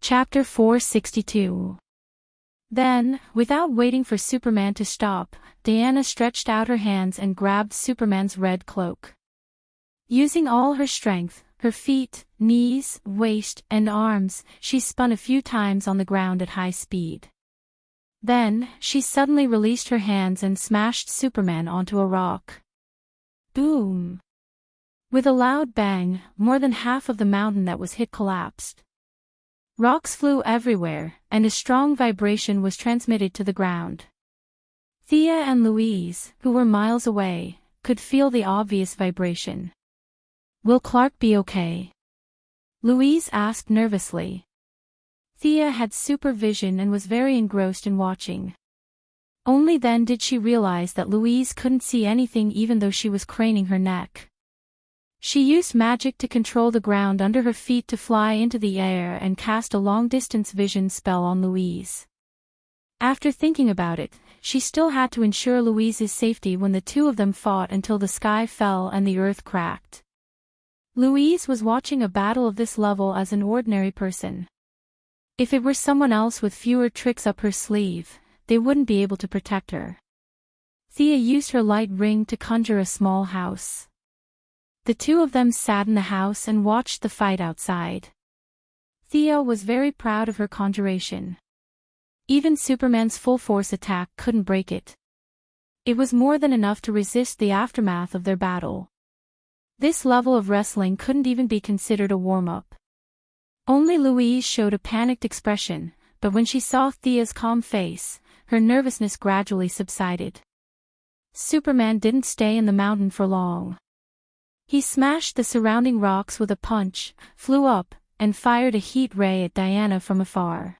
Chapter 462. Then, without waiting for Superman to stop, Diana stretched out her hands and grabbed Superman's red cloak. Using all her strength, her feet, knees, waist, and arms, she spun a few times on the ground at high speed. Then, she suddenly released her hands and smashed Superman onto a rock. Boom! With a loud bang, more than half of the mountain that was hit collapsed. Rocks flew everywhere, and a strong vibration was transmitted to the ground. Thea and Louise, who were miles away, could feel the obvious vibration. "Will Clark be okay?" Louise asked nervously. Thea had supervision and was very engrossed in watching. Only then did she realize that Louise couldn't see anything even though she was craning her neck. She used magic to control the ground under her feet to fly into the air and cast a long-distance vision spell on Louise. After thinking about it, she still had to ensure Louise's safety when the two of them fought until the sky fell and the earth cracked. Louise was watching a battle of this level as an ordinary person. If it were someone else with fewer tricks up her sleeve, they wouldn't be able to protect her. Thea used her light ring to conjure a small house. The two of them sat in the house and watched the fight outside. Thea was very proud of her conjuration. Even Superman's full-force attack couldn't break it. It was more than enough to resist the aftermath of their battle. This level of wrestling couldn't even be considered a warm-up. Only Louise showed a panicked expression, but when she saw Thea's calm face, her nervousness gradually subsided. Superman didn't stay in the mountain for long. He smashed the surrounding rocks with a punch, flew up, and fired a heat ray at Diana from afar.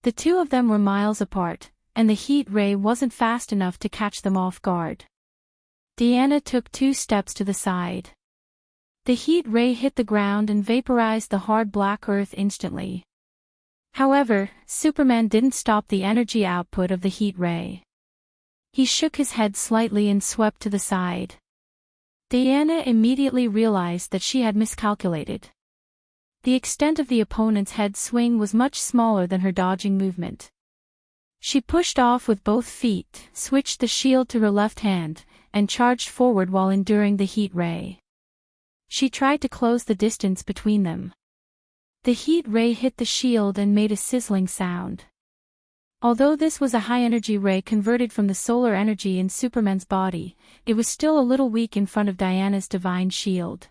The two of them were miles apart, and the heat ray wasn't fast enough to catch them off guard. Diana took 2 steps to the side. The heat ray hit the ground and vaporized the hard black earth instantly. However, Superman didn't stop the energy output of the heat ray. He shook his head slightly and swept to the side. Diana immediately realized that she had miscalculated. The extent of the opponent's head swing was much smaller than her dodging movement. She pushed off with both feet, switched the shield to her left hand, and charged forward while enduring the heat ray. She tried to close the distance between them. The heat ray hit the shield and made a sizzling sound. Although this was a high-energy ray converted from the solar energy in Superman's body, it was still a little weak in front of Diana's divine shield.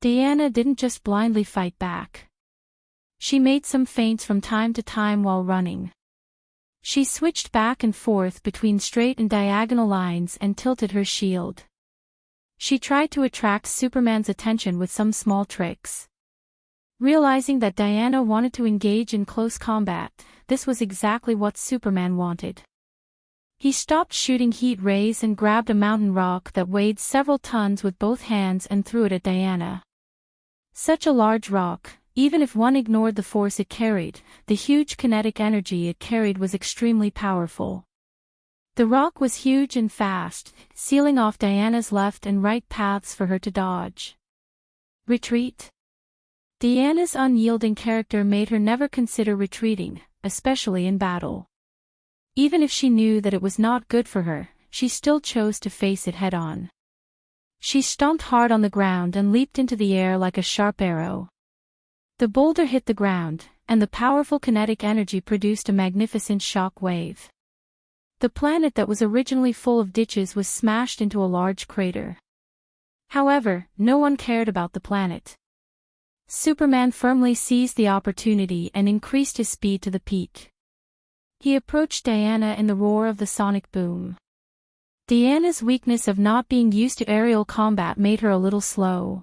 Diana didn't just blindly fight back. She made some feints from time to time while running. She switched back and forth between straight and diagonal lines and tilted her shield. She tried to attract Superman's attention with some small tricks. Realizing that Diana wanted to engage in close combat, this was exactly what Superman wanted. He stopped shooting heat rays and grabbed a mountain rock that weighed several tons with both hands and threw it at Diana. Such a large rock, even if one ignored the force it carried, the huge kinetic energy it carried was extremely powerful. The rock was huge and fast, sealing off Diana's left and right paths for her to dodge. Retreat. Diana's unyielding character made her never consider retreating, especially in battle. Even if she knew that it was not good for her, she still chose to face it head-on. She stomped hard on the ground and leaped into the air like a sharp arrow. The boulder hit the ground, and the powerful kinetic energy produced a magnificent shock wave. The planet that was originally full of ditches was smashed into a large crater. However, no one cared about the planet. Superman firmly seized the opportunity and increased his speed to the peak. He approached Diana in the roar of the sonic boom. Diana's weakness of not being used to aerial combat made her a little slow.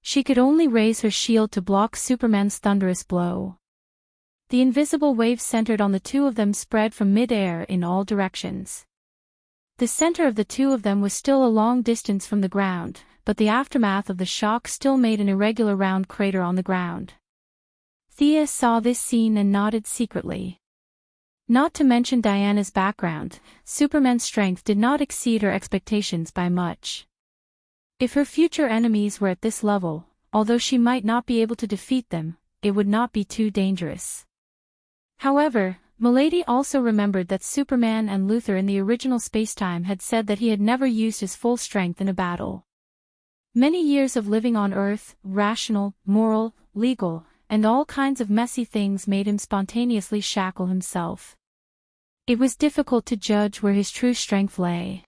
She could only raise her shield to block Superman's thunderous blow. The invisible wave centered on the two of them spread from mid-air in all directions. The center of the two of them was still a long distance from the ground, but the aftermath of the shock still made an irregular round crater on the ground. Thea saw this scene and nodded secretly. Not to mention Diana's background, Superman's strength did not exceed her expectations by much. If her future enemies were at this level, although she might not be able to defeat them, it would not be too dangerous. However, Milady also remembered that Superman and Luthor in the original spacetime had said that he had never used his full strength in a battle. Many years of living on Earth, rational, moral, legal, and all kinds of messy things made him spontaneously shackle himself. It was difficult to judge where his true strength lay.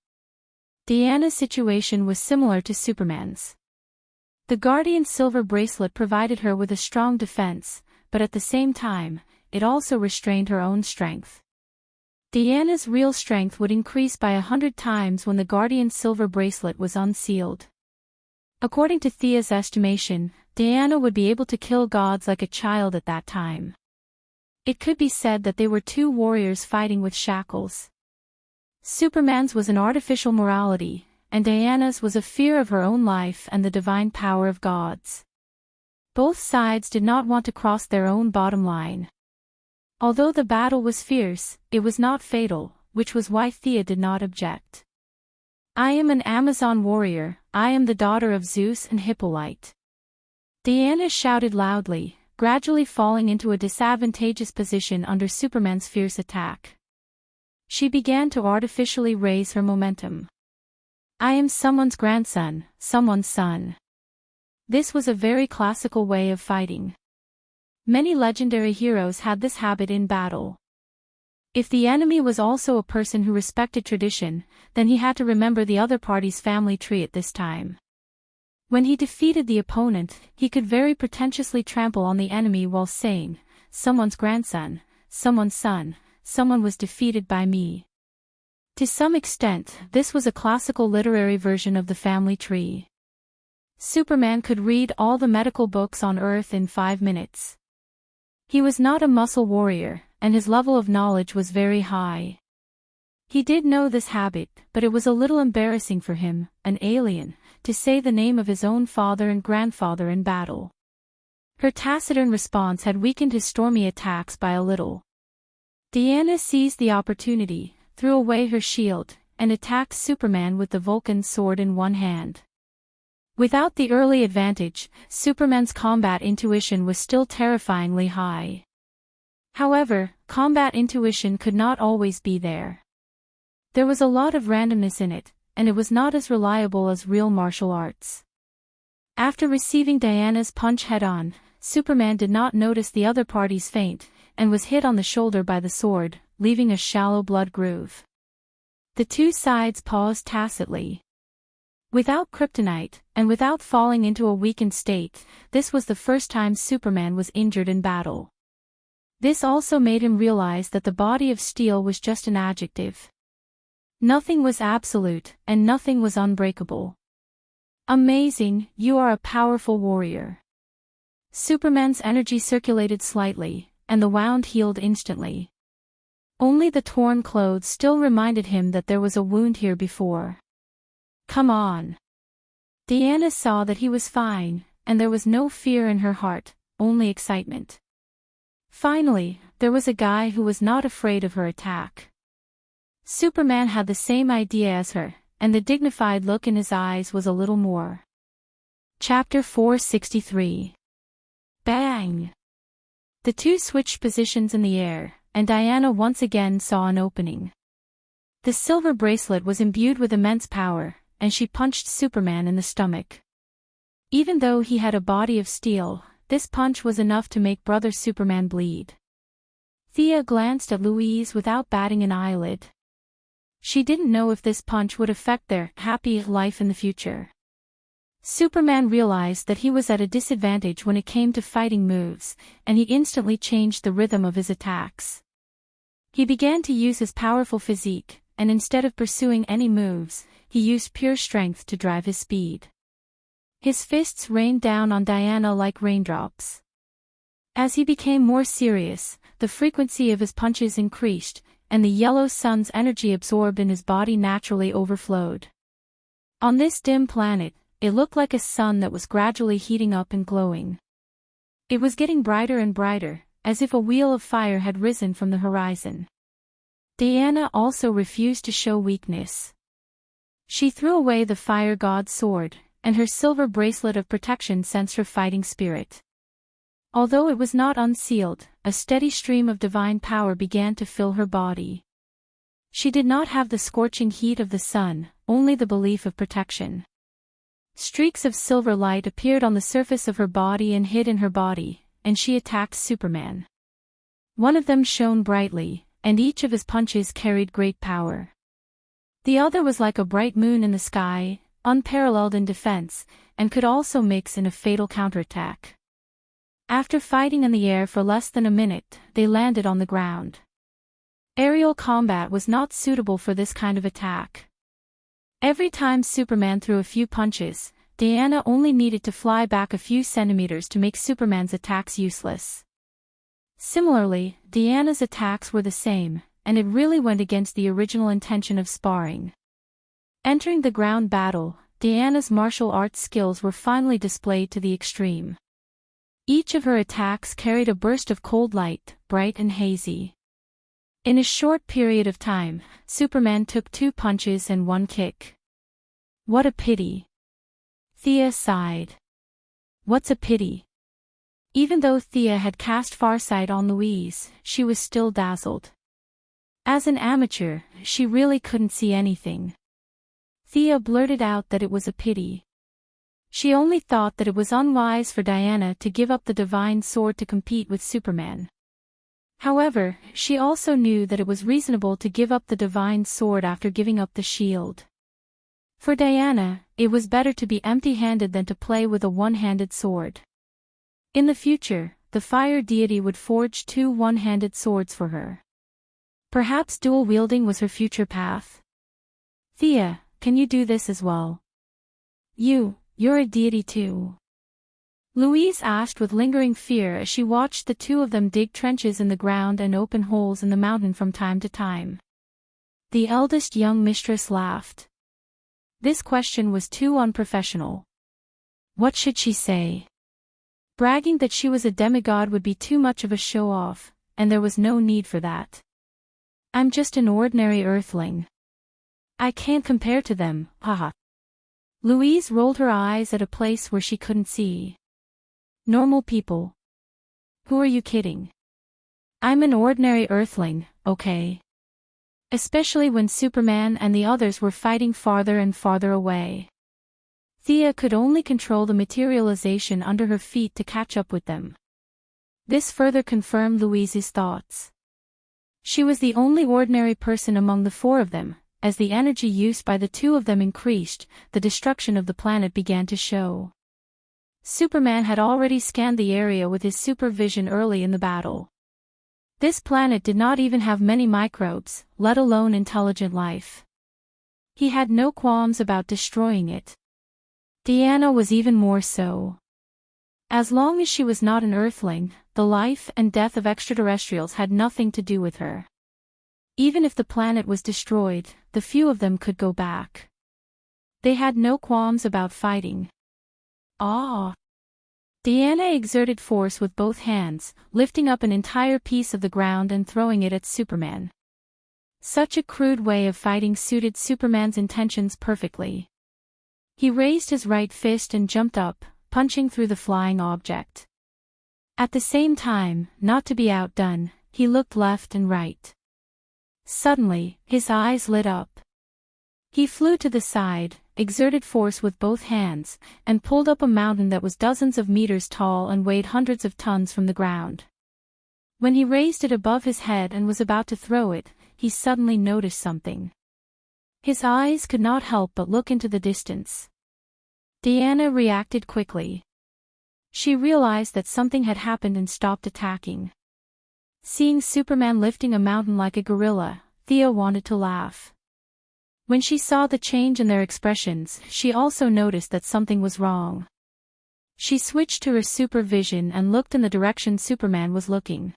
Diana's situation was similar to Superman's. The Guardian silver bracelet provided her with a strong defense, but at the same time, it also restrained her own strength. Diana's real strength would increase by 100 times when the Guardian silver bracelet was unsealed. According to Thea's estimation, Diana would be able to kill gods like a child at that time. It could be said that they were two warriors fighting with shackles. Superman's was an artificial morality, and Diana's was a fear of her own life and the divine power of gods. Both sides did not want to cross their own bottom line. Although the battle was fierce, it was not fatal, which was why Thea did not object. "I am an Amazon warrior, I am the daughter of Zeus and Hippolyte," Diana shouted loudly, gradually falling into a disadvantageous position under Superman's fierce attack. She began to artificially raise her momentum. "I am someone's grandson, someone's son." This was a very classical way of fighting. Many legendary heroes had this habit in battle. If the enemy was also a person who respected tradition, then he had to remember the other party's family tree at this time. When he defeated the opponent, he could very pretentiously trample on the enemy while saying, "Someone's grandson, someone's son, someone was defeated by me." To some extent, this was a classical literary version of the family tree. Superman could read all the medical books on Earth in 5 minutes. He was not a muscle warrior, and his level of knowledge was very high. He did know this habit, but it was a little embarrassing for him, an alien, to say the name of his own father and grandfather in battle. Her taciturn response had weakened his stormy attacks by a little. Diana seized the opportunity, threw away her shield, and attacked Superman with the Vulcan sword in one hand. Without the early advantage, Superman's combat intuition was still terrifyingly high. However, combat intuition could not always be there. There was a lot of randomness in it, and it was not as reliable as real martial arts. After receiving Diana's punch head-on, Superman did not notice the other party's feint, and was hit on the shoulder by the sword, leaving a shallow blood groove. The two sides paused tacitly. Without kryptonite, and without falling into a weakened state, this was the first time Superman was injured in battle. This also made him realize that the body of steel was just an adjective. Nothing was absolute, and nothing was unbreakable. "Amazing, you are a powerful warrior." Superman's energy circulated slightly, and the wound healed instantly. Only the torn clothes still reminded him that there was a wound here before. "Come on." Diana saw that he was fine, and there was no fear in her heart, only excitement. Finally, there was a guy who was not afraid of her attack. Superman had the same idea as her, and the dignified look in his eyes was a little more. Chapter 463. Bang! The two switched positions in the air, and Diana once again saw an opening. The silver bracelet was imbued with immense power, and she punched Superman in the stomach. Even though he had a body of steel, this punch was enough to make Brother Superman bleed. Thea glanced at Louise without batting an eyelid. She didn't know if this punch would affect their happy life in the future. Superman realized that he was at a disadvantage when it came to fighting moves, and he instantly changed the rhythm of his attacks. He began to use his powerful physique, and instead of pursuing any moves, he used pure strength to drive his speed. His fists rained down on Diana like raindrops. As he became more serious, the frequency of his punches increased, and the yellow sun's energy absorbed in his body naturally overflowed. On this dim planet, it looked like a sun that was gradually heating up and glowing. It was getting brighter and brighter, as if a wheel of fire had risen from the horizon. Diana also refused to show weakness. She threw away the fire god's sword, and her silver bracelet of protection sensed her fighting spirit. Although it was not unsealed, a steady stream of divine power began to fill her body. She did not have the scorching heat of the sun, only the belief of protection. Streaks of silver light appeared on the surface of her body and hid in her body, and she attacked Superman. One of them shone brightly, and each of his punches carried great power. The other was like a bright moon in the sky, unparalleled in defense, and could also mix in a fatal counterattack. After fighting in the air for less than a minute, they landed on the ground. Aerial combat was not suitable for this kind of attack. Every time Superman threw a few punches, Diana only needed to fly back a few centimeters to make Superman's attacks useless. Similarly, Diana's attacks were the same, and it really went against the original intention of sparring. Entering the ground battle, Diana's martial arts skills were finally displayed to the extreme. Each of her attacks carried a burst of cold light, bright and hazy. In a short period of time, Superman took 2 punches and 1 kick. What a pity. Thea sighed. What's a pity? Even though Thea had cast Farsight on Louise, she was still dazzled. As an amateur, she really couldn't see anything. Thea blurted out that it was a pity. She only thought that it was unwise for Diana to give up the divine sword to compete with Superman. However, she also knew that it was reasonable to give up the divine sword after giving up the shield. For Diana, it was better to be empty-handed than to play with a one-handed sword. In the future, the fire deity would forge 2 one-handed swords for her. Perhaps dual-wielding was her future path? Thea, can you do this as well? You're a deity too. Louise asked with lingering fear as she watched the 2 of them dig trenches in the ground and open holes in the mountain from time to time. The eldest young mistress laughed. This question was too unprofessional. What should she say? Bragging that she was a demigod would be too much of a show-off, and there was no need for that. I'm just an ordinary earthling. I can't compare to them, haha. Louise rolled her eyes at a place where she couldn't see. Normal people. Who are you kidding? I'm an ordinary earthling, okay? Especially when Superman and the others were fighting farther and farther away. Thea could only control the materialization under her feet to catch up with them. This further confirmed Louise's thoughts. She was the only ordinary person among the 4 of them. As the energy used by the 2 of them increased, the destruction of the planet began to show. Superman had already scanned the area with his supervision early in the battle. This planet did not even have many microbes, let alone intelligent life. He had no qualms about destroying it. Diana was even more so. As long as she was not an earthling, the life and death of extraterrestrials had nothing to do with her. Even if the planet was destroyed, the few of them could go back. They had no qualms about fighting. Diana exerted force with both hands, lifting up an entire piece of the ground and throwing it at Superman. Such a crude way of fighting suited Superman's intentions perfectly. He raised his right fist and jumped up, punching through the flying object. At the same time, not to be outdone, he looked left and right. Suddenly, his eyes lit up. He flew to the side, exerted force with both hands, and pulled up a mountain that was dozens of meters tall and weighed hundreds of tons from the ground. When he raised it above his head and was about to throw it, he suddenly noticed something. His eyes could not help but look into the distance. Diana reacted quickly. She realized that something had happened and stopped attacking. Seeing Superman lifting a mountain like a gorilla, Thea wanted to laugh. When she saw the change in their expressions, she also noticed that something was wrong. She switched to her supervision and looked in the direction Superman was looking.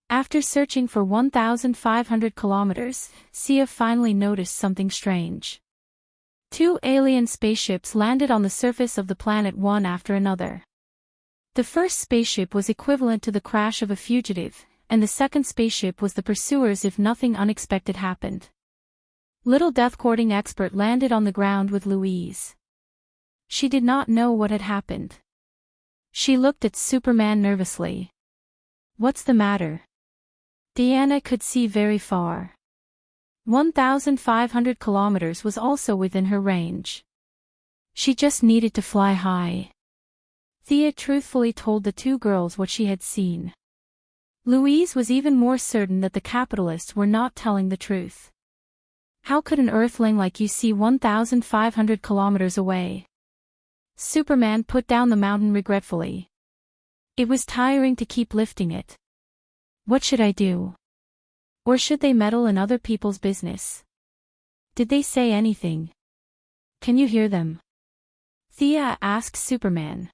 After searching for 1,500 kilometers, Thea finally noticed something strange. 2 alien spaceships landed on the surface of the planet one after another. The first spaceship was equivalent to the crash of a fugitive, and the second spaceship was the pursuers if nothing unexpected happened. Little death-courting expert landed on the ground with Louise. She did not know what had happened. She looked at Superman nervously. What's the matter? Diana could see very far. 1,500 kilometers was also within her range. She just needed to fly high. Thea truthfully told the two girls what she had seen. Louise was even more certain that the capitalists were not telling the truth. How could an earthling like you see 1,500 kilometers away? Superman put down the mountain regretfully. It was tiring to keep lifting it. What should I do? Or should they meddle in other people's business? Did they say anything? Can you hear them? Thea asked Superman.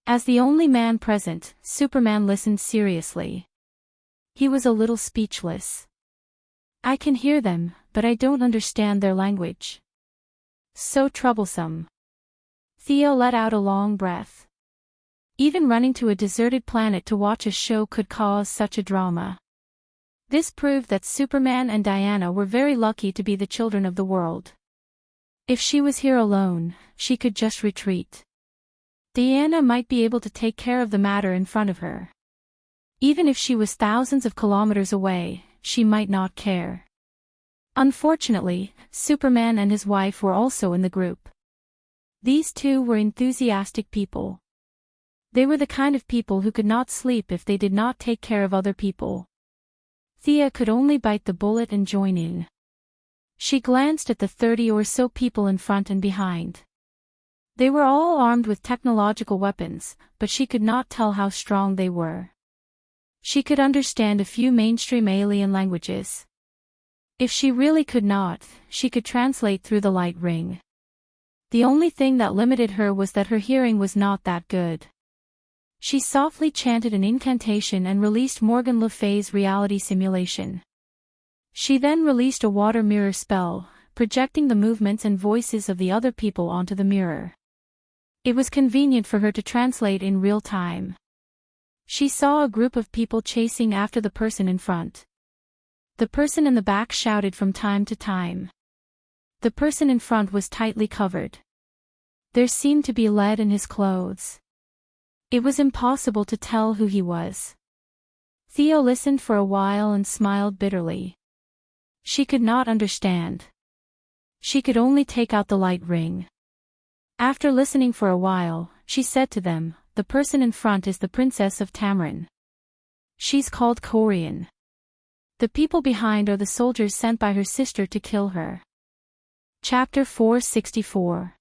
As the only man present, Superman listened seriously. He was a little speechless. I can hear them, but I don't understand their language. So troublesome. Thea let out a long breath. Even running to a deserted planet to watch a show could cause such a drama. This proved that Superman and Diana were very lucky to be the children of the world. If she was here alone, she could just retreat. Diana might be able to take care of the matter in front of her. Even if she was thousands of kilometers away, she might not care. Unfortunately, Superman and his wife were also in the group. These two were enthusiastic people. They were the kind of people who could not sleep if they did not take care of other people. Thea could only bite the bullet and join in. She glanced at the 30 or so people in front and behind. They were all armed with technological weapons, but she could not tell how strong they were. She could understand a few mainstream alien languages. If she really could not, she could translate through the light ring. The only thing that limited her was that her hearing was not that good. She softly chanted an incantation and released Morgan Le Fay's reality simulation. She then released a water mirror spell, projecting the movements and voices of the other people onto the mirror. It was convenient for her to translate in real time. She saw a group of people chasing after the person in front. The person in the back shouted from time to time. The person in front was tightly covered. There seemed to be lead in his clothes. It was impossible to tell who he was. Theo listened for a while and smiled bitterly. She could not understand. She could only take out the light ring. After listening for a while, she said to them, "The person in front is the Princess of Tamarin. She's called Corian. The people behind are the soldiers sent by her sister to kill her." Chapter 464.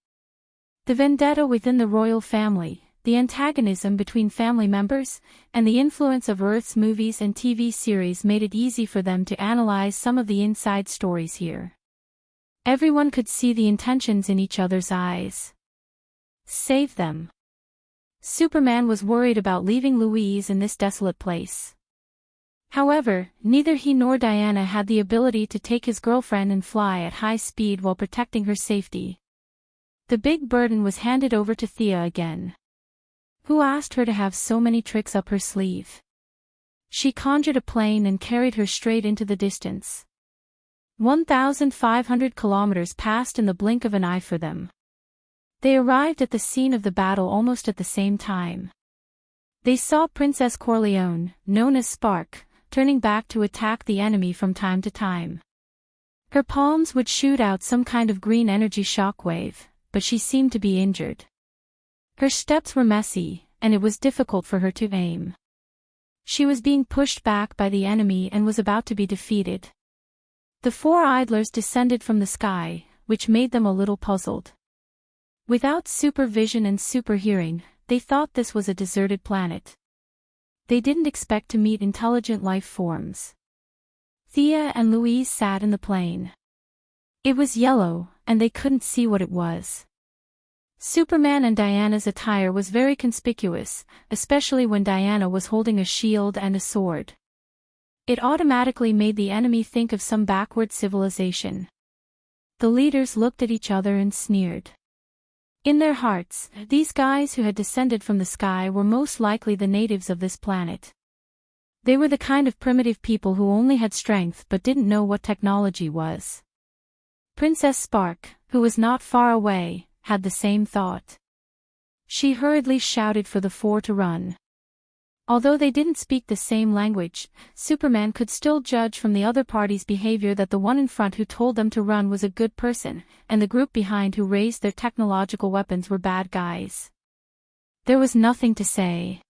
The vendetta within the royal family, the antagonism between family members, and the influence of Earth's movies and TV series made it easy for them to analyze some of the inside stories here. Everyone could see the intentions in each other's eyes. Save them. Superman was worried about leaving Louise in this desolate place. However, neither he nor Diana had the ability to take his girlfriend and fly at high speed while protecting her safety. The big burden was handed over to Thea again. Who asked her to have so many tricks up her sleeve? She conjured a plane and carried her straight into the distance. 1,500 kilometers passed in the blink of an eye for them. They arrived at the scene of the battle almost at the same time. They saw Princess Corleone, known as Spark, turning back to attack the enemy from time to time. Her palms would shoot out some kind of green energy shockwave, but she seemed to be injured. Her steps were messy, and it was difficult for her to aim. She was being pushed back by the enemy and was about to be defeated. The four idlers descended from the sky, which made them a little puzzled. Without supervision and superhearing, they thought this was a deserted planet. They didn't expect to meet intelligent life forms. Thea and Louise sat in the plane. It was yellow, and they couldn't see what it was. Superman and Diana's attire was very conspicuous, especially when Diana was holding a shield and a sword. It automatically made the enemy think of some backward civilization. The leaders looked at each other and sneered. In their hearts, these guys who had descended from the sky were most likely the natives of this planet. They were the kind of primitive people who only had strength but didn't know what technology was. Princess Spark, who was not far away, had the same thought. She hurriedly shouted for the four to run. Although they didn't speak the same language, Superman could still judge from the other party's behavior that the one in front who told them to run was a good person, and the group behind who raised their technological weapons were bad guys. There was nothing to say.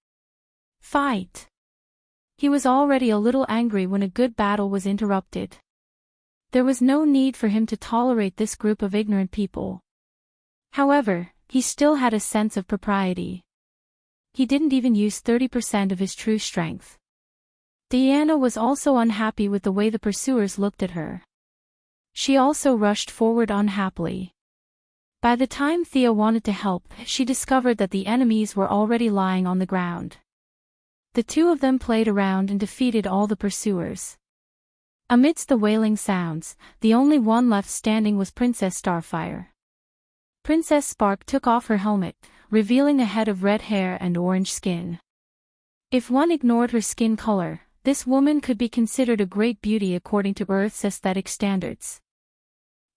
Fight! He was already a little angry when a good battle was interrupted. There was no need for him to tolerate this group of ignorant people. However, he still had a sense of propriety. He didn't even use 30% of his true strength. Diana was also unhappy with the way the pursuers looked at her. She also rushed forward unhappily. By the time Thea wanted to help, she discovered that the enemies were already lying on the ground. The two of them played around and defeated all the pursuers. Amidst the wailing sounds, the only one left standing was Princess Starfire. Princess Spark took off her helmet, revealing a head of red hair and orange skin. If one ignored her skin color, this woman could be considered a great beauty according to Earth's aesthetic standards.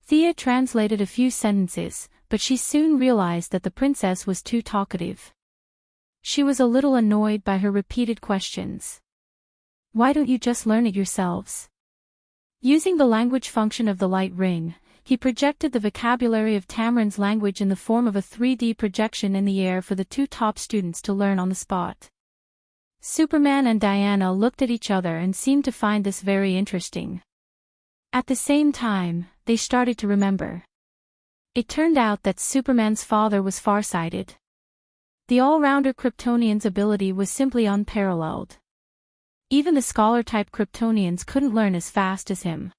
Thea translated a few sentences, but she soon realized that the princess was too talkative. She was a little annoyed by her repeated questions. Why don't you just learn it yourselves? Using the language function of the light ring, he projected the vocabulary of Tamarin's language in the form of a 3D projection in the air for the two top students to learn on the spot. Superman and Diana looked at each other and seemed to find this very interesting. At the same time, they started to remember. It turned out that Superman's father was farsighted. The all-rounder Kryptonian's ability was simply unparalleled. Even the scholar-type Kryptonians couldn't learn as fast as him.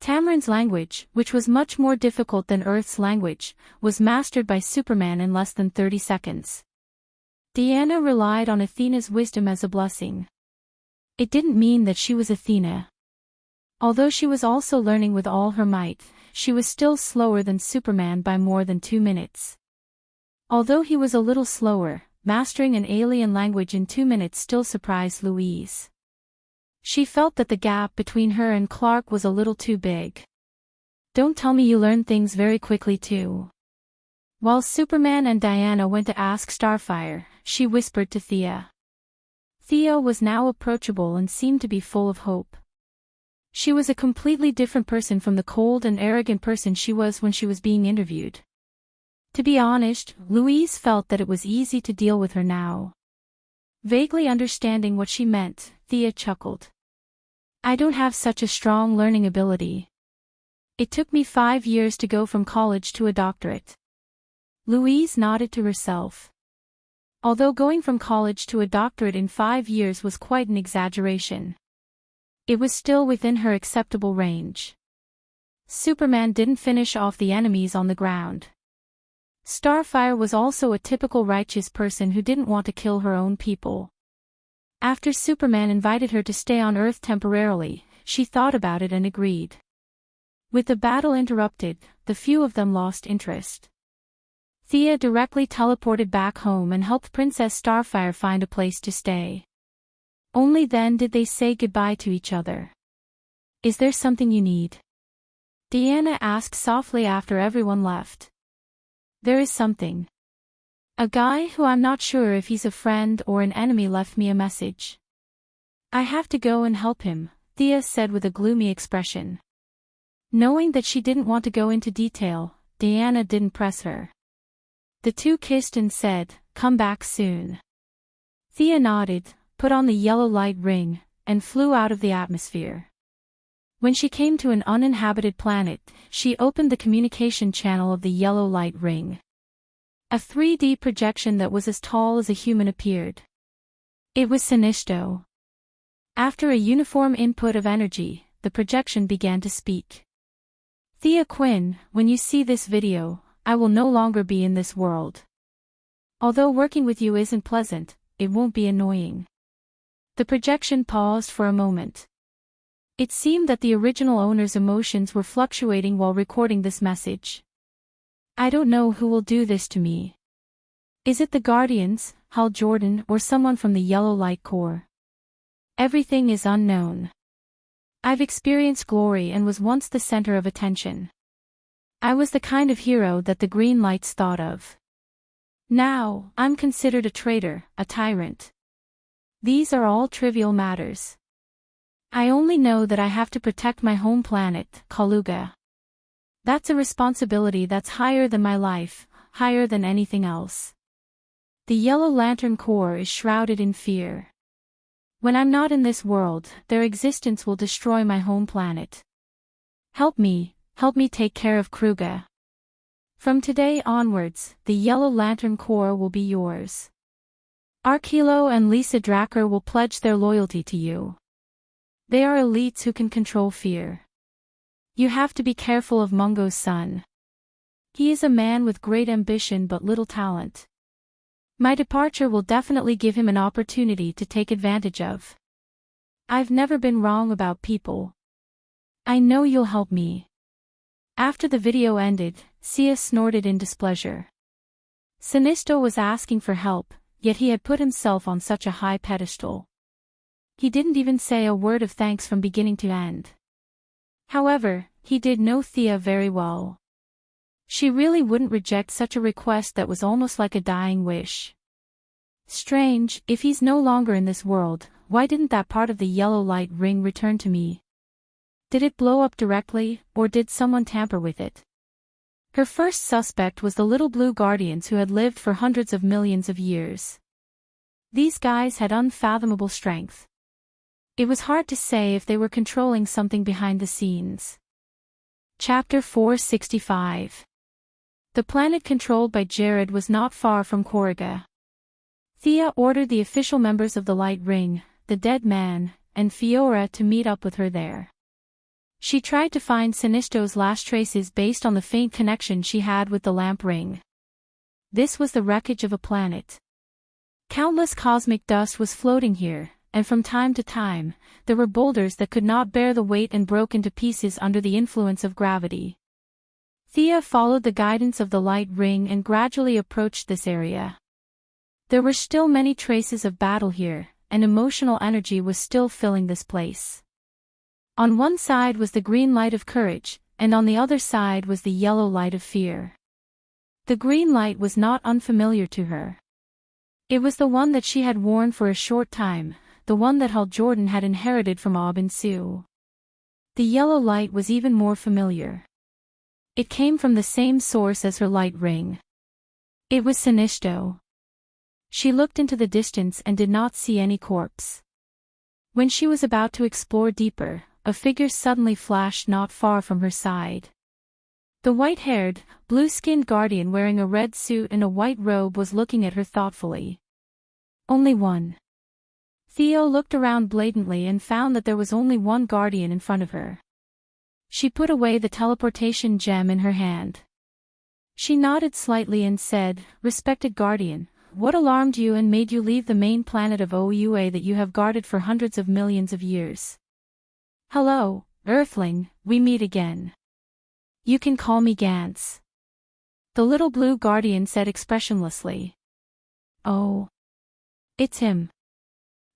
Tamarin's language, which was much more difficult than Earth's language, was mastered by Superman in less than 30 seconds. Diana relied on Athena's wisdom as a blessing. It didn't mean that she was Athena. Although she was also learning with all her might, she was still slower than Superman by more than 2 minutes. Although he was a little slower, mastering an alien language in 2 minutes still surprised Louise. She felt that the gap between her and Clark was a little too big. Don't tell me you learn things very quickly too. While Superman and Diana went to ask Starfire, she whispered to Thea. Thea was now approachable and seemed to be full of hope. She was a completely different person from the cold and arrogant person she was when she was being interviewed. To be honest, Louise felt that it was easy to deal with her now. Vaguely understanding what she meant, Thea chuckled. I don't have such a strong learning ability. It took me 5 years to go from college to a doctorate. Louise nodded to herself. Although going from college to a doctorate in 5 years was quite an exaggeration, it was still within her acceptable range. Superman didn't finish off the enemies on the ground. Starfire was also a typical righteous person who didn't want to kill her own people. After Superman invited her to stay on Earth temporarily, she thought about it and agreed. With the battle interrupted, the few of them lost interest. Thea directly teleported back home and helped Princess Starfire find a place to stay. Only then did they say goodbye to each other. Is there something you need? Diana asked softly after everyone left. There is something. A guy who I'm not sure if he's a friend or an enemy left me a message. I have to go and help him, Thea said with a gloomy expression. Knowing that she didn't want to go into detail, Diana didn't press her. The two kissed and said, "Come back soon." Thea nodded, put on the yellow light ring, and flew out of the atmosphere. When she came to an uninhabited planet, she opened the communication channel of the yellow light ring. A 3D projection that was as tall as a human appeared. It was Sinistro. After a uniform input of energy, the projection began to speak. Thea Quinn, when you see this video, I will no longer be in this world. Although working with you isn't pleasant, it won't be annoying. The projection paused for a moment. It seemed that the original owner's emotions were fluctuating while recording this message. I don't know who will do this to me. Is it the Guardians, Hal Jordan, or someone from the Yellow Light Corps? Everything is unknown. I've experienced glory and was once the center of attention. I was the kind of hero that the Green Lights thought of. Now, I'm considered a traitor, a tyrant. These are all trivial matters. I only know that I have to protect my home planet, Kaluga. That's a responsibility that's higher than my life, higher than anything else. The Yellow Lantern Corps is shrouded in fear. When I'm not in this world, their existence will destroy my home planet. Help me take care of Kruga. From today onwards, the Yellow Lantern Corps will be yours. Arkilo and Lisa Dracker will pledge their loyalty to you. They are elites who can control fear. You have to be careful of Mungo's son. He is a man with great ambition but little talent. My departure will definitely give him an opportunity to take advantage of. I've never been wrong about people. I know you'll help me. After the video ended, Sia snorted in displeasure. Sinisto was asking for help, yet he had put himself on such a high pedestal. He didn't even say a word of thanks from beginning to end. However, he did know Thea very well. She really wouldn't reject such a request that was almost like a dying wish. Strange, if he's no longer in this world, why didn't that part of the yellow light ring return to me? Did it blow up directly, or did someone tamper with it? Her first suspect was the little blue guardians who had lived for hundreds of millions of years. These guys had unfathomable strength. It was hard to say if they were controlling something behind the scenes. Chapter 465. The planet controlled by Jared was not far from Korriga. Thea ordered the official members of the Light Ring, the Dead Man, and Fiora to meet up with her there. She tried to find Sinisto's last traces based on the faint connection she had with the lamp ring. This was the wreckage of a planet. Countless cosmic dust was floating here, and from time to time, there were boulders that could not bear the weight and broke into pieces under the influence of gravity. Thea followed the guidance of the light ring and gradually approached this area. There were still many traces of battle here, and emotional energy was still filling this place. On one side was the green light of courage, and on the other side was the yellow light of fear. The green light was not unfamiliar to her. It was the one that she had worn for a short time, the one that Hal Jordan had inherited from Aubin Sue. The yellow light was even more familiar. It came from the same source as her light ring. It was Sinisto. She looked into the distance and did not see any corpse. When she was about to explore deeper, a figure suddenly flashed not far from her side. The white-haired, blue-skinned guardian wearing a red suit and a white robe was looking at her thoughtfully. Only one. Theo looked around blatantly and found that there was only one guardian in front of her. She put away the teleportation gem in her hand. She nodded slightly and said, "Respected guardian, what alarmed you and made you leave the main planet of OUA that you have guarded for hundreds of millions of years?" "Hello, Earthling, we meet again. You can call me Gantz," the little blue guardian said expressionlessly. Oh. It's him.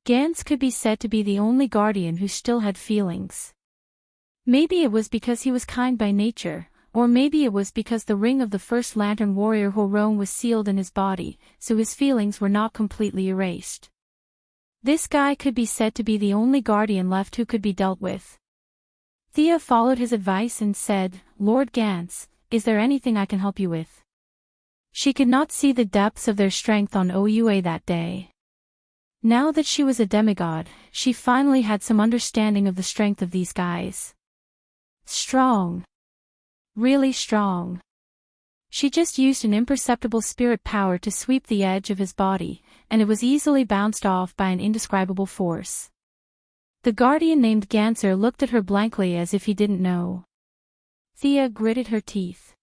Gantz could be said to be the only guardian who still had feelings. Maybe it was because he was kind by nature, or maybe it was because the ring of the first Lantern Warrior Horone was sealed in his body, so his feelings were not completely erased. This guy could be said to be the only guardian left who could be dealt with. Thea followed his advice and said, "Lord Gantz, is there anything I can help you with?" She could not see the depths of their strength on OUA that day. Now that she was a demigod, she finally had some understanding of the strength of these guys. Strong. Really strong. She just used an imperceptible spirit power to sweep the edge of his body, and it was easily bounced off by an indescribable force. The guardian named Ganser looked at her blankly as if he didn't know. Thea gritted her teeth.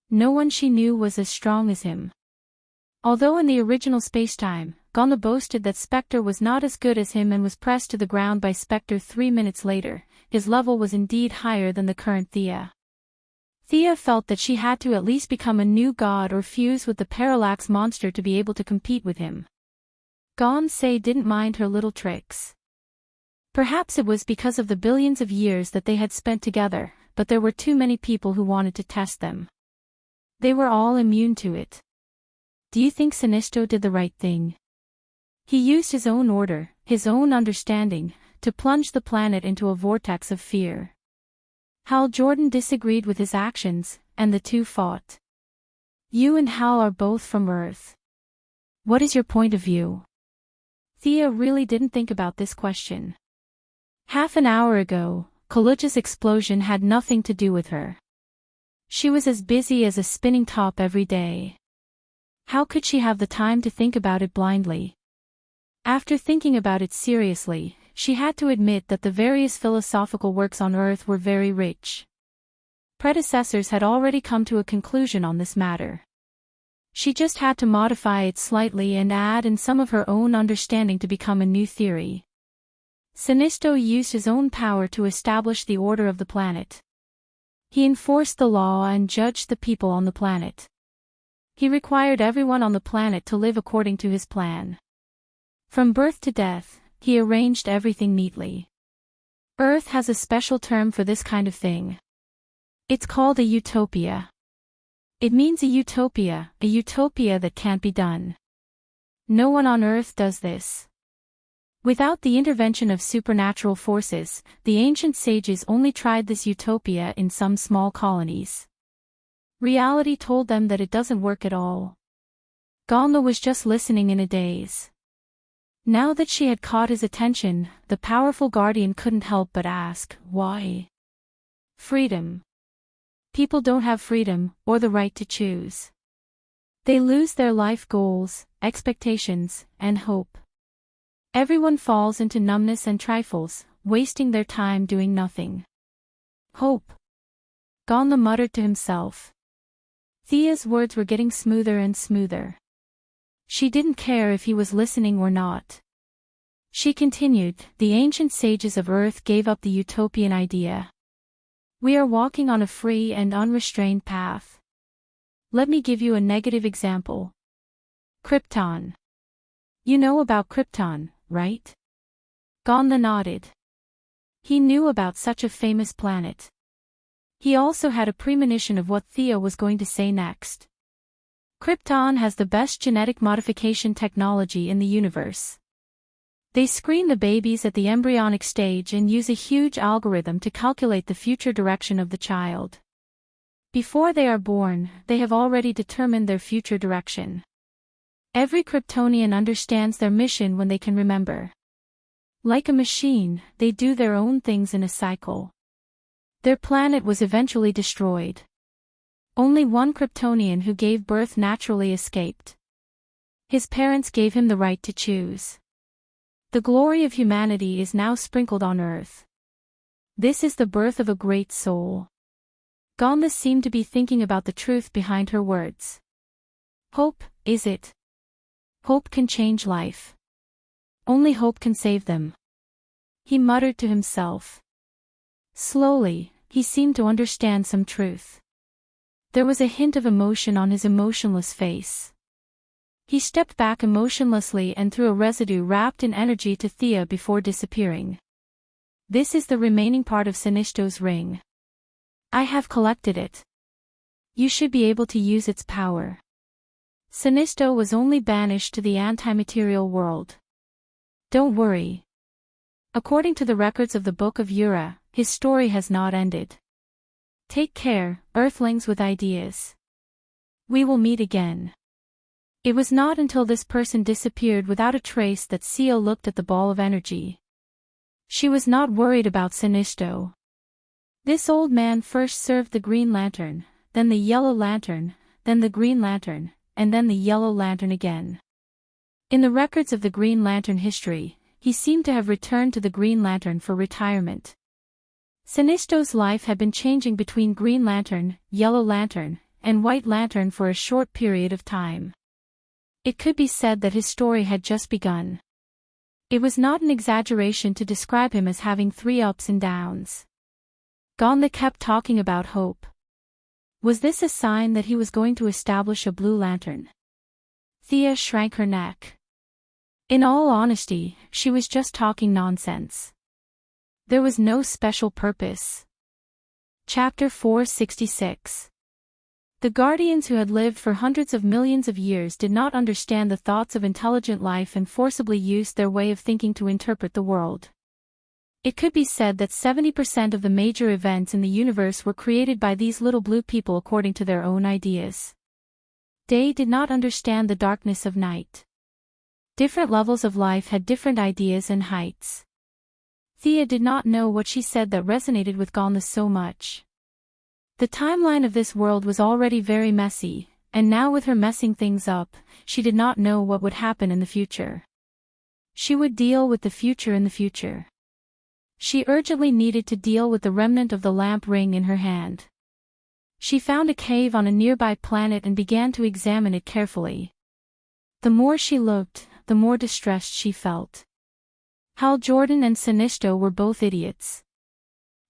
No one she knew was as strong as him. Although in the original spacetime, Gonla boasted that Spectre was not as good as him and was pressed to the ground by Spectre 3 minutes later, his level was indeed higher than the current Thea. Thea felt that she had to at least become a new god or fuse with the Parallax monster to be able to compete with him. Gonsei didn't mind her little tricks. Perhaps it was because of the billions of years that they had spent together, but there were too many people who wanted to test them. They were all immune to it. do you think Sinisto did the right thing? He used his own order, his own understanding, to plunge the planet into a vortex of fear. Hal Jordan disagreed with his actions, and the two fought. You and Hal are both from Earth. What is your point of view? Thea really didn't think about this question. Half an hour ago, Kalucha's explosion had nothing to do with her. She was as busy as a spinning top every day. How could she have the time to think about it blindly? After thinking about it seriously, she had to admit that the various philosophical works on Earth were very rich. Predecessors had already come to a conclusion on this matter. She just had to modify it slightly and add in some of her own understanding to become a new theory. Sinisto used his own power to establish the order of the planet. He enforced the law and judged the people on the planet. He required everyone on the planet to live according to his plan. From birth to death, he arranged everything neatly. Earth has a special term for this kind of thing. It's called a utopia. It means a utopia that can't be done. No one on Earth does this. Without the intervention of supernatural forces, the ancient sages only tried this utopia in some small colonies. Reality told them that it doesn't work at all. Galma was just listening in a daze. Now that she had caught his attention, the powerful guardian couldn't help but ask, why? Freedom. People don't have freedom, or the right to choose. They lose their life goals, expectations, and hope. Everyone falls into numbness and trifles, wasting their time doing nothing. Hope. Galma muttered to himself. Thea's words were getting smoother and smoother. She didn't care if he was listening or not. She continued, the ancient sages of Earth gave up the utopian idea. We are walking on a free and unrestrained path. Let me give you a negative example. Krypton. You know about Krypton, right? Galma nodded. He knew about such a famous planet. He also had a premonition of what Thea was going to say next. Krypton has the best genetic modification technology in the universe. They screen the babies at the embryonic stage and use a huge algorithm to calculate the future direction of the child. Before they are born, they have already determined their future direction. Every Kryptonian understands their mission when they can remember. Like a machine, they do their own things in a cycle. Their planet was eventually destroyed. Only one Kryptonian who gave birth naturally escaped. His parents gave him the right to choose. The glory of humanity is now sprinkled on Earth. This is the birth of a great soul. Galma seemed to be thinking about the truth behind her words. Hope, is it? Hope can change life. Only hope can save them. He muttered to himself. Slowly, he seemed to understand some truth. There was a hint of emotion on his emotionless face. He stepped back emotionlessly and threw a residue wrapped in energy to Thea before disappearing. This is the remaining part of Sinisto's ring. I have collected it. You should be able to use its power. Sinisto was only banished to the anti-material world. Don't worry. According to the records of the Book of Ura, his story has not ended. Take care, Earthlings with ideas. We will meet again. It was not until this person disappeared without a trace that Sia looked at the ball of energy. She was not worried about Sinisto. This old man first served the Green Lantern, then the Yellow Lantern, then the Green Lantern, and then the Yellow Lantern again. In the records of the Green Lantern history, he seemed to have returned to the Green Lantern for retirement. Sinisto's life had been changing between Green Lantern, Yellow Lantern, and White Lantern for a short period of time. It could be said that his story had just begun. It was not an exaggeration to describe him as having 3 ups and downs. Galma kept talking about hope. Was this a sign that he was going to establish a Blue Lantern? Thea shrank her neck. In all honesty, she was just talking nonsense. There was no special purpose. Chapter 466. The guardians who had lived for hundreds of millions of years did not understand the thoughts of intelligent life and forcibly used their way of thinking to interpret the world. It could be said that 70% of the major events in the universe were created by these little blue people according to their own ideas. Day did not understand the darkness of night. Different levels of life had different ideas and heights. Thea did not know what she said that resonated with Gonla so much. The timeline of this world was already very messy, and now with her messing things up, she did not know what would happen in the future. She would deal with the future in the future. She urgently needed to deal with the remnant of the lamp ring in her hand. She found a cave on a nearby planet and began to examine it carefully. The more she looked, the more distressed she felt. Hal Jordan and Sinistro were both idiots.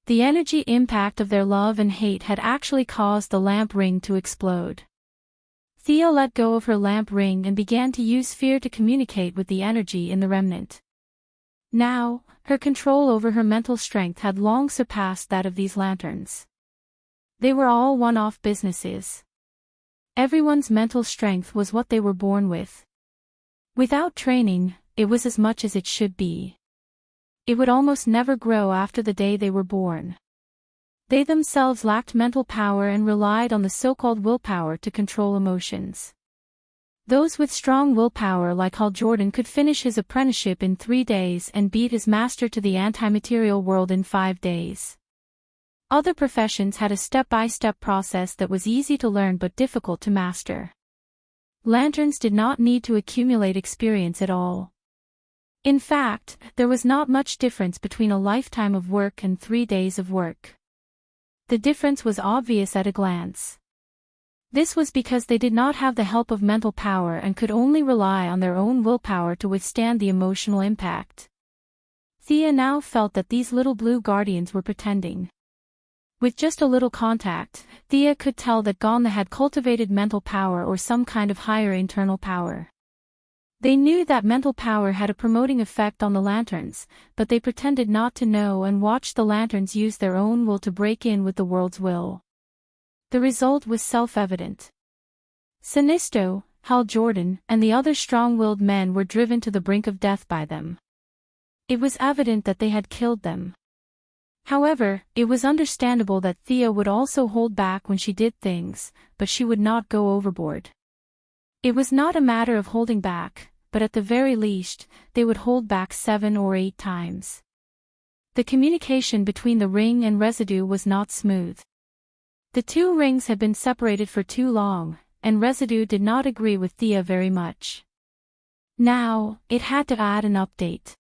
The energy impact of their love and hate had actually caused the lamp ring to explode. Thea let go of her lamp ring and began to use fear to communicate with the energy in the remnant. Now, her control over her mental strength had long surpassed that of these lanterns. They were all one-off businesses. Everyone's mental strength was what they were born with. Without training, it was as much as it should be. It would almost never grow after the day they were born. They themselves lacked mental power and relied on the so-called willpower to control emotions. Those with strong willpower like Hal Jordan could finish his apprenticeship in 3 days and beat his master to the anti-material world in 5 days. Other professions had a step-by-step process that was easy to learn but difficult to master. Lanterns did not need to accumulate experience at all. In fact, there was not much difference between a lifetime of work and 3 days of work. The difference was obvious at a glance. This was because they did not have the help of mental power and could only rely on their own willpower to withstand the emotional impact. Thea now felt that these little blue guardians were pretending. With just a little contact, Thea could tell that Gonla had cultivated mental power or some kind of higher internal power. They knew that mental power had a promoting effect on the lanterns, but they pretended not to know and watched the lanterns use their own will to break in with the world's will. The result was self-evident. Sinistro, Hal Jordan, and the other strong-willed men were driven to the brink of death by them. It was evident that they had killed them. However, it was understandable that Thea would also hold back when she did things, but she would not go overboard. It was not a matter of holding back, but at the very least, they would hold back 7 or 8 times. The communication between the ring and residue was not smooth. The 2 rings had been separated for too long, and residue did not agree with Thea very much. Now, it had to add an update.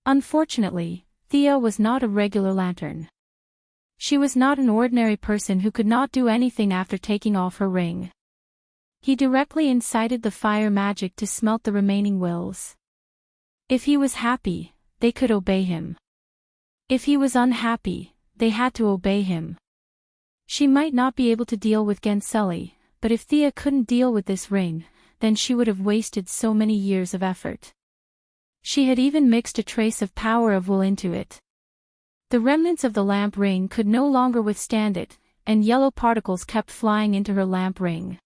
Unfortunately, Thea was not a regular lantern. She was not an ordinary person who could not do anything after taking off her ring. He directly incited the fire magic to smelt the remaining wills. If he was happy, they could obey him. If he was unhappy, they had to obey him. She might not be able to deal with Genseli, but if Thea couldn't deal with this ring, then she would have wasted so many years of effort. She had even mixed a trace of power of will into it. The remnants of the lamp ring could no longer withstand it, and yellow particles kept flying into her lamp ring.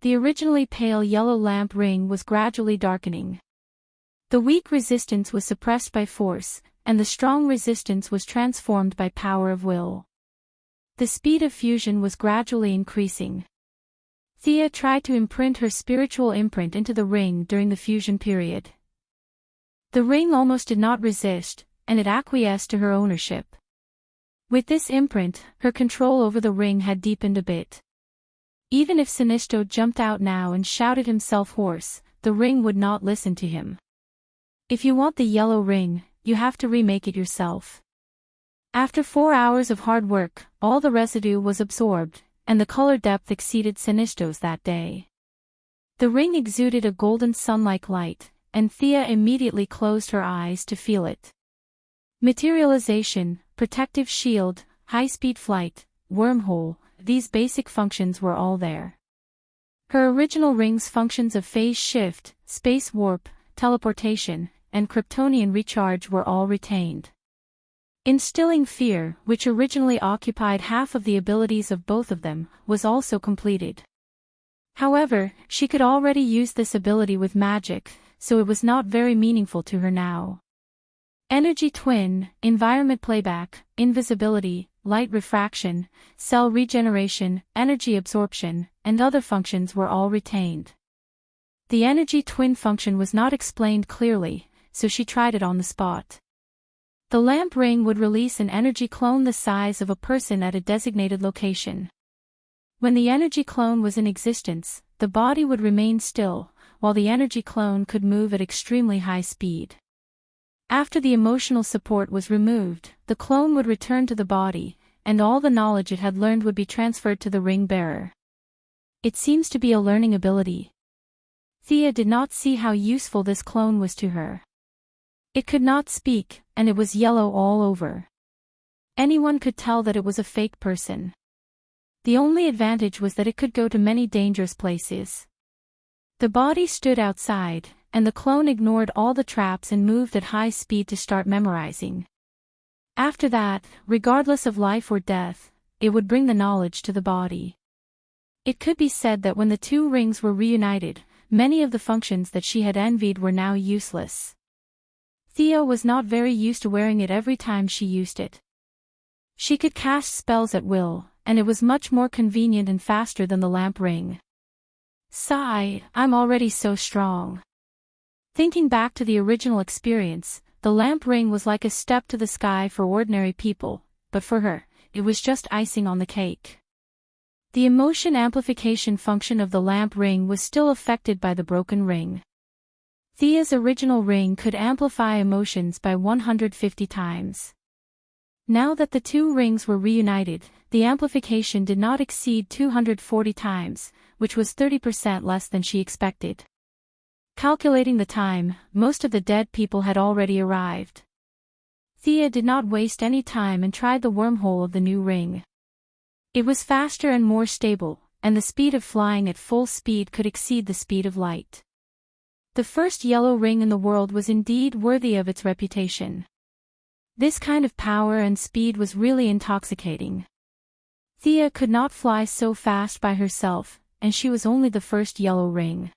The originally pale yellow lamp ring was gradually darkening. The weak resistance was suppressed by force, and the strong resistance was transformed by power of will. The speed of fusion was gradually increasing. Thea tried to imprint her spiritual imprint into the ring during the fusion period. The ring almost did not resist, and it acquiesced to her ownership. With this imprint, her control over the ring had deepened a bit. Even if Sinistro jumped out now and shouted himself hoarse, the ring would not listen to him. If you want the yellow ring, you have to remake it yourself. After 4 hours of hard work, all the residue was absorbed, and the color depth exceeded Sinistro's that day. The ring exuded a golden sun-like light, and Thea immediately closed her eyes to feel it. Materialization, protective shield, high-speed flight, wormhole, these basic functions were all there. Her original ring's functions of phase shift, space warp, teleportation, and Kryptonian recharge were all retained. Instilling fear, which originally occupied half of the abilities of both of them, was also completed. However, she could already use this ability with magic, so it was not very meaningful to her now. Energy twin, environment playback, invisibility, light refraction, cell regeneration, energy absorption, and other functions were all retained. The energy twin function was not explained clearly, so she tried it on the spot. The lamp ring would release an energy clone the size of a person at a designated location. When the energy clone was in existence, the body would remain still, while the energy clone could move at extremely high speed. After the emotional support was removed, the clone would return to the body, and all the knowledge it had learned would be transferred to the ring bearer. It seems to be a learning ability. Thea did not see how useful this clone was to her. It could not speak, and it was yellow all over. Anyone could tell that it was a fake person. The only advantage was that it could go to many dangerous places. The body stood outside, and the clone ignored all the traps and moved at high speed to start memorizing. After that, regardless of life or death, it would bring the knowledge to the body. It could be said that when the two rings were reunited, many of the functions that she had envied were now useless. Thea was not very used to wearing it every time she used it. She could cast spells at will, and it was much more convenient and faster than the lamp ring. Sigh, I'm already so strong. Thinking back to the original experience, the lamp ring was like a step to the sky for ordinary people, but for her, it was just icing on the cake. The emotion amplification function of the lamp ring was still affected by the broken ring. Thea's original ring could amplify emotions by 150 times. Now that the two rings were reunited, the amplification did not exceed 240 times, which was 30% less than she expected. Calculating the time, most of the dead people had already arrived. Thea did not waste any time and tried the wormhole of the new ring. It was faster and more stable, and the speed of flying at full speed could exceed the speed of light. The first yellow ring in the world was indeed worthy of its reputation. This kind of power and speed was really intoxicating. Thea could not fly so fast by herself, and she was only the first yellow ring.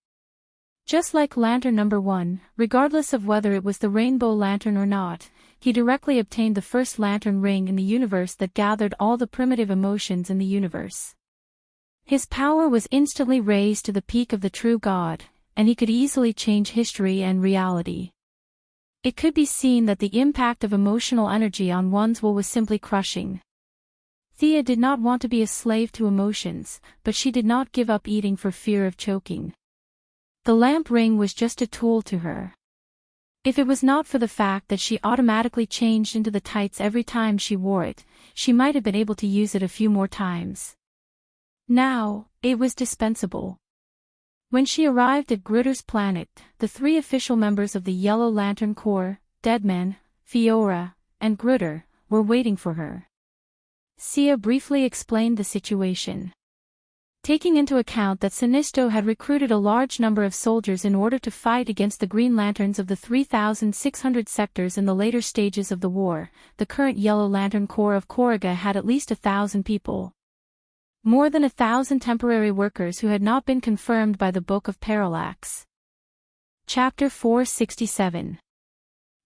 Just like Lantern Number 1, regardless of whether it was the Rainbow Lantern or not, he directly obtained the first lantern ring in the universe that gathered all the primitive emotions in the universe. His power was instantly raised to the peak of the true God, and he could easily change history and reality. It could be seen that the impact of emotional energy on one's will was simply crushing. Thea did not want to be a slave to emotions, but she did not give up eating for fear of choking. The lamp ring was just a tool to her. If it was not for the fact that she automatically changed into the tights every time she wore it, she might have been able to use it a few more times. Now, it was dispensable. When she arrived at Gritter's planet, the three official members of the Yellow Lantern Corps, Deadman, Fiora, and Gritter, were waiting for her. Sia briefly explained the situation. Taking into account that Sinisto had recruited a large number of soldiers in order to fight against the Green Lanterns of the 3,600 sectors in the later stages of the war, the current Yellow Lantern Corps of Korriga had at least 1,000 people. More than 1,000 temporary workers who had not been confirmed by the Book of Parallax. Chapter 467.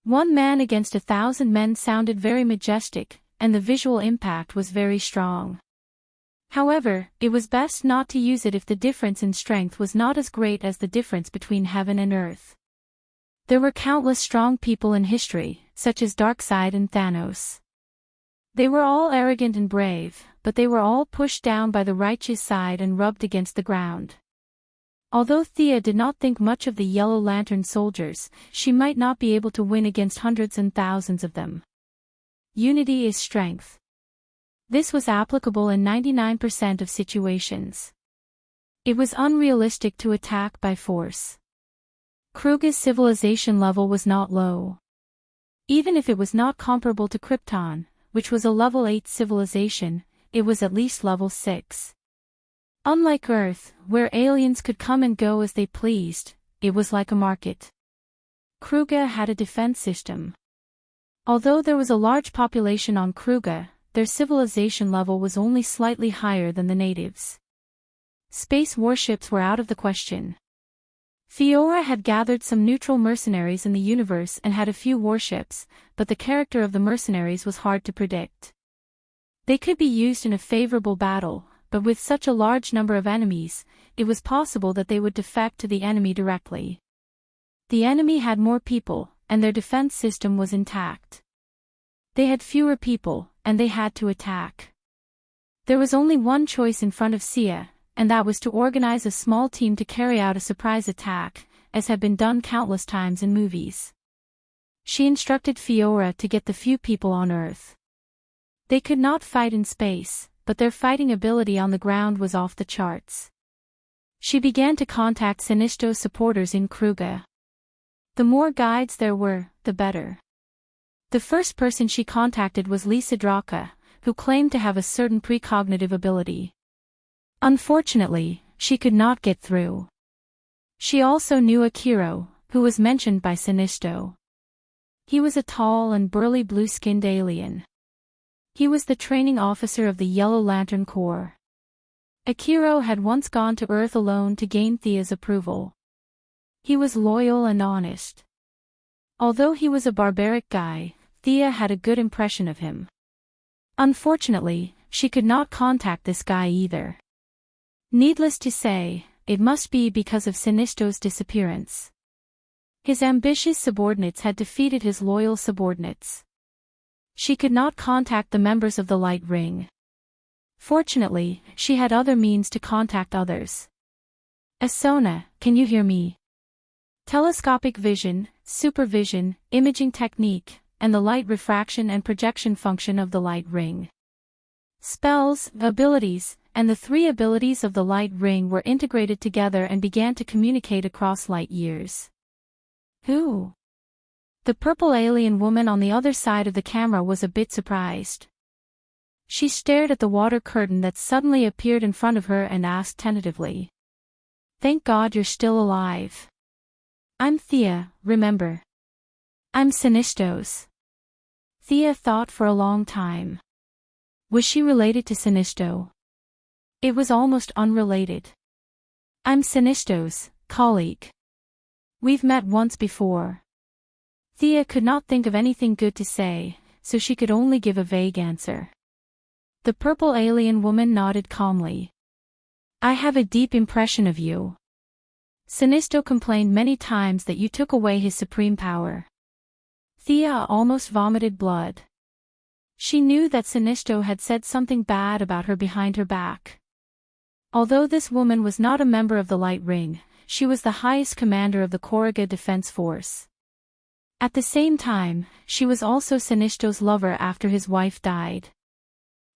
1 man against 1,000 men sounded very majestic, and the visual impact was very strong. However, it was best not to use it if the difference in strength was not as great as the difference between heaven and earth. There were countless strong people in history, such as Darkseid and Thanos. They were all arrogant and brave, but they were all pushed down by the righteous side and rubbed against the ground. Although Thea did not think much of the Yellow Lantern soldiers, she might not be able to win against hundreds and thousands of them. Unity is strength. This was applicable in 99% of situations. It was unrealistic to attack by force. Kruge's civilization level was not low. Even if it was not comparable to Krypton, which was a level 8 civilization, it was at least level 6. Unlike Earth, where aliens could come and go as they pleased, it was like a market. Kruge had a defense system. Although there was a large population on Kruga, their civilization level was only slightly higher than the natives. Space warships were out of the question. Fiora had gathered some neutral mercenaries in the universe and had a few warships, but the character of the mercenaries was hard to predict. They could be used in a favorable battle, but with such a large number of enemies, it was possible that they would defect to the enemy directly. The enemy had more people, and their defense system was intact. They had fewer people, and they had to attack. There was only one choice in front of Sia, and that was to organize a small team to carry out a surprise attack, as had been done countless times in movies. She instructed Fiora to get the few people on Earth. They could not fight in space, but their fighting ability on the ground was off the charts. She began to contact Sinisto's supporters in Kruga. The more guides there were, the better. The first person she contacted was Lisa Draka, who claimed to have a certain precognitive ability. Unfortunately, she could not get through. She also knew Akiro, who was mentioned by Sinisto. He was a tall and burly blue-skinned alien. He was the training officer of the Yellow Lantern Corps. Akiro had once gone to Earth alone to gain Thea's approval. He was loyal and honest. Although he was a barbaric guy, Thea had a good impression of him. Unfortunately, she could not contact this guy either. Needless to say, it must be because of Sinisto's disappearance. His ambitious subordinates had defeated his loyal subordinates. She could not contact the members of the Light Ring. Fortunately, she had other means to contact others. Asona, can you hear me? Telescopic vision, supervision, imaging technique, and the light refraction and projection function of the Light Ring. Spells, abilities, and the three abilities of the Light Ring were integrated together and began to communicate across light years. Who? The purple alien woman on the other side of the camera was a bit surprised. She stared at the water curtain that suddenly appeared in front of her and asked tentatively. Thank God you're still alive. I'm Thea, remember? I'm Sinistos. Thea thought for a long time. Was she related to Sinisto? It was almost unrelated. I'm Sinistos, colleague. We've met once before. Thea could not think of anything good to say, so she could only give a vague answer. The purple alien woman nodded calmly. I have a deep impression of you. Sinisto complained many times that you took away his supreme power. Thea almost vomited blood. She knew that Sinisto had said something bad about her behind her back. Although this woman was not a member of the Light Ring, she was the highest commander of the Koruga Defense Force. At the same time, she was also Sinisto's lover after his wife died.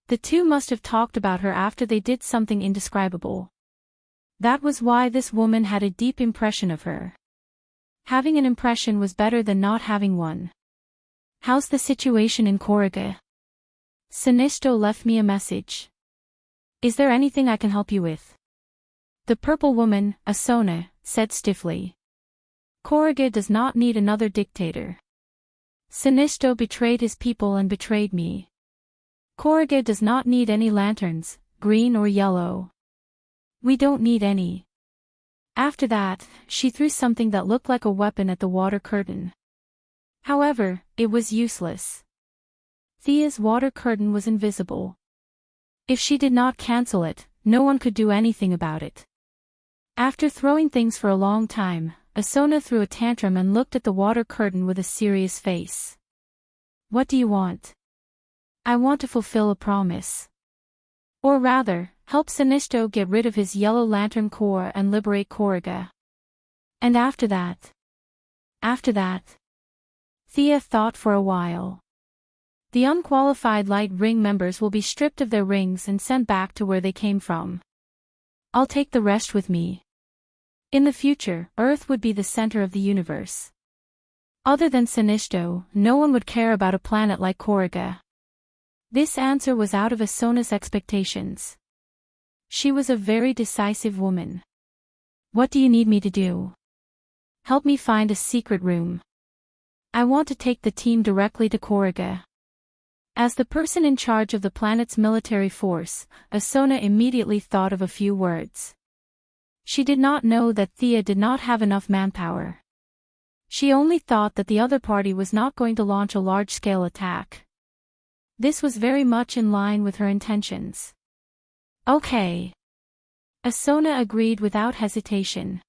The two must have talked about her after they did something indescribable. That was why this woman had a deep impression of her. Having an impression was better than not having one. How's the situation in Koruga? Sinisto left me a message. Is there anything I can help you with? The purple woman, Asona, said stiffly. Koruga does not need another dictator. Sinisto betrayed his people and betrayed me. Koruga does not need any lanterns, green or yellow. We don't need any. After that, she threw something that looked like a weapon at the water curtain. However, it was useless. Thea's water curtain was invisible. If she did not cancel it, no one could do anything about it. After throwing things for a long time, Asona threw a tantrum and looked at the water curtain with a serious face. What do you want? I want to fulfill a promise. Or rather, help Sinisto get rid of his Yellow Lantern Corps and liberate Koruga. And after that? After that? Thea thought for a while. The unqualified Light Ring members will be stripped of their rings and sent back to where they came from. I'll take the rest with me. In the future, Earth would be the center of the universe. Other than Sinisto, no one would care about a planet like Koruga. This answer was out of Asona's expectations. She was a very decisive woman. What do you need me to do? Help me find a secret room. I want to take the team directly to Korriga. As the person in charge of the planet's military force, Asuna immediately thought of a few words. She did not know that Thea did not have enough manpower. She only thought that the other party was not going to launch a large-scale attack. This was very much in line with her intentions. Okay. Asuna agreed without hesitation.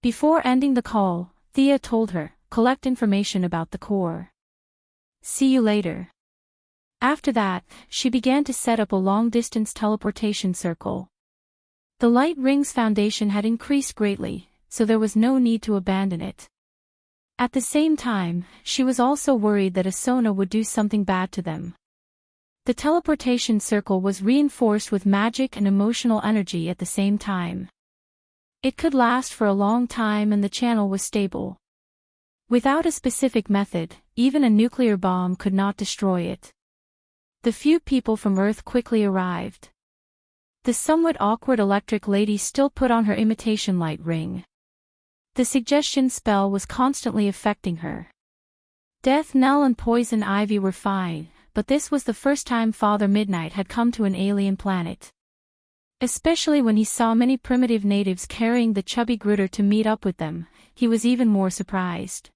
Before ending the call, Thea told her, collect information about the core. See you later. After that, she began to set up a long-distance teleportation circle. The Light Ring's foundation had increased greatly, so there was no need to abandon it. At the same time, she was also worried that Asuna would do something bad to them. The teleportation circle was reinforced with magic and emotional energy at the same time. It could last for a long time and the channel was stable. Without a specific method, even a nuclear bomb could not destroy it. The few people from Earth quickly arrived. The somewhat awkward electric lady still put on her imitation light ring. The suggestion spell was constantly affecting her. Death Knell and Poison Ivy were fine, but this was the first time Father Midnight had come to an alien planet. Especially when he saw many primitive natives carrying the chubby Grutter to meet up with them, he was even more surprised.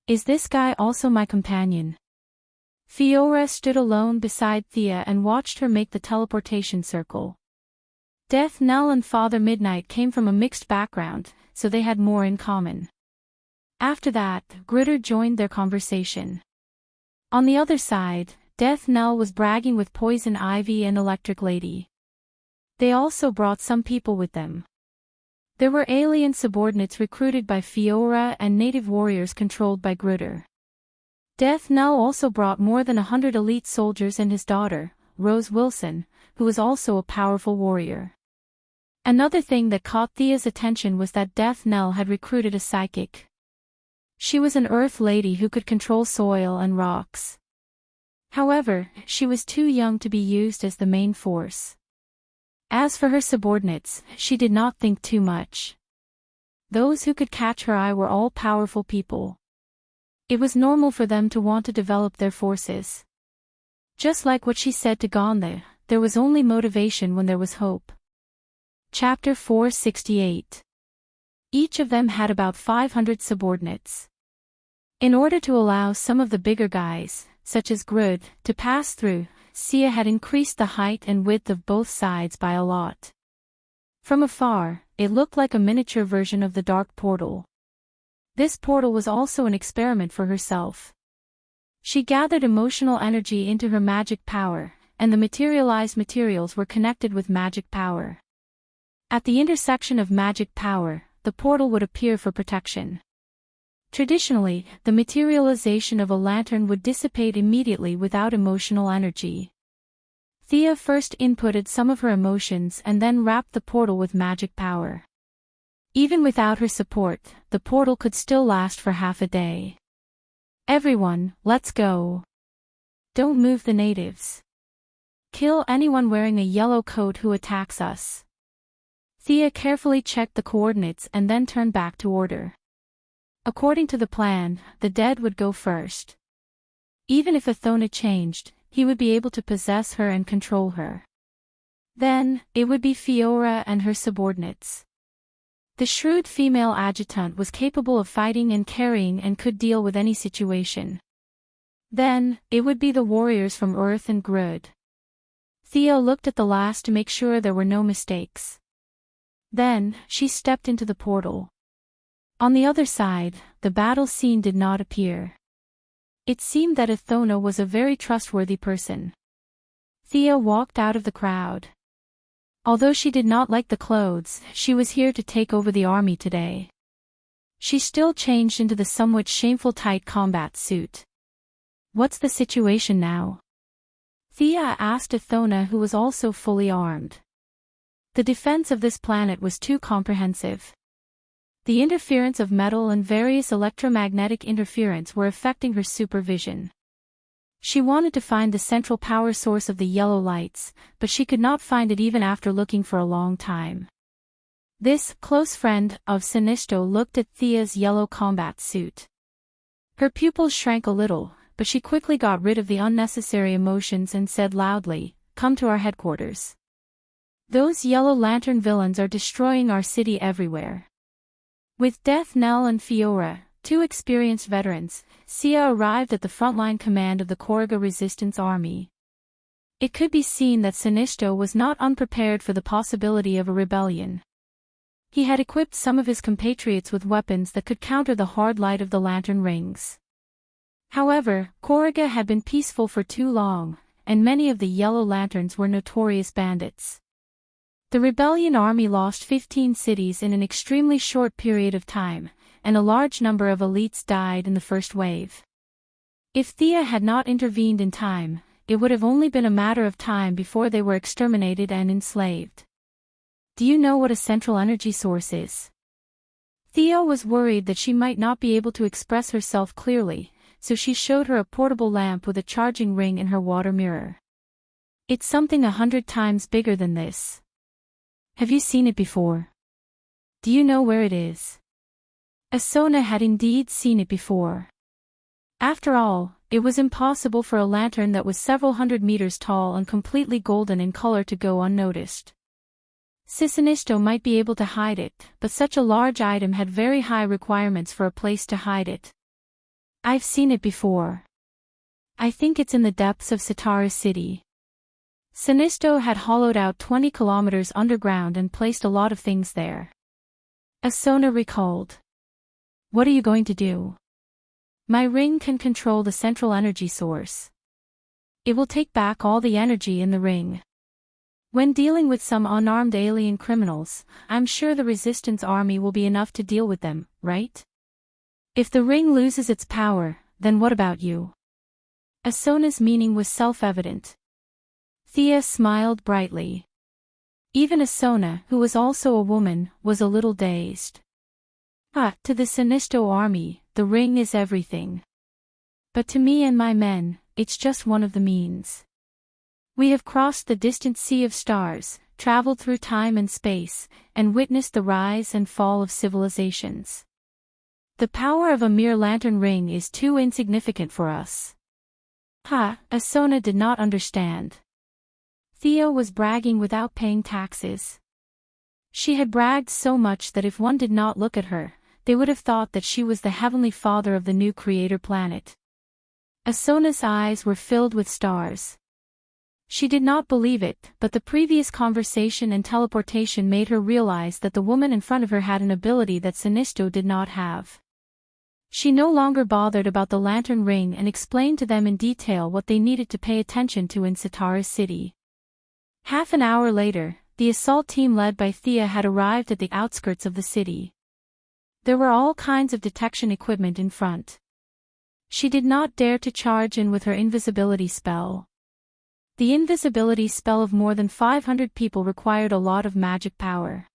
Is this guy also my companion? Fiora stood alone beside Thea and watched her make the teleportation circle. Death Knell and Father Midnight came from a mixed background, so they had more in common. After that, Grutter joined their conversation. On the other side, Death Knell was bragging with Poison Ivy and Electric Lady. They also brought some people with them. There were alien subordinates recruited by Fiora and native warriors controlled by Grutter. Death Knell also brought more than 100 elite soldiers and his daughter, Rose Wilson, who was also a powerful warrior. Another thing that caught Thea's attention was that Death Knell had recruited a psychic. She was an earth lady who could control soil and rocks. However, she was too young to be used as the main force. As for her subordinates, she did not think too much. Those who could catch her eye were all powerful people. It was normal for them to want to develop their forces. Just like what she said to Gonde, there was only motivation when there was hope. Chapter 468. Each of them had about 500 subordinates. In order to allow some of the bigger guys, such as Grud, to pass through, Sia had increased the height and width of both sides by a lot. From afar, it looked like a miniature version of the Dark Portal. This portal was also an experiment for herself. She gathered emotional energy into her magic power, and the materialized materials were connected with magic power. At the intersection of magic power, the portal would appear for protection. Traditionally, the materialization of a lantern would dissipate immediately without emotional energy. Thea first inputted some of her emotions and then wrapped the portal with magic power. Even without her support, the portal could still last for half a day. Everyone, let's go. Don't move the natives. Kill anyone wearing a yellow coat who attacks us. Thea carefully checked the coordinates and then turned back to order. According to the plan, the dead would go first. Even if Athona changed, he would be able to possess her and control her. Then, it would be Fiora and her subordinates. The shrewd female adjutant was capable of fighting and carrying and could deal with any situation. Then, it would be the warriors from Earth and Grud. Thea looked at the last to make sure there were no mistakes. Then, she stepped into the portal. On the other side, the battle scene did not appear. It seemed that Athona was a very trustworthy person. Thea walked out of the crowd. Although she did not like the clothes, she was here to take over the army today. She still changed into the somewhat shameful tight combat suit. What's the situation now? Thea asked Athona, who was also fully armed. The defense of this planet was too comprehensive. The interference of metal and various electromagnetic interference were affecting her supervision. She wanted to find the central power source of the yellow lights, but she could not find it even after looking for a long time. This close friend of Sinisto looked at Thea's yellow combat suit. Her pupils shrank a little, but she quickly got rid of the unnecessary emotions and said loudly, "Come to our headquarters. Those Yellow Lantern villains are destroying our city everywhere." With Death, Nell and Fiora, two experienced veterans, Sia arrived at the frontline command of the Korriga Resistance Army. It could be seen that Sinistro was not unprepared for the possibility of a rebellion. He had equipped some of his compatriots with weapons that could counter the hard light of the lantern rings. However, Korriga had been peaceful for too long, and many of the Yellow Lanterns were notorious bandits. The rebellion army lost 15 cities in an extremely short period of time, and a large number of elites died in the first wave. If Thea had not intervened in time, it would have only been a matter of time before they were exterminated and enslaved. Do you know what a central energy source is? Thea was worried that she might not be able to express herself clearly, so she showed her a portable lamp with a charging ring in her water mirror. It's something 100 times bigger than this. Have you seen it before? Do you know where it is? Asona had indeed seen it before. After all, it was impossible for a lantern that was several hundred meters tall and completely golden in color to go unnoticed. Sinistro might be able to hide it, but such a large item had very high requirements for a place to hide it. I've seen it before. I think it's in the depths of Satara City. Sinistro had hollowed out 20 kilometers underground and placed a lot of things there. Asona recalled. What are you going to do? My ring can control the central energy source. It will take back all the energy in the ring. When dealing with some unarmed alien criminals, I'm sure the resistance army will be enough to deal with them, right? If the ring loses its power, then what about you? Asona's meaning was self-evident. Thea smiled brightly. Even Asona, who was also a woman, was a little dazed. To the Sinistro army, the ring is everything. But to me and my men, it's just one of the means. We have crossed the distant sea of stars, traveled through time and space, and witnessed the rise and fall of civilizations. The power of a mere lantern ring is too insignificant for us. Asona did not understand. Thea was bragging without paying taxes. She had bragged so much that if one did not look at her, they would have thought that she was the heavenly father of the new creator planet. Asona's eyes were filled with stars. She did not believe it, but the previous conversation and teleportation made her realize that the woman in front of her had an ability that Sinistro did not have. She no longer bothered about the lantern ring and explained to them in detail what they needed to pay attention to in Satara City. Half an hour later, the assault team led by Thea had arrived at the outskirts of the city. There were all kinds of detection equipment in front. She did not dare to charge in with her invisibility spell. The invisibility spell of more than 500 people required a lot of magic power.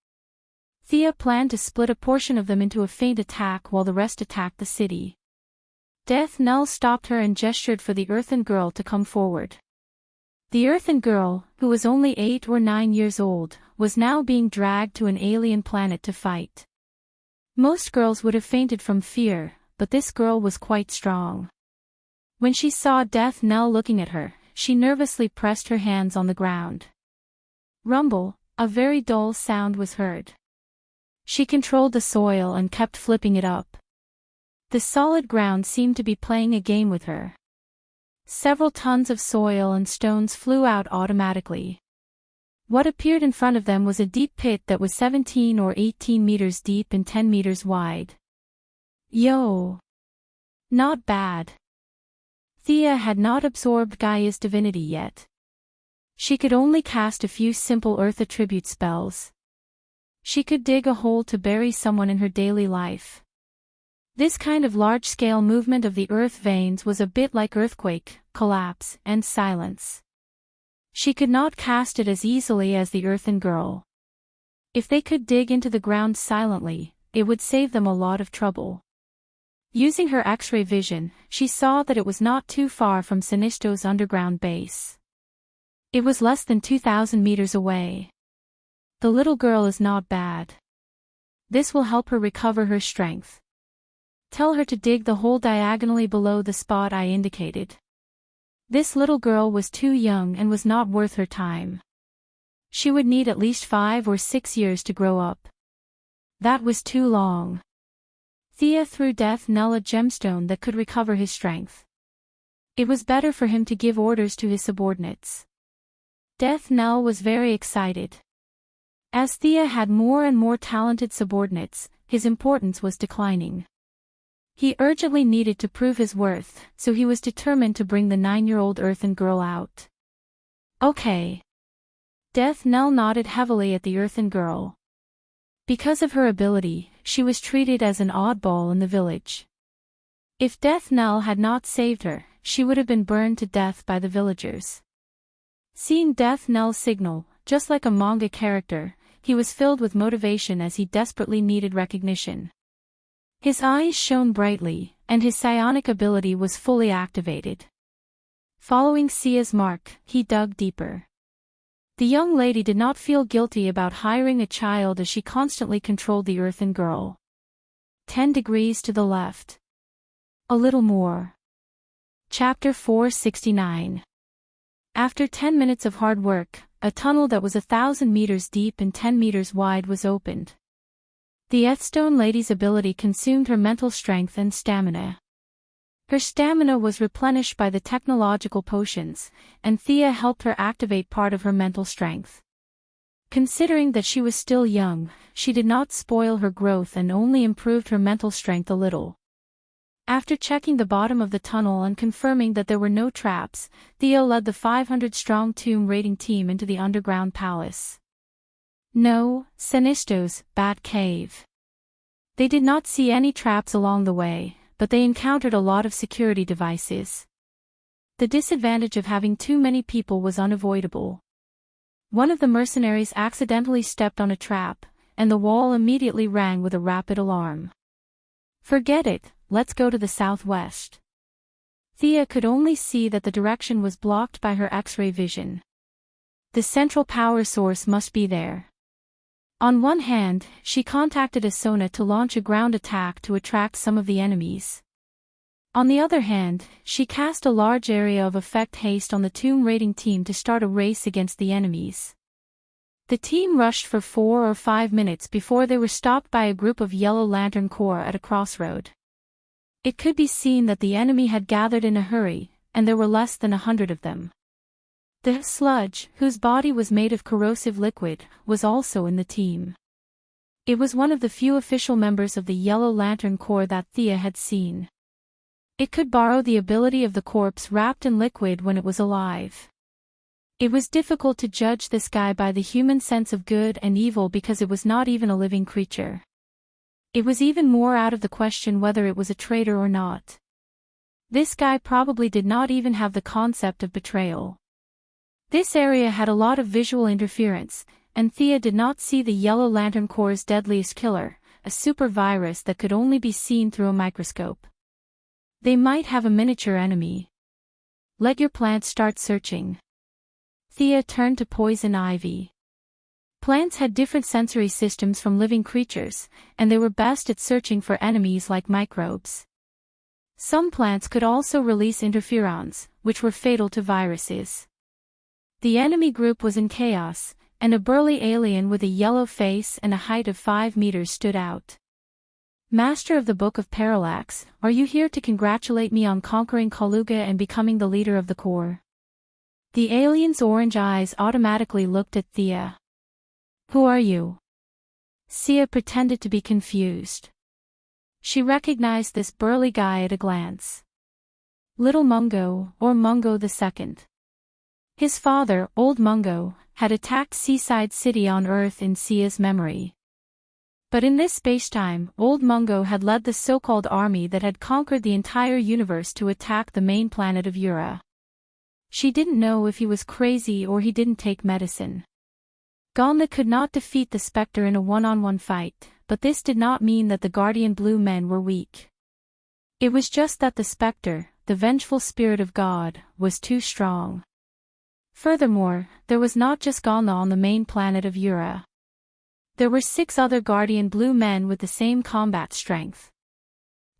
Thea planned to split a portion of them into a feint attack while the rest attacked the city. Death Knell stopped her and gestured for the Earthen Girl to come forward. The Earthen Girl, who was only 8 or 9 years old, was now being dragged to an alien planet to fight. Most girls would have fainted from fear, but this girl was quite strong. When she saw Death Knell looking at her, she nervously pressed her hands on the ground. Rumble, a very dull sound was heard. She controlled the soil and kept flipping it up. The solid ground seemed to be playing a game with her. Several tons of soil and stones flew out automatically. What appeared in front of them was a deep pit that was 17 or 18 meters deep and 10 meters wide. Yo! Not bad. Thea had not absorbed Gaia's divinity yet. She could only cast a few simple earth attribute spells. She could dig a hole to bury someone in her daily life. This kind of large-scale movement of the earth veins was a bit like earthquake, collapse, and silence. She could not cast it as easily as the Earthen Girl. If they could dig into the ground silently, it would save them a lot of trouble. Using her X-ray vision, she saw that it was not too far from Sinistro's underground base. It was less than 2,000 meters away. The little girl is not bad. This will help her recover her strength. Tell her to dig the hole diagonally below the spot I indicated. This little girl was too young and was not worth her time. She would need at least 5 or 6 years to grow up. That was too long. Thea threw Death Knell a gemstone that could recover his strength. It was better for him to give orders to his subordinates. Death Knell was very excited. As Thea had more and more talented subordinates, his importance was declining. He urgently needed to prove his worth, so he was determined to bring the 9-year-old earthen girl out. Okay. Death Knell nodded heavily at the earthen girl. Because of her ability, she was treated as an oddball in the village. If Death Knell had not saved her, she would have been burned to death by the villagers. Seeing Death Knell signal, just like a manga character, he was filled with motivation as he desperately needed recognition. His eyes shone brightly, and his psionic ability was fully activated. Following Sia's mark, he dug deeper. The young lady did not feel guilty about hiring a child as she constantly controlled the earthen girl. 10 degrees to the left. A little more. Chapter 469. After 10 minutes of hard work, a tunnel that was 1,000 meters deep and 10 meters wide was opened. The Earthstone lady's ability consumed her mental strength and stamina. Her stamina was replenished by the technological potions, and Thea helped her activate part of her mental strength. Considering that she was still young, she did not spoil her growth and only improved her mental strength a little. After checking the bottom of the tunnel and confirming that there were no traps, Thea led the 500-strong tomb raiding team into the underground palace. No, Sinistro's Bat Cave. They did not see any traps along the way, but they encountered a lot of security devices. The disadvantage of having too many people was unavoidable. One of the mercenaries accidentally stepped on a trap, and the wall immediately rang with a rapid alarm. Forget it, let's go to the southwest. Thea could only see that the direction was blocked by her X-ray vision. The central power source must be there. On one hand, she contacted Asona to launch a ground attack to attract some of the enemies. On the other hand, she cast a large area of effect haste on the tomb raiding team to start a race against the enemies. The team rushed for 4 or 5 minutes before they were stopped by a group of Yellow Lantern Corps at a crossroad. It could be seen that the enemy had gathered in a hurry, and there were less than 100 of them. The sludge, whose body was made of corrosive liquid, was also in the team. It was one of the few official members of the Yellow Lantern Corps that Thea had seen. It could borrow the ability of the corpse wrapped in liquid when it was alive. It was difficult to judge this guy by the human sense of good and evil because it was not even a living creature. It was even more out of the question whether it was a traitor or not. This guy probably did not even have the concept of betrayal. This area had a lot of visual interference, and Thea did not see the Yellow Lantern Corps' deadliest killer, a super virus that could only be seen through a microscope. They might have a miniature enemy. Let your plants start searching. Thea turned to Poison Ivy. Plants had different sensory systems from living creatures, and they were best at searching for enemies like microbes. Some plants could also release interferons, which were fatal to viruses. The enemy group was in chaos, and a burly alien with a yellow face and a height of 5 meters stood out. Master of the Book of Parallax, are you here to congratulate me on conquering Kaluga and becoming the leader of the Corps? The alien's orange eyes automatically looked at Thea. Who are you? Sia pretended to be confused. She recognized this burly guy at a glance. Little Mungo, or Mungo II. His father, Old Mungo, had attacked Seaside City on Earth in Sia's memory. But in this spacetime, Old Mungo had led the so-called army that had conquered the entire universe to attack the main planet of Ura. She didn't know if he was crazy or he didn't take medicine. Galna could not defeat the Spectre in a one-on-one fight, but this did not mean that the Guardian Blue men were weak. It was just that the Spectre, the vengeful spirit of God, was too strong. Furthermore, there was not just Galna on the main planet of Ura. There were 6 other Guardian Blue men with the same combat strength.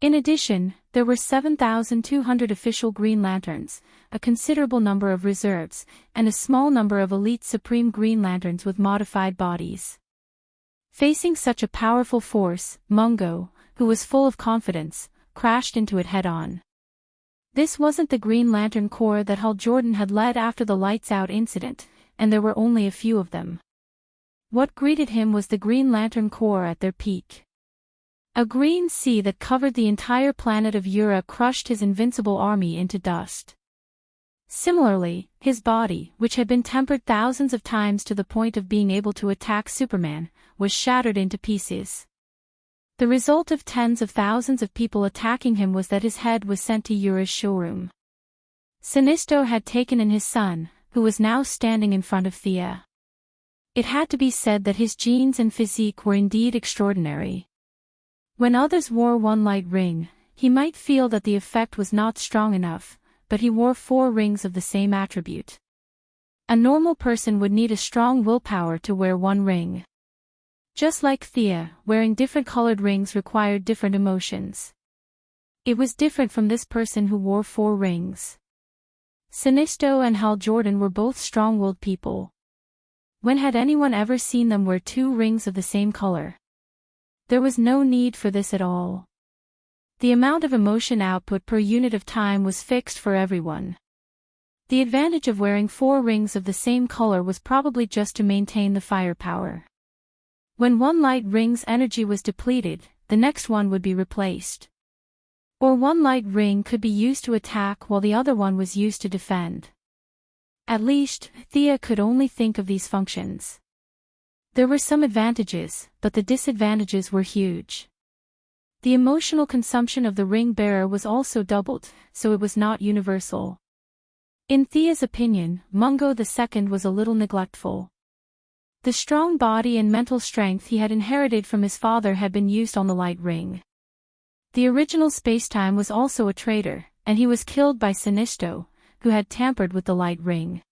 In addition, there were 7,200 official Green Lanterns, a considerable number of reserves, and a small number of elite Supreme Green Lanterns with modified bodies. Facing such a powerful force, Mungo, who was full of confidence, crashed into it head-on. This wasn't the Green Lantern Corps that Hal Jordan had led after the Lights Out incident, and there were only a few of them. What greeted him was the Green Lantern Corps at their peak. A green sea that covered the entire planet of Ura crushed his invincible army into dust. Similarly, his body, which had been tempered thousands of times to the point of being able to attack Superman, was shattered into pieces. The result of tens of thousands of people attacking him was that his head was sent to Ura's showroom. Sinisto had taken in his son, who was now standing in front of Thea. It had to be said that his genes and physique were indeed extraordinary. When others wore one light ring, he might feel that the effect was not strong enough, but he wore 4 rings of the same attribute. A normal person would need a strong willpower to wear one ring. Just like Thea, wearing different colored rings required different emotions. It was different from this person who wore 4 rings. Sinisto and Hal Jordan were both strong-willed people. When had anyone ever seen them wear 2 rings of the same color? There was no need for this at all. The amount of emotion output per unit of time was fixed for everyone. The advantage of wearing 4 rings of the same color was probably just to maintain the firepower. When one light ring's energy was depleted, the next one would be replaced. Or one light ring could be used to attack while the other one was used to defend. At least, Thea could only think of these functions. There were some advantages, but the disadvantages were huge. The emotional consumption of the ring bearer was also doubled, so it was not universal. In Thea's opinion, Mungo II was a little neglectful. The strong body and mental strength he had inherited from his father had been used on the light ring. The original spacetime was also a traitor, and he was killed by Sinisto, who had tampered with the light ring.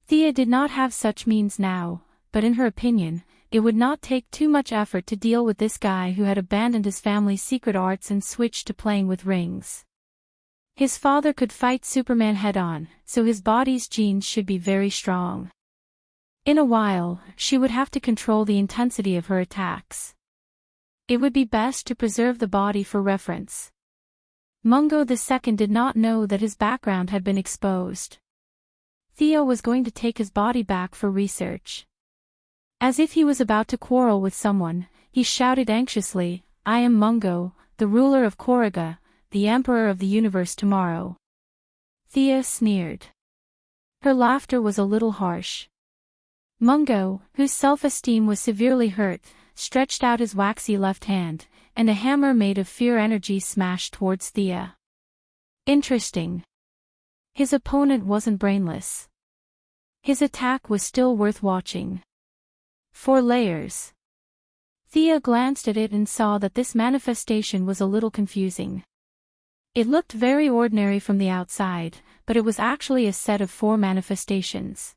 Thea did not have such means now, but in her opinion, it would not take too much effort to deal with this guy who had abandoned his family's secret arts and switched to playing with rings. His father could fight Superman head-on, so his body's genes should be very strong. In a while, she would have to control the intensity of her attacks. It would be best to preserve the body for reference. Mungo II did not know that his background had been exposed. Theo was going to take his body back for research. As if he was about to quarrel with someone, he shouted anxiously, "I am Mungo, the ruler of Koruga, the emperor of the universe tomorrow." Thea sneered. Her laughter was a little harsh. Mungo, whose self-esteem was severely hurt, stretched out his waxy left hand, and a hammer made of fear energy smashed towards Thea. Interesting. His opponent wasn't brainless. His attack was still worth watching. 4 layers. Thea glanced at it and saw that this manifestation was a little confusing. It looked very ordinary from the outside, but it was actually a set of 4 manifestations.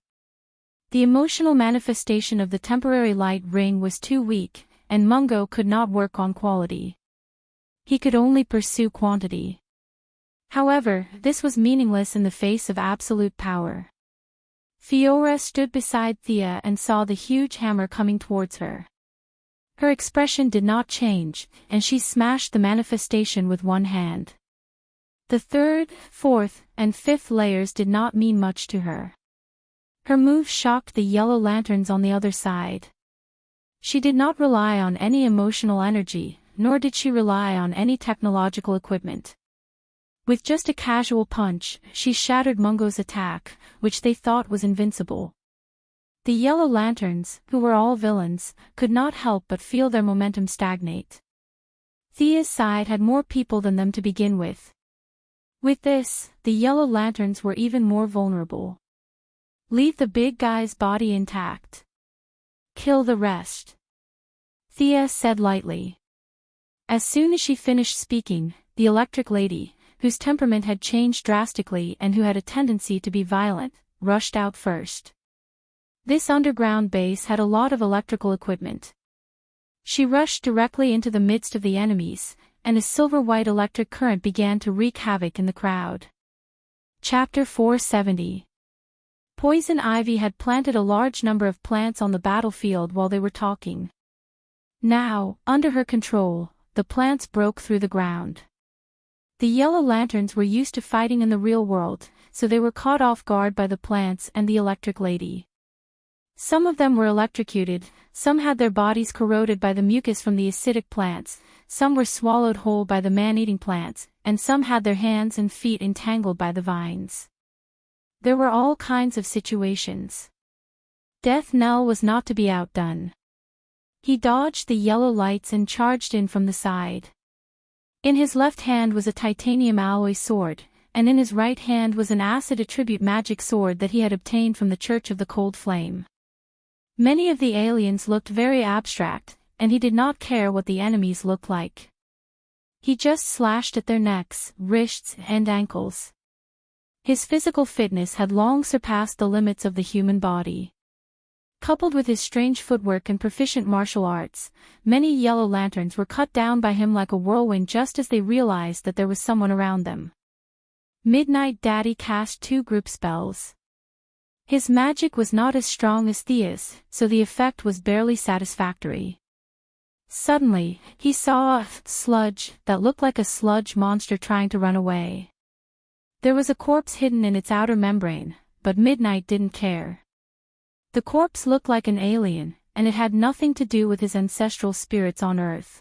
The emotional manifestation of the temporary light ring was too weak, and Mungo could not work on quality. He could only pursue quantity. However, this was meaningless in the face of absolute power. Fiora stood beside Thea and saw the huge hammer coming towards her. Her expression did not change, and she smashed the manifestation with one hand. The 3rd, 4th, and 5th layers did not mean much to her. Her move shocked the yellow lanterns on the other side. She did not rely on any emotional energy, nor did she rely on any technological equipment. With just a casual punch, she shattered Mungo's attack, which they thought was invincible. The yellow lanterns, who were all villains, could not help but feel their momentum stagnate. Thea's side had more people than them to begin with. With this, the yellow lanterns were even more vulnerable. Leave the big guy's body intact. Kill the rest. Thea said lightly. As soon as she finished speaking, the electric lady, whose temperament had changed drastically and who had a tendency to be violent, rushed out first. This underground base had a lot of electrical equipment. She rushed directly into the midst of the enemies, and a silver-white electric current began to wreak havoc in the crowd. Chapter 470. Poison Ivy had planted a large number of plants on the battlefield while they were talking. Now, under her control, the plants broke through the ground. The Yellow Lanterns were used to fighting in the real world, so they were caught off guard by the plants and the Electric Lady. Some of them were electrocuted, some had their bodies corroded by the mucus from the acidic plants, some were swallowed whole by the man-eating plants, and some had their hands and feet entangled by the vines. There were all kinds of situations. Death Knell was not to be outdone. He dodged the yellow lights and charged in from the side. In his left hand was a titanium alloy sword, and in his right hand was an acid attribute magic sword that he had obtained from the Church of the Cold Flame. Many of the aliens looked very abstract, and he did not care what the enemies looked like. He just slashed at their necks, wrists, and ankles. His physical fitness had long surpassed the limits of the human body. Coupled with his strange footwork and proficient martial arts, many Yellow Lanterns were cut down by him like a whirlwind just as they realized that there was someone around them. Midnight Daddy cast 2 group spells. His magic was not as strong as Thea's, so the effect was barely satisfactory. Suddenly, he saw a sludge that looked like a sludge monster trying to run away. There was a corpse hidden in its outer membrane, but Midnight didn't care. The corpse looked like an alien, and it had nothing to do with his ancestral spirits on Earth.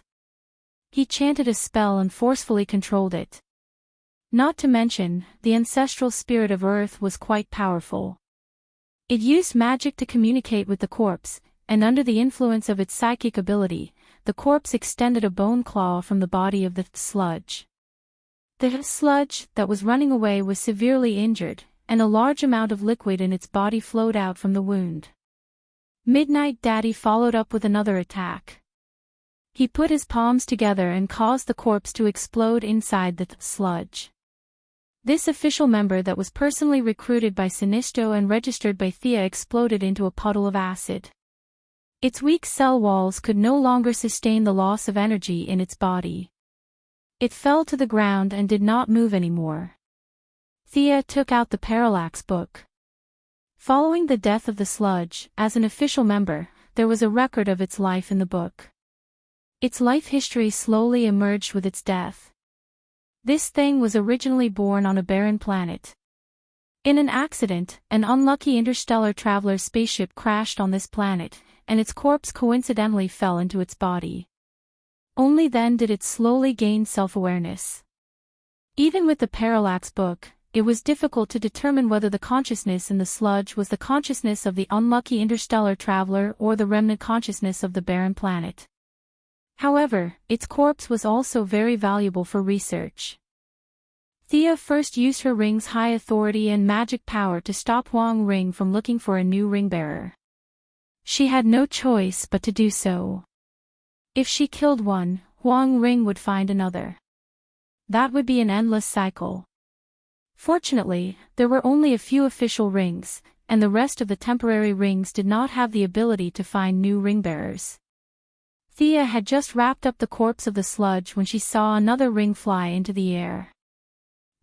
He chanted a spell and forcefully controlled it. Not to mention, the ancestral spirit of Earth was quite powerful. It used magic to communicate with the corpse, and under the influence of its psychic ability, the corpse extended a bone claw from the body of the sludge. The sludge that was running away was severely injured, and a large amount of liquid in its body flowed out from the wound. Midnight Daddy followed up with another attack. He put his palms together and caused the corpse to explode inside the sludge. This official member that was personally recruited by Sinisto and registered by Thea exploded into a puddle of acid. Its weak cell walls could no longer sustain the loss of energy in its body. It fell to the ground and did not move anymore. Thea took out the Parallax book. Following the death of the sludge, as an official member, there was a record of its life in the book. Its life history slowly emerged with its death. This thing was originally born on a barren planet. In an accident, an unlucky interstellar traveler spaceship crashed on this planet, and its corpse coincidentally fell into its body. Only then did it slowly gain self-awareness. Even with the Parallax book, it was difficult to determine whether the consciousness in the sludge was the consciousness of the unlucky interstellar traveler or the remnant consciousness of the barren planet. However, its corpse was also very valuable for research. Thea first used her ring's high authority and magic power to stop Huang Ring from looking for a new ring bearer. She had no choice but to do so. If she killed one, Huang Ring would find another. That would be an endless cycle. Fortunately, there were only a few official rings, and the rest of the temporary rings did not have the ability to find new ring bearers. Thea had just wrapped up the corpse of the sludge when she saw another ring fly into the air.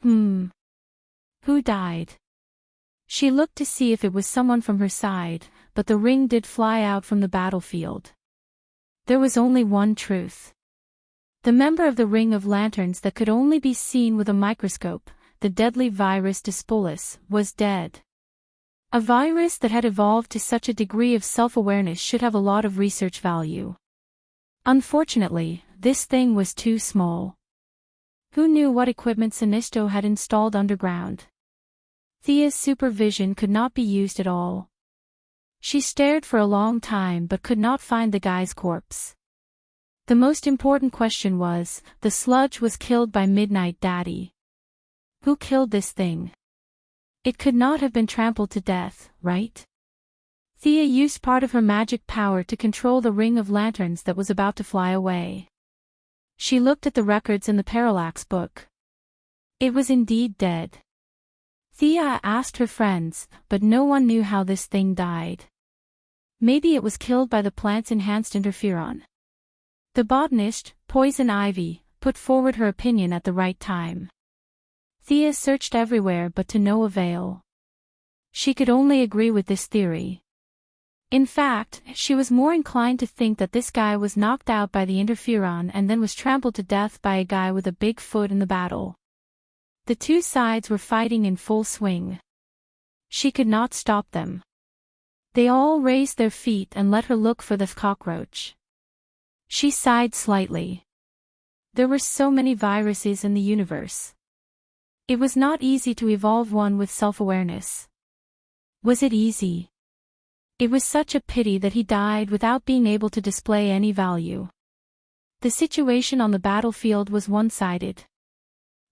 Who died? She looked to see if it was someone from her side, but the ring did fly out from the battlefield. There was only one truth. The member of the Ring of Lanterns that could only be seen with a microscope, the deadly virus Dispolus, was dead. A virus that had evolved to such a degree of self-awareness should have a lot of research value. Unfortunately, this thing was too small. Who knew what equipment Sinisto had installed underground? Thea's supervision could not be used at all. She stared for a long time but could not find the guy's corpse. The most important question was, the sludge was killed by Midnight Daddy. Who killed this thing? It could not have been trampled to death, right? Thea used part of her magic power to control the Ring of Lanterns that was about to fly away. She looked at the records in the Parallax book. It was indeed dead. Thea asked her friends, but no one knew how this thing died. Maybe it was killed by the plant's enhanced interferon. The botanist, Poison Ivy, put forward her opinion at the right time. Thea searched everywhere but to no avail. She could only agree with this theory. In fact, she was more inclined to think that this guy was knocked out by the interferon and then was trampled to death by a guy with a big foot in the battle. The two sides were fighting in full swing. She could not stop them. They all raised their feet and let her look for the cockroach. She sighed slightly. There were so many viruses in the universe. It was not easy to evolve one with self-awareness. Was it easy? It was such a pity that he died without being able to display any value. The situation on the battlefield was one-sided.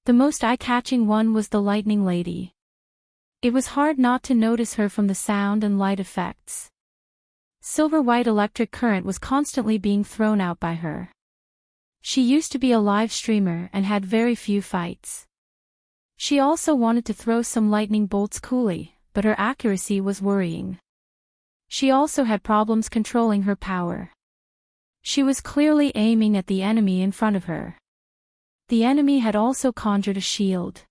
The most eye-catching one was the Lightning Lady. It was hard not to notice her from the sound and light effects. Silver-white electric current was constantly being thrown out by her. She used to be a live streamer and had very few fights. She also wanted to throw some lightning bolts coolly, but her accuracy was worrying. She also had problems controlling her power. She was clearly aiming at the enemy in front of her. The enemy had also conjured a shield.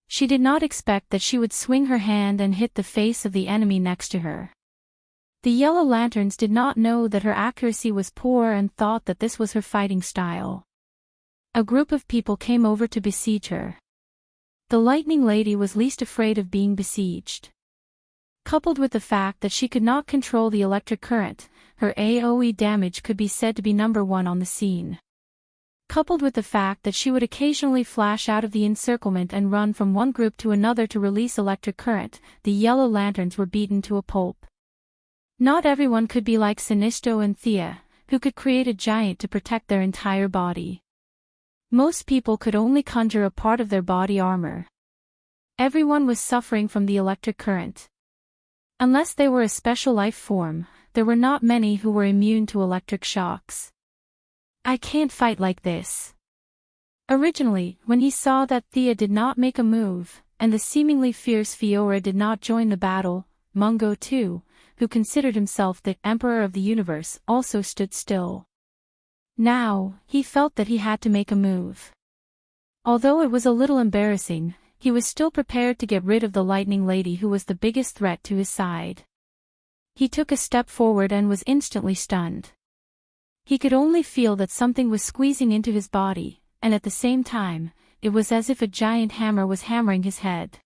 She did not expect that she would swing her hand and hit the face of the enemy next to her. The Yellow Lanterns did not know that her accuracy was poor and thought that this was her fighting style. A group of people came over to besiege her. The Lightning Lady was least afraid of being besieged. Coupled with the fact that she could not control the electric current, her AoE damage could be said to be number one on the scene. Coupled with the fact that she would occasionally flash out of the encirclement and run from one group to another to release electric current, the Yellow Lanterns were beaten to a pulp. Not everyone could be like Sinisto and Thea, who could create a giant to protect their entire body. Most people could only conjure a part of their body armor. Everyone was suffering from the electric current. Unless they were a special life form, there were not many who were immune to electric shocks. I can't fight like this. Originally, when he saw that Thea did not make a move, and the seemingly fierce Fiora did not join the battle, Mungo too, who considered himself the Emperor of the Universe, also stood still. Now, he felt that he had to make a move. Although it was a little embarrassing, he was still prepared to get rid of the Lightning Lady who was the biggest threat to his side. He took a step forward and was instantly stunned. He could only feel that something was squeezing into his body, and at the same time, it was as if a giant hammer was hammering his head.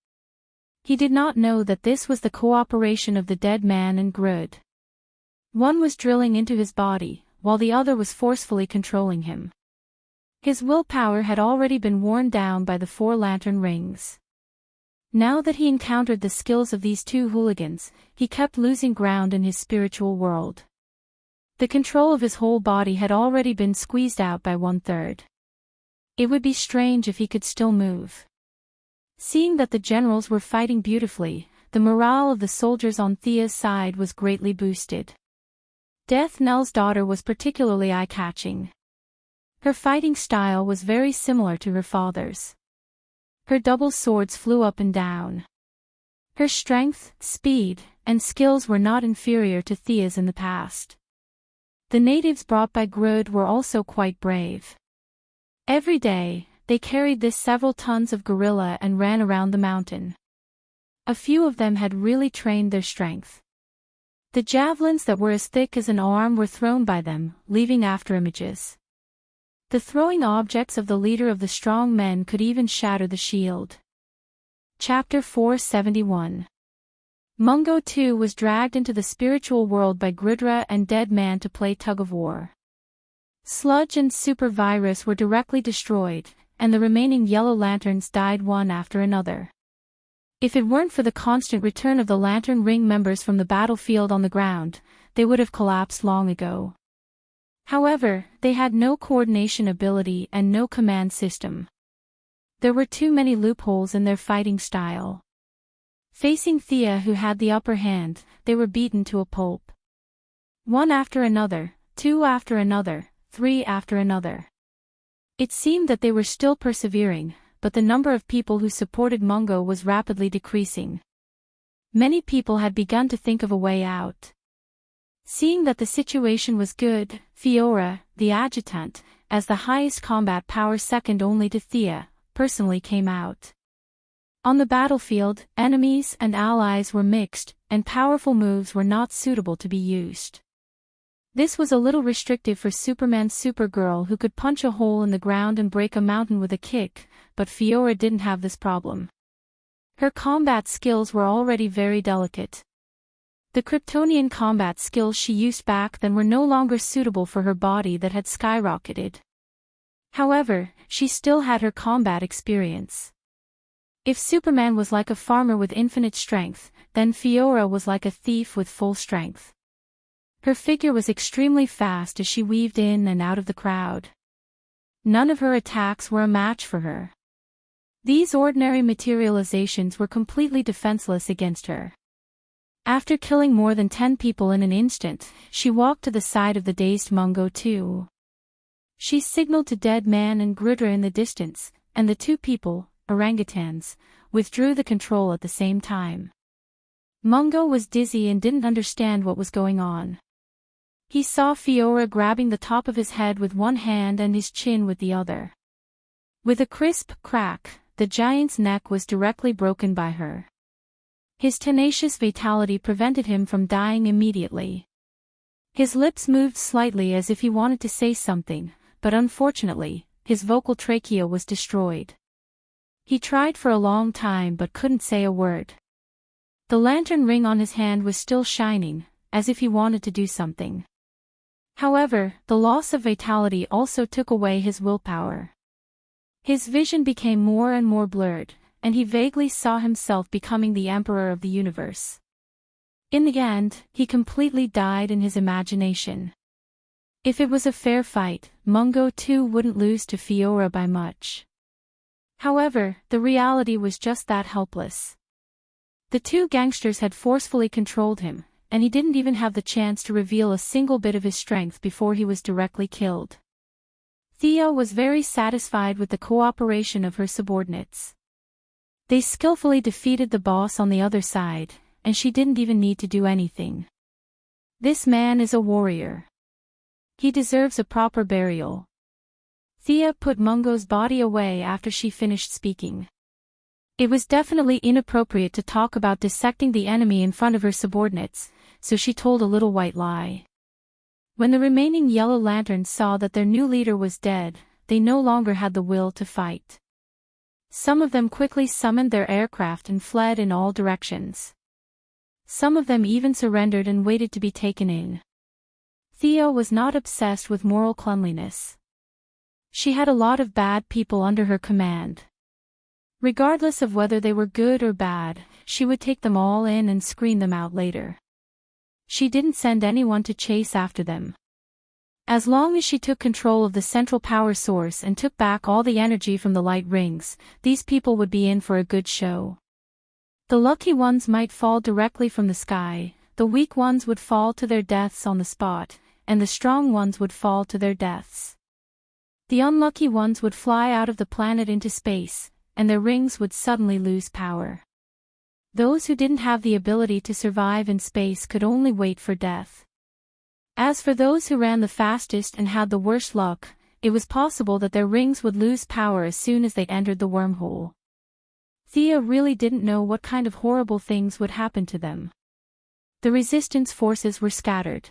He did not know that this was the cooperation of the dead man and Grud. One was drilling into his body, while the other was forcefully controlling him. His willpower had already been worn down by the 4 lantern rings. Now that he encountered the skills of these two hooligans, he kept losing ground in his spiritual world. The control of his whole body had already been squeezed out by 1/3. It would be strange if he could still move. Seeing that the generals were fighting beautifully, the morale of the soldiers on Thea's side was greatly boosted. Death Knell's daughter was particularly eye-catching. Her fighting style was very similar to her father's. Her double swords flew up and down. Her strength, speed, and skills were not inferior to Thea's in the past. The natives brought by Grud were also quite brave. Every day, they carried this several tons of gorilla and ran around the mountain. A few of them had really trained their strength. The javelins that were as thick as an arm were thrown by them, leaving after images. The throwing objects of the leader of the strong men could even shatter the shield. Chapter 471. Mungo too was dragged into the spiritual world by Grudra and Dead Man to play tug-of-war. Sludge and Super Virus were directly destroyed, and the remaining Yellow Lanterns died one after another. If it weren't for the constant return of the Lantern Ring members from the battlefield on the ground, they would have collapsed long ago. However, they had no coordination ability and no command system. There were too many loopholes in their fighting style. Facing Thea, who had the upper hand, they were beaten to a pulp. One after another, 2 after another, 3 after another. It seemed that they were still persevering, but the number of people who supported Mungo was rapidly decreasing. Many people had begun to think of a way out. Seeing that the situation was good, Fiora, the adjutant, as the highest combat power second only to Thea, personally came out. On the battlefield, enemies and allies were mixed, and powerful moves were not suitable to be used. This was a little restrictive for Superman's Supergirl, who could punch a hole in the ground and break a mountain with a kick, but Fiora didn't have this problem. Her combat skills were already very delicate. The Kryptonian combat skills she used back then were no longer suitable for her body that had skyrocketed. However, she still had her combat experience. If Superman was like a farmer with infinite strength, then Fiora was like a thief with full strength. Her figure was extremely fast as she weaved in and out of the crowd. None of her attacks were a match for her. These ordinary materializations were completely defenseless against her. After killing more than 10 people in an instant, she walked to the side of the dazed Mungo 2. She signaled to Dead Man and Grudra in the distance, and the two people, orangutans, withdrew the control at the same time. Mungo was dizzy and didn't understand what was going on. He saw Fiora grabbing the top of his head with one hand and his chin with the other. With a crisp crack, the giant's neck was directly broken by her. His tenacious vitality prevented him from dying immediately. His lips moved slightly as if he wanted to say something, but unfortunately, his vocal trachea was destroyed. He tried for a long time but couldn't say a word. The lantern ring on his hand was still shining, as if he wanted to do something. However, the loss of vitality also took away his willpower. His vision became more and more blurred, and he vaguely saw himself becoming the Emperor of the universe. In the end, he completely died in his imagination. If it was a fair fight, Mungo 2 wouldn't lose to Fiora by much. However, the reality was just that helpless. The two gangsters had forcefully controlled him, and he didn't even have the chance to reveal a single bit of his strength before he was directly killed. Thea was very satisfied with the cooperation of her subordinates. They skillfully defeated the boss on the other side, and she didn't even need to do anything. This man is a warrior. He deserves a proper burial. Thea put Mungo's body away after she finished speaking. It was definitely inappropriate to talk about dissecting the enemy in front of her subordinates, so she told a little white lie. When the remaining Yellow Lanterns saw that their new leader was dead, they no longer had the will to fight. Some of them quickly summoned their aircraft and fled in all directions. Some of them even surrendered and waited to be taken in. Thea was not obsessed with moral cleanliness. She had a lot of bad people under her command. Regardless of whether they were good or bad, she would take them all in and screen them out later. She didn't send anyone to chase after them. As long as she took control of the central power source and took back all the energy from the light rings, these people would be in for a good show. The lucky ones might fall directly from the sky, the weak ones would fall to their deaths on the spot, and the strong ones would fall to their deaths. The unlucky ones would fly out of the planet into space, and their rings would suddenly lose power. Those who didn't have the ability to survive in space could only wait for death. As for those who ran the fastest and had the worst luck, it was possible that their rings would lose power as soon as they entered the wormhole. Thea really didn't know what kind of horrible things would happen to them. The resistance forces were scattered.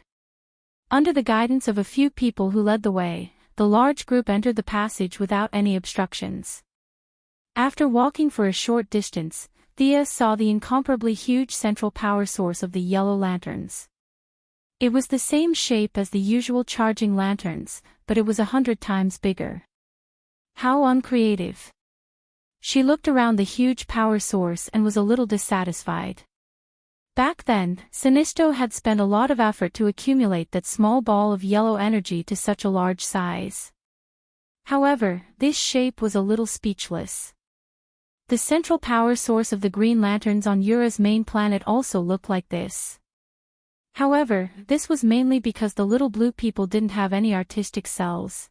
Under the guidance of a few people who led the way, the large group entered the passage without any obstructions. After walking for a short distance, Thea saw the incomparably huge central power source of the Yellow Lanterns. It was the same shape as the usual charging lanterns, but it was 100 times bigger. How uncreative. She looked around the huge power source and was a little dissatisfied. Back then, Sinisto had spent a lot of effort to accumulate that small ball of yellow energy to such a large size. However, this shape was a little speechless. The central power source of the Green Lanterns on Ura's main planet also looked like this. However, this was mainly because the little blue people didn't have any artistic cells.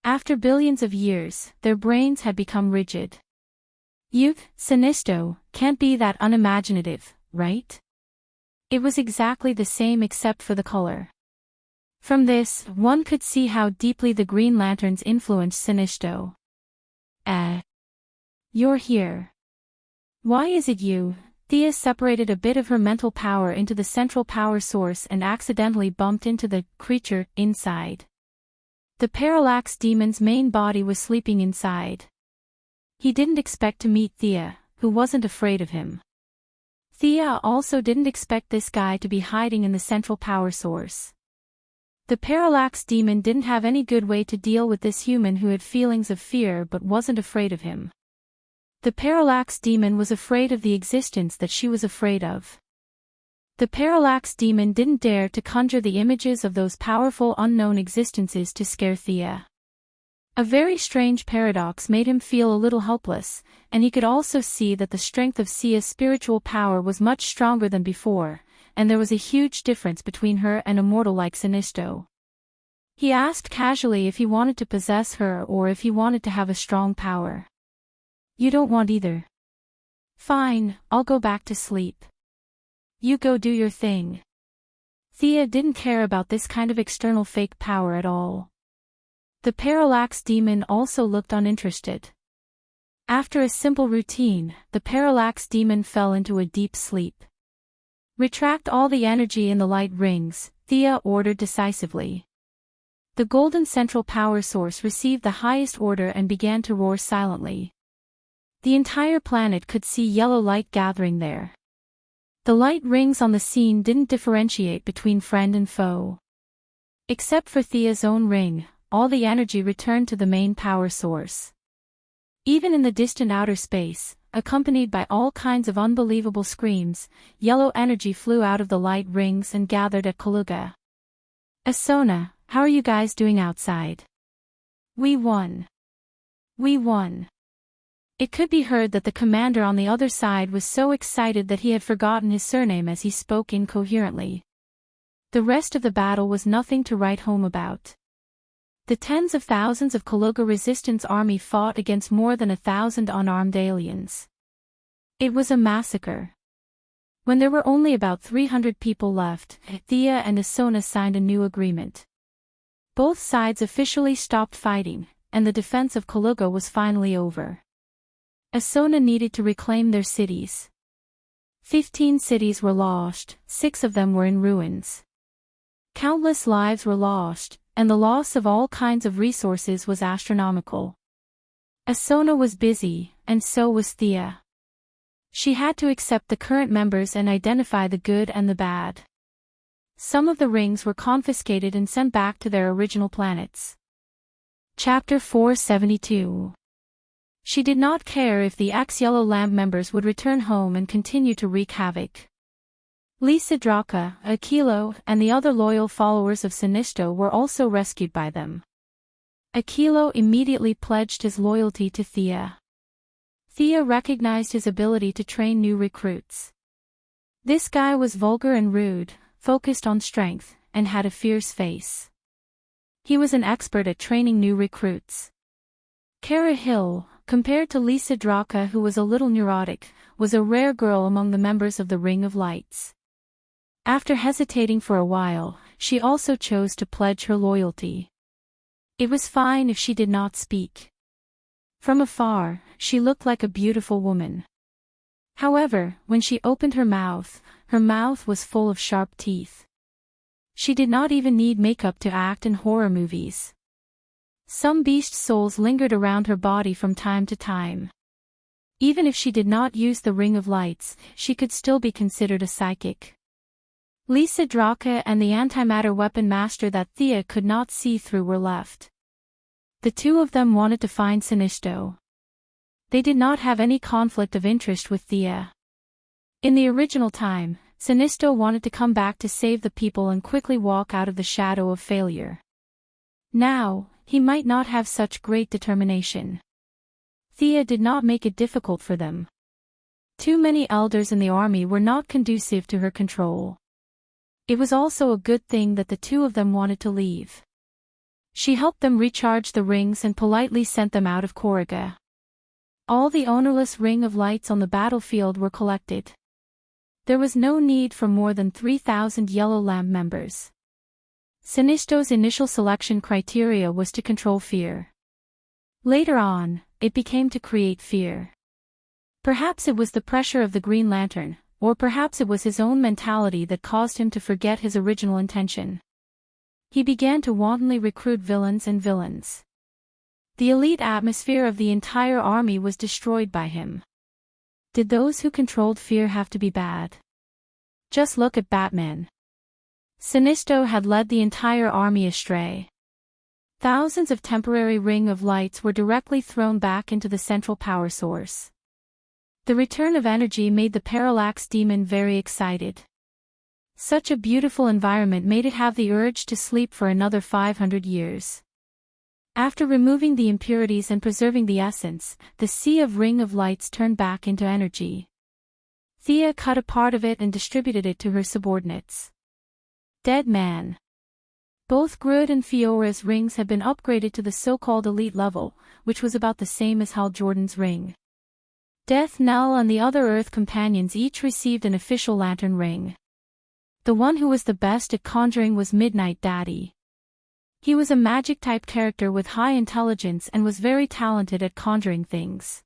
After billions of years, their brains had become rigid. You, Sinisto, can't be that unimaginative, right? It was exactly the same except for the color. From this, one could see how deeply the Green Lanterns influenced Sinistro. You're here. Why is it you? Thea separated a bit of her mental power into the central power source and accidentally bumped into the creature inside. The Parallax Demon's main body was sleeping inside. He didn't expect to meet Thea, who wasn't afraid of him. Thea also didn't expect this guy to be hiding in the central power source. The Parallax Demon didn't have any good way to deal with this human who had feelings of fear but wasn't afraid of him. The Parallax Demon was afraid of the existence that she was afraid of. The Parallax Demon didn't dare to conjure the images of those powerful unknown existences to scare Thea. A very strange paradox made him feel a little helpless, and he could also see that the strength of Thea's spiritual power was much stronger than before, and there was a huge difference between her and a mortal like Sinistro. He asked casually if he wanted to possess her or if he wanted to have a strong power. You don't want either. Fine, I'll go back to sleep. You go do your thing. Thea didn't care about this kind of external fake power at all. The Parallax Demon also looked uninterested. After a simple routine, the Parallax Demon fell into a deep sleep. Retract all the energy in the light rings, Thea ordered decisively. The golden central power source received the highest order and began to roar silently. The entire planet could see yellow light gathering there. The light rings on the scene didn't differentiate between friend and foe. Except for Thea's own ring, all the energy returned to the main power source. Even in the distant outer space, accompanied by all kinds of unbelievable screams, yellow energy flew out of the light rings and gathered at Kaluga. Asona, how are you guys doing outside? We won. We won. It could be heard that the commander on the other side was so excited that he had forgotten his surname as he spoke incoherently. The rest of the battle was nothing to write home about. The tens of thousands of Kaluga resistance army fought against more than 1,000 unarmed aliens. It was a massacre. When there were only about 300 people left, Thea and Asona signed a new agreement. Both sides officially stopped fighting, and the defense of Kaluga was finally over. Asona needed to reclaim their cities. 15 cities were lost, 6 of them were in ruins. Countless lives were lost, and the loss of all kinds of resources was astronomical. Asona was busy, and so was Thea. She had to accept the current members and identify the good and the bad. Some of the rings were confiscated and sent back to their original planets. Chapter 472. She did not care if the ex-Yellow Lamp members would return home and continue to wreak havoc. Lisa Draka, Aquilo, and the other loyal followers of Sinistro were also rescued by them. Aquilo immediately pledged his loyalty to Thea. Thea recognized his ability to train new recruits. This guy was vulgar and rude, focused on strength, and had a fierce face. He was an expert at training new recruits. Kara Hill, compared to Lisa Draka, who was a little neurotic, was a rare girl among the members of the Ring of Lights. After hesitating for a while, she also chose to pledge her loyalty. It was fine if she did not speak. From afar, she looked like a beautiful woman. However, when she opened her mouth was full of sharp teeth. She did not even need makeup to act in horror movies. Some beast souls lingered around her body from time to time. Even if she did not use the Ring of Lights, she could still be considered a psychic. Lisa Draka and the antimatter weapon master that Thea could not see through were left. The two of them wanted to find Sinistro. They did not have any conflict of interest with Thea. In the original time, Sinistro wanted to come back to save the people and quickly walk out of the shadow of failure. Now, he might not have such great determination. Thea did not make it difficult for them. Too many elders in the army were not conducive to her control. It was also a good thing that the two of them wanted to leave. She helped them recharge the rings and politely sent them out of Korriga. All the ownerless Ring of Lights on the battlefield were collected. There was no need for more than 3,000 Yellow Lamp members. Sinisto's initial selection criteria was to control fear. Later on, it became to create fear. Perhaps it was the pressure of the Green Lantern, or perhaps it was his own mentality that caused him to forget his original intention. He began to wantonly recruit villains and villains. The elite atmosphere of the entire army was destroyed by him. Did those who controlled fear have to be bad? Just look at Batman. Sinisto had led the entire army astray. Thousands of temporary ring of lights were directly thrown back into the central power source. The return of energy made the Parallax Demon very excited. Such a beautiful environment made it have the urge to sleep for another 500 years. After removing the impurities and preserving the essence, the sea of ring of lights turned back into energy. Thea cut a part of it and distributed it to her subordinates. Dead Man. Both Groot and Fiora's rings had been upgraded to the so-called elite level, which was about the same as Hal Jordan's ring. Death Knell and the other Earth companions each received an official lantern ring. The one who was the best at conjuring was Midnight Daddy. He was a magic-type character with high intelligence and was very talented at conjuring things.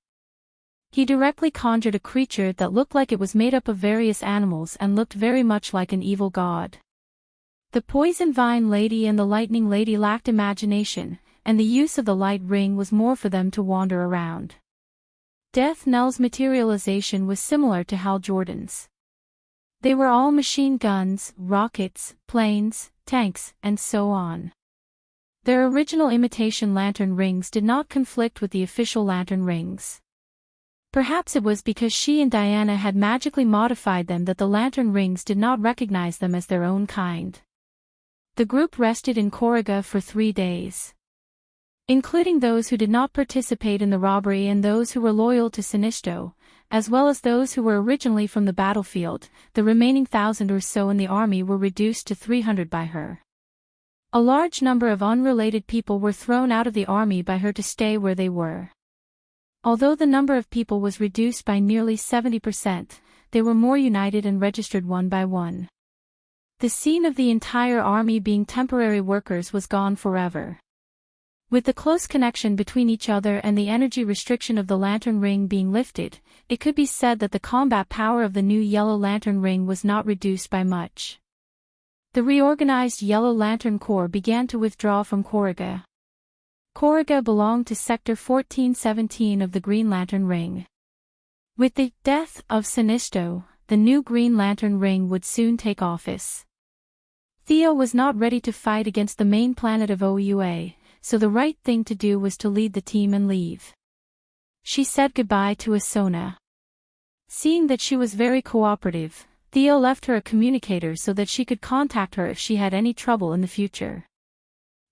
He directly conjured a creature that looked like it was made up of various animals and looked very much like an evil god. The Poison Vine Lady and the Lightning Lady lacked imagination, and the use of the light ring was more for them to wander around. Death Knell's materialization was similar to Hal Jordan's. They were all machine guns, rockets, planes, tanks, and so on. Their original imitation lantern rings did not conflict with the official lantern rings. Perhaps it was because she and Diana had magically modified them that the lantern rings did not recognize them as their own kind. The group rested in Koruga for 3 days. Including those who did not participate in the robbery and those who were loyal to Sinisto, as well as those who were originally from the battlefield, the remaining 1,000 or so in the army were reduced to 300 by her. A large number of unrelated people were thrown out of the army by her to stay where they were. Although the number of people was reduced by nearly 70%, they were more united and registered one by one. The scene of the entire army being temporary workers was gone forever. With the close connection between each other and the energy restriction of the lantern ring being lifted, it could be said that the combat power of the new Yellow Lantern ring was not reduced by much. The reorganized Yellow Lantern Corps began to withdraw from Koruga. Koruga belonged to Sector 1417 of the Green Lantern Ring. With the death of Sinisto, the new Green Lantern Ring would soon take office. Theo was not ready to fight against the main planet of OUA, so the right thing to do was to lead the team and leave. She said goodbye to Asona. Seeing that she was very cooperative, Theo left her a communicator so that she could contact her if she had any trouble in the future.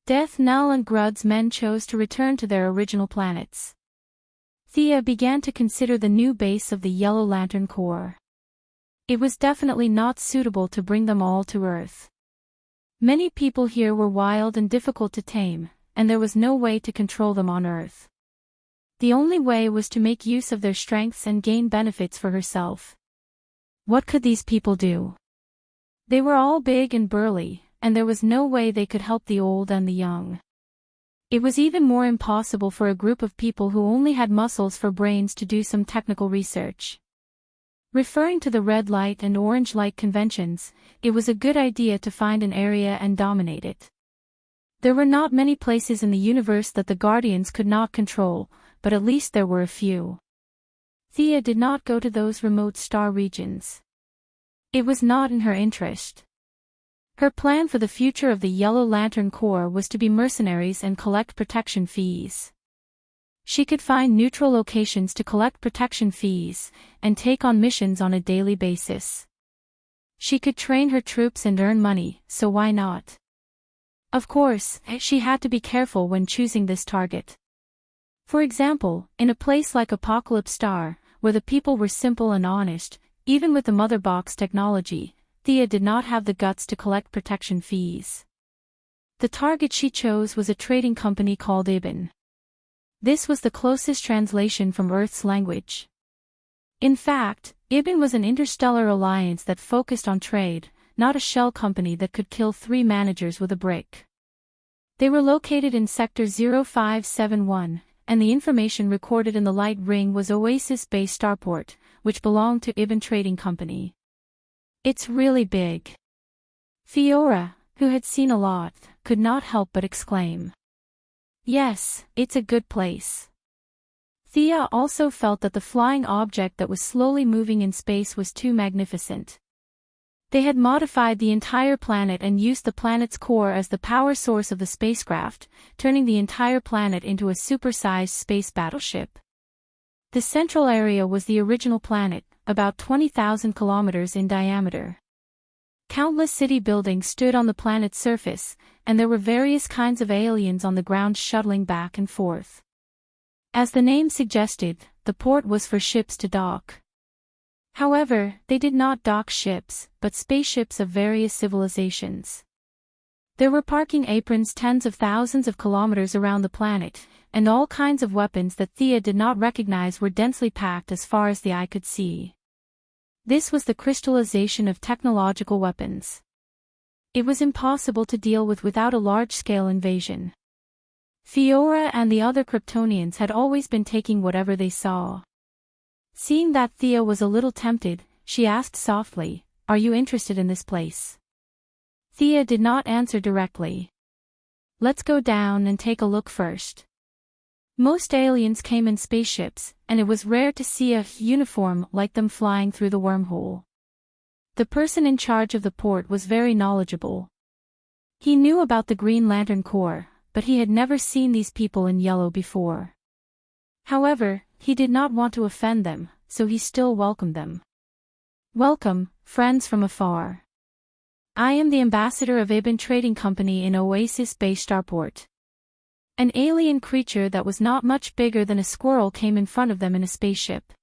Death Knell and Grud's men chose to return to their original planets. Thea began to consider the new base of the Yellow Lantern Corps. It was definitely not suitable to bring them all to Earth. Many people here were wild and difficult to tame, and there was no way to control them on Earth. The only way was to make use of their strengths and gain benefits for herself. What could these people do? They were all big and burly, and there was no way they could help the old and the young. It was even more impossible for a group of people who only had muscles for brains to do some technical research. Referring to the red light and orange light conventions, it was a good idea to find an area and dominate it. There were not many places in the universe that the Guardians could not control, but at least there were a few. Thea did not go to those remote star regions. It was not in her interest. Her plan for the future of the Yellow Lantern Corps was to be mercenaries and collect protection fees. She could find neutral locations to collect protection fees, and take on missions on a daily basis. She could train her troops and earn money, so why not? Of course, she had to be careful when choosing this target. For example, in a place like Apocalypse Star, where the people were simple and honest, even with the Mother Box technology, Thea did not have the guts to collect protection fees. The target she chose was a trading company called Ibn. This was the closest translation from Earth's language. In fact, Ibn was an interstellar alliance that focused on trade, not a shell company that could kill 3 managers with a brick. They were located in Sector 0571, and the information recorded in the light ring was Oasis Bay Starport, which belonged to Ibn Trading Company. It's really big. Fiora, who had seen a lot, could not help but exclaim. Yes, it's a good place. Thea also felt that the flying object that was slowly moving in space was too magnificent. They had modified the entire planet and used the planet's core as the power source of the spacecraft, turning the entire planet into a supersized space battleship. The central area was the original planet, about 20,000 kilometers in diameter. Countless city buildings stood on the planet's surface, and there were various kinds of aliens on the ground shuttling back and forth. As the name suggested, the port was for ships to dock. However, they did not dock ships, but spaceships of various civilizations. There were parking aprons tens of thousands of kilometers around the planet, and all kinds of weapons that Thea did not recognize were densely packed as far as the eye could see. This was the crystallization of technological weapons. It was impossible to deal with without a large-scale invasion. Fiora and the other Kryptonians had always been taking whatever they saw. Seeing that Thea was a little tempted, she asked softly, "Are you interested in this place?" Thea did not answer directly. "Let's go down and take a look first." Most aliens came in spaceships, and it was rare to see a uniform like them flying through the wormhole. The person in charge of the port was very knowledgeable. He knew about the Green Lantern Corps, but he had never seen these people in yellow before. However, he did not want to offend them, so he still welcomed them. "Welcome, friends from afar. I am the ambassador of Ibn Trading Company in Oasis Bay Starport." An alien creature that was not much bigger than a squirrel came in front of them in a spaceship.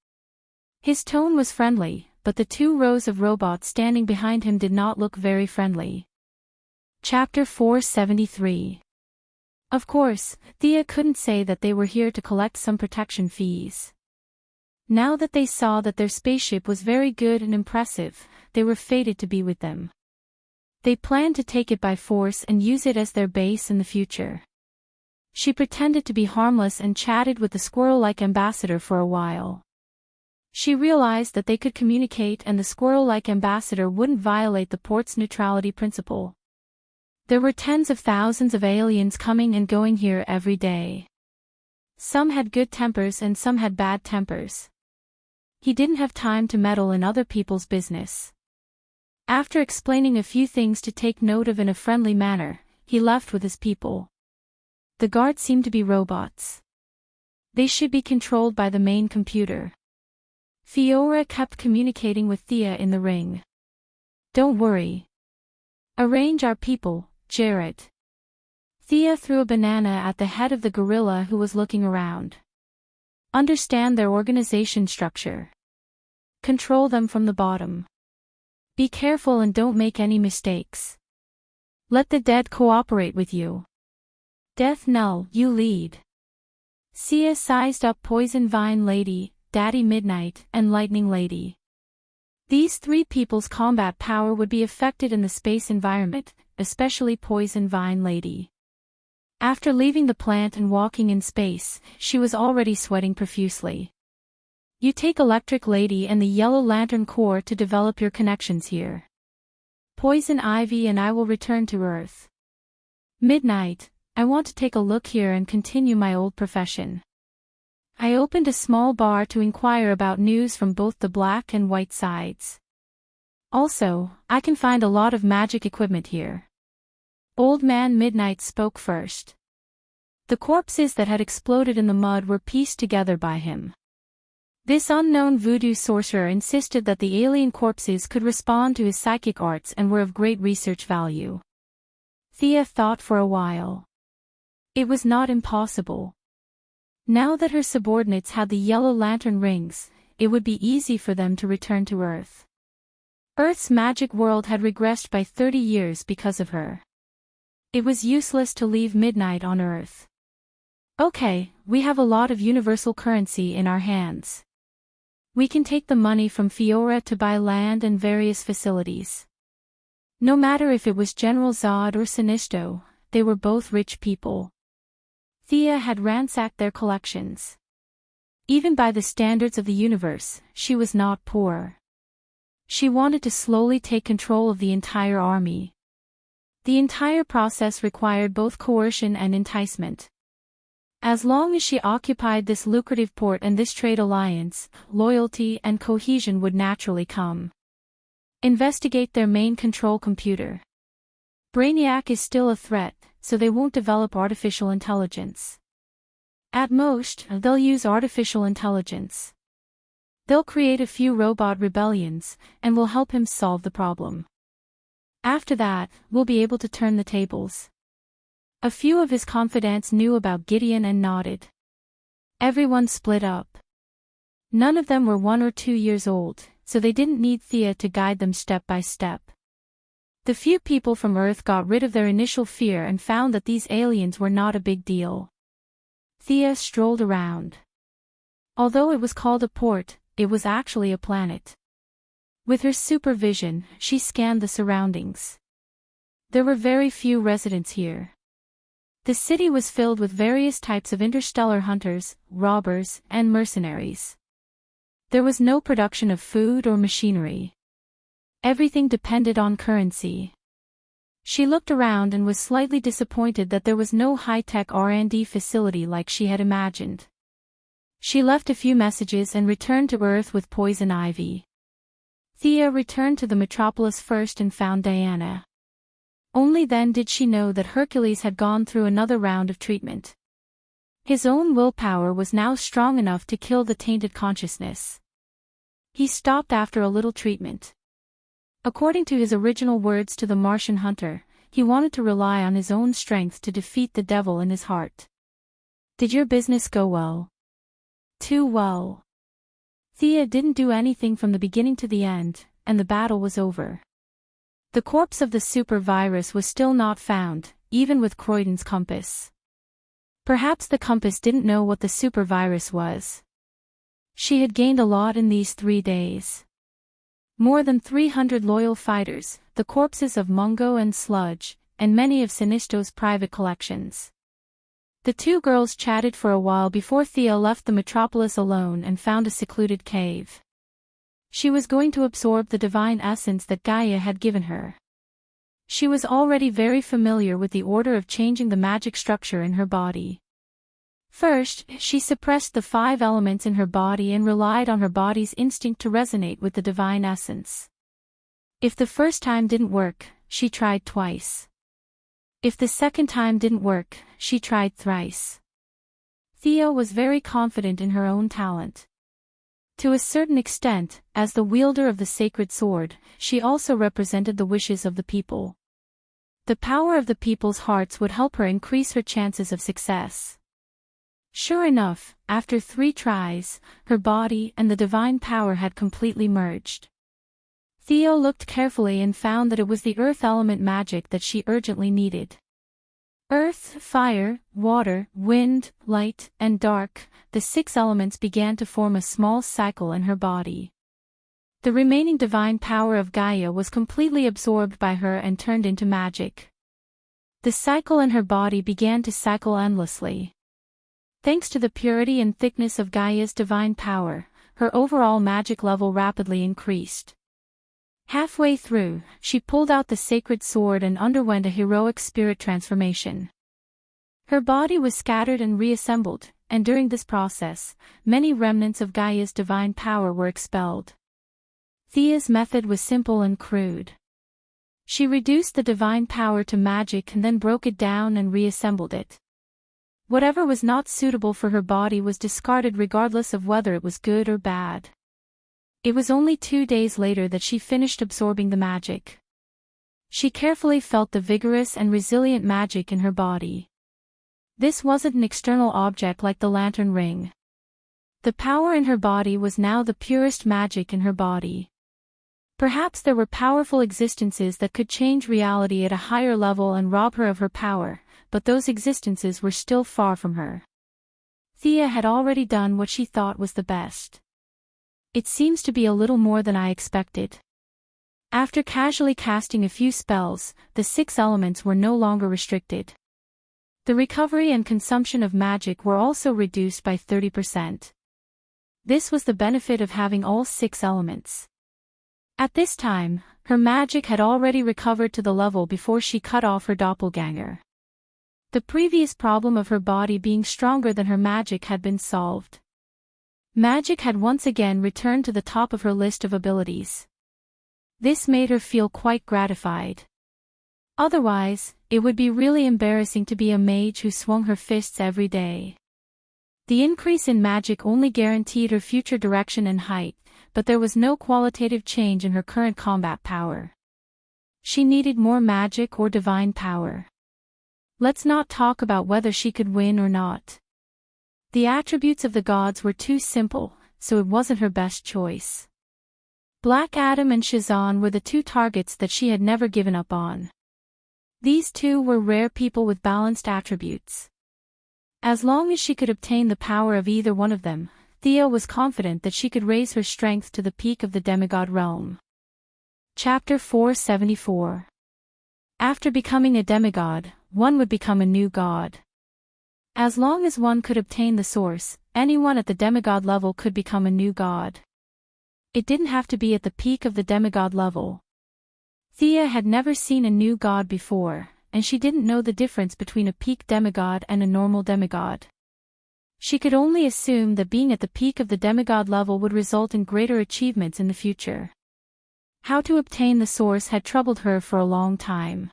His tone was friendly, but the 2 rows of robots standing behind him did not look very friendly. Chapter 473. Of course, Thea couldn't say that they were here to collect some protection fees. Now that they saw that their spaceship was very good and impressive, they were fated to be with them. They planned to take it by force and use it as their base in the future. She pretended to be harmless and chatted with the squirrel-like ambassador for a while. She realized that they could communicate and the squirrel-like ambassador wouldn't violate the port's neutrality principle. There were tens of thousands of aliens coming and going here every day. Some had good tempers and some had bad tempers. He didn't have time to meddle in other people's business. After explaining a few things to take note of in a friendly manner, he left with his people. The guards seemed to be robots. They should be controlled by the main computer. Fiora kept communicating with Thea in the ring. "Don't worry. Arrange our people, Jared." Thea threw a banana at the head of the gorilla who was looking around. "Understand their organization structure. Control them from the bottom. Be careful and don't make any mistakes. Let the dead cooperate with you. Death Knell, you lead." Sia sized up Poison Vine Lady, Daddy Midnight, and Lightning Lady. These 3 people's combat power would be affected in the space environment, especially Poison Vine Lady. After leaving the plant and walking in space, she was already sweating profusely. "You take Electric Lady and the Yellow Lantern Corps to develop your connections here. Poison Ivy and I will return to Earth. Midnight, I want to take a look here and continue my old profession. I opened a small bar to inquire about news from both the black and white sides. Also, I can find a lot of magic equipment here." Old Man Midnight spoke first. The corpses that had exploded in the mud were pieced together by him. This unknown voodoo sorcerer insisted that the alien corpses could respond to his psychic arts and were of great research value. Thea thought for a while. It was not impossible. Now that her subordinates had the Yellow Lantern rings, it would be easy for them to return to Earth. Earth's magic world had regressed by 30 years because of her. It was useless to leave Midnight on Earth. "Okay, we have a lot of universal currency in our hands. We can take the money from Fiora to buy land and various facilities. No matter if it was General Zod or Sinisto, they were both rich people. Thea had ransacked their collections. Even by the standards of the universe, she was not poor. She wanted to slowly take control of the entire army. The entire process required both coercion and enticement. As long as she occupied this lucrative port and this trade alliance, loyalty and cohesion would naturally come. Investigate their main control computer. Brainiac is still a threat, so they won't develop artificial intelligence. At most, they'll use artificial intelligence. They'll create a few robot rebellions, and will help him solve the problem. After that, we'll be able to turn the tables. A few of his confidants knew about Gideon and nodded. Everyone split up. None of them were 1 or 2 years old, so they didn't need Thea to guide them step by step. The few people from Earth got rid of their initial fear and found that these aliens were not a big deal. Thea strolled around. Although it was called a port, it was actually a planet. With her supervision, she scanned the surroundings. There were very few residents here. The city was filled with various types of interstellar hunters, robbers, and mercenaries. There was no production of food or machinery. Everything depended on currency. She looked around and was slightly disappointed that there was no high-tech R&D facility like she had imagined. She left a few messages and returned to Earth with poison ivy. Thea returned to the metropolis first and found Diana. Only then did she know that Hercules had gone through another round of treatment. His own willpower was now strong enough to kill the tainted consciousness. He stopped after a little treatment. According to his original words to the Martian hunter, he wanted to rely on his own strength to defeat the devil in his heart. Did your business go well? Too well. Thea didn't do anything from the beginning to the end, and the battle was over. The corpse of the super virus was still not found, even with Croydon's compass. Perhaps the compass didn't know what the super virus was. She had gained a lot in these 3 days. More than 300 loyal fighters, the corpses of Mungo and Sludge, and many of Sinisto's private collections. The two girls chatted for a while before Thea left the metropolis alone and found a secluded cave. She was going to absorb the divine essence that Gaia had given her. She was already very familiar with the order of changing the magic structure in her body. First, she suppressed the 5 elements in her body and relied on her body's instinct to resonate with the divine essence. If the first time didn't work, she tried twice. If the second time didn't work, she tried thrice. Thea was very confident in her own talent. To a certain extent, as the wielder of the sacred sword, she also represented the wishes of the people. The power of the people's hearts would help her increase her chances of success. Sure enough, after 3 tries, her body and the divine power had completely merged. Thea looked carefully and found that it was the earth element magic that she urgently needed. Earth, fire, water, wind, light, and dark, the 6 elements began to form a small cycle in her body. The remaining divine power of Gaia was completely absorbed by her and turned into magic. The cycle in her body began to cycle endlessly. Thanks to the purity and thickness of Gaia's divine power, her overall magic level rapidly increased. Halfway through, she pulled out the sacred sword and underwent a heroic spirit transformation. Her body was scattered and reassembled, and during this process, many remnants of Gaia's divine power were expelled. Thea's method was simple and crude. She reduced the divine power to magic and then broke it down and reassembled it. Whatever was not suitable for her body was discarded regardless of whether it was good or bad. It was only 2 days later that she finished absorbing the magic. She carefully felt the vigorous and resilient magic in her body. This wasn't an external object like the lantern ring. The power in her body was now the purest magic in her body. Perhaps there were powerful existences that could change reality at a higher level and rob her of her power, but those existences were still far from her. Thea had already done what she thought was the best. It seems to be a little more than I expected. After casually casting a few spells, the 6 elements were no longer restricted. The recovery and consumption of magic were also reduced by 30%. This was the benefit of having all 6 elements. At this time, her magic had already recovered to the level before she cut off her doppelganger. The previous problem of her body being stronger than her magic had been solved. Magic had once again returned to the top of her list of abilities. This made her feel quite gratified. Otherwise, it would be really embarrassing to be a mage who swung her fists every day. The increase in magic only guaranteed her future direction and height, but there was no qualitative change in her current combat power. She needed more magic or divine power. Let's not talk about whether she could win or not. The attributes of the gods were too simple, so it wasn't her best choice. Black Adam and Shazam were the 2 targets that she had never given up on. These 2 were rare people with balanced attributes. As long as she could obtain the power of either one of them, Thea was confident that she could raise her strength to the peak of the demigod realm. Chapter 474. After becoming a demigod, one would become a new god. As long as one could obtain the source, anyone at the demigod level could become a new god. It didn't have to be at the peak of the demigod level. Thea had never seen a new god before, and she didn't know the difference between a peak demigod and a normal demigod. She could only assume that being at the peak of the demigod level would result in greater achievements in the future. How to obtain the source had troubled her for a long time.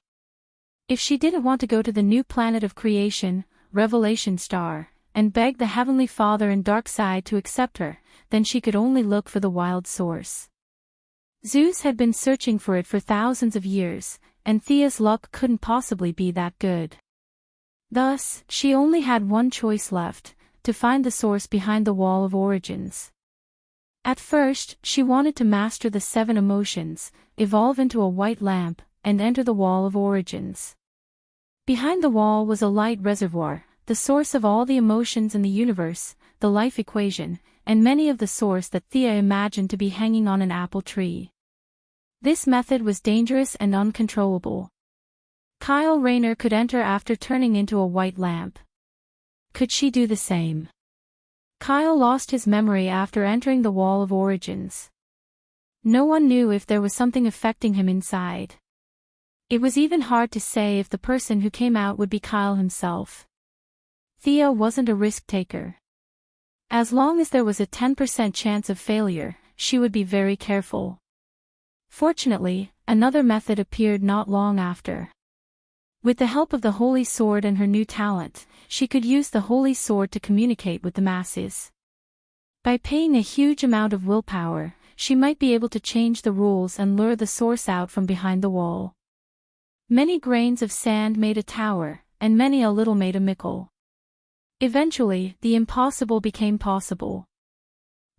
If she didn't want to go to the new planet of creation, Revelation Star, and beg the Heavenly Father and Dark Side to accept her, then she could only look for the wild source. Zeus had been searching for it for thousands of years, and Thea's luck couldn't possibly be that good. Thus, she only had one choice left, to find the source behind the Wall of Origins. At first, she wanted to master the 7 emotions, evolve into a white lamp, and enter the Wall of Origins. Behind the wall was a light reservoir, the source of all the emotions in the universe, the life equation, and many of the source that Thea imagined to be hanging on an apple tree. This method was dangerous and uncontrollable. Kyle Rayner could enter after turning into a white lamp. Could she do the same? Kyle lost his memory after entering the Wall of Origins. No one knew if there was something affecting him inside. It was even hard to say if the person who came out would be Kyle himself. Thea wasn't a risk-taker. As long as there was a 10% chance of failure, she would be very careful. Fortunately, another method appeared not long after. With the help of the Holy Sword and her new talent, she could use the Holy Sword to communicate with the masses. By paying a huge amount of willpower, she might be able to change the rules and lure the source out from behind the wall. Many grains of sand made a tower, and many a little made a mickle. Eventually, the impossible became possible.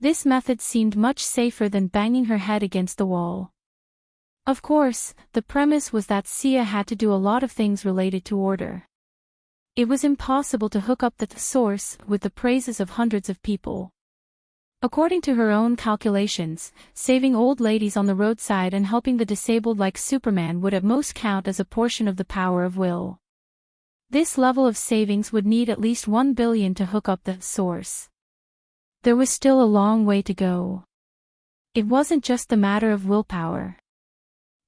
This method seemed much safer than banging her head against the wall. Of course, the premise was that Sia had to do a lot of things related to order. It was impossible to hook up the source with the praises of hundreds of people. According to her own calculations, saving old ladies on the roadside and helping the disabled like Superman would at most count as a portion of the power of will. This level of savings would need at least 1 billion to hook up the source. There was still a long way to go. It wasn't just the matter of willpower.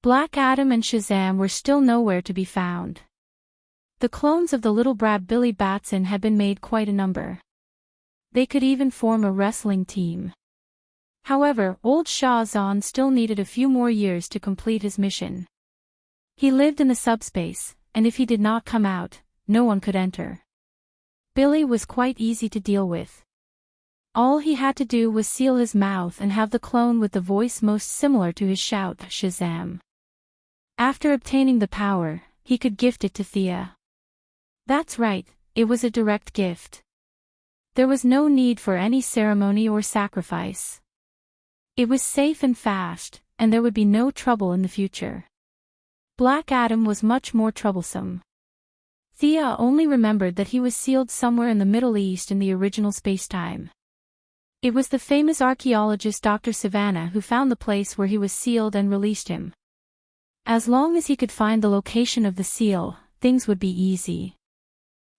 Black Adam and Shazam were still nowhere to be found. The clones of the little brat Billy Batson had been made quite a number. They could even form a wrestling team. However, old Shazam still needed a few more years to complete his mission. He lived in the subspace, and if he did not come out, no one could enter. Billy was quite easy to deal with. All he had to do was seal his mouth and have the clone with the voice most similar to his shout, Shazam. After obtaining the power, he could gift it to Thea. That's right, it was a direct gift. There was no need for any ceremony or sacrifice. It was safe and fast, and there would be no trouble in the future. Black Adam was much more troublesome. Thea only remembered that he was sealed somewhere in the Middle East in the original spacetime. It was the famous archaeologist Dr. Savannah who found the place where he was sealed and released him. As long as he could find the location of the seal, things would be easy.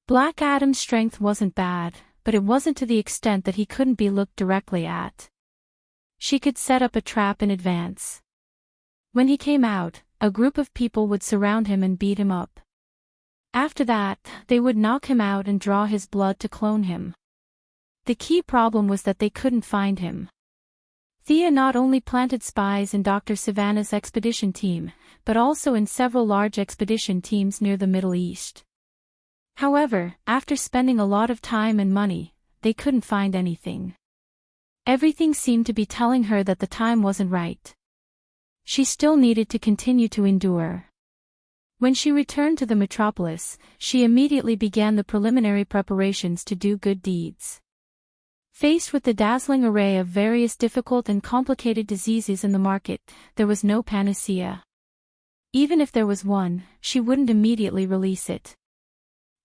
Black Adam's strength wasn't bad, but it wasn't to the extent that he couldn't be looked directly at. She could set up a trap in advance. When he came out, a group of people would surround him and beat him up. After that, they would knock him out and draw his blood to clone him. The key problem was that they couldn't find him. Thea not only planted spies in Dr. Savannah's expedition team, but also in several large expedition teams near the Middle East. However, after spending a lot of time and money, they couldn't find anything. Everything seemed to be telling her that the time wasn't right. She still needed to continue to endure. When she returned to the metropolis, she immediately began the preliminary preparations to do good deeds. Faced with the dazzling array of various difficult and complicated diseases in the market, there was no panacea. Even if there was one, she wouldn't immediately release it.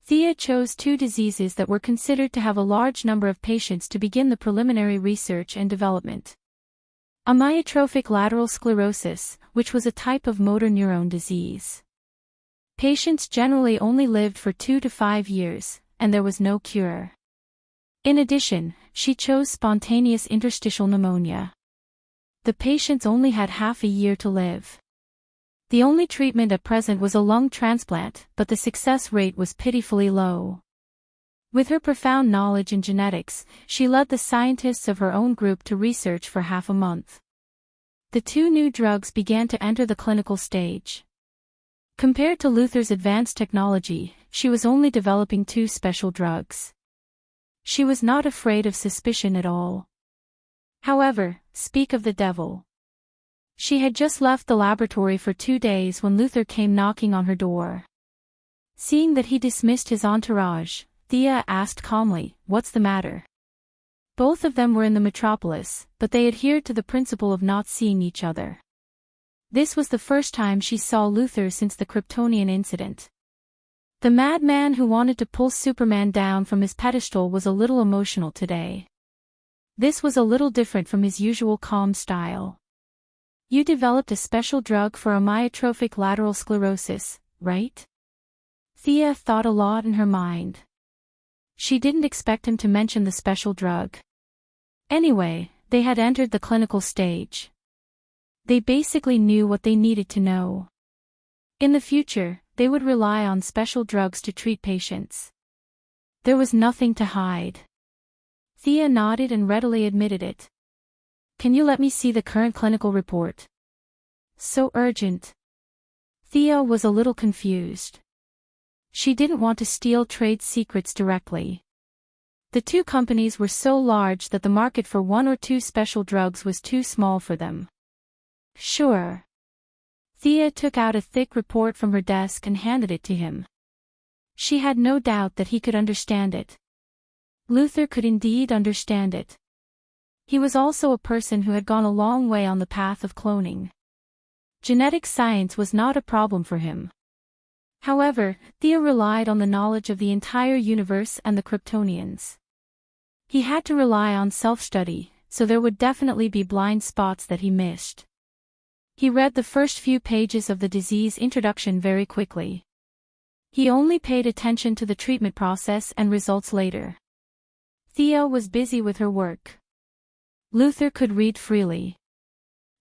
Thea chose 2 diseases that were considered to have a large number of patients to begin the preliminary research and development. Amyotrophic lateral sclerosis, which was a type of motor neuron disease. Patients generally only lived for 2 to 5 years, and there was no cure. In addition, she chose spontaneous interstitial pneumonia. The patients only had half a year to live. The only treatment at present was a lung transplant, but the success rate was pitifully low. With her profound knowledge in genetics, she led the scientists of her own group to research for half a month. The 2 new drugs began to enter the clinical stage. Compared to Luther's advanced technology, she was only developing 2 special drugs. She was not afraid of suspicion at all. However, speak of the devil. She had just left the laboratory for 2 days when Luther came knocking on her door. Seeing that he dismissed his entourage, Thea asked calmly, "What's the matter?" Both of them were in the metropolis, but they adhered to the principle of not seeing each other. This was the first time she saw Luther since the Kryptonian incident. The madman who wanted to pull Superman down from his pedestal was a little emotional today. This was a little different from his usual calm style. "You developed a special drug for amyotrophic lateral sclerosis, right?" Thea thought a lot in her mind. She didn't expect him to mention the special drug. Anyway, they had entered the clinical stage. They basically knew what they needed to know. In the future, they would rely on special drugs to treat patients. There was nothing to hide. Thea nodded and readily admitted it. "Can you let me see the current clinical report?" "So urgent." Thea was a little confused. She didn't want to steal trade secrets directly. The 2 companies were so large that the market for 1 or 2 special drugs was too small for them. "Sure." Thea took out a thick report from her desk and handed it to him. She had no doubt that he could understand it. Luther could indeed understand it. He was also a person who had gone a long way on the path of cloning. Genetic science was not a problem for him. However, Thea relied on the knowledge of the entire universe and the Kryptonians. He had to rely on self-study, so there would definitely be blind spots that he missed. He read the first few pages of the disease introduction very quickly. He only paid attention to the treatment process and results later. Thea was busy with her work. Luther could read freely.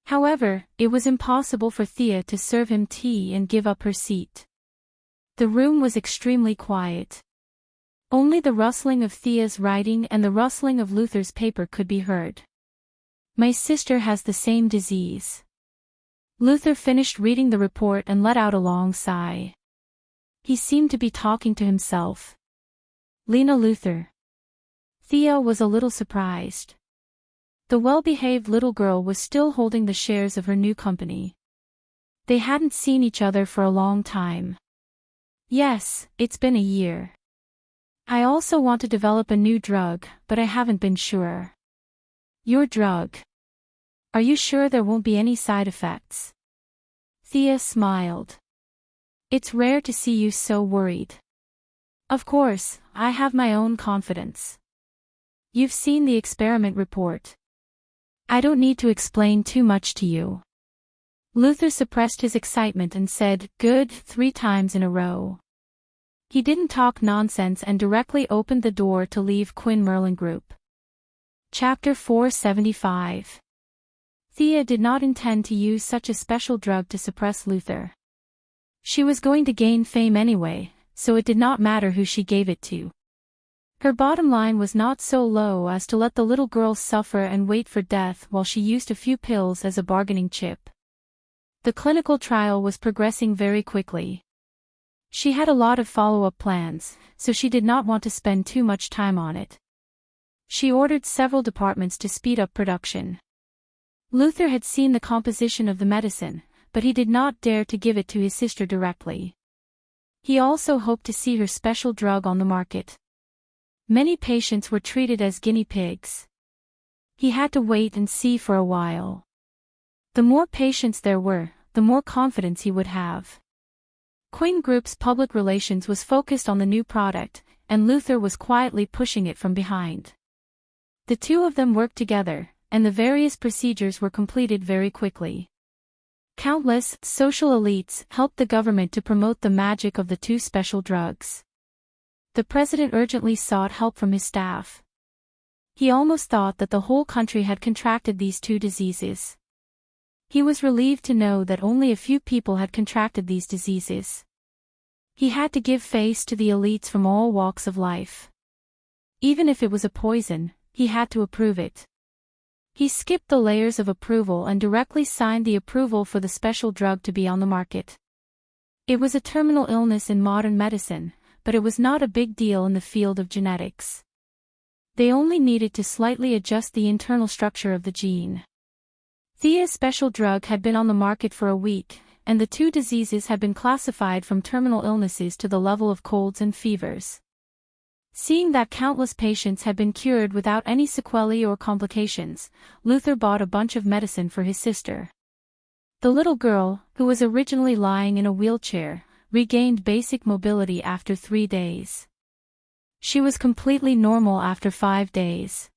However, it was impossible for Thea to serve him tea and give up her seat. The room was extremely quiet. Only the rustling of Thea's writing and the rustling of Luther's paper could be heard. "My sister has the same disease." Luther finished reading the report and let out a long sigh. He seemed to be talking to himself. "Lena Luther." Thea was a little surprised. The well-behaved little girl was still holding the shares of her new company. They hadn't seen each other for a long time. "Yes, it's been a year. I also want to develop a new drug, but I haven't been sure." "Your drug? Are you sure there won't be any side effects?" Thea smiled. "It's rare to see you so worried." "Of course, I have my own confidence. You've seen the experiment report. I don't need to explain too much to you." Luther suppressed his excitement and said, "Good," 3 times in a row. He didn't talk nonsense and directly opened the door to leave Quinn Merlin Group. Chapter 475. Thea did not intend to use such a special drug to suppress Luther. She was going to gain fame anyway, so it did not matter who she gave it to. Her bottom line was not so low as to let the little girl suffer and wait for death while she used a few pills as a bargaining chip. The clinical trial was progressing very quickly. She had a lot of follow-up plans, so she did not want to spend too much time on it. She ordered several departments to speed up production. Luther had seen the composition of the medicine, but he did not dare to give it to his sister directly. He also hoped to see her special drug on the market. Many patients were treated as guinea pigs. He had to wait and see for a while. The more patients there were, the more confidence he would have. Quinn Group's public relations was focused on the new product, and Luther was quietly pushing it from behind. The two of them worked together, and the various procedures were completed very quickly. Countless social elites helped the government to promote the magic of the 2 special drugs. The president urgently sought help from his staff. He almost thought that the whole country had contracted these 2 diseases. He was relieved to know that only a few people had contracted these diseases. He had to give face to the elites from all walks of life. Even if it was a poison, he had to approve it. He skipped the layers of approval and directly signed the approval for the special drug to be on the market. It was a terminal illness in modern medicine, but it was not a big deal in the field of genetics. They only needed to slightly adjust the internal structure of the gene. Thea's special drug had been on the market for a week, and the 2 diseases had been classified from terminal illnesses to the level of colds and fevers. Seeing that countless patients had been cured without any sequelae or complications, Luther bought a bunch of medicine for his sister. The little girl, who was originally lying in a wheelchair, regained basic mobility after 3 days. She was completely normal after 5 days.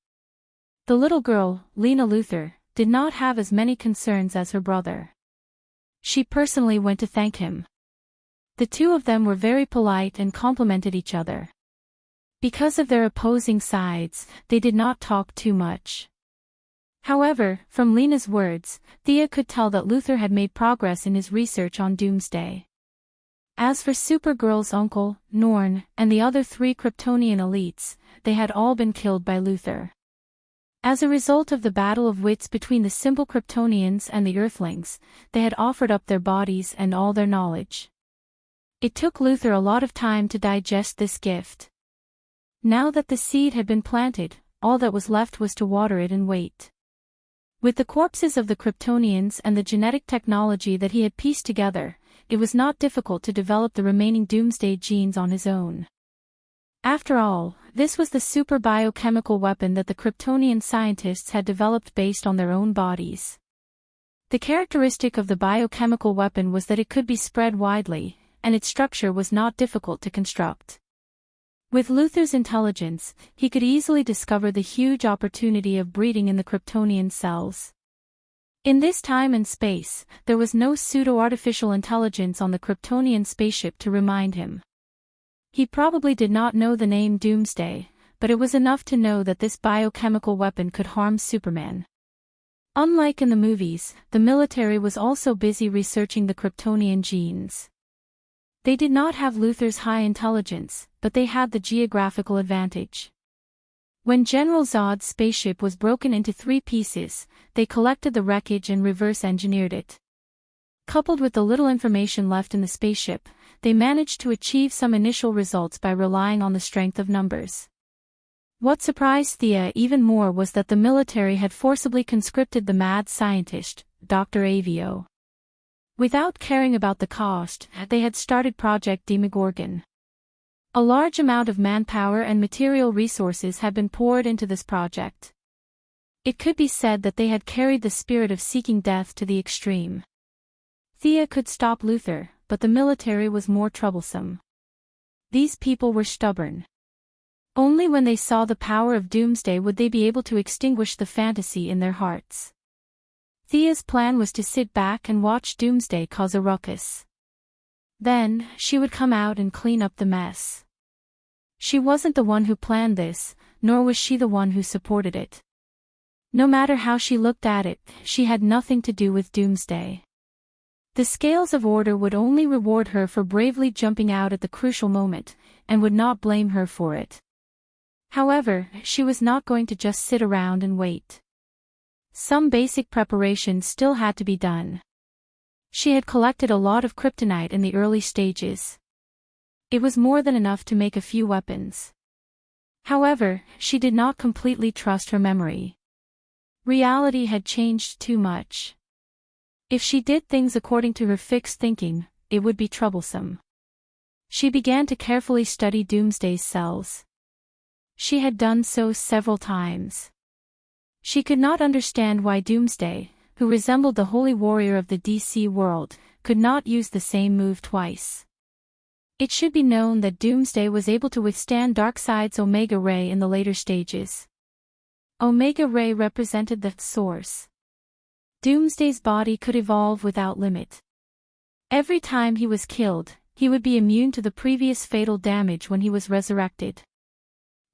The little girl, Lena Luther, did not have as many concerns as her brother. She personally went to thank him. The 2 of them were very polite and complimented each other. Because of their opposing sides, they did not talk too much. However, from Lena's words, Thea could tell that Luther had made progress in his research on Doomsday. As for Supergirl's uncle, Norn, and the other 3 Kryptonian elites, they had all been killed by Luther. As a result of the battle of wits between the simple Kryptonians and the Earthlings, they had offered up their bodies and all their knowledge. It took Luther a lot of time to digest this gift. Now that the seed had been planted, all that was left was to water it and wait. With the corpses of the Kryptonians and the genetic technology that he had pieced together, it was not difficult to develop the remaining Doomsday genes on his own. After all, this was the super biochemical weapon that the Kryptonian scientists had developed based on their own bodies. The characteristic of the biochemical weapon was that it could be spread widely, and its structure was not difficult to construct. With Luther's intelligence, he could easily discover the huge opportunity of breeding in the Kryptonian cells. In this time and space, there was no pseudo-artificial intelligence on the Kryptonian spaceship to remind him. He probably did not know the name Doomsday, but it was enough to know that this biochemical weapon could harm Superman. Unlike in the movies, the military was also busy researching the Kryptonian genes. They did not have Luther's high intelligence, but they had the geographical advantage. When General Zod's spaceship was broken into 3 pieces, they collected the wreckage and reverse-engineered it. Coupled with the little information left in the spaceship, they managed to achieve some initial results by relying on the strength of numbers. What surprised Thea even more was that the military had forcibly conscripted the mad scientist, Dr. Avio. Without caring about the cost, they had started Project Demogorgon. A large amount of manpower and material resources had been poured into this project. It could be said that they had carried the spirit of seeking death to the extreme. Thea could stop Luther, but the military was more troublesome. These people were stubborn. Only when they saw the power of Doomsday would they be able to extinguish the fantasy in their hearts. Thea's plan was to sit back and watch Doomsday cause a ruckus. Then, she would come out and clean up the mess. She wasn't the one who planned this, nor was she the one who supported it. No matter how she looked at it, she had nothing to do with Doomsday. The scales of order would only reward her for bravely jumping out at the crucial moment, and would not blame her for it. However, she was not going to just sit around and wait. Some basic preparations still had to be done. She had collected a lot of kryptonite in the early stages. It was more than enough to make a few weapons. However, she did not completely trust her memory. Reality had changed too much. If she did things according to her fixed thinking, it would be troublesome. She began to carefully study Doomsday's cells. She had done so several times. She could not understand why Doomsday, who resembled the holy warrior of the DC world, could not use the same move twice. It should be known that Doomsday was able to withstand Darkseid's Omega Ray in the later stages. Omega Ray represented the source. Doomsday's body could evolve without limit. Every time he was killed, he would be immune to the previous fatal damage when he was resurrected.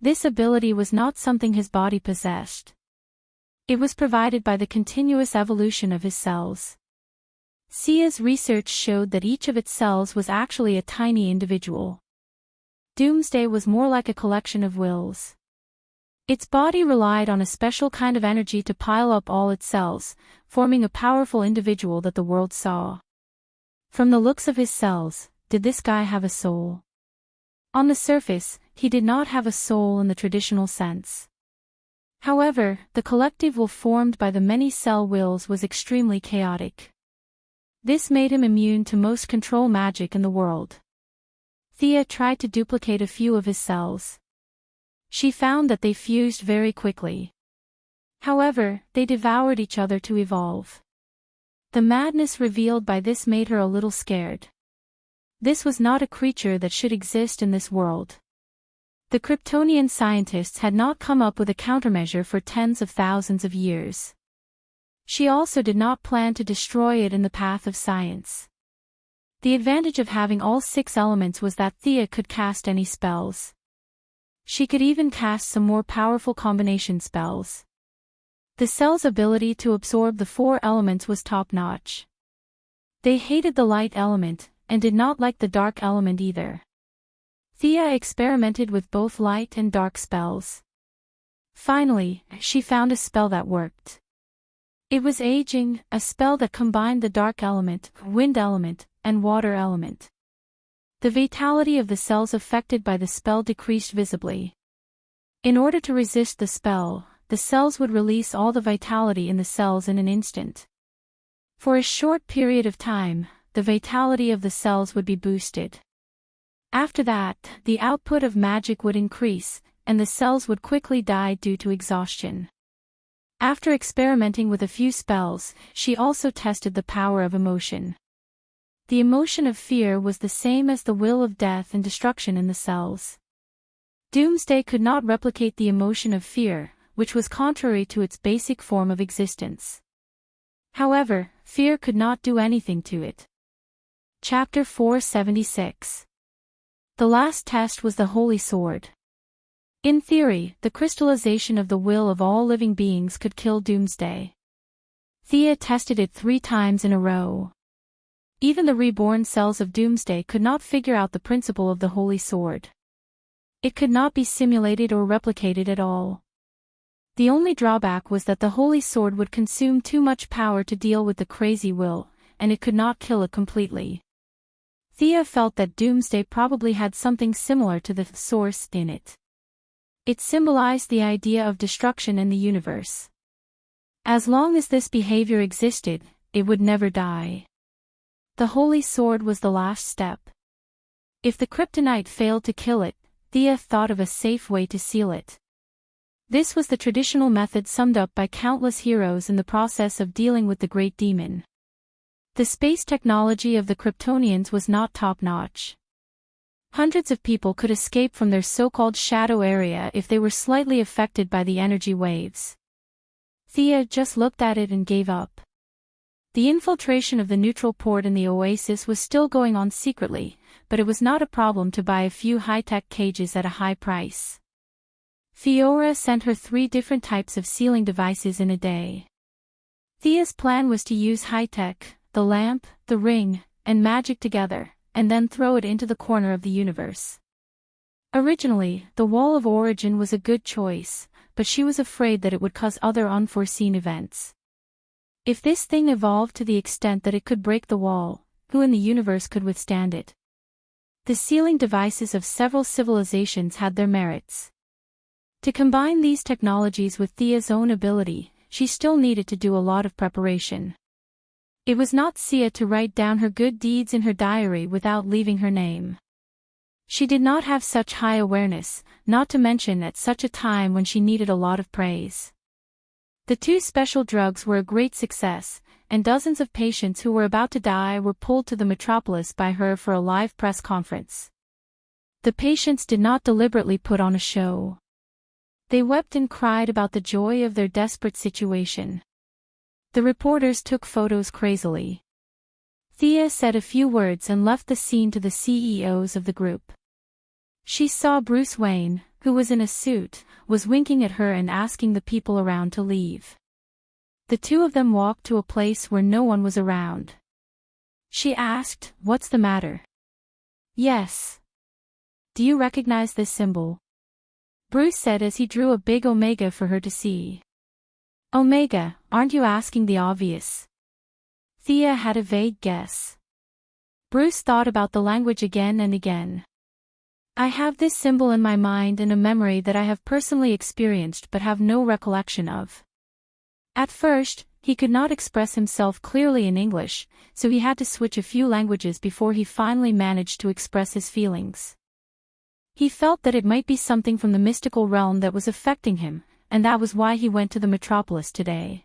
This ability was not something his body possessed. It was provided by the continuous evolution of his cells. Sia's research showed that each of its cells was actually a tiny individual. Doomsday was more like a collection of wills. Its body relied on a special kind of energy to pile up all its cells, forming a powerful individual that the world saw. From the looks of his cells, did this guy have a soul? On the surface, he did not have a soul in the traditional sense. However, the collective will formed by the many cell wills was extremely chaotic. This made him immune to most control magic in the world. Thea tried to duplicate a few of his cells. She found that they fused very quickly. However, they devoured each other to evolve. The madness revealed by this made her a little scared. This was not a creature that should exist in this world. The Kryptonian scientists had not come up with a countermeasure for tens of thousands of years. She also did not plan to destroy it in the path of science. The advantage of having all 6 elements was that Thea could cast any spells. She could even cast some more powerful combination spells. The cell's ability to absorb the 4 elements was top-notch. They hated the light element, and did not like the dark element either. Thea experimented with both light and dark spells. Finally, she found a spell that worked. It was Aging, a spell that combined the dark element, wind element, and water element. The vitality of the cells affected by the spell decreased visibly. In order to resist the spell, the cells would release all the vitality in the cells in an instant. For a short period of time, the vitality of the cells would be boosted. After that, the output of magic would increase, and the cells would quickly die due to exhaustion. After experimenting with a few spells, she also tested the power of emotion. The emotion of fear was the same as the will of death and destruction in the cells. Doomsday could not replicate the emotion of fear, which was contrary to its basic form of existence. However, fear could not do anything to it. Chapter 476. The last test was the Holy Sword. In theory, the crystallization of the will of all living beings could kill Doomsday. Thea tested it 3 times in a row. Even the reborn cells of Doomsday could not figure out the principle of the Holy Sword. It could not be simulated or replicated at all. The only drawback was that the Holy Sword would consume too much power to deal with the crazy will, and it could not kill it completely. Thea felt that Doomsday probably had something similar to the source in it. It symbolized the idea of destruction in the universe. As long as this behavior existed, it would never die. The Holy Sword was the last step. If the kryptonite failed to kill it, Thea thought of a safe way to seal it. This was the traditional method summed up by countless heroes in the process of dealing with the Great Demon. The space technology of the Kryptonians was not top-notch. Hundreds of people could escape from their so-called shadow area if they were slightly affected by the energy waves. Thea just looked at it and gave up. The infiltration of the neutral port in the oasis was still going on secretly, but it was not a problem to buy a few high-tech cages at a high price. Fiora sent her 3 different types of sealing devices in a day. Thea's plan was to use high-tech, the lamp, the ring, and magic together, and then throw it into the corner of the universe. Originally, the Wall of Origin was a good choice, but she was afraid that it would cause other unforeseen events. If this thing evolved to the extent that it could break the wall, who in the universe could withstand it? The sealing devices of several civilizations had their merits. To combine these technologies with Thea's own ability, she still needed to do a lot of preparation. It was not Sia to write down her good deeds in her diary without leaving her name. She did not have such high awareness, not to mention at such a time when she needed a lot of praise. The 2 special drugs were a great success, and dozens of patients who were about to die were pulled to the metropolis by her for a live press conference. The patients did not deliberately put on a show. They wept and cried about the joy of their desperate situation. The reporters took photos crazily. Thea said a few words and left the scene to the CEOs of the group. She saw Bruce Wayne, who was in a suit, was winking at her and asking the people around to leave. The 2 of them walked to a place where no one was around. She asked, "What's the matter?" "Yes. Do you recognize this symbol?" Bruce said as he drew a big omega for her to see. "Omega, aren't you asking the obvious?" Thea had a vague guess. Bruce thought about the language again and again. "I have this symbol in my mind and a memory that I have personally experienced but have no recollection of." At first, he could not express himself clearly in English, so he had to switch a few languages before he finally managed to express his feelings. He felt that it might be something from the mystical realm that was affecting him, and that was why he went to the metropolis today.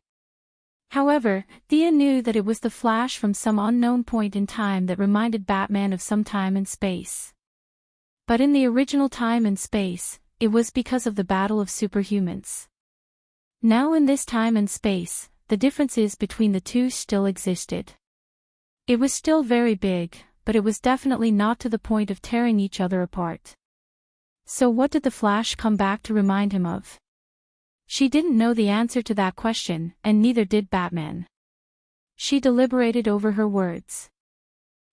However, Thea knew that it was the flash from some unknown point in time that reminded Batman of some time and space. But in the original time and space, it was because of the battle of superhumans. Now in this time and space, the differences between the 2 still existed. It was still very big, but it was definitely not to the point of tearing each other apart. So what did the Flash come back to remind him of? She didn't know the answer to that question, and neither did Batman. She deliberated over her words.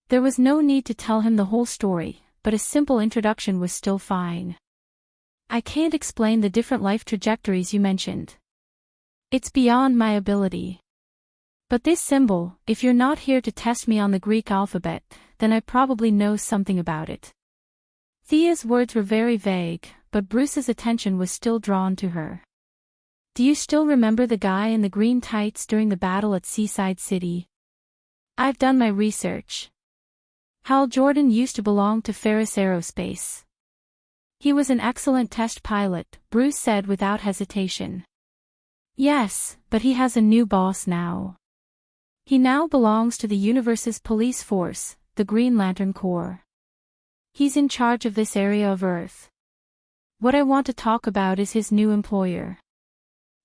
There was no need to tell him the whole story, but a simple introduction was still fine. "I can't explain the different life trajectories you mentioned. It's beyond my ability. But this symbol, if you're not here to test me on the Greek alphabet, then I probably know something about it." Thea's words were very vague, but Bruce's attention was still drawn to her. "Do you still remember the guy in the green tights during the battle at Seaside City?" "I've done my research. Hal Jordan used to belong to Ferris Aerospace. He was an excellent test pilot," Bruce said without hesitation. "Yes, but he has a new boss now. He now belongs to the universe's police force, the Green Lantern Corps. He's in charge of this area of Earth. What I want to talk about is his new employer.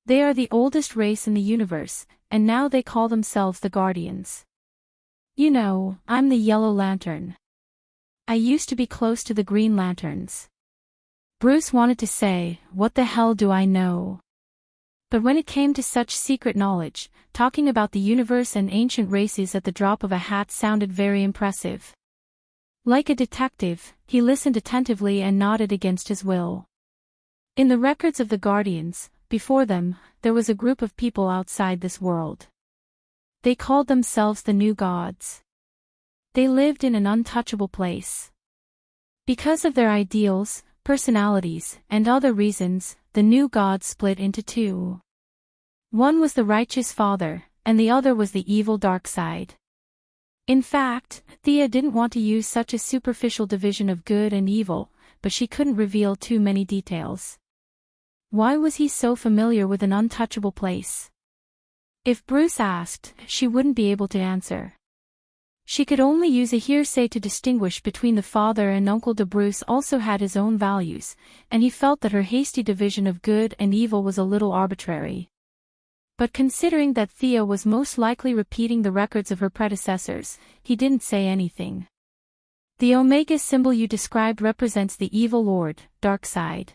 They are the oldest race in the universe, and now they call themselves the Guardians. You know, I'm the Yellow Lantern. I used to be close to the Green Lanterns." Bruce wanted to say, "What the hell do I know?" But when it came to such secret knowledge, talking about the universe and ancient races at the drop of a hat sounded very impressive. Like a detective, he listened attentively and nodded against his will. In the records of the Guardians, before them, there was a group of people outside this world. They called themselves the New Gods. They lived in an untouchable place. Because of their ideals, personalities, and other reasons, the New Gods split into 2. One was the righteous father, and the other was the evil dark side. In fact, Thea didn't want to use such a superficial division of good and evil, but she couldn't reveal too many details. Why was he so familiar with an untouchable place? If Bruce asked, she wouldn't be able to answer. She could only use a hearsay to distinguish between the father and Uncle de Bruce also had his own values, and he felt that her hasty division of good and evil was a little arbitrary. But considering that Thea was most likely repeating the records of her predecessors, he didn't say anything. The Omega symbol you described represents the evil lord, Darkseid.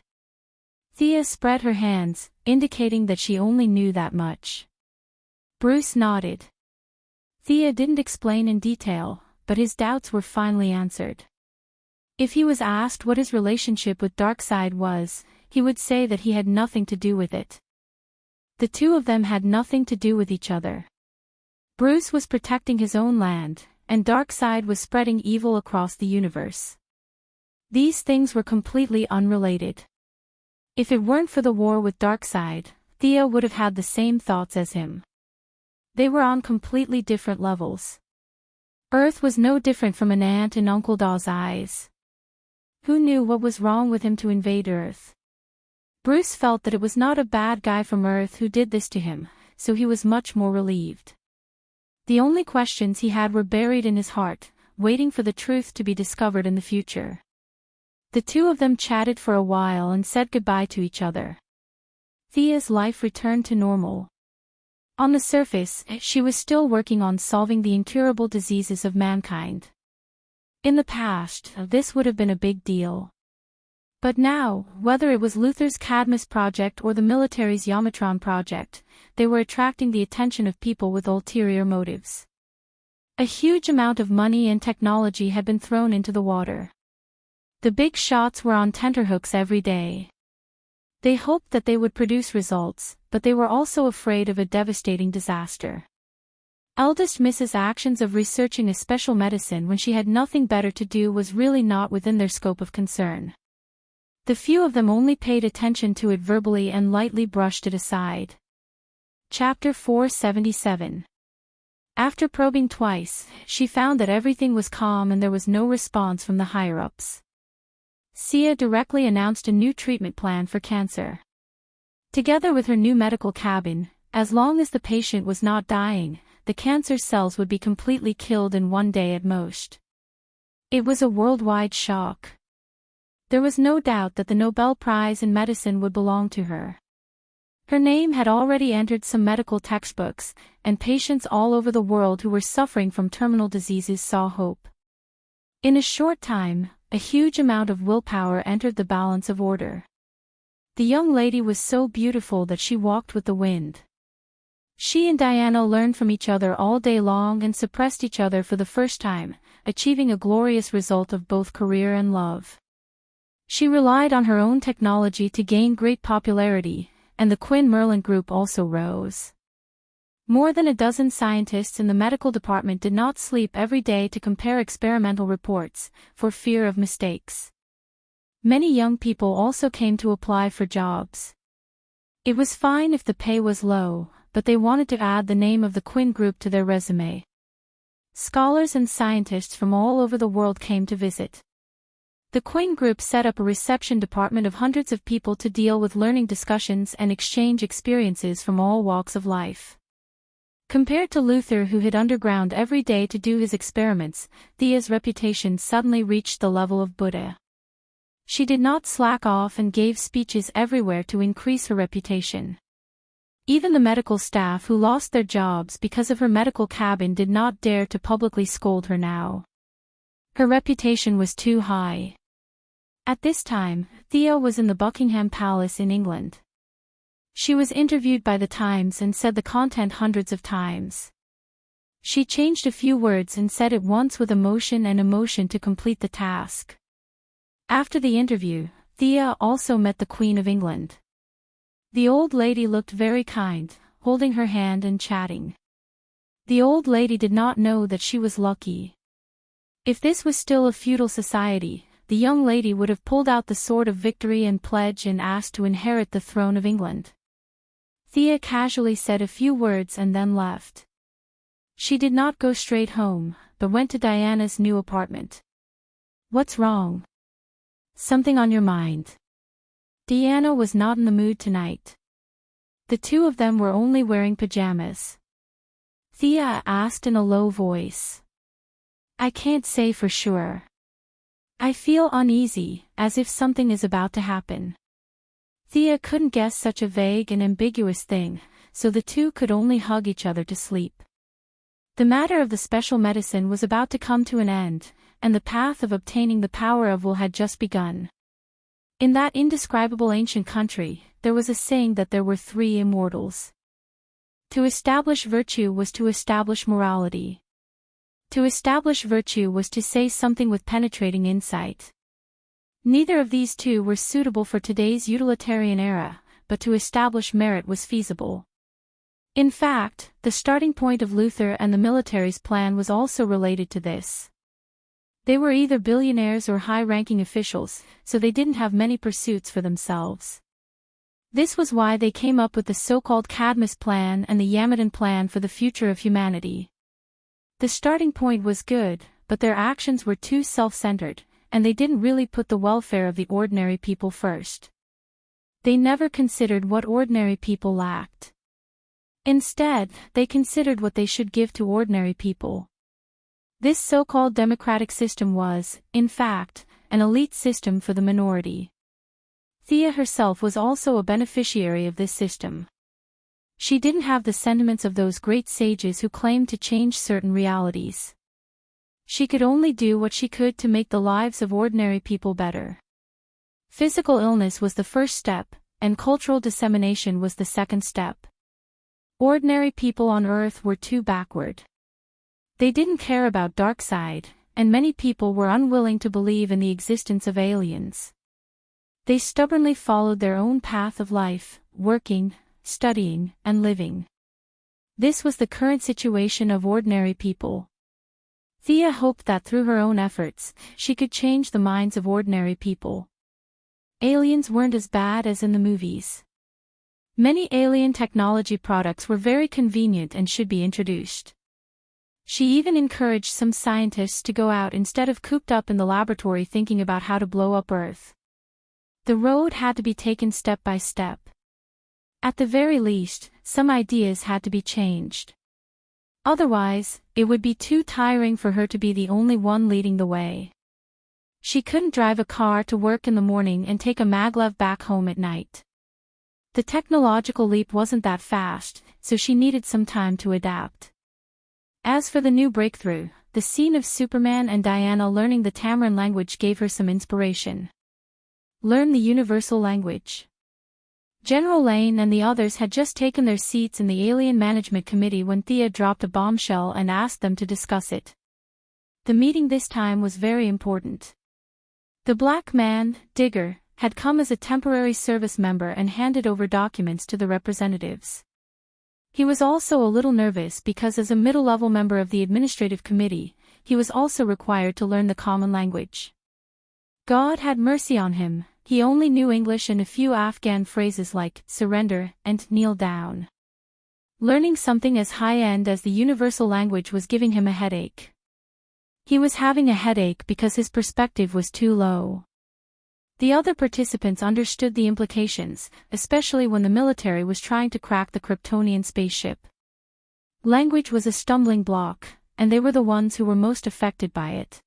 Thea spread her hands, indicating that she only knew that much. Bruce nodded. Thea didn't explain in detail, but his doubts were finally answered. If he was asked what his relationship with Darkseid was, he would say that he had nothing to do with it. The two of them had nothing to do with each other. Bruce was protecting his own land, and Darkseid was spreading evil across the universe. These things were completely unrelated. If it weren't for the war with Darkseid, Thea would have had the same thoughts as him. They were on completely different levels. Earth was no different from an ant in Uncle Daw's eyes. Who knew what was wrong with him to invade Earth? Bruce felt that it was not a bad guy from Earth who did this to him, so he was much more relieved. The only questions he had were buried in his heart, waiting for the truth to be discovered in the future. The two of them chatted for a while and said goodbye to each other. Thea's life returned to normal. On the surface, she was still working on solving the incurable diseases of mankind. In the past, this would have been a big deal. But now, whether it was Luther's Cadmus project or the military's Yamatron project, they were attracting the attention of people with ulterior motives. A huge amount of money and technology had been thrown into the water. The big shots were on tenterhooks every day. They hoped that they would produce results, but they were also afraid of a devastating disaster. Eldest Mrs. actions of researching a special medicine when she had nothing better to do was really not within their scope of concern. The few of them only paid attention to it verbally and lightly brushed it aside. Chapter 477. After probing twice, she found that everything was calm and there was no response from the higher-ups. Sia directly announced a new treatment plan for cancer. Together with her new medical cabin, as long as the patient was not dying, the cancer cells would be completely killed in one day at most. It was a worldwide shock. There was no doubt that the Nobel Prize in Medicine would belong to her. Her name had already entered some medical textbooks, and patients all over the world who were suffering from terminal diseases saw hope. In a short time, a huge amount of willpower entered the balance of order. The young lady was so beautiful that she walked with the wind. She and Diana learned from each other all day long and suppressed each other for the first time, achieving a glorious result of both career and love. She relied on her own technology to gain great popularity, and the Quinn Merlin group also rose. More than a dozen scientists in the medical department did not sleep every day to compare experimental reports, for fear of mistakes. Many young people also came to apply for jobs. It was fine if the pay was low, but they wanted to add the name of the Quinn group to their resume. Scholars and scientists from all over the world came to visit. The Quinn group set up a reception department of hundreds of people to deal with learning discussions and exchange experiences from all walks of life. Compared to Luther, who hid underground every day to do his experiments, Thea's reputation suddenly reached the level of Buddha. She did not slack off and gave speeches everywhere to increase her reputation. Even the medical staff who lost their jobs because of her medical cabin did not dare to publicly scold her now. Her reputation was too high. At this time, Thea was in the Buckingham Palace in England. She was interviewed by the Times and said the content hundreds of times. She changed a few words and said it once with emotion and emotion to complete the task. After the interview, Thea also met the Queen of England. The old lady looked very kind, holding her hand and chatting. The old lady did not know that she was lucky. If this was still a feudal society, the young lady would have pulled out the sword of victory and pledge and asked to inherit the throne of England. Thea casually said a few words and then left. She did not go straight home, but went to Diana's new apartment. "What's wrong? Something on your mind?" Diana was not in the mood tonight. The two of them were only wearing pajamas. Thea asked in a low voice. "I can't say for sure. I feel uneasy, as if something is about to happen." Thea couldn't guess such a vague and ambiguous thing, so the two could only hug each other to sleep. The matter of the special medicine was about to come to an end, and the path of obtaining the power of will had just begun. In that indescribable ancient country, there was a saying that there were 3 immortals. To establish virtue was to establish morality. To establish virtue was to say something with penetrating insight. Neither of these two were suitable for today's utilitarian era, but to establish merit was feasible. In fact, the starting point of Luther and the military's plan was also related to this. They were either billionaires or high-ranking officials, so they didn't have many pursuits for themselves. This was why they came up with the so-called Cadmus plan and the Yamadan plan for the future of humanity. The starting point was good, but their actions were too self-centered, and they didn't really put the welfare of the ordinary people first. They never considered what ordinary people lacked. Instead, they considered what they should give to ordinary people. This so-called democratic system was, in fact, an elite system for the minority. Thea herself was also a beneficiary of this system. She didn't have the sentiments of those great sages who claimed to change certain realities. She could only do what she could to make the lives of ordinary people better. Physical illness was the first step, and cultural dissemination was the second step. Ordinary people on Earth were too backward. They didn't care about dark side, and many people were unwilling to believe in the existence of aliens. They stubbornly followed their own path of life, working, studying, and living. This was the current situation of ordinary people. Thea hoped that through her own efforts, she could change the minds of ordinary people. Aliens weren't as bad as in the movies. Many alien technology products were very convenient and should be introduced. She even encouraged some scientists to go out instead of cooped up in the laboratory thinking about how to blow up Earth. The road had to be taken step by step. At the very least, some ideas had to be changed. Otherwise, it would be too tiring for her to be the only one leading the way. She couldn't drive a car to work in the morning and take a maglev back home at night. The technological leap wasn't that fast, so she needed some time to adapt. As for the new breakthrough, the scene of Superman and Diana learning the Tamaran language gave her some inspiration. Learn the universal language. General Lane and the others had just taken their seats in the Alien Management Committee when Thea dropped a bombshell and asked them to discuss it. The meeting this time was very important. The black man, Digger, had come as a temporary service member and handed over documents to the representatives. He was also a little nervous because as a middle-level member of the administrative committee, he was also required to learn the common language. God had mercy on him, he only knew English and a few Afghan phrases like surrender and kneel down. Learning something as high-end as the universal language was giving him a headache. He was having a headache because his perspective was too low. The other participants understood the implications, especially when the military was trying to crack the Kryptonian spaceship. Language was a stumbling block, and they were the ones who were most affected by it.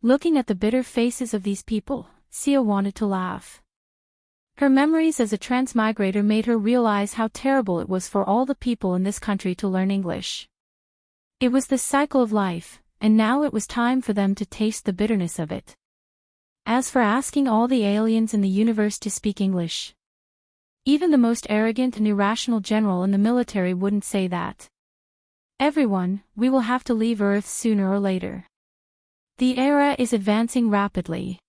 Looking at the bitter faces of these people, Sia wanted to laugh. Her memories as a transmigrator made her realize how terrible it was for all the people in this country to learn English. It was the cycle of life, and now it was time for them to taste the bitterness of it. As for asking all the aliens in the universe to speak English, even the most arrogant and irrational general in the military wouldn't say that. Everyone, we will have to leave Earth sooner or later. The era is advancing rapidly.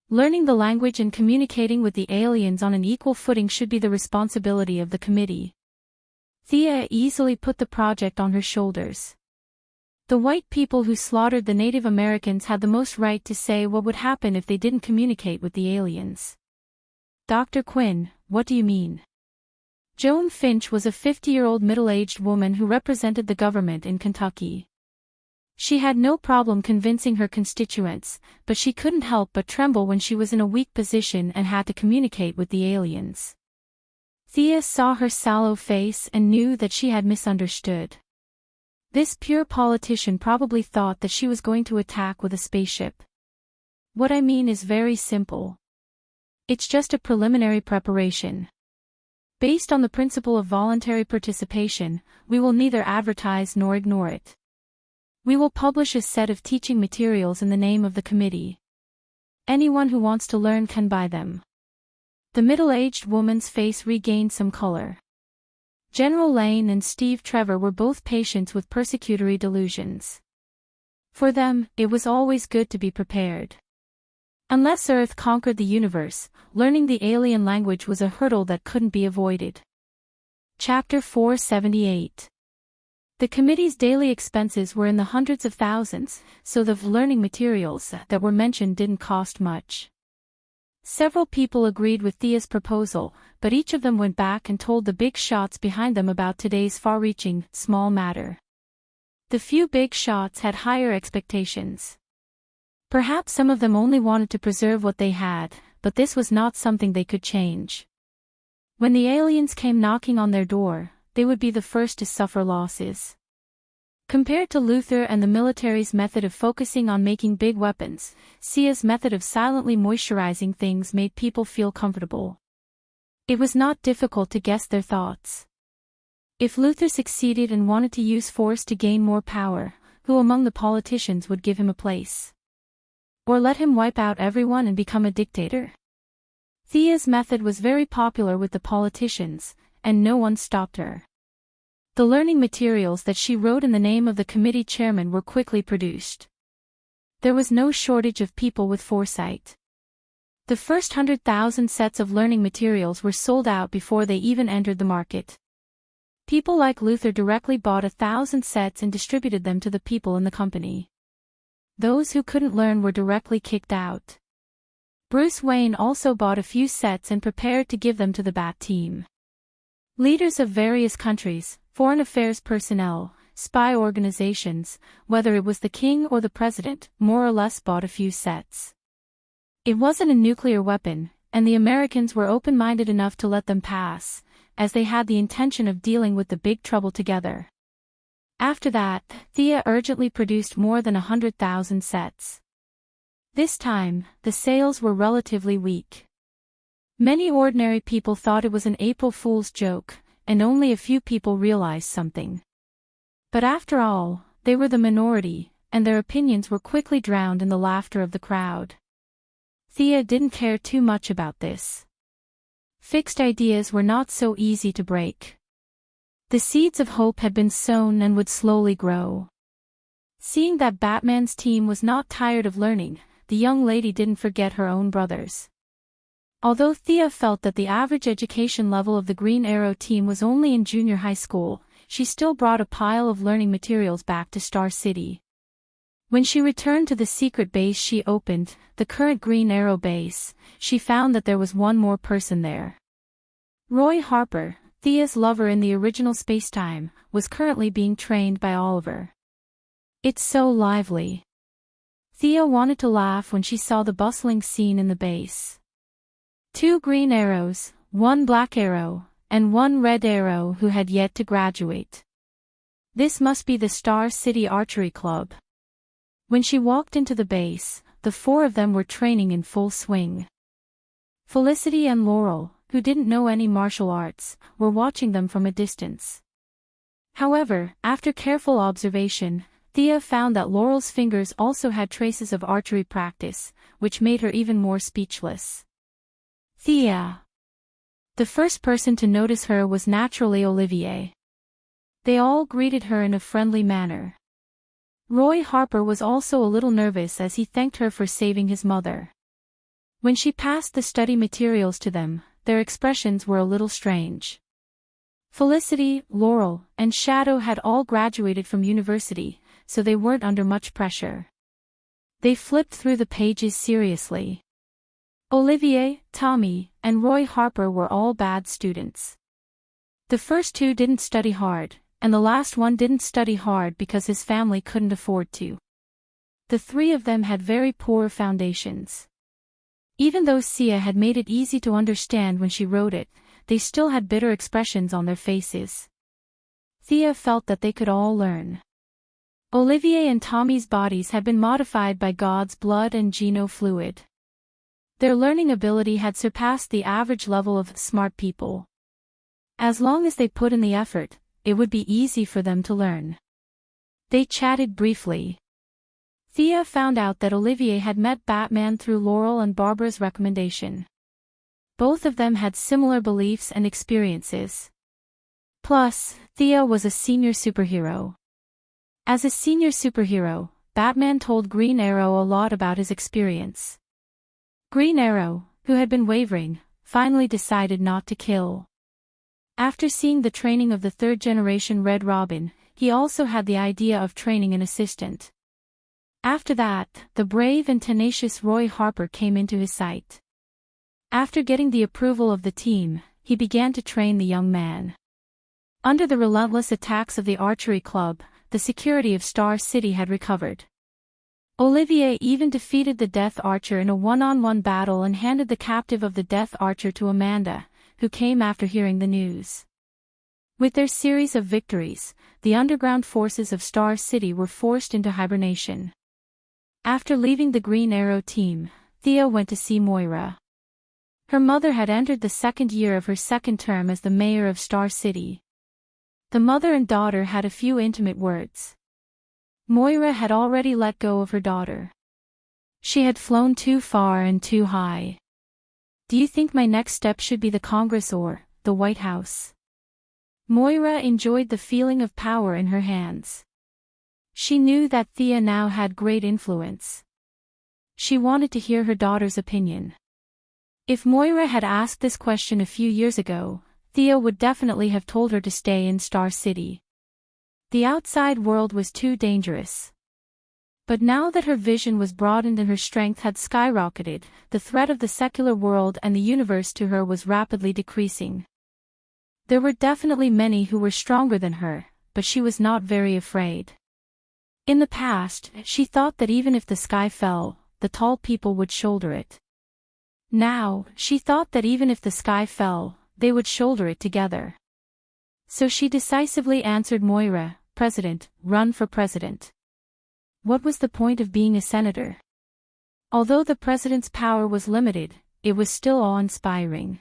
Learning the language and communicating with the aliens on an equal footing should be the responsibility of the committee. Thea easily put the project on her shoulders. The white people who slaughtered the Native Americans had the most right to say what would happen if they didn't communicate with the aliens. Dr. Quinn, what do you mean? Joan Finch was a 50-year-old middle-aged woman who represented the government in Kentucky. She had no problem convincing her constituents, but she couldn't help but tremble when she was in a weak position and had to communicate with the aliens. Thea saw her sallow face and knew that she had misunderstood. This pure politician probably thought that she was going to attack with a spaceship. What I mean is very simple. It's just a preliminary preparation. Based on the principle of voluntary participation, we will neither advertise nor ignore it. We will publish a set of teaching materials in the name of the committee. Anyone who wants to learn can buy them. The middle-aged woman's face regained some color. General Lane and Steve Trevor were both patients with persecutory delusions. For them, it was always good to be prepared. Unless Earth conquered the universe, learning the alien language was a hurdle that couldn't be avoided. Chapter 478. The committee's daily expenses were in the hundreds of thousands, so the learning materials that were mentioned didn't cost much. Several people agreed with Thea's proposal, but each of them went back and told the big shots behind them about today's far-reaching, small matter. The few big shots had higher expectations. Perhaps some of them only wanted to preserve what they had, but this was not something they could change. When the aliens came knocking on their door, they would be the first to suffer losses. Compared to Luther and the military's method of focusing on making big weapons, Sia's method of silently moisturizing things made people feel comfortable. It was not difficult to guess their thoughts. If Luther succeeded and wanted to use force to gain more power, who among the politicians would give him a place? Or let him wipe out everyone and become a dictator? Thea's method was very popular with the politicians, and no one stopped her. The learning materials that she wrote in the name of the committee chairman were quickly produced. There was no shortage of people with foresight. The first 100,000 sets of learning materials were sold out before they even entered the market. People like Luther directly bought 1,000 sets and distributed them to the people in the company. Those who couldn't learn were directly kicked out. Bruce Wayne also bought a few sets and prepared to give them to the Bat team. Leaders of various countries, foreign affairs personnel, spy organizations, whether it was the king or the president, more or less bought a few sets. It wasn't a nuclear weapon, and the Americans were open-minded enough to let them pass, as they had the intention of dealing with the big trouble together. After that, Thea urgently produced more than 100,000 sets. This time, the sales were relatively weak. Many ordinary people thought it was an April Fool's joke, and only a few people realized something. But after all, they were the minority, and their opinions were quickly drowned in the laughter of the crowd. Thea didn't care too much about this. Fixed ideas were not so easy to break. The seeds of hope had been sown and would slowly grow. Seeing that Batman's team was not tired of learning, the young lady didn't forget her own brothers. Although Thea felt that the average education level of the Green Arrow team was only in junior high school, she still brought a pile of learning materials back to Star City. When she returned to the secret base she opened, the current Green Arrow base, she found that there was one more person there. Roy Harper, Thea's lover in the original spacetime, was currently being trained by Oliver. It's so lively. Thea wanted to laugh when she saw the bustling scene in the base. 2 green arrows, 1 black arrow, and 1 red arrow who had yet to graduate. This must be the Star City Archery Club. When she walked into the base, the 4 of them were training in full swing. Felicity and Laurel, who didn't know any martial arts, were watching them from a distance. However, after careful observation, Thea found that Laurel's fingers also had traces of archery practice, which made her even more speechless. Thea. The first person to notice her was naturally Olivier. They all greeted her in a friendly manner. Roy Harper was also a little nervous as he thanked her for saving his mother. When she passed the study materials to them, their expressions were a little strange. Felicity, Laurel, and Shadow had all graduated from university, so they weren't under much pressure. They flipped through the pages seriously. Olivier, Tommy, and Roy Harper were all bad students. The first 2 didn't study hard, and the last one didn't study hard because his family couldn't afford to. The 3 of them had very poor foundations. Even though Sia had made it easy to understand when she wrote it, they still had bitter expressions on their faces. Thea felt that they could all learn. Olivier and Tommy's bodies had been modified by God's blood and genofluid. Their learning ability had surpassed the average level of smart people. As long as they put in the effort, it would be easy for them to learn. They chatted briefly. Thea found out that Olivier had met Batman through Laurel and Barbara's recommendation. Both of them had similar beliefs and experiences. Plus, Thea was a senior superhero. As a senior superhero, Batman told Green Arrow a lot about his experience. Green Arrow, who had been wavering, finally decided not to kill. After seeing the training of the third-generation Red Robin, he also had the idea of training an assistant. After that, the brave and tenacious Roy Harper came into his sight. After getting the approval of the team, he began to train the young man. Under the relentless attacks of the archery club, the security of Star City had recovered. Olivier even defeated the Death Archer in a one-on-one battle and handed the captive of the Death Archer to Amanda, who came after hearing the news. With their series of victories, the underground forces of Star City were forced into hibernation. After leaving the Green Arrow team, Thea went to see Moira. Her mother had entered the second year of her second term as the mayor of Star City. The mother and daughter had a few intimate words. Moira had already let go of her daughter. She had flown too far and too high. Do you think my next step should be the Congress or the White House? Moira enjoyed the feeling of power in her hands. She knew that Thea now had great influence. She wanted to hear her daughter's opinion. If Moira had asked this question a few years ago, Thea would definitely have told her to stay in Star City. The outside world was too dangerous. But now that her vision was broadened and her strength had skyrocketed, the threat of the secular world and the universe to her was rapidly decreasing. There were definitely many who were stronger than her, but she was not very afraid. In the past, she thought that even if the sky fell, the tall people would shoulder it. Now, she thought that even if the sky fell, they would shoulder it together. So she decisively answered Moira, "President, run for president." What was the point of being a senator? Although the president's power was limited, it was still awe-inspiring.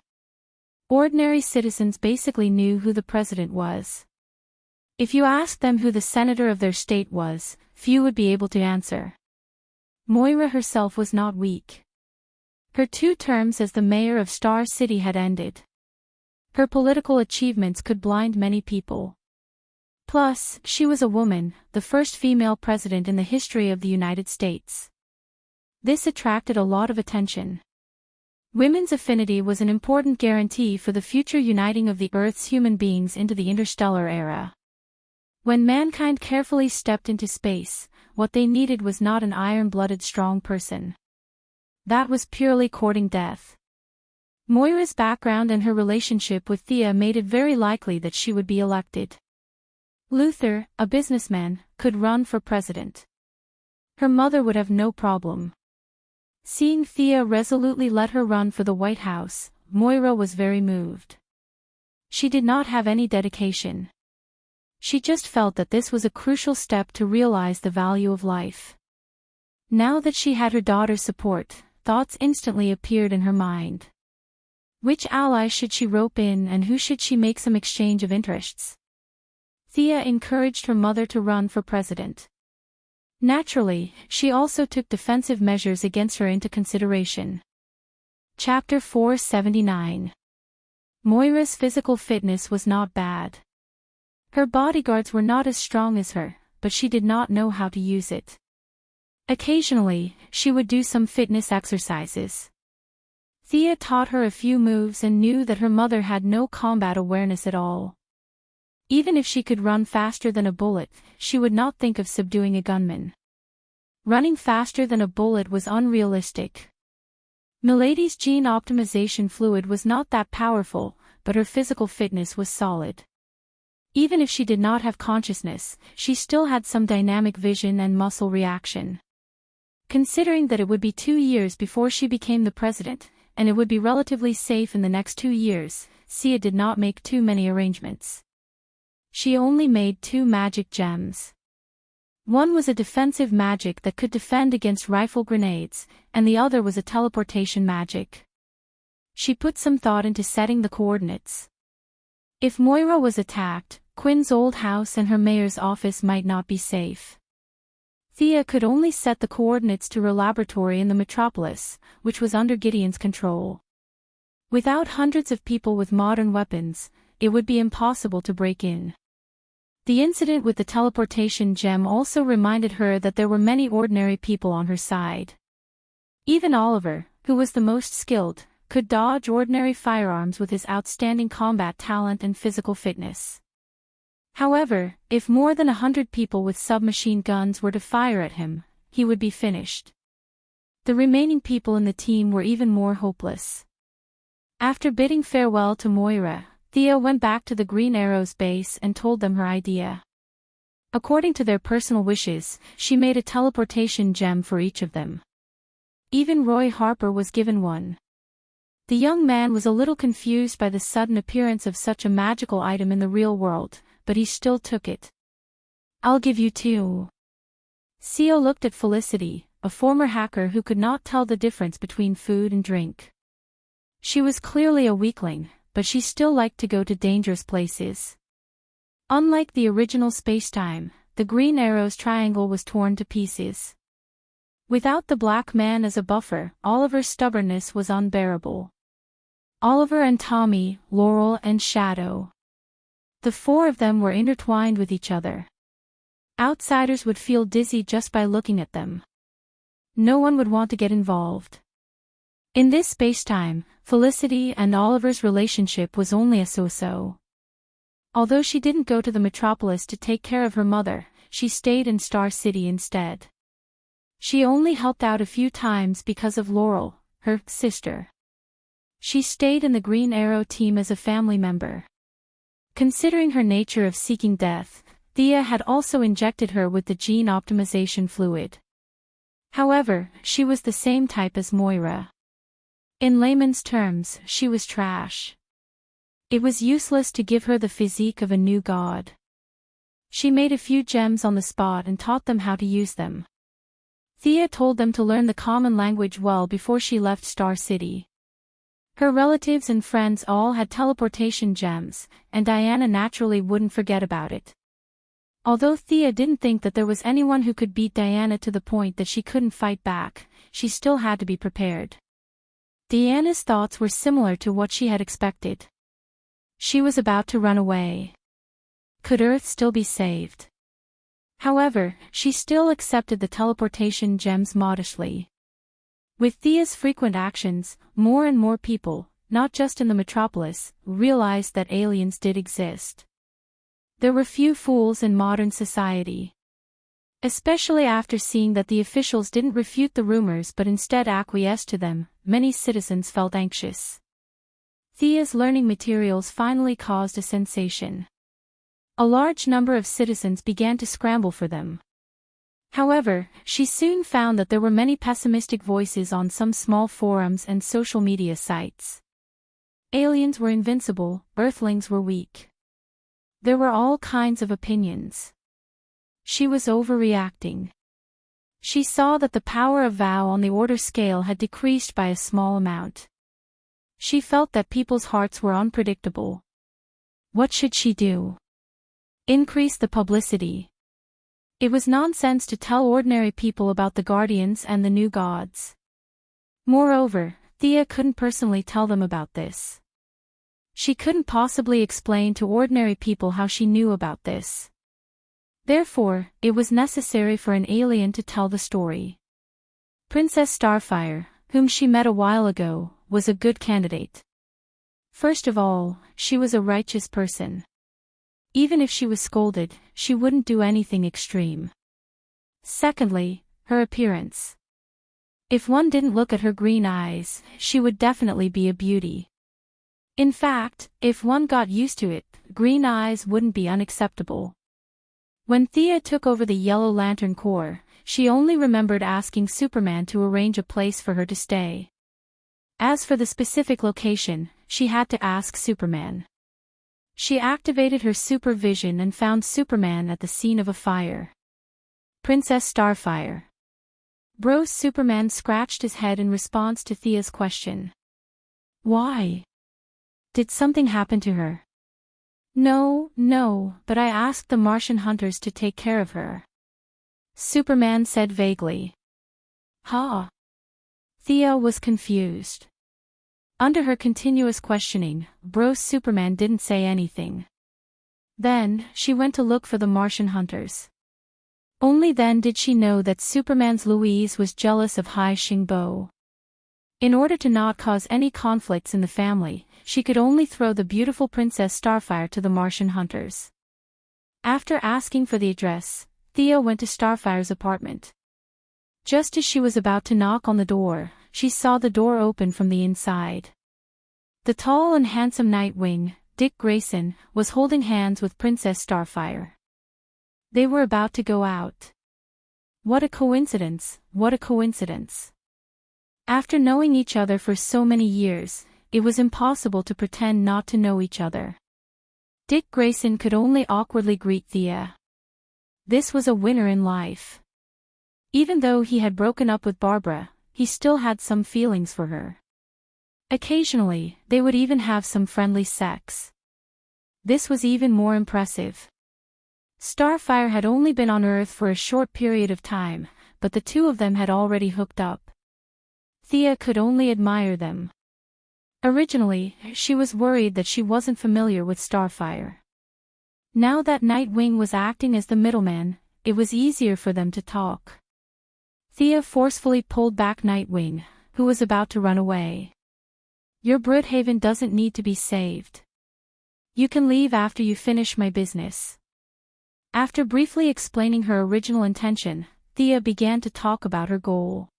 Ordinary citizens basically knew who the president was. If you asked them who the senator of their state was, few would be able to answer. Moira herself was not weak. Her 2 terms as the mayor of Star City had ended. Her political achievements could blind many people. Plus, she was a woman, the first female president in the history of the United States. This attracted a lot of attention. Women's affinity was an important guarantee for the future uniting of the Earth's human beings into the interstellar era. When mankind carefully stepped into space, what they needed was not an iron-blooded strong person. That was purely courting death. Moira's background and her relationship with Thea made it very likely that she would be elected. Luther, a businessman, could run for president. Her mother would have no problem. Seeing Thea resolutely let her run for the White House, Moira was very moved. She did not have any dedication. She just felt that this was a crucial step to realize the value of life. Now that she had her daughter's support, thoughts instantly appeared in her mind. Which ally should she rope in and who should she make some exchange of interests? Thea encouraged her mother to run for president. Naturally, she also took defensive measures against her into consideration. Chapter 479. Moira's physical fitness was not bad. Her bodyguards were not as strong as her, but she did not know how to use it. Occasionally, she would do some fitness exercises. Thea taught her a few moves and knew that her mother had no combat awareness at all. Even if she could run faster than a bullet, she would not think of subduing a gunman. Running faster than a bullet was unrealistic. Milady's gene optimization fluid was not that powerful, but her physical fitness was solid. Even if she did not have consciousness, she still had some dynamic vision and muscle reaction. Considering that it would be 2 years before she became the president, and it would be relatively safe in the next 2 years, Thea did not make too many arrangements. She only made 2 magic gems. One was a defensive magic that could defend against rifle grenades, and the other was a teleportation magic. She put some thought into setting the coordinates. If Moira was attacked, Quinn's old house and her mayor's office might not be safe. Thea could only set the coordinates to her laboratory in the metropolis, which was under Gideon's control. Without hundreds of people with modern weapons, it would be impossible to break in. The incident with the teleportation gem also reminded her that there were many ordinary people on her side. Even Oliver, who was the most skilled, could dodge ordinary firearms with his outstanding combat talent and physical fitness. However, if more than 100 people with submachine guns were to fire at him, he would be finished. The remaining people in the team were even more hopeless. After bidding farewell to Moira, Thea went back to the Green Arrow's base and told them her idea. According to their personal wishes, she made a teleportation gem for each of them. Even Roy Harper was given one. The young man was a little confused by the sudden appearance of such a magical item in the real world, but he still took it. "I'll give you two." Theo looked at Felicity, a former hacker who could not tell the difference between food and drink. She was clearly a weakling, but she still liked to go to dangerous places. Unlike the original spacetime, the Green Arrow's triangle was torn to pieces. Without the black man as a buffer, Oliver's stubbornness was unbearable. Oliver and Tommy, Laurel and Shadow. The four of them were intertwined with each other. Outsiders would feel dizzy just by looking at them. No one would want to get involved. In this spacetime, Felicity and Oliver's relationship was only a so-so. Although she didn't go to the metropolis to take care of her mother, she stayed in Star City instead. She only helped out a few times because of Laurel, her sister. She stayed in the Green Arrow team as a family member. Considering her nature of seeking death, Thea had also injected her with the gene optimization fluid. However, she was the same type as Moira. In layman's terms, she was trash. It was useless to give her the physique of a new god. She made a few gems on the spot and taught them how to use them. Thea told them to learn the common language well before she left Star City. Her relatives and friends all had teleportation gems, and Diana naturally wouldn't forget about it. Although Thea didn't think that there was anyone who could beat Diana to the point that she couldn't fight back, she still had to be prepared. Diana's thoughts were similar to what she had expected. She was about to run away. Could Earth still be saved? However, she still accepted the teleportation gems modestly. With Thea's frequent actions, more and more people, not just in the metropolis, realized that aliens did exist. There were few fools in modern society. Especially after seeing that the officials didn't refute the rumors but instead acquiesced to them, many citizens felt anxious. Thea's learning materials finally caused a sensation. A large number of citizens began to scramble for them. However, she soon found that there were many pessimistic voices on some small forums and social media sites. Aliens were invincible, Earthlings were weak. There were all kinds of opinions. She was overreacting. She saw that the power of Vow on the order scale had decreased by a small amount. She felt that people's hearts were unpredictable. What should she do? Increase the publicity. It was nonsense to tell ordinary people about the Guardians and the new gods. Moreover, Thea couldn't personally tell them about this. She couldn't possibly explain to ordinary people how she knew about this. Therefore, it was necessary for an alien to tell the story. Princess Starfire, whom she met a while ago, was a good candidate. First of all, she was a righteous person. Even if she was scolded, she wouldn't do anything extreme. Secondly, her appearance. If one didn't look at her green eyes, she would definitely be a beauty. In fact, if one got used to it, green eyes wouldn't be unacceptable. When Thea took over the Yellow Lantern Corps, she only remembered asking Superman to arrange a place for her to stay. As for the specific location, she had to ask Superman. She activated her supervision and found Superman at the scene of a fire. Princess Starfire. Bros Superman scratched his head in response to Thea's question. Why? Did something happen to her? No, but I asked the Martian hunters to take care of her. Superman said vaguely. Huh? Thea was confused. Under her continuous questioning, Bros Superman didn't say anything. Then, she went to look for the Martian hunters. Only then did she know that Superman's Louise was jealous of Hai Xingbo. In order to not cause any conflicts in the family, she could only throw the beautiful Princess Starfire to the Martian hunters. After asking for the address, Thea went to Starfire's apartment. Just as she was about to knock on the door, she saw the door open from the inside. The tall and handsome Nightwing, Dick Grayson, was holding hands with Princess Starfire. They were about to go out. What a coincidence, what a coincidence. After knowing each other for so many years, it was impossible to pretend not to know each other. Dick Grayson could only awkwardly greet Thea. This was a winner in life. Even though he had broken up with Barbara, he still had some feelings for her. Occasionally, they would even have some friendly sex. This was even more impressive. Starfire had only been on Earth for a short period of time, but the two of them had already hooked up. Thea could only admire them. Originally, she was worried that she wasn't familiar with Starfire. Now that Nightwing was acting as the middleman, it was easier for them to talk. Thea forcefully pulled back Nightwing, who was about to run away. Your Broodhaven doesn't need to be saved. You can leave after you finish my business. After briefly explaining her original intention, Thea began to talk about her goal.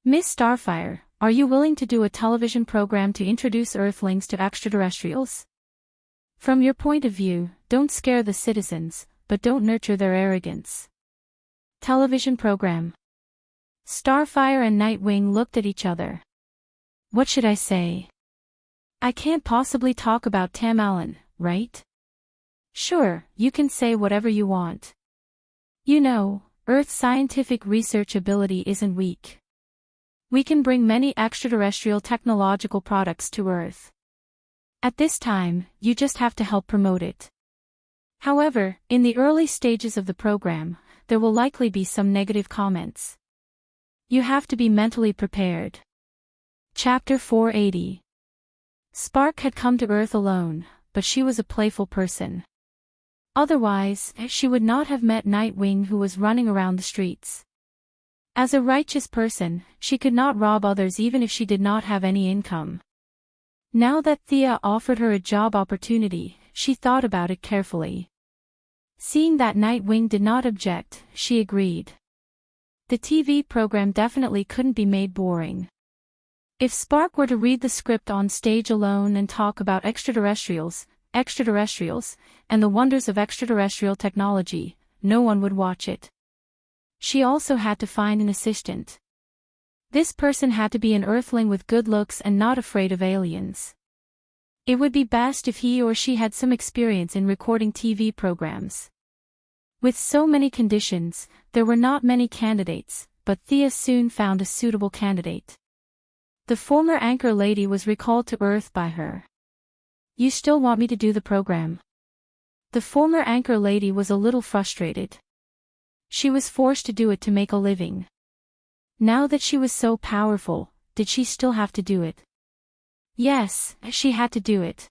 Miss Starfire, are you willing to do a television program to introduce Earthlings to extraterrestrials? From your point of view, don't scare the citizens, but don't nurture their arrogance. Television program. Starfire and Nightwing looked at each other. What should I say? I can't possibly talk about Tam Allen, right? Sure, you can say whatever you want. You know, Earth's scientific research ability isn't weak. We can bring many extraterrestrial technological products to Earth. At this time, you just have to help promote it. However, in the early stages of the program, there will likely be some negative comments. You have to be mentally prepared. Chapter 480. Spark had come to Earth alone, but she was a playful person. Otherwise, she would not have met Nightwing, who was running around the streets. As a righteous person, she could not rob others even if she did not have any income. Now that Thea offered her a job opportunity, she thought about it carefully. Seeing that Nightwing did not object, she agreed. The TV program definitely couldn't be made boring. If Spark were to read the script on stage alone and talk about extraterrestrials, and the wonders of extraterrestrial technology, no one would watch it. She also had to find an assistant. This person had to be an Earthling with good looks and not afraid of aliens. It would be best if he or she had some experience in recording TV programs. With so many conditions, there were not many candidates, but Thea soon found a suitable candidate. The former anchor lady was recalled to Earth by her. You still want me to do the program? The former anchor lady was a little frustrated. She was forced to do it to make a living. Now that she was so powerful, did she still have to do it? Yes, she had to do it.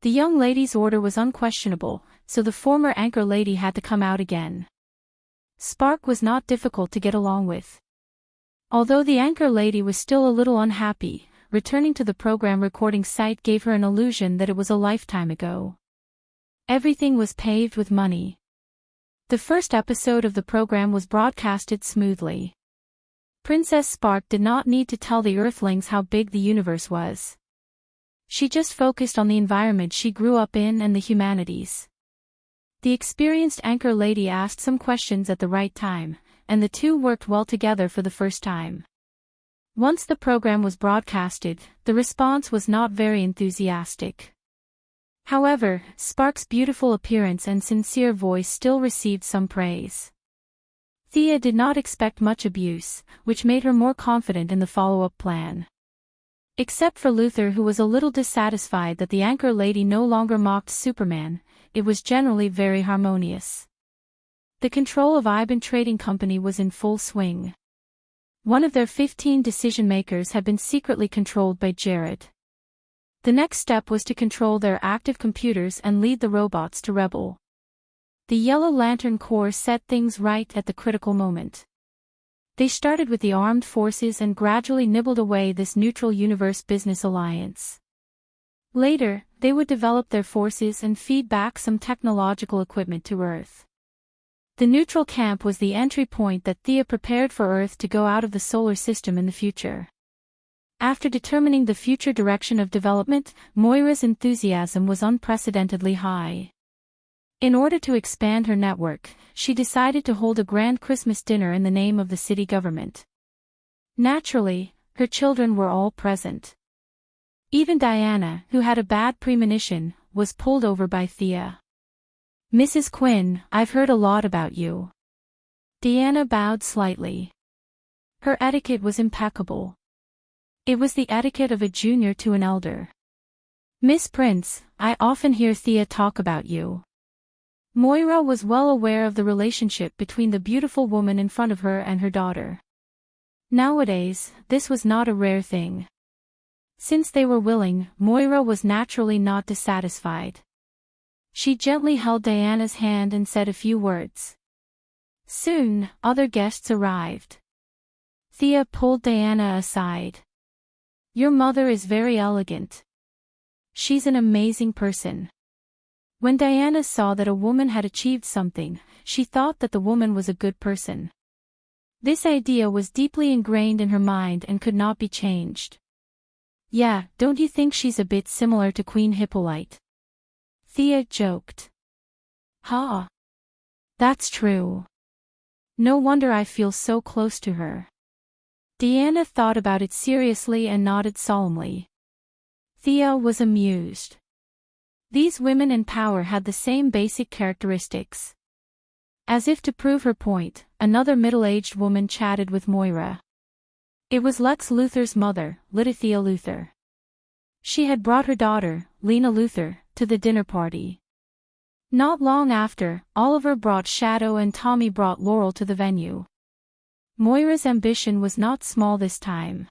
The young lady's order was unquestionable, so the former anchor lady had to come out again. Spark was not difficult to get along with. Although the anchor lady was still a little unhappy, returning to the program recording site gave her an illusion that it was a lifetime ago. Everything was paved with money. The first episode of the program was broadcasted smoothly. Princess Spark did not need to tell the Earthlings how big the universe was. She just focused on the environment she grew up in and the humanities. The experienced anchor lady asked some questions at the right time, and the two worked well together for the first time. Once the program was broadcasted, the response was not very enthusiastic. However, Spark's beautiful appearance and sincere voice still received some praise. Thea did not expect much abuse, which made her more confident in the follow-up plan. Except for Luther, who was a little dissatisfied that the anchor lady no longer mocked Superman, it was generally very harmonious. The control of Iban Trading Company was in full swing. One of their 15 decision-makers had been secretly controlled by Jared. The next step was to control their active computers and lead the robots to rebel. The Yellow Lantern Corps set things right at the critical moment. They started with the armed forces and gradually nibbled away this neutral universe business alliance. Later, they would develop their forces and feed back some technological equipment to Earth. The neutral camp was the entry point that Thea prepared for Earth to go out of the solar system in the future. After determining the future direction of development, Moira's enthusiasm was unprecedentedly high. In order to expand her network, she decided to hold a grand Christmas dinner in the name of the city government. Naturally, her children were all present. Even Diana, who had a bad premonition, was pulled over by Thea. "Mrs. Quinn, I've heard a lot about you." Diana bowed slightly. Her etiquette was impeccable. It was the etiquette of a junior to an elder. "Miss Prince, I often hear Thea talk about you." Moira was well aware of the relationship between the beautiful woman in front of her and her daughter. Nowadays, this was not a rare thing. Since they were willing, Moira was naturally not dissatisfied. She gently held Diana's hand and said a few words. Soon, other guests arrived. Thea pulled Diana aside. "Your mother is very elegant. She's an amazing person." When Diana saw that a woman had achieved something, she thought that the woman was a good person. This idea was deeply ingrained in her mind and could not be changed. "Yeah, don't you think she's a bit similar to Queen Hippolyte?" Thea joked. "Ha! That's true. No wonder I feel so close to her." Diana thought about it seriously and nodded solemnly. Thea was amused. These women in power had the same basic characteristics. As if to prove her point, another middle-aged woman chatted with Moira. It was Lex Luthor's mother, Lydia Luthor. She had brought her daughter, Lena Luthor, to the dinner party. Not long after, Oliver brought Shadow and Tommy brought Laurel to the venue. Moira's ambition was not small this time.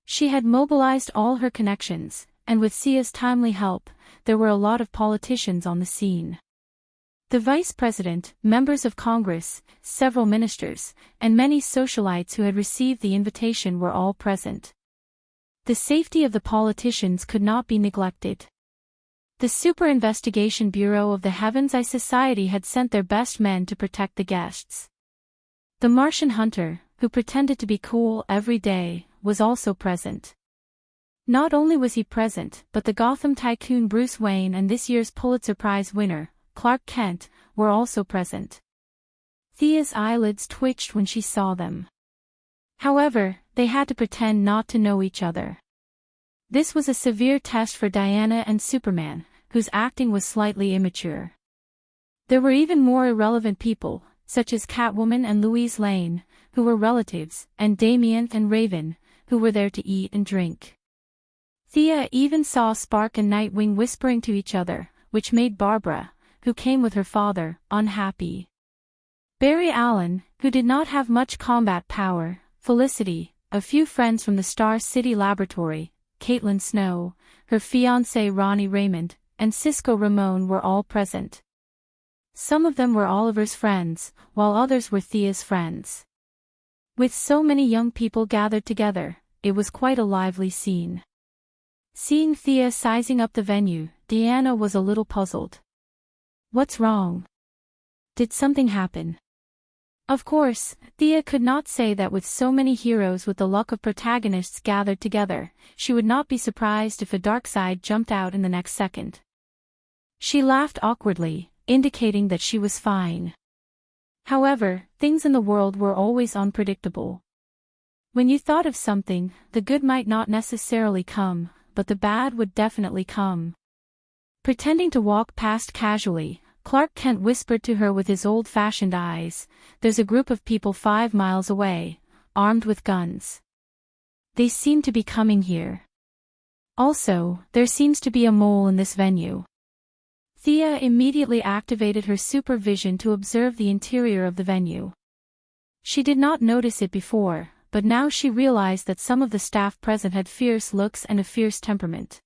She had mobilized all her connections, and with Sia's timely help, there were a lot of politicians on the scene. The vice president, members of Congress, several ministers, and many socialites who had received the invitation were all present. The safety of the politicians could not be neglected. The Super Investigation Bureau of the Heaven's Eye Society had sent their best men to protect the guests. The Martian hunter, who pretended to be cool every day, was also present. Not only was he present, but the Gotham tycoon Bruce Wayne and this year's Pulitzer Prize winner, Clark Kent, were also present. Thea's eyelids twitched when she saw them. However, they had to pretend not to know each other. This was a severe test for Diana and Superman, whose acting was slightly immature. There were even more irrelevant people, such as Catwoman and Louise Lane, who were relatives, and Damian and Raven, who were there to eat and drink. Thea even saw Spark and Nightwing whispering to each other, which made Barbara, who came with her father, unhappy. Barry Allen, who did not have much combat power, Felicity, a few friends from the Star City Laboratory, Caitlin Snow, her fiancé Ronnie Raymond, and Cisco Ramon were all present. Some of them were Oliver's friends, while others were Thea's friends. With so many young people gathered together, it was quite a lively scene. Seeing Thea sizing up the venue, Diana was a little puzzled. What's wrong? Did something happen? Of course, Thea could not say that with so many heroes with the luck of protagonists gathered together, she would not be surprised if a dark side jumped out in the next second. She laughed awkwardly, indicating that she was fine. However, things in the world were always unpredictable. When you thought of something, the good might not necessarily come, but the bad would definitely come. Pretending to walk past casually, Clark Kent whispered to her with his old-fashioned eyes, "There's a group of people 5 miles away, armed with guns. They seem to be coming here." Also, there seems to be a mole in this venue. Thea immediately activated her supervision to observe the interior of the venue. She did not notice it before, but now she realized that some of the staff present had fierce looks and a fierce temperament.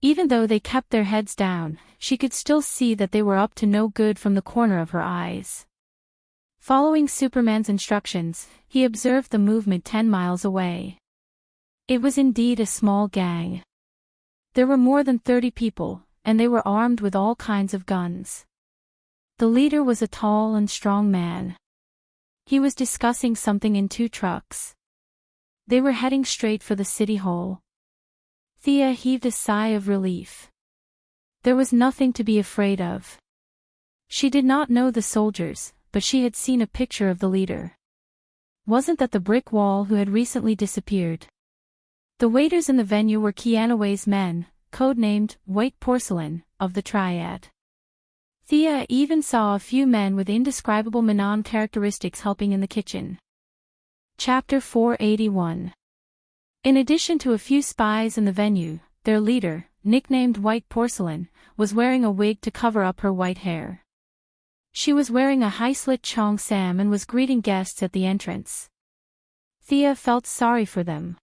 Even though they kept their heads down, she could still see that they were up to no good from the corner of her eyes. Following Superman's instructions, he observed the movement 10 miles away. It was indeed a small gang. There were more than 30 people, and they were armed with all kinds of guns. The leader was a tall and strong man. He was discussing something in 2 trucks. They were heading straight for the city hall. Thea heaved a sigh of relief. There was nothing to be afraid of. She did not know the soldiers, but she had seen a picture of the leader. Wasn't that the brick wall who had recently disappeared? The waiters in the venue were Keanuway's men, codenamed White Porcelain, of the Triad. Thea even saw a few men with indescribable Manon characteristics helping in the kitchen. Chapter 481. In addition to a few spies in the venue, their leader, nicknamed White Porcelain, was wearing a wig to cover up her white hair. She was wearing a high-slit cheongsam and was greeting guests at the entrance. Thea felt sorry for them.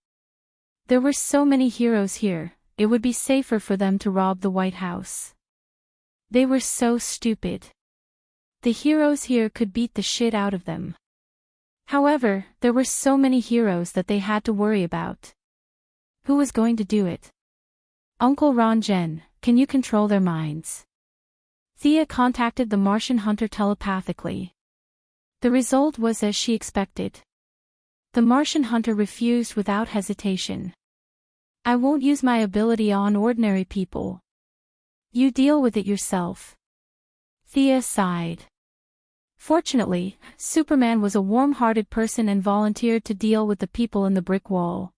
There were so many heroes here, it would be safer for them to rob the White House. They were so stupid. The heroes here could beat the shit out of them. However, there were so many heroes that they had to worry about. Who was going to do it? Uncle Ron-Jen, can you control their minds? Thea contacted the Martian hunter telepathically. The result was as she expected. The Martian hunter refused without hesitation. I won't use my ability on ordinary people. You deal with it yourself. Thea sighed. Fortunately, Superman was a warm-hearted person and volunteered to deal with the people in the brick wall.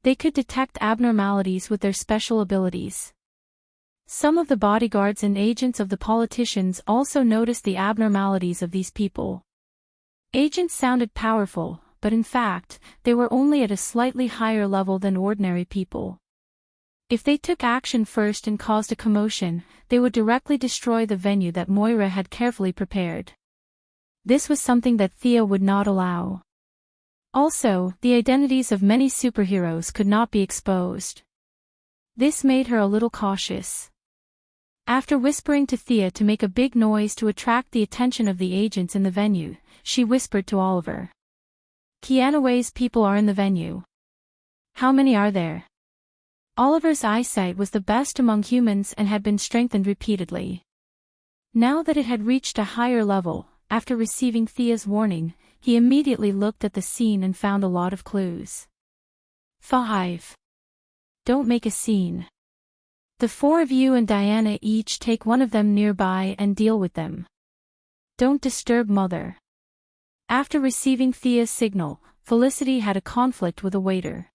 They could detect abnormalities with their special abilities. Some of the bodyguards and agents of the politicians also noticed the abnormalities of these people. Agents sounded powerful, but in fact, they were only at a slightly higher level than ordinary people. If they took action first and caused a commotion, they would directly destroy the venue that Moira had carefully prepared. This was something that Thea would not allow. Also, the identities of many superheroes could not be exposed. This made her a little cautious. After whispering to Thea to make a big noise to attract the attention of the agents in the venue, she whispered to Oliver. Keanuway's people are in the venue. How many are there? Oliver's eyesight was the best among humans and had been strengthened repeatedly. Now that it had reached a higher level, after receiving Thea's warning, he immediately looked at the scene and found a lot of clues. 5. Don't make a scene. The 4 of you and Diana each take one of them nearby and deal with them. Don't disturb Mother. After receiving Thea's signal, Felicity had a conflict with a waiter.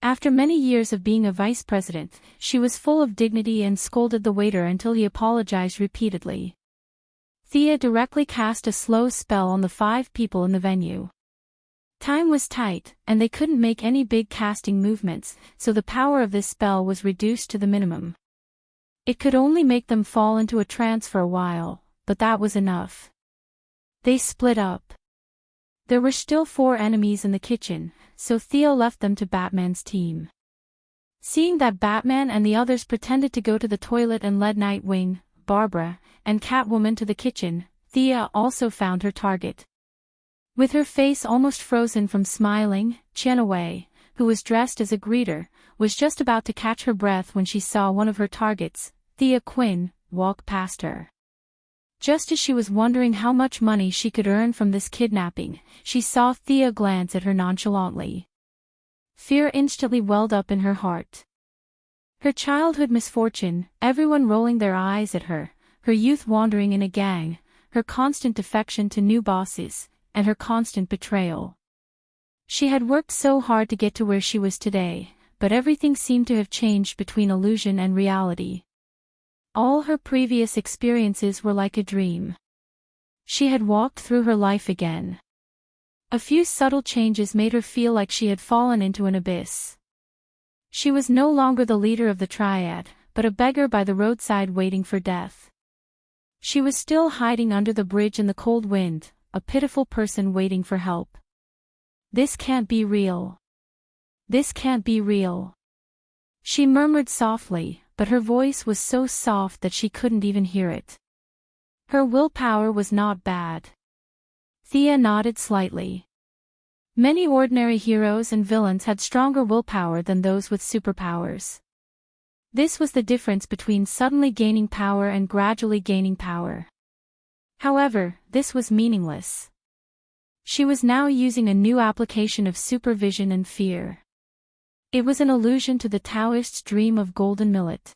After many years of being a vice president, she was full of dignity and scolded the waiter until he apologized repeatedly. Thea directly cast a slow spell on the 5 people in the venue. Time was tight, and they couldn't make any big casting movements, so the power of this spell was reduced to the minimum. It could only make them fall into a trance for a while, but that was enough. They split up. There were still 4 enemies in the kitchen, so Thea left them to Batman's team. Seeing that Batman and the others pretended to go to the toilet and led Nightwing, Barbara, and Catwoman to the kitchen, Thea also found her target. With her face almost frozen from smiling, Keanuway, who was dressed as a greeter, was just about to catch her breath when she saw one of her targets, Thea Quinn, walk past her. Just as she was wondering how much money she could earn from this kidnapping, she saw Thea glance at her nonchalantly. Fear instantly welled up in her heart. Her childhood misfortune, everyone rolling their eyes at her, her youth wandering in a gang, her constant defection to new bosses, and her constant betrayal. She had worked so hard to get to where she was today, but everything seemed to have changed between illusion and reality. All her previous experiences were like a dream. She had walked through her life again. A few subtle changes made her feel like she had fallen into an abyss. She was no longer the leader of the triad, but a beggar by the roadside waiting for death. She was still hiding under the bridge in the cold wind, a pitiful person waiting for help. This can't be real. This can't be real. She murmured softly, but her voice was so soft that she couldn't even hear it. Her willpower was not bad. Thea nodded slightly. Many ordinary heroes and villains had stronger willpower than those with superpowers. This was the difference between suddenly gaining power and gradually gaining power. However, this was meaningless. She was now using a new application of supervision and fear. It was an allusion to the Taoist's dream of golden millet.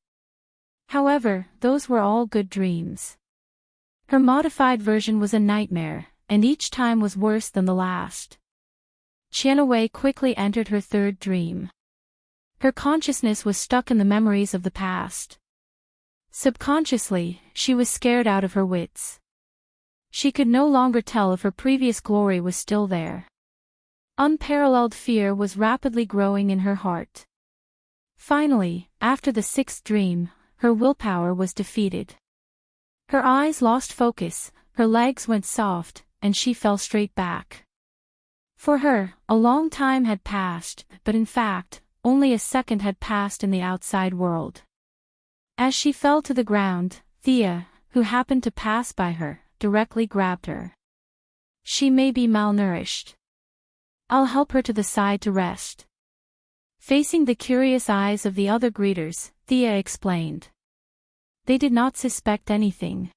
However, those were all good dreams. Her modified version was a nightmare, and each time was worse than the last. Qianwei quickly entered her third dream. Her consciousness was stuck in the memories of the past. Subconsciously, she was scared out of her wits. She could no longer tell if her previous glory was still there. Unparalleled fear was rapidly growing in her heart. Finally, after the sixth dream, her willpower was defeated. Her eyes lost focus, her legs went soft, and she fell straight back. For her, a long time had passed, but in fact, only a second had passed in the outside world. As she fell to the ground, Thea, who happened to pass by her, directly grabbed her. She may be malnourished. I'll help her to the side to rest. Facing the curious eyes of the other greeters, Thea explained. They did not suspect anything.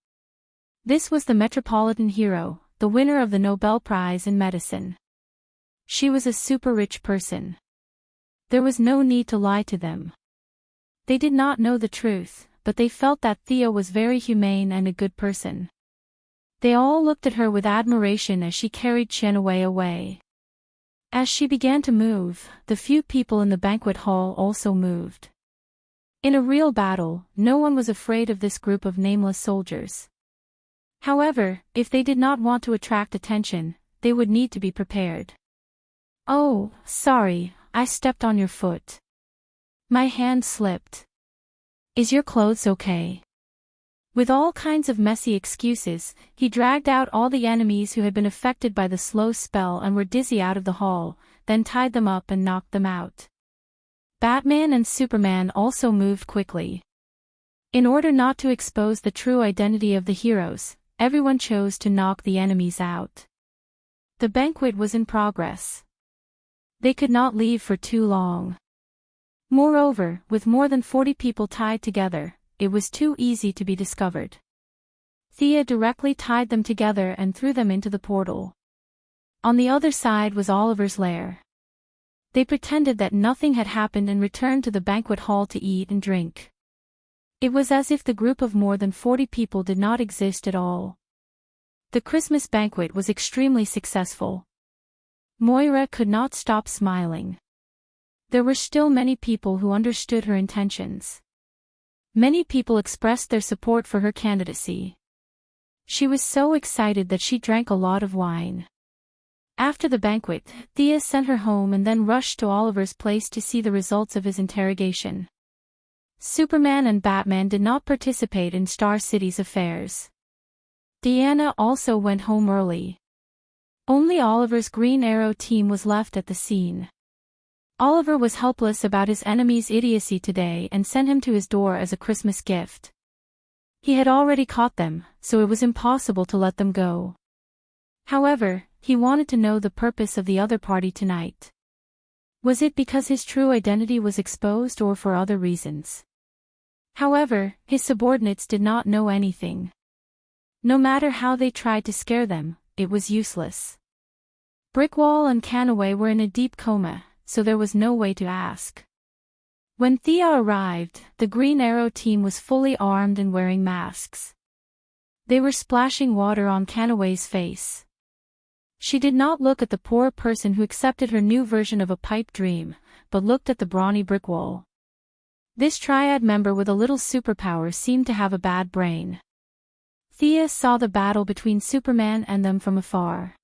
This was the metropolitan hero, the winner of the Nobel Prize in medicine. She was a super rich person. There was no need to lie to them. They did not know the truth, but they felt that Thea was very humane and a good person. They all looked at her with admiration as she carried Qianwei away. As she began to move, the few people in the banquet hall also moved. In a real battle, no one was afraid of this group of nameless soldiers. However, if they did not want to attract attention, they would need to be prepared. Oh, sorry, I stepped on your foot. My hand slipped. Is your clothes okay? With all kinds of messy excuses, he dragged out all the enemies who had been affected by the slow spell and were dizzy out of the hall, then tied them up and knocked them out. Batman and Superman also moved quickly. In order not to expose the true identity of the heroes, everyone chose to knock the enemies out. The banquet was in progress. They could not leave for too long. Moreover, with more than 40 people tied together, it was too easy to be discovered. Thea directly tied them together and threw them into the portal. On the other side was Oliver's lair. They pretended that nothing had happened and returned to the banquet hall to eat and drink. It was as if the group of more than 40 people did not exist at all. The Christmas banquet was extremely successful. Moira could not stop smiling. There were still many people who understood her intentions. Many people expressed their support for her candidacy. She was so excited that she drank a lot of wine. After the banquet, Thea sent her home and then rushed to Oliver's place to see the results of his interrogation. Superman and Batman did not participate in Star City's affairs. Diana also went home early. Only Oliver's Green Arrow team was left at the scene. Oliver was helpless about his enemy's idiocy today and sent him to his door as a Christmas gift. He had already caught them, so it was impossible to let them go. However, he wanted to know the purpose of the other party tonight. Was it because his true identity was exposed or for other reasons? However, his subordinates did not know anything. No matter how they tried to scare them, it was useless. Brickwall and Canaway were in a deep coma, so there was no way to ask. When Thea arrived, the Green Arrow team was fully armed and wearing masks. They were splashing water on Canaway's face. She did not look at the poor person who accepted her new version of a pipe dream, but looked at the brawny Brickwall. This triad member with a little superpower seemed to have a bad brain. Thea saw the battle between Superman and them from afar.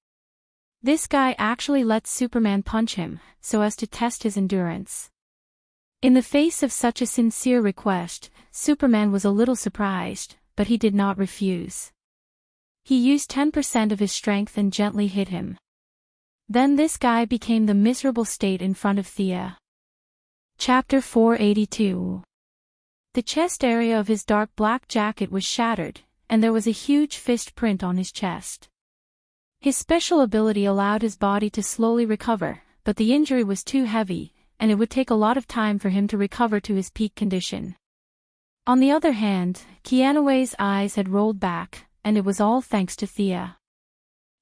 This guy actually let Superman punch him, so as to test his endurance. In the face of such a sincere request, Superman was a little surprised, but he did not refuse. He used 10% of his strength and gently hit him. Then this guy became the miserable state in front of Thea. Chapter 482. The chest area of his dark black jacket was shattered, and there was a huge fist print on his chest. His special ability allowed his body to slowly recover, but the injury was too heavy, and it would take a lot of time for him to recover to his peak condition. On the other hand, Keanue's eyes had rolled back, and it was all thanks to Thea.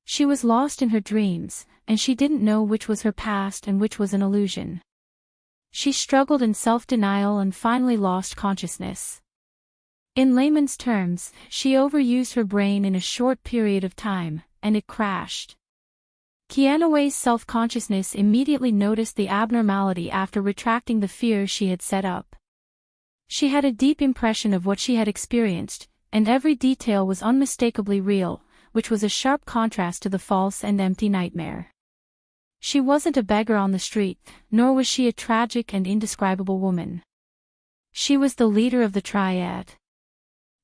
She was lost in her dreams, and she didn't know which was her past and which was an illusion. She struggled in self-denial and finally lost consciousness. In layman's terms, she overused her brain in a short period of time, and it crashed. Keanue's self-consciousness immediately noticed the abnormality after retracting the fear she had set up. She had a deep impression of what she had experienced, and every detail was unmistakably real, which was a sharp contrast to the false and empty nightmare. She wasn't a beggar on the street, nor was she a tragic and indescribable woman. She was the leader of the triad.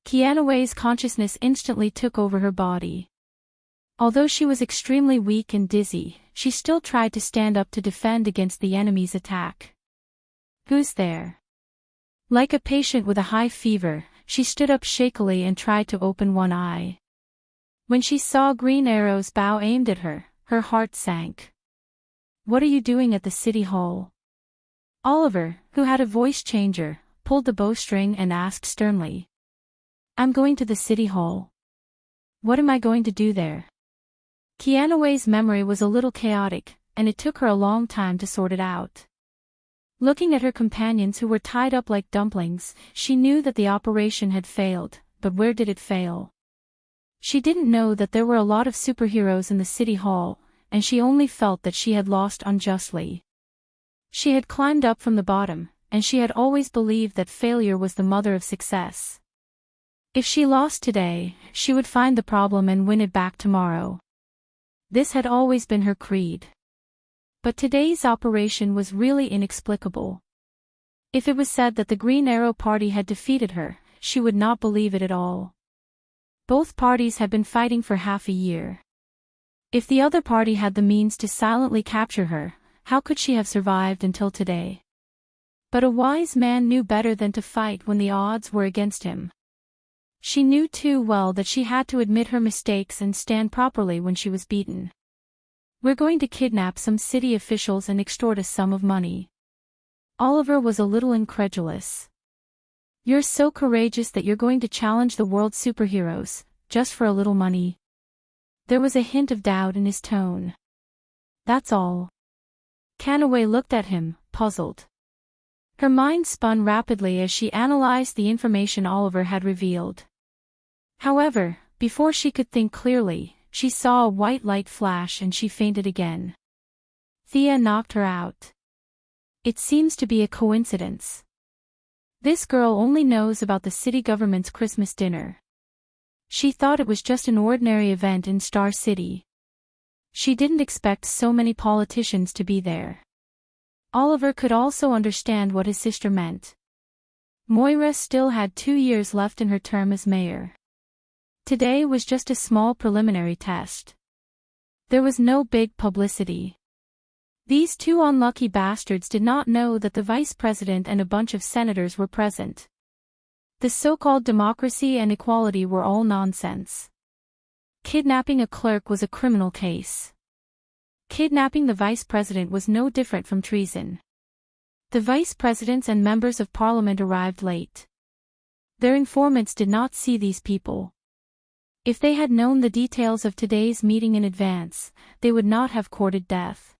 Keanue's consciousness instantly took over her body. Although she was extremely weak and dizzy, she still tried to stand up to defend against the enemy's attack. "Who's there?" Like a patient with a high fever, she stood up shakily and tried to open one eye. When she saw Green Arrow's bow aimed at her, her heart sank. "What are you doing at the city hall?" Oliver, who had a voice changer, pulled the bowstring and asked sternly. "I'm going to the city hall." "What am I going to do there?" Keanue's memory was a little chaotic, and it took her a long time to sort it out. Looking at her companions who were tied up like dumplings, she knew that the operation had failed, but where did it fail? She didn't know that there were a lot of superheroes in the city hall, and she only felt that she had lost unjustly. She had climbed up from the bottom, and she had always believed that failure was the mother of success. If she lost today, she would find the problem and win it back tomorrow. This had always been her creed. But today's operation was really inexplicable. If it was said that the Green Arrow Party had defeated her, she would not believe it at all. Both parties had been fighting for half a year. If the other party had the means to silently capture her, how could she have survived until today? But a wise man knew better than to fight when the odds were against him. She knew too well that she had to admit her mistakes and stand properly when she was beaten. "We're going to kidnap some city officials and extort a sum of money." Oliver was a little incredulous. "You're so courageous that you're going to challenge the world's superheroes, just for a little money?" There was a hint of doubt in his tone. "That's all." Keanue looked at him, puzzled. Her mind spun rapidly as she analyzed the information Oliver had revealed. However, before she could think clearly, she saw a white light flash and she fainted again. Thea knocked her out. "It seems to be a coincidence. This girl only knows about the city government's Christmas dinner." She thought it was just an ordinary event in Star City. She didn't expect so many politicians to be there. Oliver could also understand what his sister meant. Moira still had 2 years left in her term as mayor. Today was just a small preliminary test. There was no big publicity. These two unlucky bastards did not know that the vice president and a bunch of senators were present. The so-called democracy and equality were all nonsense. Kidnapping a clerk was a criminal case. Kidnapping the vice president was no different from treason. The vice presidents and members of parliament arrived late. Their informants did not see these people. If they had known the details of today's meeting in advance, they would not have courted death.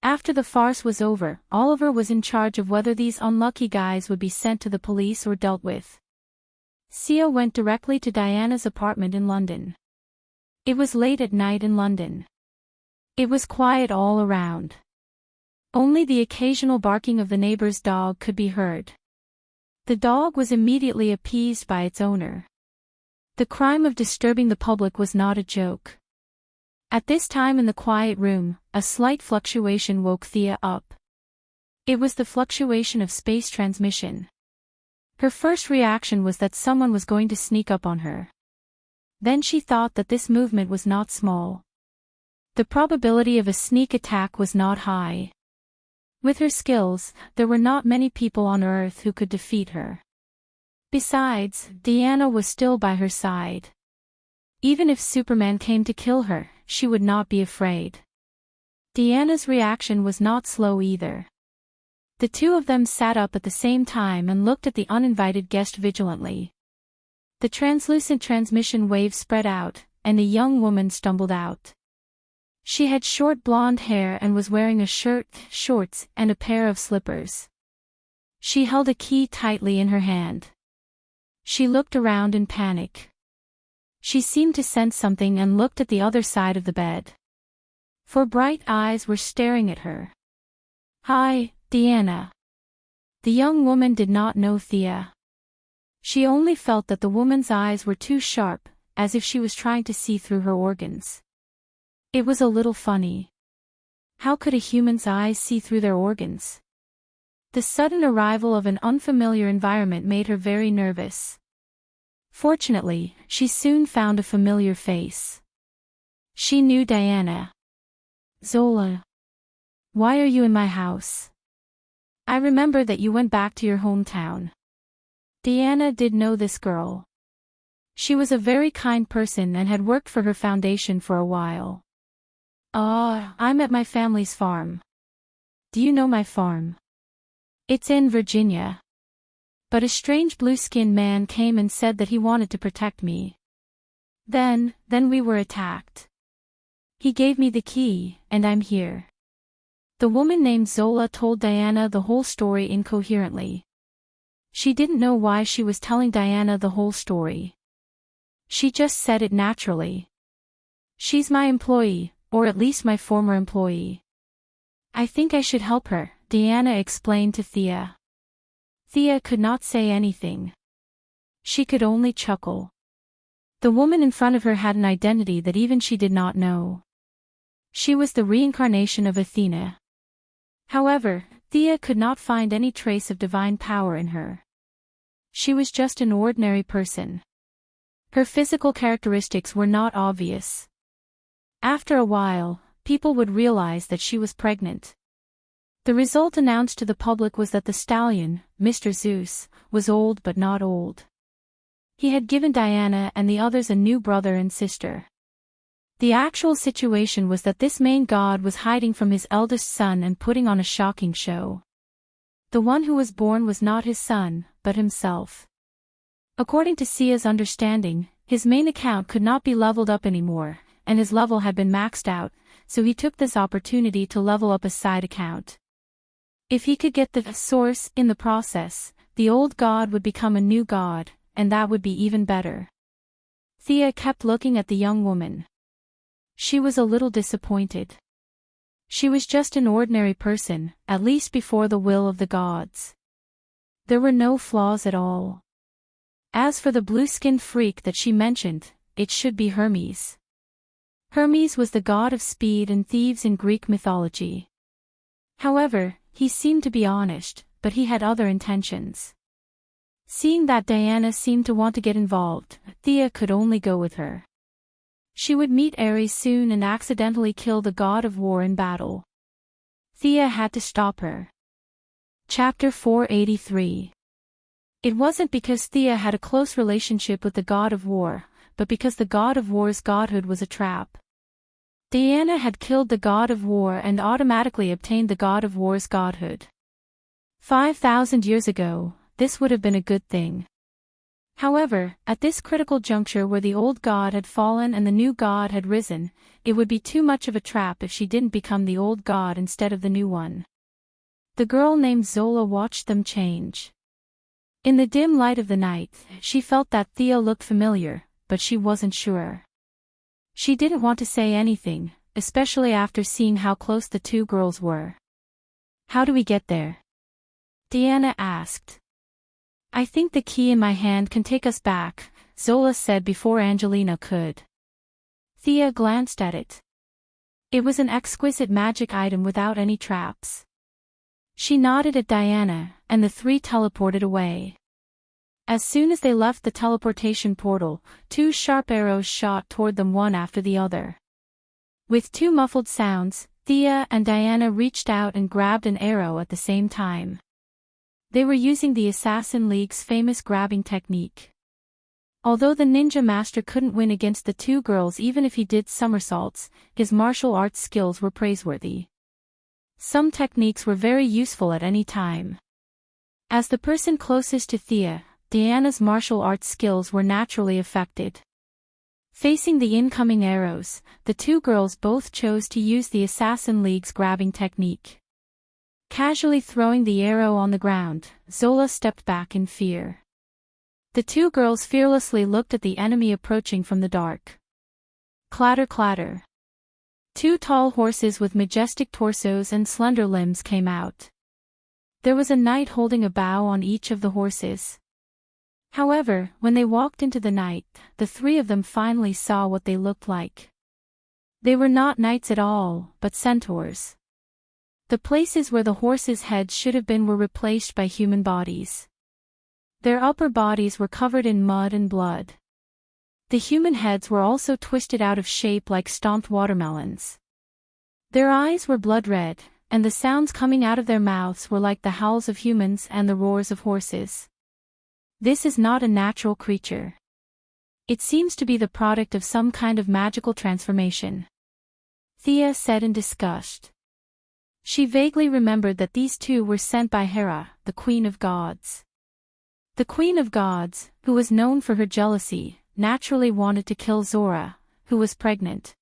After the farce was over, Oliver was in charge of whether these unlucky guys would be sent to the police or dealt with. Sia went directly to Diana's apartment in London. It was late at night in London. It was quiet all around. Only the occasional barking of the neighbor's dog could be heard. The dog was immediately appeased by its owner. The crime of disturbing the public was not a joke. At this time in the quiet room, a slight fluctuation woke Thea up. It was the fluctuation of space transmission. Her first reaction was that someone was going to sneak up on her. Then she thought that this movement was not small. The probability of a sneak attack was not high. With her skills, there were not many people on Earth who could defeat her. Besides, Diana was still by her side. Even if Superman came to kill her, she would not be afraid. Diana's reaction was not slow either. The two of them sat up at the same time and looked at the uninvited guest vigilantly. The translucent transmission wave spread out, and a young woman stumbled out. She had short blonde hair and was wearing a shirt, shorts, and a pair of slippers. She held a key tightly in her hand. She looked around in panic. She seemed to sense something and looked at the other side of the bed. Four bright eyes were staring at her. "Hi, Diana." The young woman did not know Thea. She only felt that the woman's eyes were too sharp, as if she was trying to see through her organs. It was a little funny. How could a human's eyes see through their organs? The sudden arrival of an unfamiliar environment made her very nervous. Fortunately, she soon found a familiar face. She knew Diana. "Zola. Why are you in my house? I remember that you went back to your hometown." Diana did know this girl. She was a very kind person and had worked for her foundation for a while. I'm at my family's farm." "Do you know my farm?" "It's in Virginia. But a strange blue-skinned man came and said that he wanted to protect me. Then we were attacked. He gave me the key, and I'm here." The woman named Zola told Diana the whole story incoherently. She didn't know why she was telling Diana the whole story. She just said it naturally. "She's my employee, or at least my former employee. I think I should help her," Diana explained to Thea. Thea could not say anything. She could only chuckle. The woman in front of her had an identity that even she did not know. She was the reincarnation of Athena. However, Thea could not find any trace of divine power in her. She was just an ordinary person. Her physical characteristics were not obvious. After a while, people would realize that she was pregnant. The result announced to the public was that the stallion, Mr. Zeus, was old but not old. He had given Diana and the others a new brother and sister. The actual situation was that this main god was hiding from his eldest son and putting on a shocking show. The one who was born was not his son, but himself. According to Sia's understanding, his main account could not be leveled up anymore, and his level had been maxed out, so he took this opportunity to level up a side account. If he could get the source in the process, the old god would become a new god, and that would be even better. Thea kept looking at the young woman. She was a little disappointed. She was just an ordinary person, at least before the will of the gods. There were no flaws at all. As for the blue-skinned freak that she mentioned, it should be Hermes. Hermes was the god of speed and thieves in Greek mythology. However, he seemed to be honest, but he had other intentions. Seeing that Diana seemed to want to get involved, Thea could only go with her. She would meet Ares soon and accidentally kill the god of war in battle. Thea had to stop her. Chapter 483. It wasn't because Thea had a close relationship with the god of war, but because the god of war's godhood was a trap. Diana had killed the god of war and automatically obtained the god of war's godhood. 5,000 years ago, this would have been a good thing. However, at this critical juncture where the old god had fallen and the new god had risen, it would be too much of a trap if she didn't become the old god instead of the new one. The girl named Zola watched them change. In the dim light of the night, she felt that Thea looked familiar, but she wasn't sure. She didn't want to say anything, especially after seeing how close the two girls were. "How do we get there?" Diana asked. "I think the key in my hand can take us back," Zola said before Angelina could. Thea glanced at it. It was an exquisite magic item without any traps. She nodded at Diana, and the three teleported away. As soon as they left the teleportation portal, two sharp arrows shot toward them one after the other. With two muffled sounds, Thea and Diana reached out and grabbed an arrow at the same time. They were using the Assassin League's famous grabbing technique. Although the ninja master couldn't win against the two girls even if he did somersaults, his martial arts skills were praiseworthy. Some techniques were very useful at any time. As the person closest to Thea, Diana's martial arts skills were naturally affected. Facing the incoming arrows, the two girls both chose to use the Assassin League's grabbing technique. Casually throwing the arrow on the ground, Zola stepped back in fear. The two girls fearlessly looked at the enemy approaching from the dark. Clatter clatter. Two tall horses with majestic torsos and slender limbs came out. There was a knight holding a bow on each of the horses. However, when they walked into the night, the three of them finally saw what they looked like. They were not knights at all, but centaurs. The places where the horses' heads should have been were replaced by human bodies. Their upper bodies were covered in mud and blood. The human heads were also twisted out of shape like stomped watermelons. Their eyes were blood red, and the sounds coming out of their mouths were like the howls of humans and the roars of horses. This is not a natural creature. It seems to be the product of some kind of magical transformation, Thea said in disgust. She vaguely remembered that these two were sent by Hera, the Queen of Gods. The Queen of Gods, who was known for her jealousy, naturally wanted to kill Zora, who was pregnant.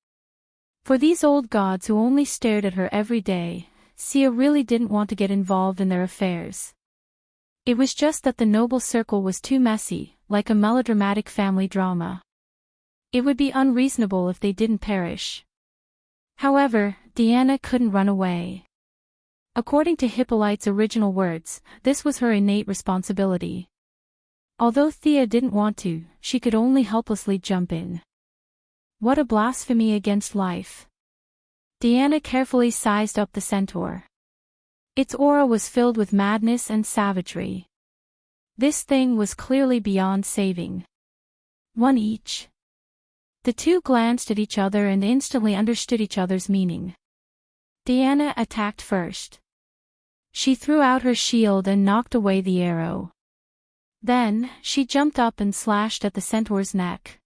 For these old gods who only stared at her every day, Sia really didn't want to get involved in their affairs. It was just that the noble circle was too messy, like a melodramatic family drama. It would be unreasonable if they didn't perish. However, Diana couldn't run away. According to Hippolyte's original words, this was her innate responsibility. Although Thea didn't want to, she could only helplessly jump in. What a blasphemy against life. Diana carefully sized up the centaur. Its aura was filled with madness and savagery. This thing was clearly beyond saving. One each. The two glanced at each other and instantly understood each other's meaning. Diana attacked first. She threw out her shield and knocked away the arrow. Then, she jumped up and slashed at the centaur's neck.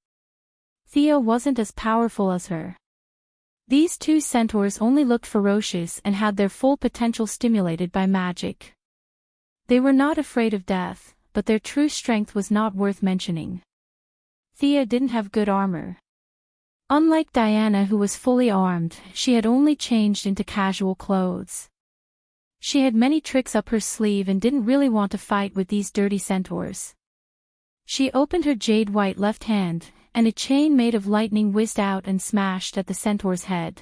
Thea wasn't as powerful as her. These two centaurs only looked ferocious and had their full potential stimulated by magic. They were not afraid of death, but their true strength was not worth mentioning. Thea didn't have good armor. Unlike Diana, who was fully armed, she had only changed into casual clothes. She had many tricks up her sleeve and didn't really want to fight with these dirty centaurs. She opened her jade-white left hand, and a chain made of lightning whizzed out and smashed at the centaur's head.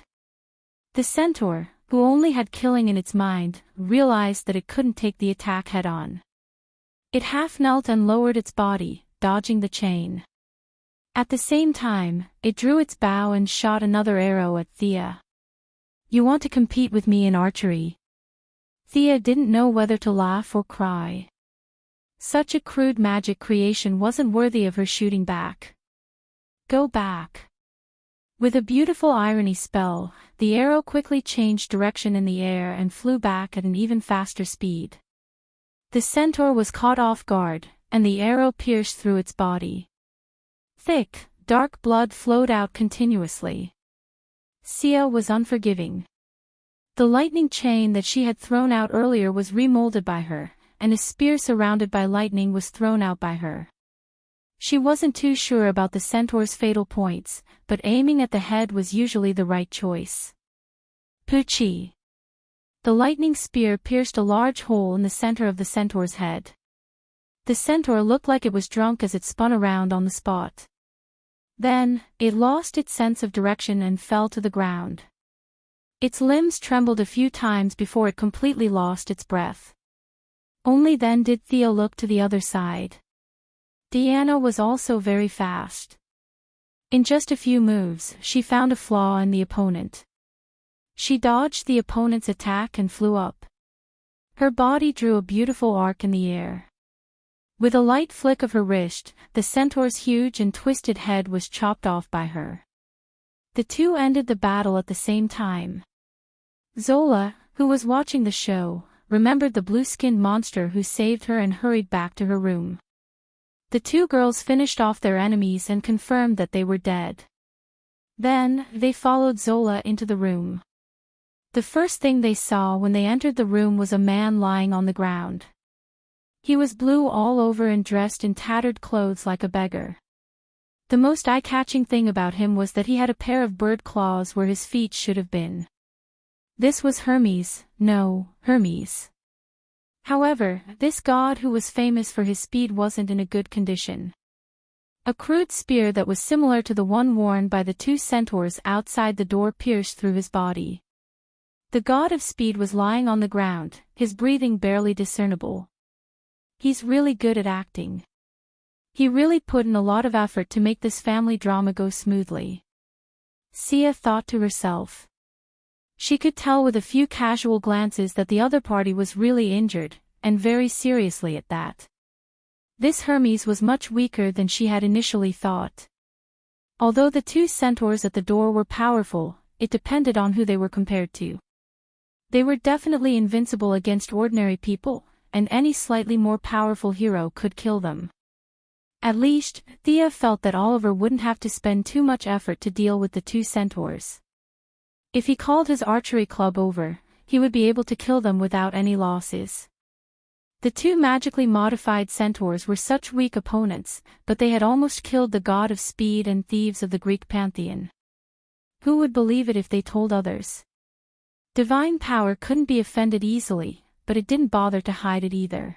The centaur, who only had killing in its mind, realized that it couldn't take the attack head-on. It half-knelt and lowered its body, dodging the chain. At the same time, it drew its bow and shot another arrow at Thea. "You want to compete with me in archery?" Thea didn't know whether to laugh or cry. Such a crude magic creation wasn't worthy of her shooting back. "Go back." With a beautiful irony spell, the arrow quickly changed direction in the air and flew back at an even faster speed. The centaur was caught off guard, and the arrow pierced through its body. Thick, dark blood flowed out continuously. Sia was unforgiving. The lightning chain that she had thrown out earlier was remolded by her, and a spear surrounded by lightning was thrown out by her. She wasn't too sure about the centaur's fatal points, but aiming at the head was usually the right choice. Poochie! The lightning spear pierced a large hole in the center of the centaur's head. The centaur looked like it was drunk as it spun around on the spot. Then, it lost its sense of direction and fell to the ground. Its limbs trembled a few times before it completely lost its breath. Only then did Thea look to the other side. Diana was also very fast. In just a few moves, she found a flaw in the opponent. She dodged the opponent's attack and flew up. Her body drew a beautiful arc in the air. With a light flick of her wrist, the centaur's huge and twisted head was chopped off by her. The two ended the battle at the same time. Zola, who was watching the show, remembered the blue-skinned monster who saved her and hurried back to her room. The two girls finished off their enemies and confirmed that they were dead. Then, they followed Zola into the room. The first thing they saw when they entered the room was a man lying on the ground. He was blue all over and dressed in tattered clothes like a beggar. The most eye-catching thing about him was that he had a pair of bird claws where his feet should have been. This was Hermes. However, this god who was famous for his speed wasn't in a good condition. A crude spear that was similar to the one worn by the two centaurs outside the door pierced through his body. The god of speed was lying on the ground, his breathing barely discernible. He's really good at acting. He really put in a lot of effort to make this family drama go smoothly. Sia thought to herself. She could tell with a few casual glances that the other party was really injured, and very seriously at that. This Hermes was much weaker than she had initially thought. Although the two centaurs at the door were powerful, it depended on who they were compared to. They were definitely invincible against ordinary people, and any slightly more powerful hero could kill them. At least, Thea felt that Oliver wouldn't have to spend too much effort to deal with the two centaurs. If he called his archery club over, he would be able to kill them without any losses. The two magically modified centaurs were such weak opponents, but they had almost killed the god of speed and thieves of the Greek pantheon. Who would believe it if they told others? Divine power couldn't be offended easily, but it didn't bother to hide it either.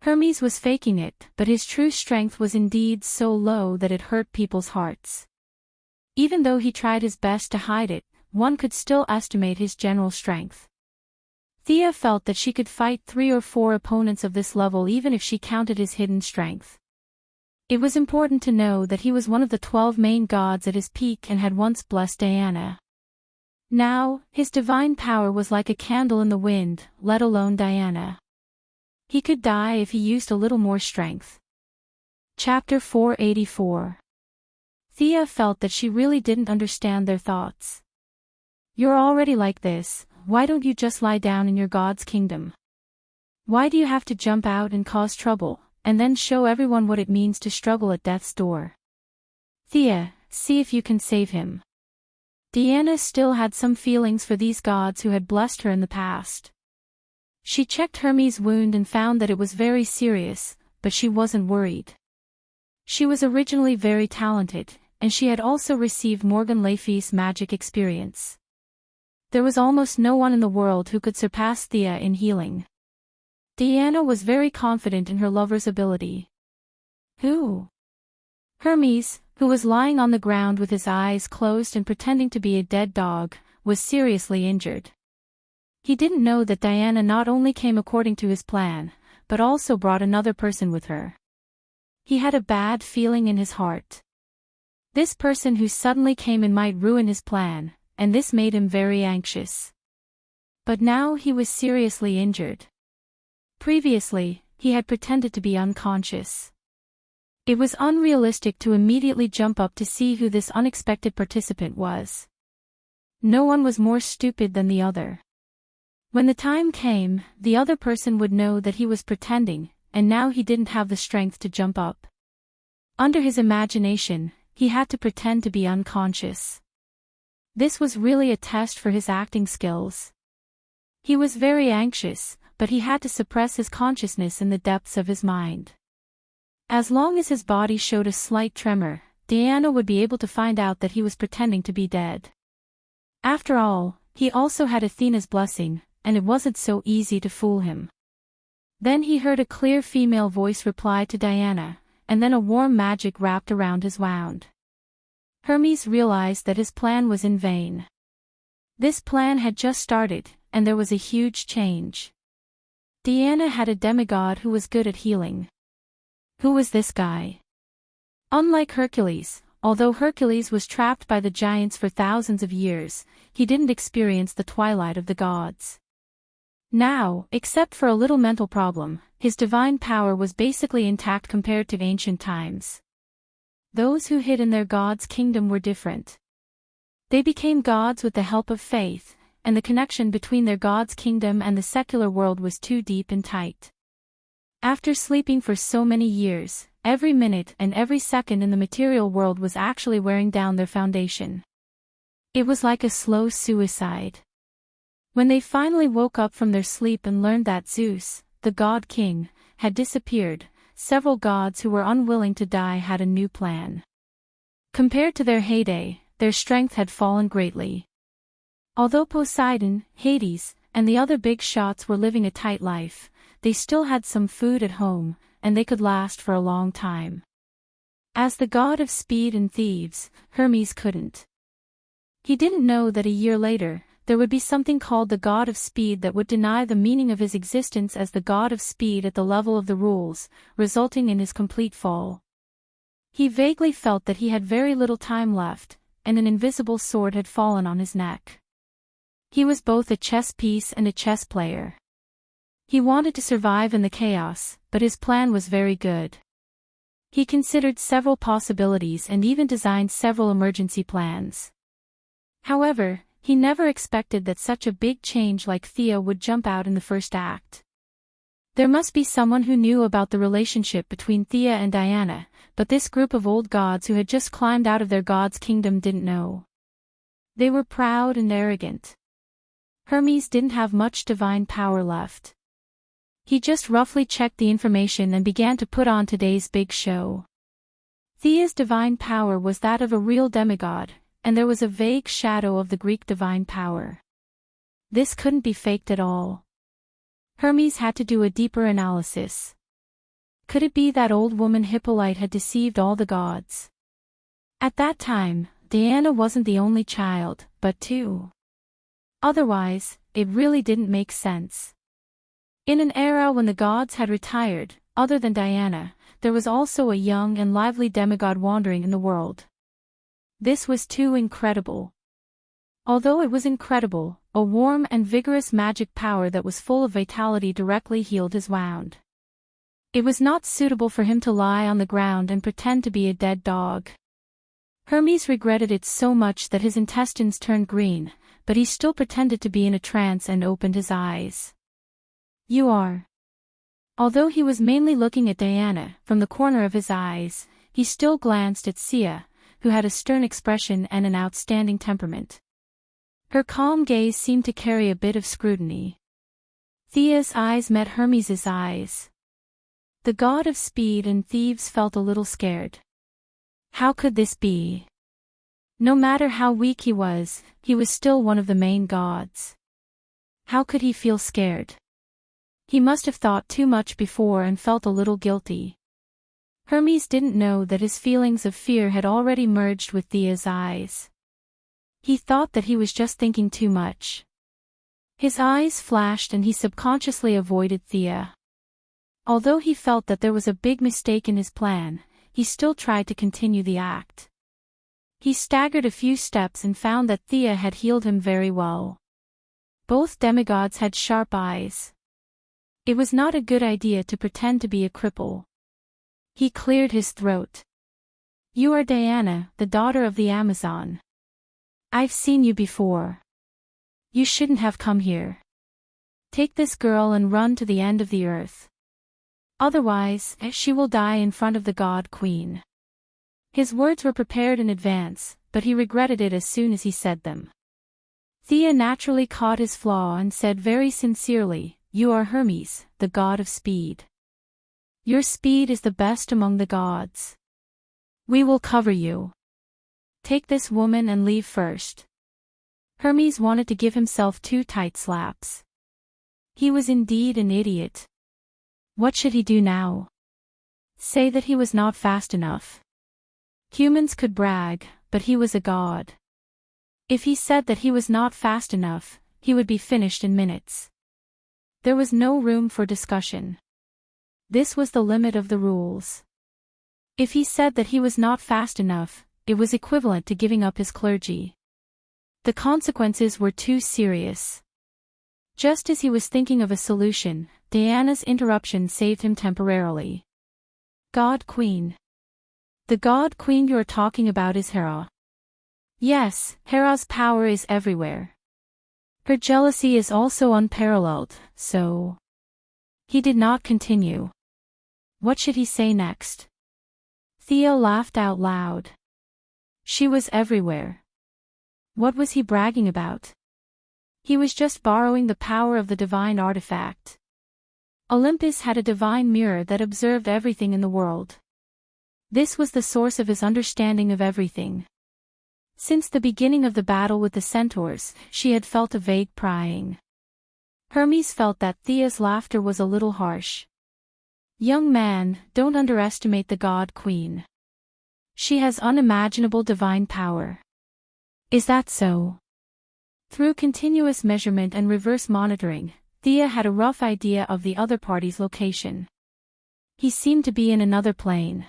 Hermes was faking it, but his true strength was indeed so low that it hurt people's hearts. Even though he tried his best to hide it, one could still estimate his general strength. Thea felt that she could fight 3 or 4 opponents of this level even if she counted his hidden strength. It was important to know that he was one of the 12 main gods at his peak and had once blessed Diana. Now, his divine power was like a candle in the wind, let alone Diana. He could die if he used a little more strength. Chapter 484. Thea felt that she really didn't understand their thoughts. You're already like this, why don't you just lie down in your god's kingdom? Why do you have to jump out and cause trouble, and then show everyone what it means to struggle at death's door? Thea, see if you can save him. Diana still had some feelings for these gods who had blessed her in the past. She checked Hermes' wound and found that it was very serious, but she wasn't worried. She was originally very talented, and she had also received Morgan Le Fay's magic experience. There was almost no one in the world who could surpass Thea in healing. Diana was very confident in her lover's ability. Who? Hermes, who was lying on the ground with his eyes closed and pretending to be a dead dog, was seriously injured. He didn't know that Diana not only came according to his plan, but also brought another person with her. He had a bad feeling in his heart. This person who suddenly came in might ruin his plan, and this made him very anxious. But now he was seriously injured. Previously, he had pretended to be unconscious. It was unrealistic to immediately jump up to see who this unexpected participant was. No one was more stupid than the other. When the time came, the other person would know that he was pretending, and now he didn't have the strength to jump up. Under his imagination, he had to pretend to be unconscious. This was really a test for his acting skills. He was very anxious, but he had to suppress his consciousness in the depths of his mind. As long as his body showed a slight tremor, Diana would be able to find out that he was pretending to be dead. After all, he also had Athena's blessing, and it wasn't so easy to fool him. Then he heard a clear female voice reply to Diana, and then a warm magic wrapped around his wound. Hermes realized that his plan was in vain. This plan had just started, and there was a huge change. Diana had a demigod who was good at healing. Who was this guy? Unlike Hercules, although Hercules was trapped by the giants for thousands of years, he didn't experience the twilight of the gods. Now, except for a little mental problem, his divine power was basically intact compared to ancient times. Those who hid in their god's kingdom were different. They became gods with the help of faith, and the connection between their god's kingdom and the secular world was too deep and tight. After sleeping for so many years, every minute and every second in the material world was actually wearing down their foundation. It was like a slow suicide. When they finally woke up from their sleep and learned that Zeus, the god king, had disappeared, several gods who were unwilling to die had a new plan. Compared to their heyday, their strength had fallen greatly. Although Poseidon, Hades, and the other big shots were living a tight life, they still had some food at home, and they could last for a long time. As the god of speed and thieves, Hermes couldn't. He didn't know that a year later, there would be something called the god of speed that would deny the meaning of his existence as the god of speed at the level of the rules, resulting in his complete fall. He vaguely felt that he had very little time left, and an invisible sword had fallen on his neck. He was both a chess piece and a chess player. He wanted to survive in the chaos, but his plan was very good. He considered several possibilities and even designed several emergency plans. However, he never expected that such a big change like Thea would jump out in the first act. There must be someone who knew about the relationship between Thea and Diana, but this group of old gods who had just climbed out of their god's kingdom didn't know. They were proud and arrogant. Hermes didn't have much divine power left. He just roughly checked the information and began to put on today's big show. Thea's divine power was that of a real demigod, and there was a vague shadow of the Greek divine power. This couldn't be faked at all. Hermes had to do a deeper analysis. Could it be that old woman Hippolyte had deceived all the gods? At that time, Diana wasn't the only child, but two. Otherwise, it really didn't make sense. In an era when the gods had retired, other than Diana, there was also a young and lively demigod wandering in the world. This was too incredible. Although it was incredible, a warm and vigorous magic power that was full of vitality directly healed his wound. It was not suitable for him to lie on the ground and pretend to be a dead dog. Hermes regretted it so much that his intestines turned green, but he still pretended to be in a trance and opened his eyes. You are. Although he was mainly looking at Diana, from the corner of his eyes, he still glanced at Sia, who had a stern expression and an outstanding temperament. Her calm gaze seemed to carry a bit of scrutiny. Thea's eyes met Hermes's eyes. The god of speed and thieves felt a little scared. How could this be? No matter how weak he was still one of the main gods. How could he feel scared? He must have thought too much before and felt a little guilty. Hermes didn't know that his feelings of fear had already merged with Thea's eyes. He thought that he was just thinking too much. His eyes flashed and he subconsciously avoided Thea. Although he felt that there was a big mistake in his plan, he still tried to continue the act. He staggered a few steps and found that Thea had healed him very well. Both demigods had sharp eyes. It was not a good idea to pretend to be a cripple. He cleared his throat. You are Diana, the daughter of the Amazon. I've seen you before. You shouldn't have come here. Take this girl and run to the end of the earth. Otherwise, she will die in front of the god queen. His words were prepared in advance, but he regretted it as soon as he said them. Thea naturally caught his flaw and said very sincerely, You are Hermes, the god of speed. Your speed is the best among the gods. We will cover you. Take this woman and leave first. Hermes wanted to give himself 2 tight slaps. He was indeed an idiot. What should he do now? Say that he was not fast enough. Humans could brag, but he was a god. If he said that he was not fast enough, he would be finished in minutes. There was no room for discussion. This was the limit of the rules. If he said that he was not fast enough, it was equivalent to giving up his clergy. The consequences were too serious. Just as he was thinking of a solution, Diana's interruption saved him temporarily. God Queen. The God Queen you're talking about is Hera. Yes, Hera's power is everywhere. Her jealousy is also unparalleled, so... He did not continue. What should he say next? Thea laughed out loud. She was everywhere. What was he bragging about? He was just borrowing the power of the divine artifact. Olympus had a divine mirror that observed everything in the world. This was the source of his understanding of everything. Since the beginning of the battle with the centaurs, she had felt a vague prying. Hermes felt that Thea's laughter was a little harsh. Young man, don't underestimate the God Queen. She has unimaginable divine power. Is that so? Through continuous measurement and reverse monitoring, Thea had a rough idea of the other party's location. He seemed to be in another plane.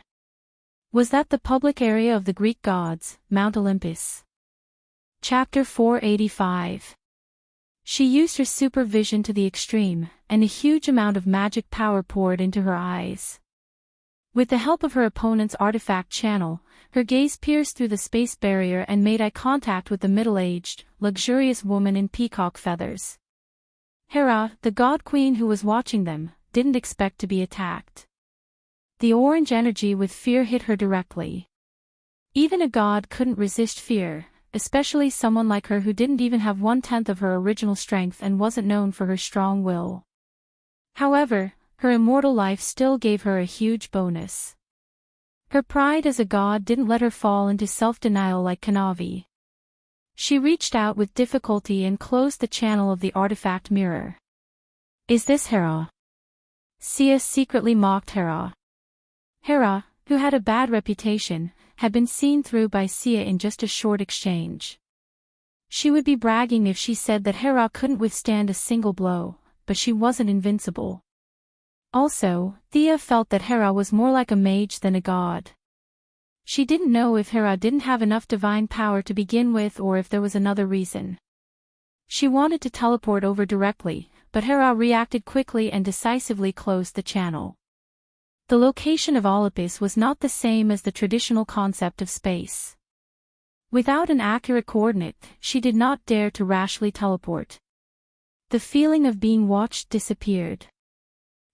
Was that the public area of the Greek gods, Mount Olympus? Chapter 485. She used her supervision to the extreme, and a huge amount of magic power poured into her eyes. With the help of her opponent's artifact channel, her gaze pierced through the space barrier and made eye contact with the middle-aged, luxurious woman in peacock feathers. Hera, the god queen who was watching them, didn't expect to be attacked. The orange energy with fear hit her directly. Even a god couldn't resist fear, especially someone like her who didn't even have 1/10 of her original strength and wasn't known for her strong will. However, her immortal life still gave her a huge bonus. Her pride as a god didn't let her fall into self-denial like Kanavi. She reached out with difficulty and closed the channel of the artifact mirror. Is this Hera? Sia secretly mocked Hera. Hera, who had a bad reputation, had been seen through by Sia in just a short exchange. She would be bragging if she said that Hera couldn't withstand a single blow, but she wasn't invincible. Also, Thea felt that Hera was more like a mage than a god. She didn't know if Hera didn't have enough divine power to begin with or if there was another reason. She wanted to teleport over directly, but Hera reacted quickly and decisively closed the channel. The location of Olympus was not the same as the traditional concept of space. Without an accurate coordinate, she did not dare to rashly teleport. The feeling of being watched disappeared.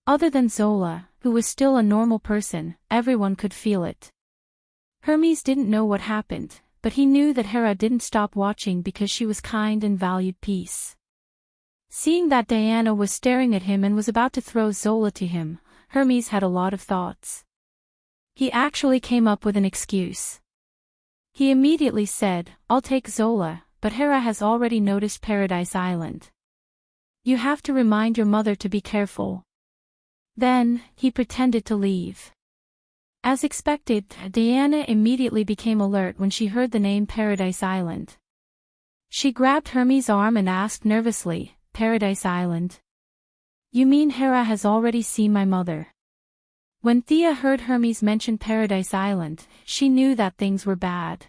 Other than Zola, who was still a normal person, everyone could feel it. Hermes didn't know what happened, but he knew that Hera didn't stop watching because she was kind and valued peace. Seeing that Diana was staring at him and was about to throw Zola to him, Hermes had a lot of thoughts. He actually came up with an excuse. He immediately said, "I'll take Zola, but Hera has already noticed Paradise Island. You have to remind your mother to be careful." Then, he pretended to leave. As expected, Diana immediately became alert when she heard the name Paradise Island. She grabbed Hermes' arm and asked nervously, "Paradise Island? You mean Hera has already seen my mother?" When Thea heard Hermes mention Paradise Island, she knew that things were bad.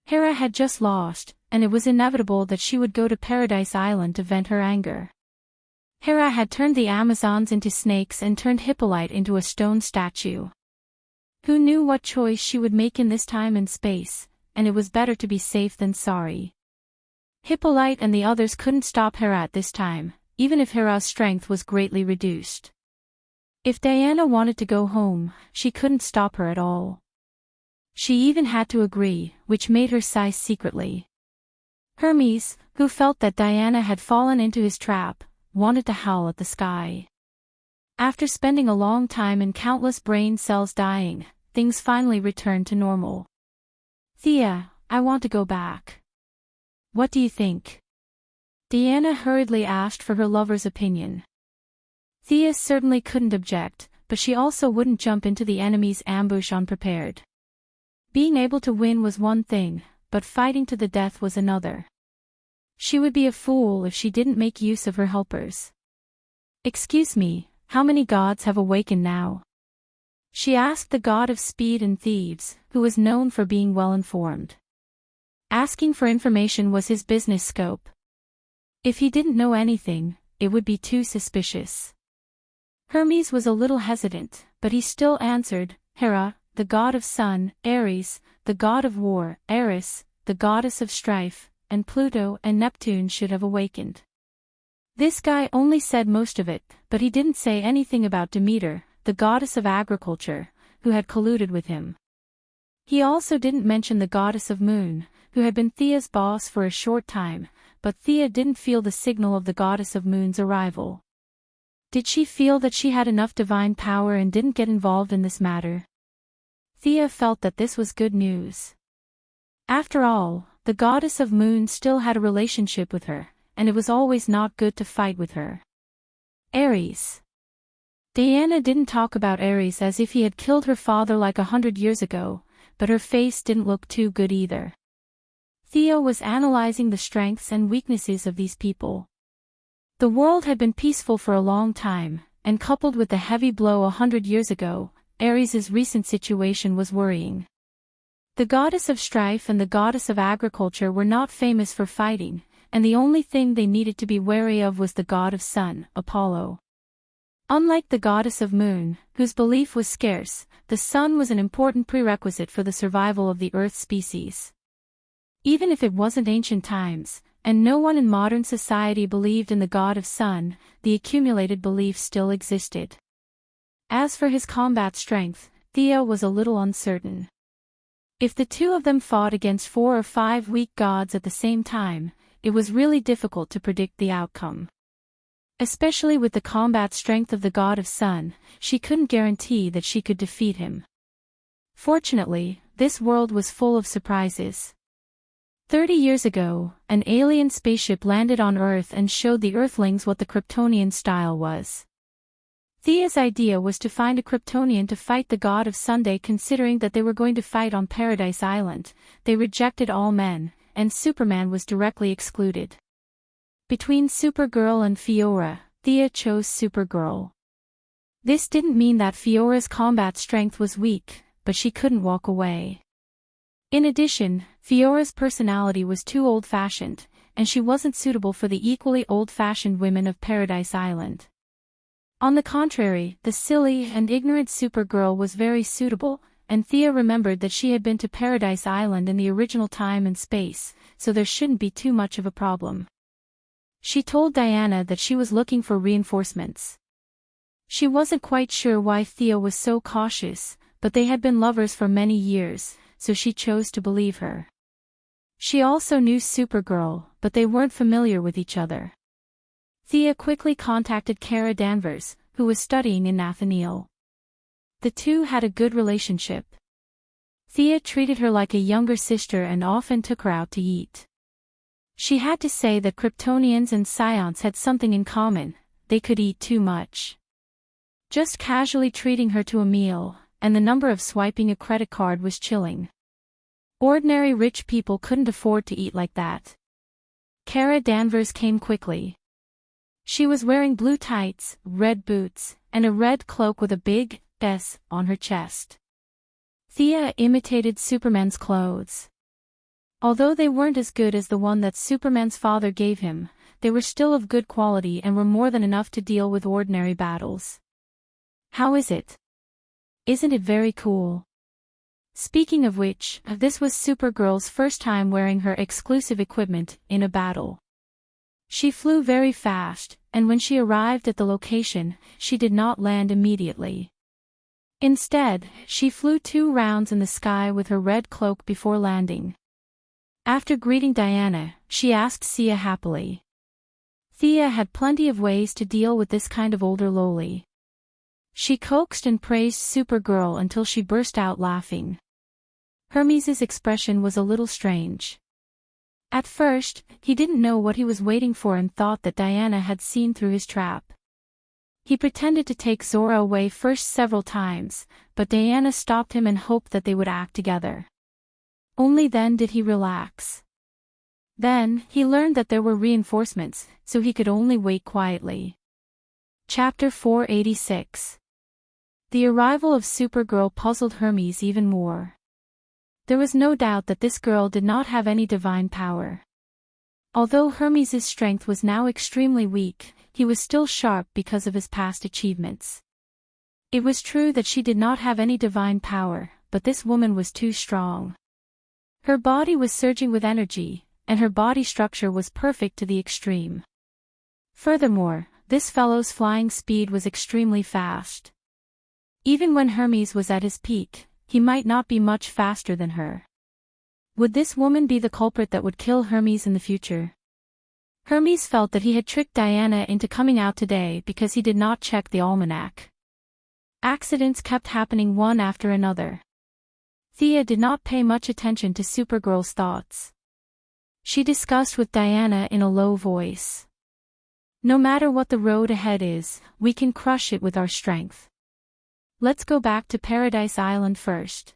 Hera had just lost, and it was inevitable that she would go to Paradise Island to vent her anger. Hera had turned the Amazons into snakes and turned Hippolyte into a stone statue. Who knew what choice she would make in this time and space, and it was better to be safe than sorry. Hippolyte and the others couldn't stop Hera at this time, even if Hera's strength was greatly reduced. If Diana wanted to go home, she couldn't stop her at all. She even had to agree, which made her sigh secretly. Hermes, who felt that Diana had fallen into his trap, wanted to howl at the sky. After spending a long time and countless brain cells dying, things finally returned to normal. "Thea, I want to go back. What do you think?" Diana hurriedly asked for her lover's opinion. Thea certainly couldn't object, but she also wouldn't jump into the enemy's ambush unprepared. Being able to win was one thing, but fighting to the death was another. She would be a fool if she didn't make use of her helpers. "Excuse me, how many gods have awakened now?" she asked the god of speed and thieves, who was known for being well informed. Asking for information was his business scope. If he didn't know anything, it would be too suspicious. Hermes was a little hesitant, but he still answered, Hera, the god of sun, Ares, the god of war, Eris, the goddess of strife, and Pluto and Neptune should have awakened. This guy only said most of it, but he didn't say anything about Demeter, the goddess of agriculture, who had colluded with him. He also didn't mention the goddess of moon, who had been Thea's boss for a short time, but Thea didn't feel the signal of the goddess of moon's arrival. Did she feel that she had enough divine power and didn't get involved in this matter? Thea felt that this was good news. After all, the goddess of moon still had a relationship with her, and it was always not good to fight with her. Ares. Diana didn't talk about Ares as if he had killed her father like 100 years ago, but her face didn't look too good either. Thea was analyzing the strengths and weaknesses of these people. The world had been peaceful for a long time, and coupled with the heavy blow 100 years ago, Ares's recent situation was worrying. The goddess of strife and the goddess of agriculture were not famous for fighting, and the only thing they needed to be wary of was the god of sun, Apollo. Unlike the goddess of moon, whose belief was scarce, the sun was an important prerequisite for the survival of the Earth species. Even if it wasn't ancient times, and no one in modern society believed in the god of sun, the accumulated belief still existed. As for his combat strength, Thea was a little uncertain. If the two of them fought against 4 or 5 weak gods at the same time, it was really difficult to predict the outcome. Especially with the combat strength of the god of sun, she couldn't guarantee that she could defeat him. Fortunately, this world was full of surprises. 30 years ago, an alien spaceship landed on Earth and showed the Earthlings what the Kryptonian style was. Thea's idea was to find a Kryptonian to fight the god of Sunday. Considering that they were going to fight on Paradise Island, they rejected all men, and Superman was directly excluded. Between Supergirl and Fiora, Thea chose Supergirl. This didn't mean that Fiora's combat strength was weak, but she couldn't walk away. In addition, Fiora's personality was too old-fashioned, and she wasn't suitable for the equally old-fashioned women of Paradise Island. On the contrary, the silly and ignorant Supergirl was very suitable, and Thea remembered that she had been to Paradise Island in the original time and space, so there shouldn't be too much of a problem. She told Diana that she was looking for reinforcements. She wasn't quite sure why Thea was so cautious, but they had been lovers for many years, so she chose to believe her. She also knew Supergirl, but they weren't familiar with each other. Thea quickly contacted Kara Danvers, who was studying in Nathaniel. The two had a good relationship. Thea treated her like a younger sister and often took her out to eat. She had to say that Kryptonians and Psions had something in common: they could eat too much. Just casually treating her to a meal, and the number of swiping a credit card was chilling. Ordinary rich people couldn't afford to eat like that. Kara Danvers came quickly. She was wearing blue tights, red boots, and a red cloak with a big S on her chest. Thea imitated Superman's clothes. Although they weren't as good as the one that Superman's father gave him, they were still of good quality and were more than enough to deal with ordinary battles. How is it? Isn't it very cool? Speaking of which, this was Supergirl's first time wearing her exclusive equipment in a battle. She flew very fast, and when she arrived at the location, she did not land immediately. Instead, she flew 2 rounds in the sky with her red cloak before landing. After greeting Diana, she asked Sia happily. Thea had plenty of ways to deal with this kind of older loli. She coaxed and praised Supergirl until she burst out laughing. Hermes's expression was a little strange. At first, he didn't know what he was waiting for and thought that Diana had seen through his trap. He pretended to take Zora away first several times, but Diana stopped him and hoped that they would act together. Only then did he relax. Then, he learned that there were reinforcements, so he could only wait quietly. Chapter 486. The arrival of Supergirl puzzled Hermes even more. There was no doubt that this girl did not have any divine power. Although Hermes' strength was now extremely weak, he was still sharp because of his past achievements. It was true that she did not have any divine power, but this woman was too strong. Her body was surging with energy, and her body structure was perfect to the extreme. Furthermore, this fellow's flying speed was extremely fast. Even when Hermes was at his peak, he might not be much faster than her. Would this woman be the culprit that would kill Hermes in the future? Hermes felt that he had tricked Diana into coming out today because he did not check the almanac. Accidents kept happening one after another. Thea did not pay much attention to Supergirl's thoughts. She discussed with Diana in a low voice. No matter what the road ahead is, we can crush it with our strength. Let's go back to Paradise Island first.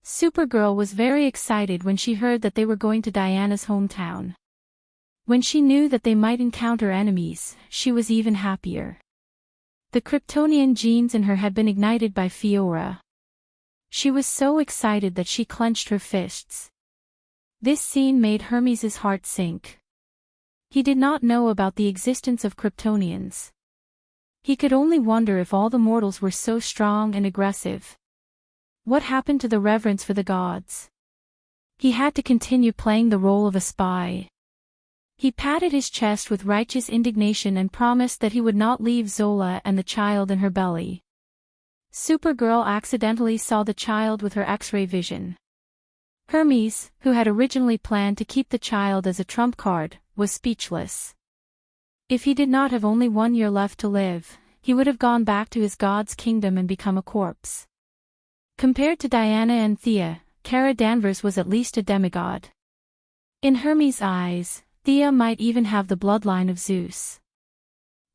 Supergirl was very excited when she heard that they were going to Diana's hometown. When she knew that they might encounter enemies, she was even happier. The Kryptonian genes in her had been ignited by Fiora. She was so excited that she clenched her fists. This scene made Hermes' heart sink. He did not know about the existence of Kryptonians. He could only wonder if all the mortals were so strong and aggressive. What happened to the reverence for the gods? He had to continue playing the role of a spy. He patted his chest with righteous indignation and promised that he would not leave Zola and the child in her belly. Supergirl accidentally saw the child with her X-ray vision. Hermes, who had originally planned to keep the child as a trump card, was speechless. If he did not have only 1 year left to live, he would have gone back to his god's kingdom and become a corpse. Compared to Diana and Thea, Kara Danvers was at least a demigod. In Hermes' eyes, Thea might even have the bloodline of Zeus.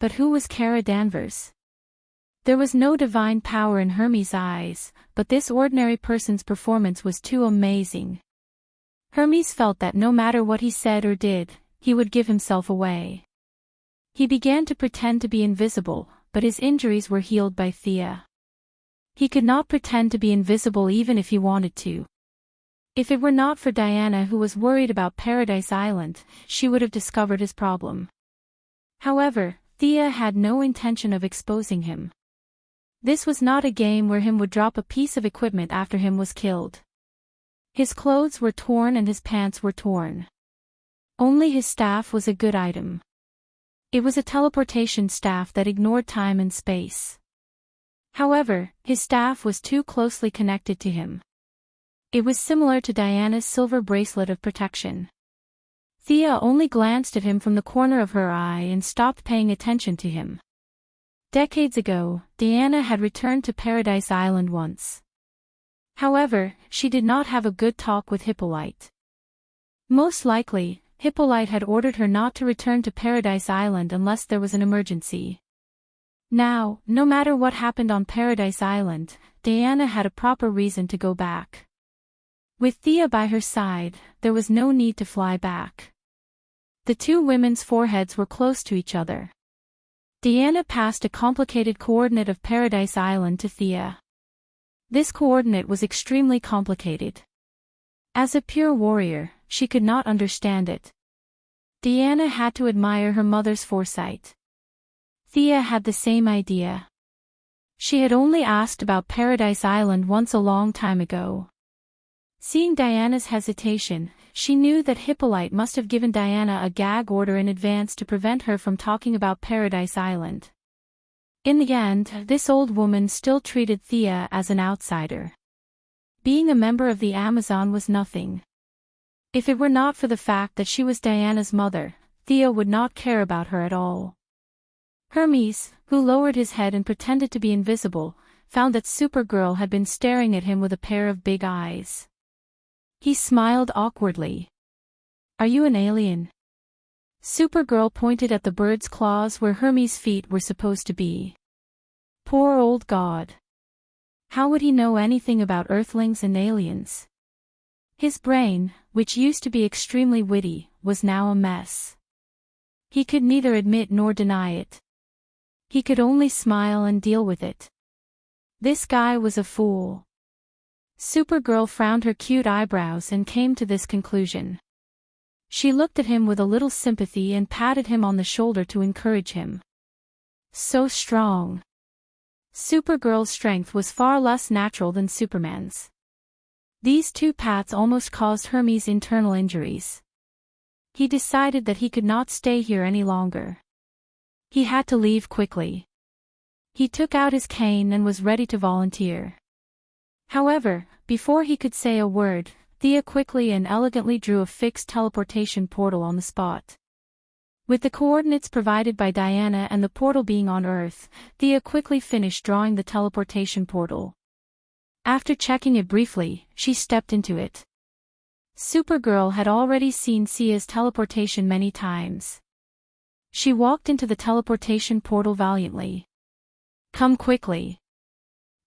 But who was Kara Danvers? There was no divine power in Hermes' eyes, but this ordinary person's performance was too amazing. Hermes felt that no matter what he said or did, he would give himself away. He began to pretend to be invisible, but his injuries were healed by Thea. He could not pretend to be invisible even if he wanted to. If it were not for Diana, who was worried about Paradise Island, she would have discovered his problem. However, Thea had no intention of exposing him. This was not a game where him would drop a piece of equipment after him was killed. His clothes were torn and his pants were torn. Only his staff was a good item. It was a teleportation staff that ignored time and space. However, his staff was too closely connected to him. It was similar to Diana's silver bracelet of protection. Thea only glanced at him from the corner of her eye and stopped paying attention to him. Decades ago, Diana had returned to Paradise Island once. However, she did not have a good talk with Hippolyte. Most likely, Hippolyte had ordered her not to return to Paradise Island unless there was an emergency. Now, no matter what happened on Paradise Island, Diana had a proper reason to go back. With Thea by her side, there was no need to fly back. The two women's foreheads were close to each other. Diana passed a complicated coordinate of Paradise Island to Thea. This coordinate was extremely complicated. As a pure warrior, she could not understand it. Diana had to admire her mother's foresight. Thea had the same idea. She had only asked about Paradise Island once a long time ago. Seeing Diana's hesitation, she knew that Hippolyte must have given Diana a gag order in advance to prevent her from talking about Paradise Island. In the end, this old woman still treated Thea as an outsider. Being a member of the Amazon was nothing. If it were not for the fact that she was Diana's mother, Thea would not care about her at all. Hermes, who lowered his head and pretended to be invisible, found that Supergirl had been staring at him with a pair of big eyes. He smiled awkwardly. "Are you an alien?" Supergirl pointed at the bird's claws where Hermes' feet were supposed to be. Poor old god. How would he know anything about Earthlings and aliens? His brain, which used to be extremely witty, was now a mess. He could neither admit nor deny it. He could only smile and deal with it. This guy was a fool. Supergirl frowned her cute eyebrows and came to this conclusion. She looked at him with a little sympathy and patted him on the shoulder to encourage him. So strong. Supergirl's strength was far less natural than Superman's. These two pats almost caused Hermes internal injuries. He decided that he could not stay here any longer. He had to leave quickly. He took out his cane and was ready to volunteer. However, before he could say a word, Thea quickly and elegantly drew a fixed teleportation portal on the spot. With the coordinates provided by Diana and the portal being on Earth, Thea quickly finished drawing the teleportation portal. After checking it briefly, she stepped into it. Supergirl had already seen Thea's teleportation many times. She walked into the teleportation portal valiantly. Come quickly.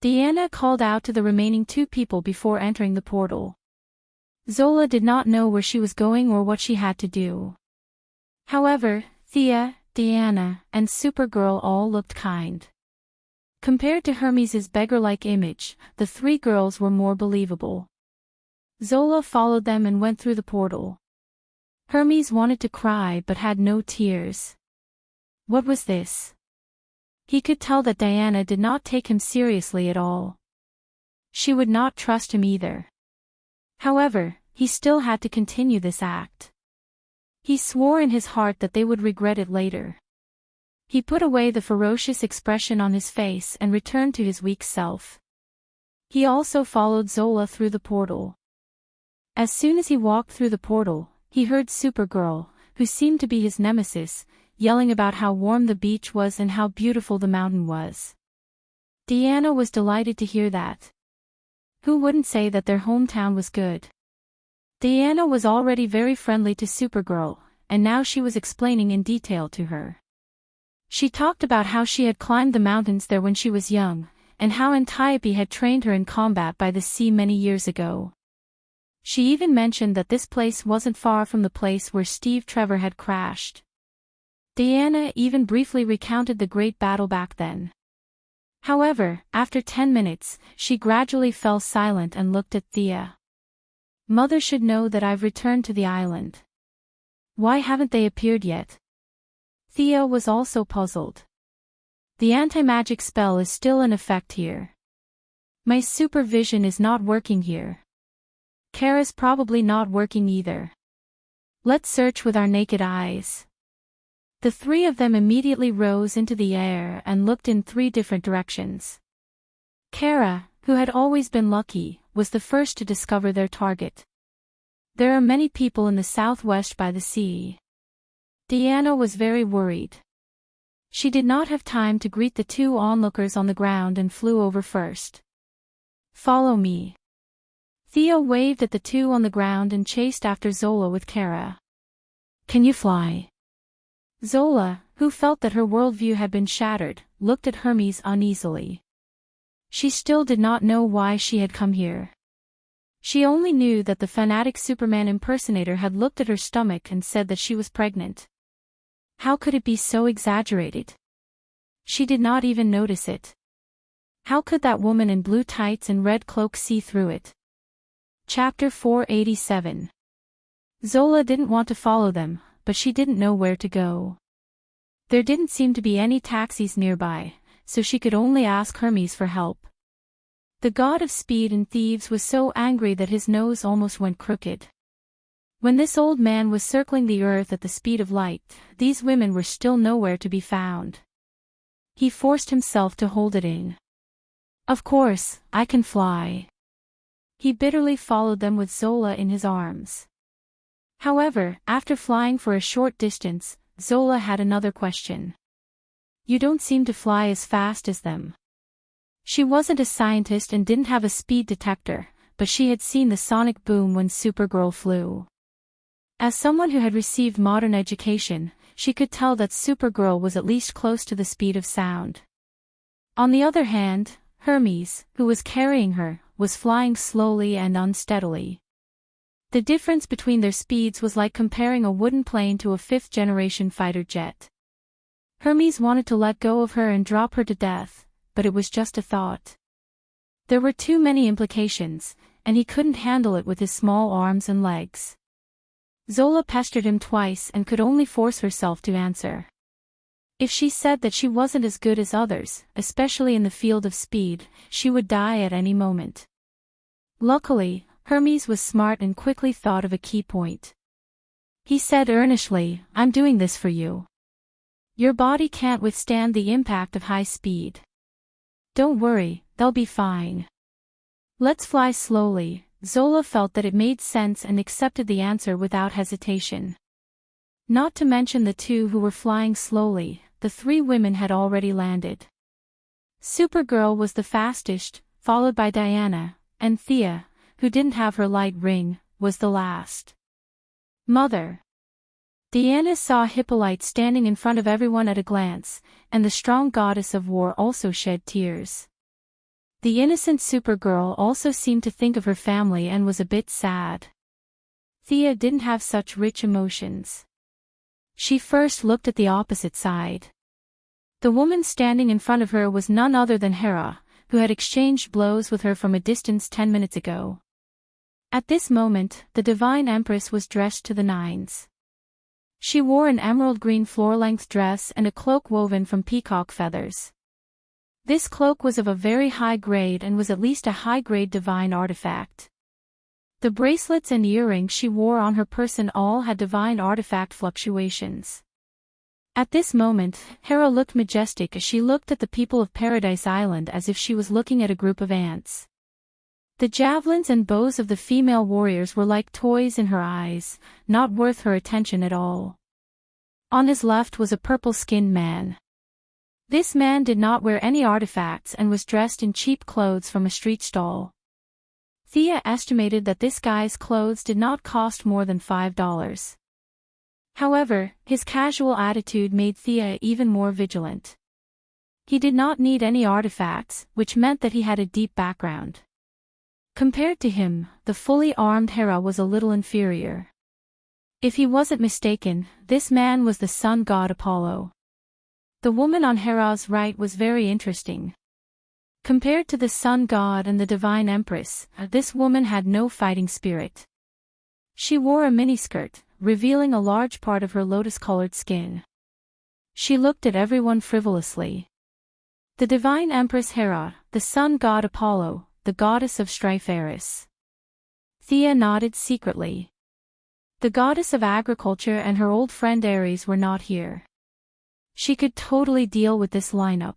Diana called out to the remaining two people before entering the portal. Zola did not know where she was going or what she had to do. However, Thea, Diana, and Supergirl all looked kind. Compared to Hermes's beggar-like image, the three girls were more believable. Zola followed them and went through the portal. Hermes wanted to cry but had no tears. What was this? He could tell that Diana did not take him seriously at all. She would not trust him either. However, he still had to continue this act. He swore in his heart that they would regret it later. He put away the ferocious expression on his face and returned to his weak self. He also followed Zola through the portal. As soon as he walked through the portal, he heard Supergirl, who seemed to be his nemesis, yelling about how warm the beach was and how beautiful the mountain was. Diana was delighted to hear that. Who wouldn't say that their hometown was good? Diana was already very friendly to Supergirl, and now she was explaining in detail to her. She talked about how she had climbed the mountains there when she was young, and how Antiope had trained her in combat by the sea many years ago. She even mentioned that this place wasn't far from the place where Steve Trevor had crashed. Diana even briefly recounted the great battle back then. However, after 10 minutes, she gradually fell silent and looked at Thea. Mother should know that I've returned to the island. Why haven't they appeared yet? Thea was also puzzled. The anti-magic spell is still in effect here. My supervision is not working here. Kara's probably not working either. Let's search with our naked eyes. The three of them immediately rose into the air and looked in 3 different directions. Kara, who had always been lucky, was the first to discover their target. There are many people in the southwest by the sea. Diana was very worried. She did not have time to greet the 2 onlookers on the ground and flew over first. Follow me. Thea waved at the 2 on the ground and chased after Zola with Kara. Can you fly? Zola, who felt that her worldview had been shattered, looked at Hermes uneasily. She still did not know why she had come here. She only knew that the fanatic Superman impersonator had looked at her stomach and said that she was pregnant. How could it be so exaggerated? She did not even notice it. How could that woman in blue tights and red cloak see through it? Chapter 487. Zola didn't want to follow them, but she didn't know where to go. There didn't seem to be any taxis nearby, so she could only ask Hermes for help. The god of speed and thieves was so angry that his nose almost went crooked. When this old man was circling the earth at the speed of light, these women were still nowhere to be found. He forced himself to hold it in. Of course, I can fly. He bitterly followed them with Zola in his arms. However, after flying for a short distance, Zola had another question. You don't seem to fly as fast as them. She wasn't a scientist and didn't have a speed detector, but she had seen the sonic boom when Supergirl flew. As someone who had received modern education, she could tell that Supergirl was at least close to the speed of sound. On the other hand, Hermes, who was carrying her, was flying slowly and unsteadily. The difference between their speeds was like comparing a wooden plane to a 5th-generation fighter jet. Hermes wanted to let go of her and drop her to death, but it was just a thought. There were too many implications, and he couldn't handle it with his small arms and legs. Zola pestered him twice and could only force herself to answer. If she said that she wasn't as good as others, especially in the field of speed, she would die at any moment. Luckily, Hermes was smart and quickly thought of a key point. He said earnestly, "I'm doing this for you. Your body can't withstand the impact of high speed. Don't worry, they'll be fine. Let's fly slowly." Zola felt that it made sense and accepted the answer without hesitation. Not to mention the two who were flying slowly, the three women had already landed. Supergirl was the fastest, followed by Diana, and Thea, who didn't have her light ring, was the last. Mother. Diana saw Hippolyte standing in front of everyone at a glance, and the strong goddess of war also shed tears. The innocent Supergirl also seemed to think of her family and was a bit sad. Thea didn't have such rich emotions. She first looked at the opposite side. The woman standing in front of her was none other than Hera, who had exchanged blows with her from a distance 10 minutes ago. At this moment, the Divine Empress was dressed to the nines. She wore an emerald green floor-length dress and a cloak woven from peacock feathers. This cloak was of a very high grade and was at least a high-grade divine artifact. The bracelets and earrings she wore on her person all had divine artifact fluctuations. At this moment, Hera looked majestic as she looked at the people of Paradise Island as if she was looking at a group of ants. The javelins and bows of the female warriors were like toys in her eyes, not worth her attention at all. On his left was a purple-skinned man. This man did not wear any artifacts and was dressed in cheap clothes from a street stall. Thea estimated that this guy's clothes did not cost more than $5. However, his casual attitude made Thea even more vigilant. He did not need any artifacts, which meant that he had a deep background. Compared to him, the fully armed Hera was a little inferior. If he wasn't mistaken, this man was the sun god Apollo. The woman on Hera's right was very interesting. Compared to the sun god and the divine empress, this woman had no fighting spirit. She wore a miniskirt, revealing a large part of her lotus-colored skin. She looked at everyone frivolously. The divine empress Hera, the sun god Apollo, the goddess of strife Eris. Thea nodded secretly. The goddess of agriculture and her old friend Ares were not here. She could totally deal with this lineup.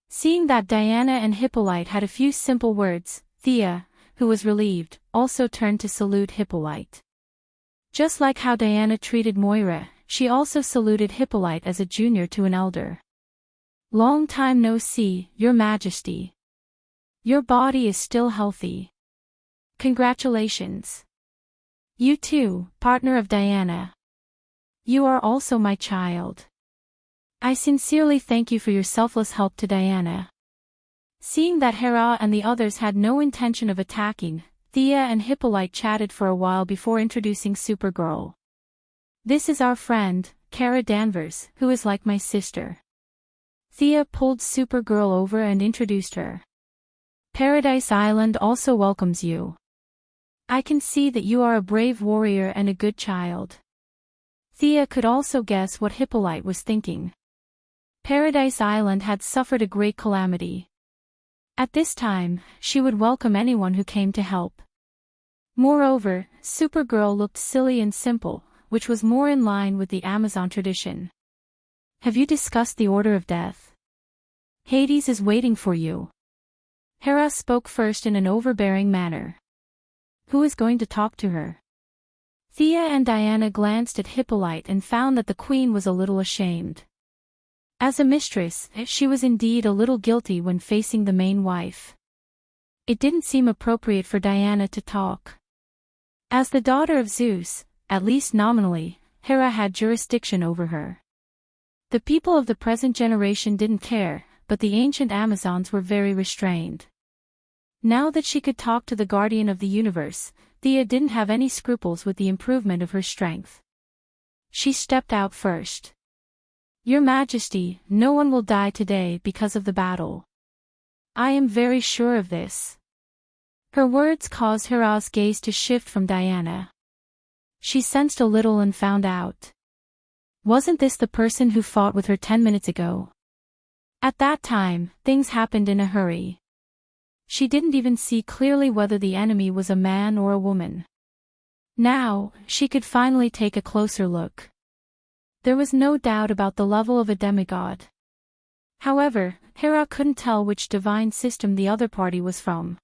Seeing that Diana and Hippolyte had a few simple words, Thea, who was relieved, also turned to salute Hippolyte. Just like how Diana treated Moira, she also saluted Hippolyte as a junior to an elder. "Long time no see, Your Majesty. Your body is still healthy. Congratulations. You too, partner of Diana. You are also my child. I sincerely thank you for your selfless help to Diana." Seeing that Hera and the others had no intention of attacking, Thea and Hippolyte chatted for a while before introducing Supergirl. "This is our friend, Kara Danvers, who is like my sister." Thea pulled Supergirl over and introduced her. "Paradise Island also welcomes you. I can see that you are a brave warrior and a good child." Thea could also guess what Hippolyte was thinking. Paradise Island had suffered a great calamity. At this time, she would welcome anyone who came to help. Moreover, Supergirl looked silly and simple, which was more in line with the Amazon tradition. "Have you discussed the order of death? Hades is waiting for you." Hera spoke first in an overbearing manner. "Who is going to talk to her?" Thea and Diana glanced at Hippolyte and found that the queen was a little ashamed. As a mistress, she was indeed a little guilty when facing the main wife. It didn't seem appropriate for Diana to talk. As the daughter of Zeus, at least nominally, Hera had jurisdiction over her. The people of the present generation didn't care, but the ancient Amazons were very restrained. Now that she could talk to the guardian of the universe, Thea didn't have any scruples with the improvement of her strength. She stepped out first. "Your Majesty, no one will die today because of the battle. I am very sure of this." Her words caused Hera's gaze to shift from Diana. She sensed a little and found out. Wasn't this the person who fought with her 10 minutes ago? At that time, things happened in a hurry. She didn't even see clearly whether the enemy was a man or a woman. Now, she could finally take a closer look. There was no doubt about the level of a demigod. However, Hera couldn't tell which divine system the other party was from.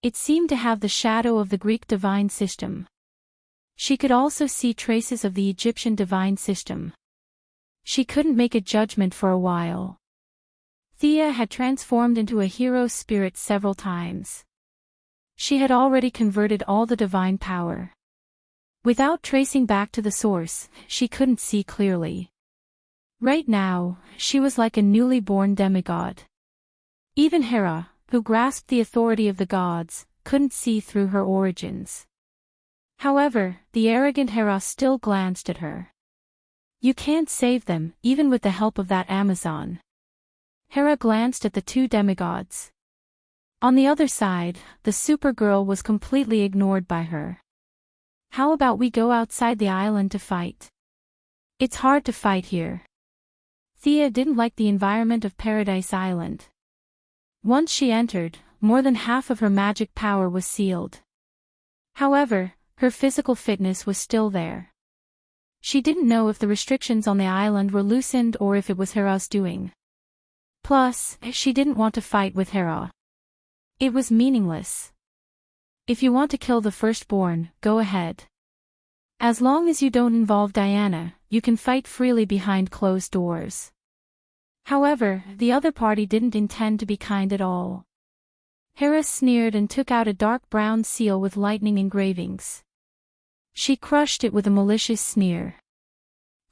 It seemed to have the shadow of the Greek divine system. She could also see traces of the Egyptian divine system. She couldn't make a judgment for a while. Thea had transformed into a hero spirit several times. She had already converted all the divine power. Without tracing back to the source, she couldn't see clearly. Right now, she was like a newly born demigod. Even Hera, who grasped the authority of the gods, couldn't see through her origins. However, the arrogant Hera still glanced at her. You can't save them, even with the help of that Amazon. Hera glanced at the two demigods. On the other side, the Supergirl was completely ignored by her. How about we go outside the island to fight? It's hard to fight here. Thea didn't like the environment of Paradise Island. Once she entered, more than half of her magic power was sealed. However, her physical fitness was still there. She didn't know if the restrictions on the island were loosened or if it was Hera's doing. Plus, she didn't want to fight with Hera. It was meaningless. If you want to kill the firstborn, go ahead. As long as you don't involve Diana, you can fight freely behind closed doors. However, the other party didn't intend to be kind at all. Hera sneered and took out a dark brown seal with lightning engravings. She crushed it with a malicious sneer.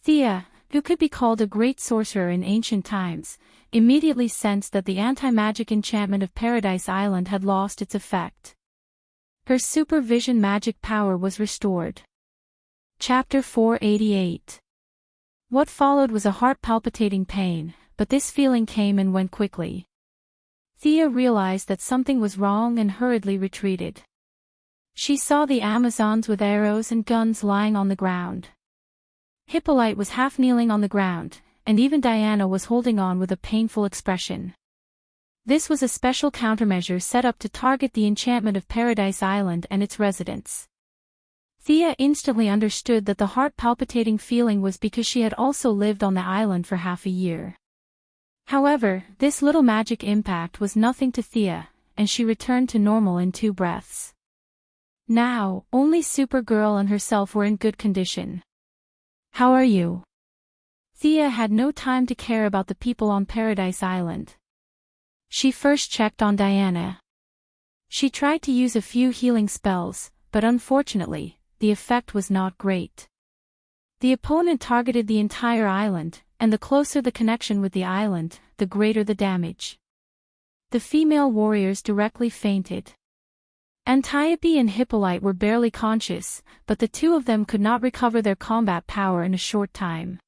Thea, who could be called a great sorcerer in ancient times, immediately sensed that the anti-magic enchantment of Paradise Island had lost its effect. Her supervision magic power was restored. Chapter 488. What followed was a heart-palpitating pain, but this feeling came and went quickly. Thea realized that something was wrong and hurriedly retreated. She saw the Amazons with arrows and guns lying on the ground. Hippolyte was half kneeling on the ground, and even Diana was holding on with a painful expression. This was a special countermeasure set up to target the enchantment of Paradise Island and its residents. Thea instantly understood that the heart-palpitating feeling was because she had also lived on the island for half a year. However, this little magic impact was nothing to Thea, and she returned to normal in 2 breaths. Now, only Supergirl and herself were in good condition. How are you? Thea had no time to care about the people on Paradise Island. She first checked on Diana. She tried to use a few healing spells, but unfortunately, the effect was not great. The opponent targeted the entire island, and the closer the connection with the island, the greater the damage. The female warriors directly fainted. Antiope and Hippolyte were barely conscious, but the two of them could not recover their combat power in a short time.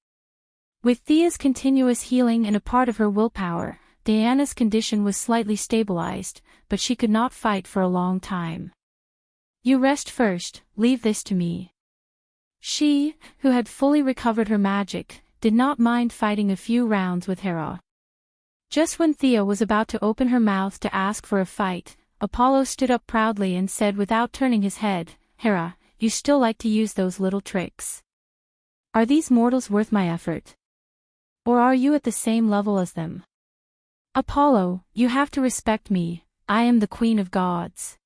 With Thea's continuous healing and a part of her willpower, Diana's condition was slightly stabilized, but she could not fight for a long time. You rest first, leave this to me. She, who had fully recovered her magic, did not mind fighting a few rounds with Hera. Just when Thea was about to open her mouth to ask for a fight, Apollo stood up proudly and said without turning his head, Hera, you still like to use those little tricks. Are these mortals worth my effort? Or are you at the same level as them? Apollo, you have to respect me, I am the queen of gods.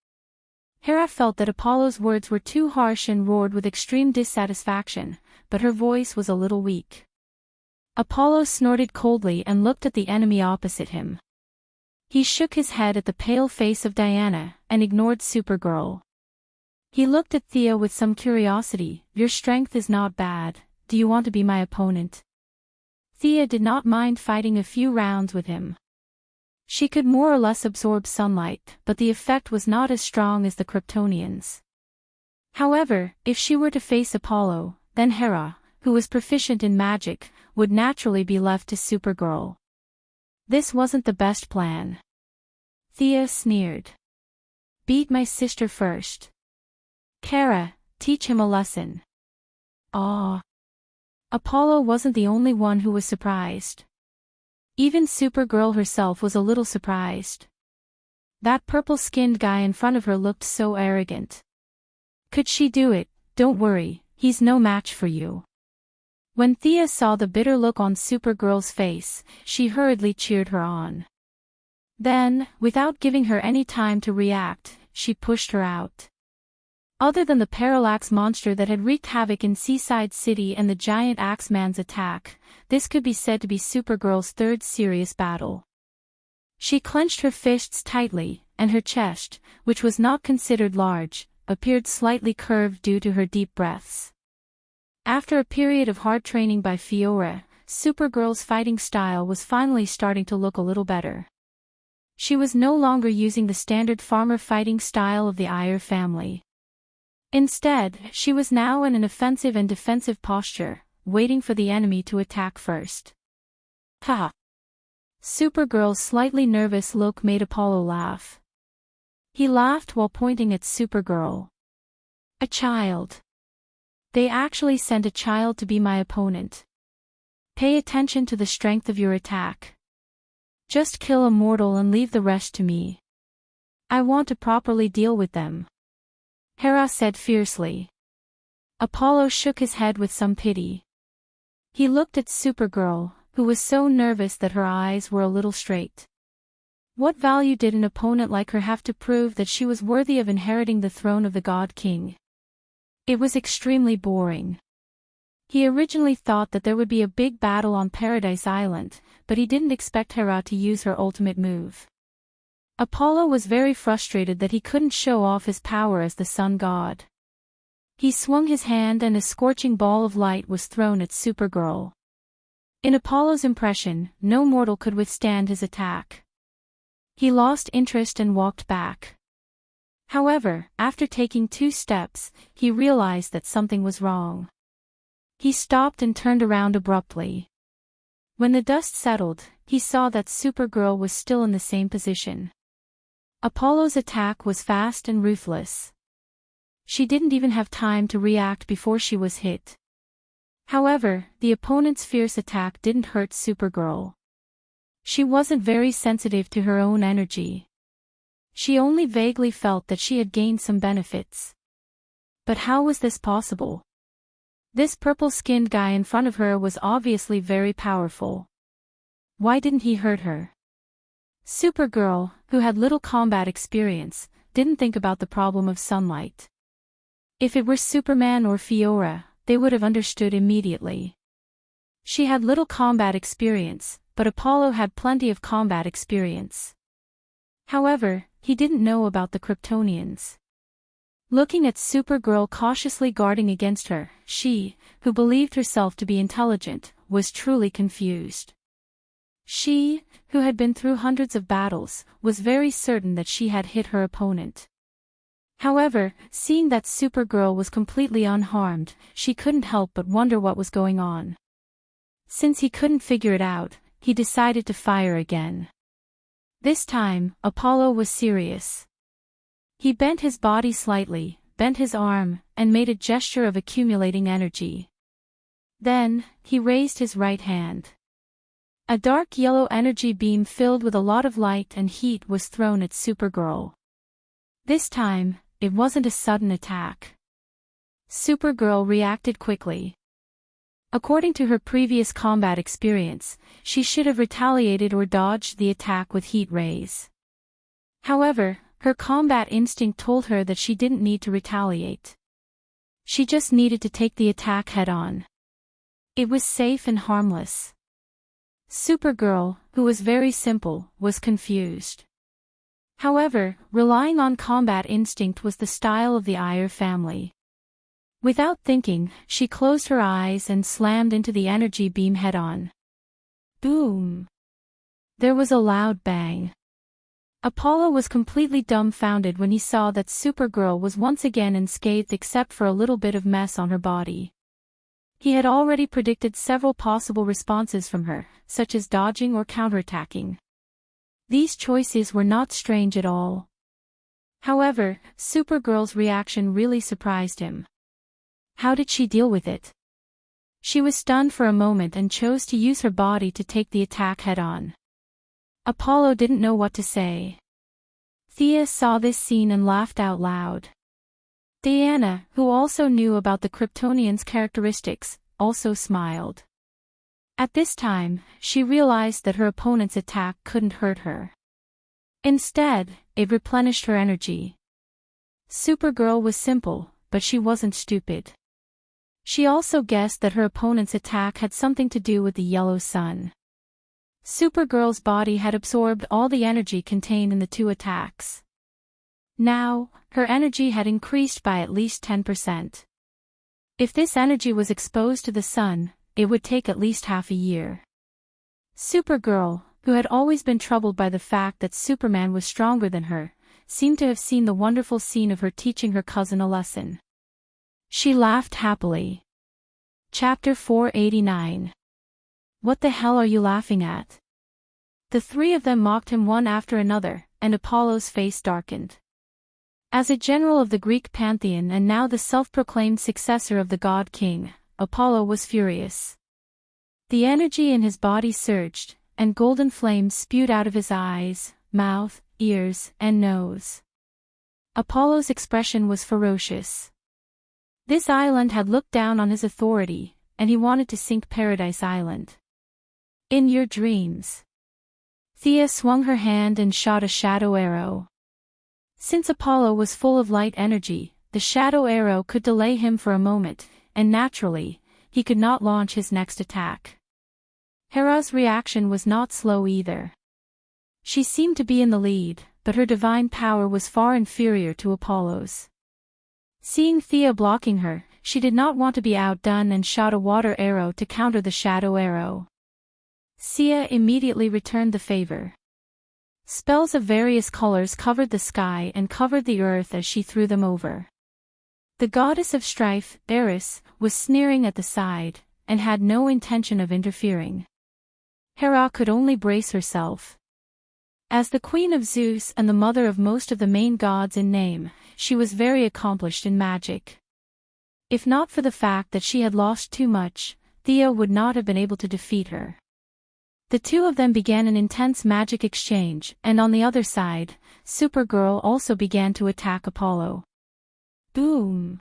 Hera felt that Apollo's words were too harsh and roared with extreme dissatisfaction, but her voice was a little weak. Apollo snorted coldly and looked at the enemy opposite him. He shook his head at the pale face of Diana, and ignored Supergirl. He looked at Thea with some curiosity. Your strength is not bad, do you want to be my opponent? Thea did not mind fighting a few rounds with him. She could more or less absorb sunlight, but the effect was not as strong as the Kryptonians. However, if she were to face Apollo, then Hera, who was proficient in magic, would naturally be left to Supergirl. This wasn't the best plan. Thea sneered. Beat my sister first. Kara, teach him a lesson. Ah. Apollo wasn't the only one who was surprised. Even Supergirl herself was a little surprised. That purple-skinned guy in front of her looked so arrogant. Could she do it? Don't worry, he's no match for you. When Thea saw the bitter look on Supergirl's face, she hurriedly cheered her on. Then, without giving her any time to react, she pushed her out. Other than the parallax monster that had wreaked havoc in Seaside City and the giant Axeman's attack, this could be said to be Supergirl's third serious battle. She clenched her fists tightly, and her chest, which was not considered large, appeared slightly curved due to her deep breaths. After a period of hard training by Fiora, Supergirl's fighting style was finally starting to look a little better. She was no longer using the standard farmer fighting style of the Iyer family. Instead, she was now in an offensive and defensive posture, waiting for the enemy to attack first. Haha! Supergirl's slightly nervous look made Apollo laugh. He laughed while pointing at Supergirl. A child. They actually sent a child to be my opponent. Pay attention to the strength of your attack. Just kill a mortal and leave the rest to me. I want to properly deal with them. Hera said fiercely. Apollo shook his head with some pity. He looked at Supergirl, who was so nervous that her eyes were a little straight. What value did an opponent like her have to prove that she was worthy of inheriting the throne of the God King? It was extremely boring. He originally thought that there would be a big battle on Paradise Island, but he didn't expect Hera to use her ultimate move. Apollo was very frustrated that he couldn't show off his power as the sun god. He swung his hand and a scorching ball of light was thrown at Supergirl. In Apollo's impression, no mortal could withstand his attack. He lost interest and walked back. However, after taking 2 steps, he realized that something was wrong. He stopped and turned around abruptly. When the dust settled, he saw that Supergirl was still in the same position. Apollo's attack was fast and ruthless. She didn't even have time to react before she was hit. However, the opponent's fierce attack didn't hurt Supergirl. She wasn't very sensitive to her own energy. She only vaguely felt that she had gained some benefits. But how was this possible? This purple-skinned guy in front of her was obviously very powerful. Why didn't he hurt her? Supergirl, who had little combat experience, didn't think about the problem of sunlight. If it were Superman or Fiora, they would have understood immediately. She had little combat experience, but Apollo had plenty of combat experience. However, he didn't know about the Kryptonians. Looking at Supergirl cautiously guarding against her, she, who believed herself to be intelligent, was truly confused. She, who had been through hundreds of battles, was very certain that she had hit her opponent. However, seeing that Supergirl was completely unharmed, she couldn't help but wonder what was going on. Since he couldn't figure it out, he decided to fire again. This time, Apollo was serious. He bent his body slightly, bent his arm, and made a gesture of accumulating energy. Then, he raised his right hand. A dark yellow energy beam filled with a lot of light and heat was thrown at Supergirl. This time, it wasn't a sudden attack. Supergirl reacted quickly. According to her previous combat experience, she should have retaliated or dodged the attack with heat rays. However, her combat instinct told her that she didn't need to retaliate. She just needed to take the attack head-on. It was safe and harmless. Supergirl, who was very simple, was confused. However, relying on combat instinct was the style of the Iyer family. Without thinking, she closed her eyes and slammed into the energy beam head-on. Boom! There was a loud bang. Apollo was completely dumbfounded when he saw that Supergirl was once again unscathed except for a little bit of mess on her body. He had already predicted several possible responses from her, such as dodging or counterattacking. These choices were not strange at all. However, Supergirl's reaction really surprised him. How did she deal with it? She was stunned for a moment and chose to use her body to take the attack head-on. Apollo didn't know what to say. Thea saw this scene and laughed out loud. Diana, who also knew about the Kryptonian's characteristics, also smiled. At this time, she realized that her opponent's attack couldn't hurt her. Instead, it replenished her energy. Supergirl was simple, but she wasn't stupid. She also guessed that her opponent's attack had something to do with the yellow sun. Supergirl's body had absorbed all the energy contained in the two attacks. Now, her energy had increased by at least 10%. If this energy was exposed to the sun, it would take at least half a year. Supergirl, who had always been troubled by the fact that Superman was stronger than her, seemed to have seen the wonderful scene of her teaching her cousin a lesson. She laughed happily. Chapter 489. What the hell are you laughing at? The three of them mocked him one after another, and Apollo's face darkened. As a general of the Greek pantheon and now the self-proclaimed successor of the god king, Apollo was furious. The energy in his body surged, and golden flames spewed out of his eyes, mouth, ears, and nose. Apollo's expression was ferocious. This island had looked down on his authority, and he wanted to sink Paradise Island. In your dreams. Thea swung her hand and shot a shadow arrow. Since Apollo was full of light energy, the shadow arrow could delay him for a moment, and naturally, he could not launch his next attack. Hera's reaction was not slow either. She seemed to be in the lead, but her divine power was far inferior to Apollo's. Seeing Thea blocking her, she did not want to be outdone and shot a water arrow to counter the shadow arrow. Thea immediately returned the favor. Spells of various colors covered the sky and covered the earth as she threw them over. The goddess of strife, Eris, was sneering at the side, and had no intention of interfering. Hera could only brace herself. As the queen of Zeus and the mother of most of the main gods in name, she was very accomplished in magic. If not for the fact that she had lost too much, Thea would not have been able to defeat her. The two of them began an intense magic exchange, and on the other side, Supergirl also began to attack Apollo. Boom!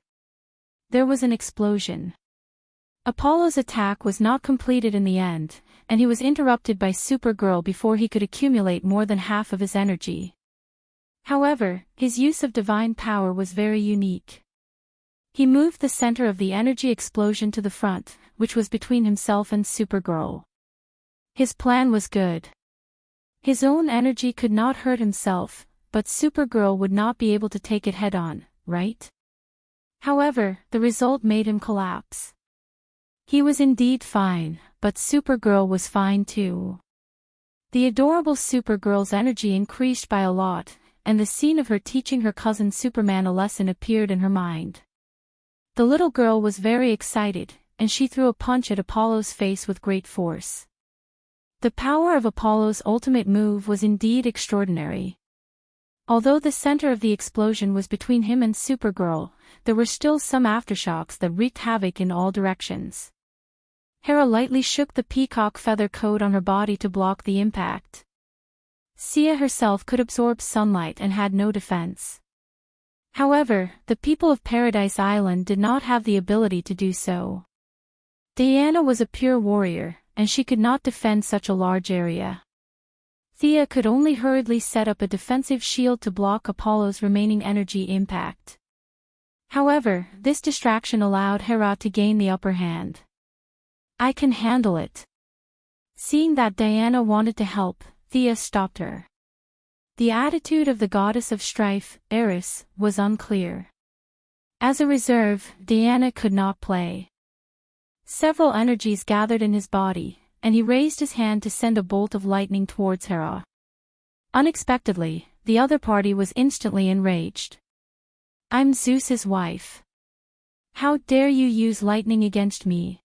There was an explosion. Apollo's attack was not completed in the end, and he was interrupted by Supergirl before he could accumulate more than half of his energy. However, his use of divine power was very unique. He moved the center of the energy explosion to the front, which was between himself and Supergirl. His plan was good. His own energy could not hurt himself, but Supergirl would not be able to take it head-on, right? However, the result made him collapse. He was indeed fine, but Supergirl was fine too. The adorable Supergirl's energy increased by a lot, and the scene of her teaching her cousin Superman a lesson appeared in her mind. The little girl was very excited, and she threw a punch at Apollo's face with great force. The power of Apollo's ultimate move was indeed extraordinary. Although the center of the explosion was between him and Supergirl, there were still some aftershocks that wreaked havoc in all directions. Hera lightly shook the peacock feather coat on her body to block the impact. Thea herself could absorb sunlight and had no defense. However, the people of Paradise Island did not have the ability to do so. Diana was a pure warrior, and she could not defend such a large area. Thea could only hurriedly set up a defensive shield to block Apollo's remaining energy impact. However, this distraction allowed Hera to gain the upper hand. I can handle it. Seeing that Diana wanted to help, Thea stopped her. The attitude of the goddess of strife, Eris, was unclear. As a reserve, Diana could not play. Several energies gathered in his body, and he raised his hand to send a bolt of lightning towards Hera. Unexpectedly, the other party was instantly enraged. I'm Zeus's wife. How dare you use lightning against me?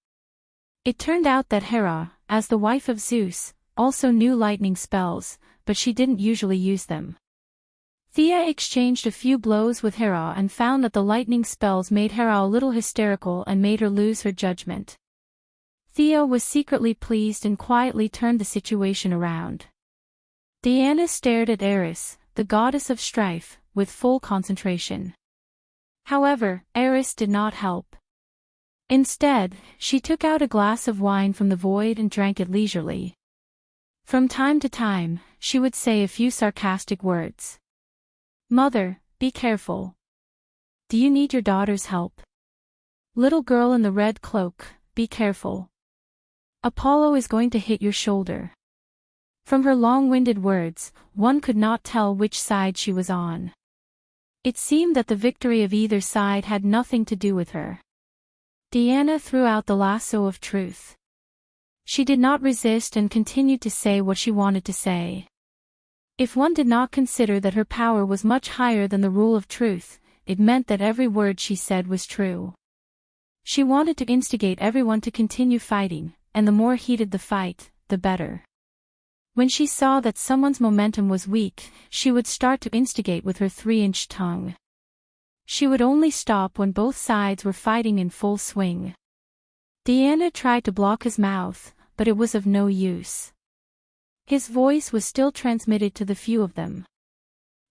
It turned out that Hera, as the wife of Zeus, also knew lightning spells, but she didn't usually use them. Thea exchanged a few blows with Hera and found that the lightning spells made Hera a little hysterical and made her lose her judgment. Thea was secretly pleased and quietly turned the situation around. Diana stared at Eris, the goddess of strife, with full concentration. However, Eris did not help. Instead, she took out a glass of wine from the void and drank it leisurely. From time to time, she would say a few sarcastic words. "Mother, be careful. Do you need your daughter's help? Little girl in the red cloak, be careful. Apollo is going to hit your shoulder." From her long-winded words, one could not tell which side she was on. It seemed that the victory of either side had nothing to do with her. Diana threw out the lasso of truth. She did not resist and continued to say what she wanted to say. If one did not consider that her power was much higher than the rule of truth, it meant that every word she said was true. She wanted to instigate everyone to continue fighting, and the more heated the fight, the better. When she saw that someone's momentum was weak, she would start to instigate with her 3-inch tongue. She would only stop when both sides were fighting in full swing. Diana tried to block his mouth, but it was of no use. His voice was still transmitted to the few of them.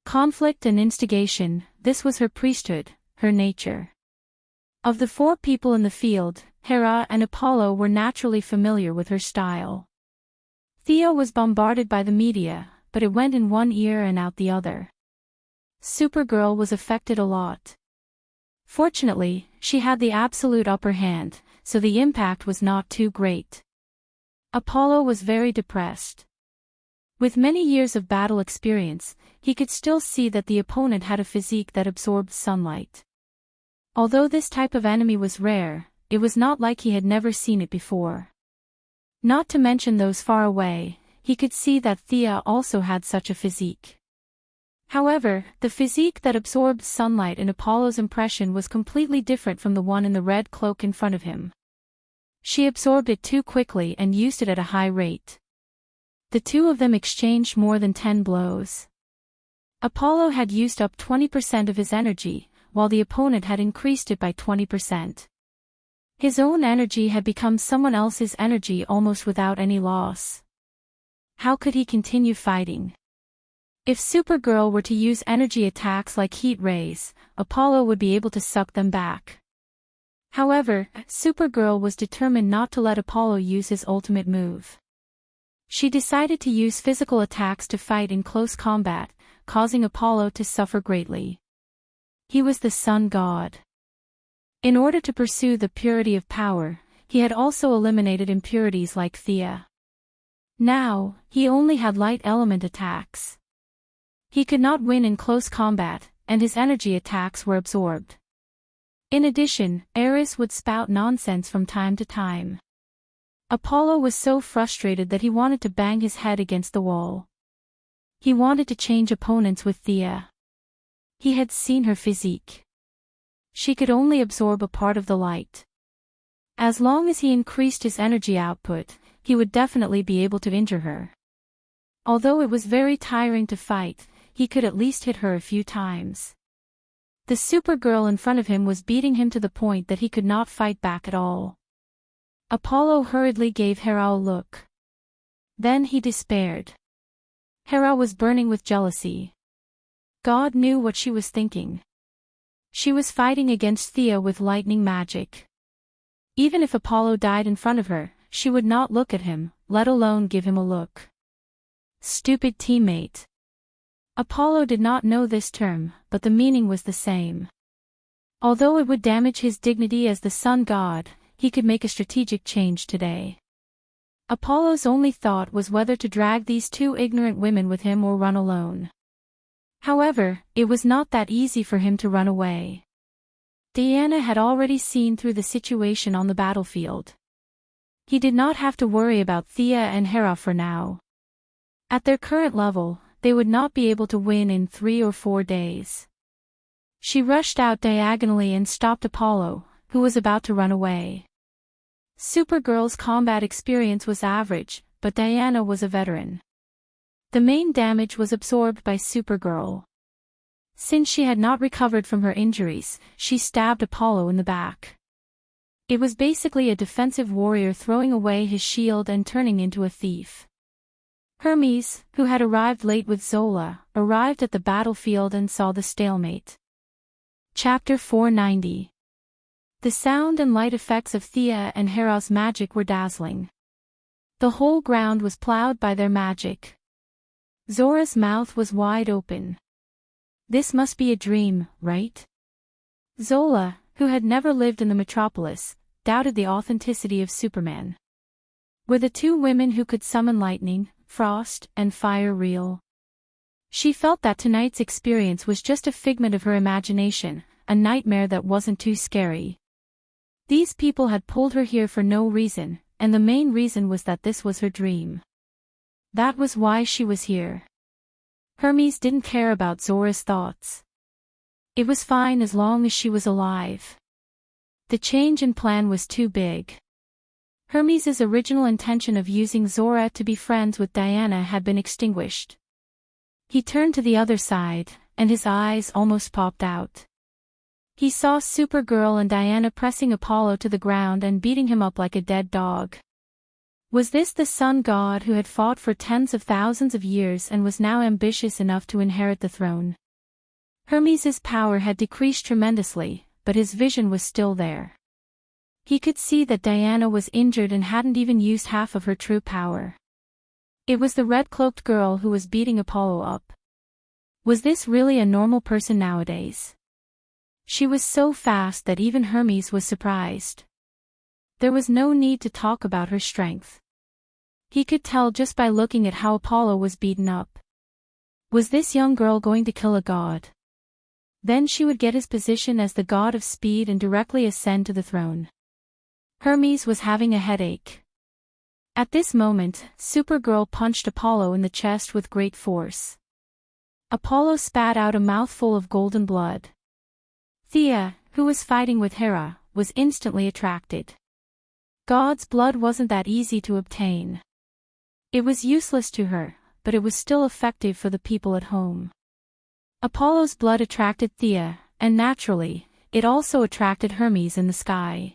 Conflict and instigation, this was her priesthood, her nature. Of the 4 people in the field, Hera and Apollo were naturally familiar with her style. Thea was bombarded by the media, but it went in one ear and out the other. Supergirl was affected a lot. Fortunately, she had the absolute upper hand, so the impact was not too great. Apollo was very depressed. With many years of battle experience, he could still see that the opponent had a physique that absorbed sunlight. Although this type of enemy was rare, it was not like he had never seen it before. Not to mention those far away, he could see that Thea also had such a physique. However, the physique that absorbed sunlight in Apollo's impression was completely different from the one in the red cloak in front of him. She absorbed it too quickly and used it at a high rate. The two of them exchanged more than 10 blows. Apollo had used up 20% of his energy, while the opponent had increased it by 20%. His own energy had become someone else's energy almost without any loss. How could he continue fighting? If Supergirl were to use energy attacks like heat rays, Apollo would be able to suck them back. However, Supergirl was determined not to let Apollo use his ultimate move. She decided to use physical attacks to fight in close combat, causing Apollo to suffer greatly. He was the sun god. In order to pursue the purity of power, he had also eliminated impurities like Thea. Now, he only had light element attacks. He could not win in close combat, and his energy attacks were absorbed. In addition, Eris would spout nonsense from time to time. Apollo was so frustrated that he wanted to bang his head against the wall. He wanted to change opponents with Thea. He had seen her physique. She could only absorb a part of the light. As long as he increased his energy output, he would definitely be able to injure her. Although it was very tiring to fight, he could at least hit her a few times. The Supergirl in front of him was beating him to the point that he could not fight back at all. Apollo hurriedly gave Hera a look. Then he despaired. Hera was burning with jealousy. God knew what she was thinking. She was fighting against Thea with lightning magic. Even if Apollo died in front of her, she would not look at him, let alone give him a look. Stupid teammate. Apollo did not know this term, but the meaning was the same. Although it would damage his dignity as the sun god, he could make a strategic change today. Apollo's only thought was whether to drag these 2 ignorant women with him or run alone. However, it was not that easy for him to run away. Diana had already seen through the situation on the battlefield. He did not have to worry about Thea and Hera for now. At their current level, they would not be able to win in 3 or 4 days. She rushed out diagonally and stopped Apollo, who was about to run away. Supergirl's combat experience was average, but Diana was a veteran. The main damage was absorbed by Supergirl. Since she had not recovered from her injuries, she stabbed Apollo in the back. It was basically a defensive warrior throwing away his shield and turning into a thief. Hermes, who had arrived late with Zola, arrived at the battlefield and saw the stalemate. Chapter 490. The sound and light effects of Thea and Hera's magic were dazzling. The whole ground was plowed by their magic. Zora's mouth was wide open. This must be a dream, right? Zola, who had never lived in the metropolis, doubted the authenticity of Superman. Were the two women who could summon lightning, frost, and fire real? She felt that tonight's experience was just a figment of her imagination, a nightmare that wasn't too scary. These people had pulled her here for no reason, and the main reason was that this was her dream. That was why she was here. Hermes didn't care about Zora's thoughts. It was fine as long as she was alive. The change in plan was too big. Hermes's original intention of using Zora to be friends with Diana had been extinguished. He turned to the other side, and his eyes almost popped out. He saw Supergirl and Diana pressing Apollo to the ground and beating him up like a dead dog. Was this the sun god who had fought for tens of thousands of years and was now ambitious enough to inherit the throne? Hermes's power had decreased tremendously, but his vision was still there. He could see that Diana was injured and hadn't even used half of her true power. It was the red-cloaked girl who was beating Apollo up. Was this really a normal person nowadays? She was so fast that even Hermes was surprised. There was no need to talk about her strength. He could tell just by looking at how Apollo was beaten up. Was this young girl going to kill a god? Then she would get his position as the god of speed and directly ascend to the throne. Hermes was having a headache. At this moment, Supergirl punched Apollo in the chest with great force. Apollo spat out a mouthful of golden blood. Thea, who was fighting with Hera, was instantly attracted. God's blood wasn't that easy to obtain. It was useless to her, but it was still effective for the people at home. Apollo's blood attracted Thea, and naturally, it also attracted Hermes in the sky.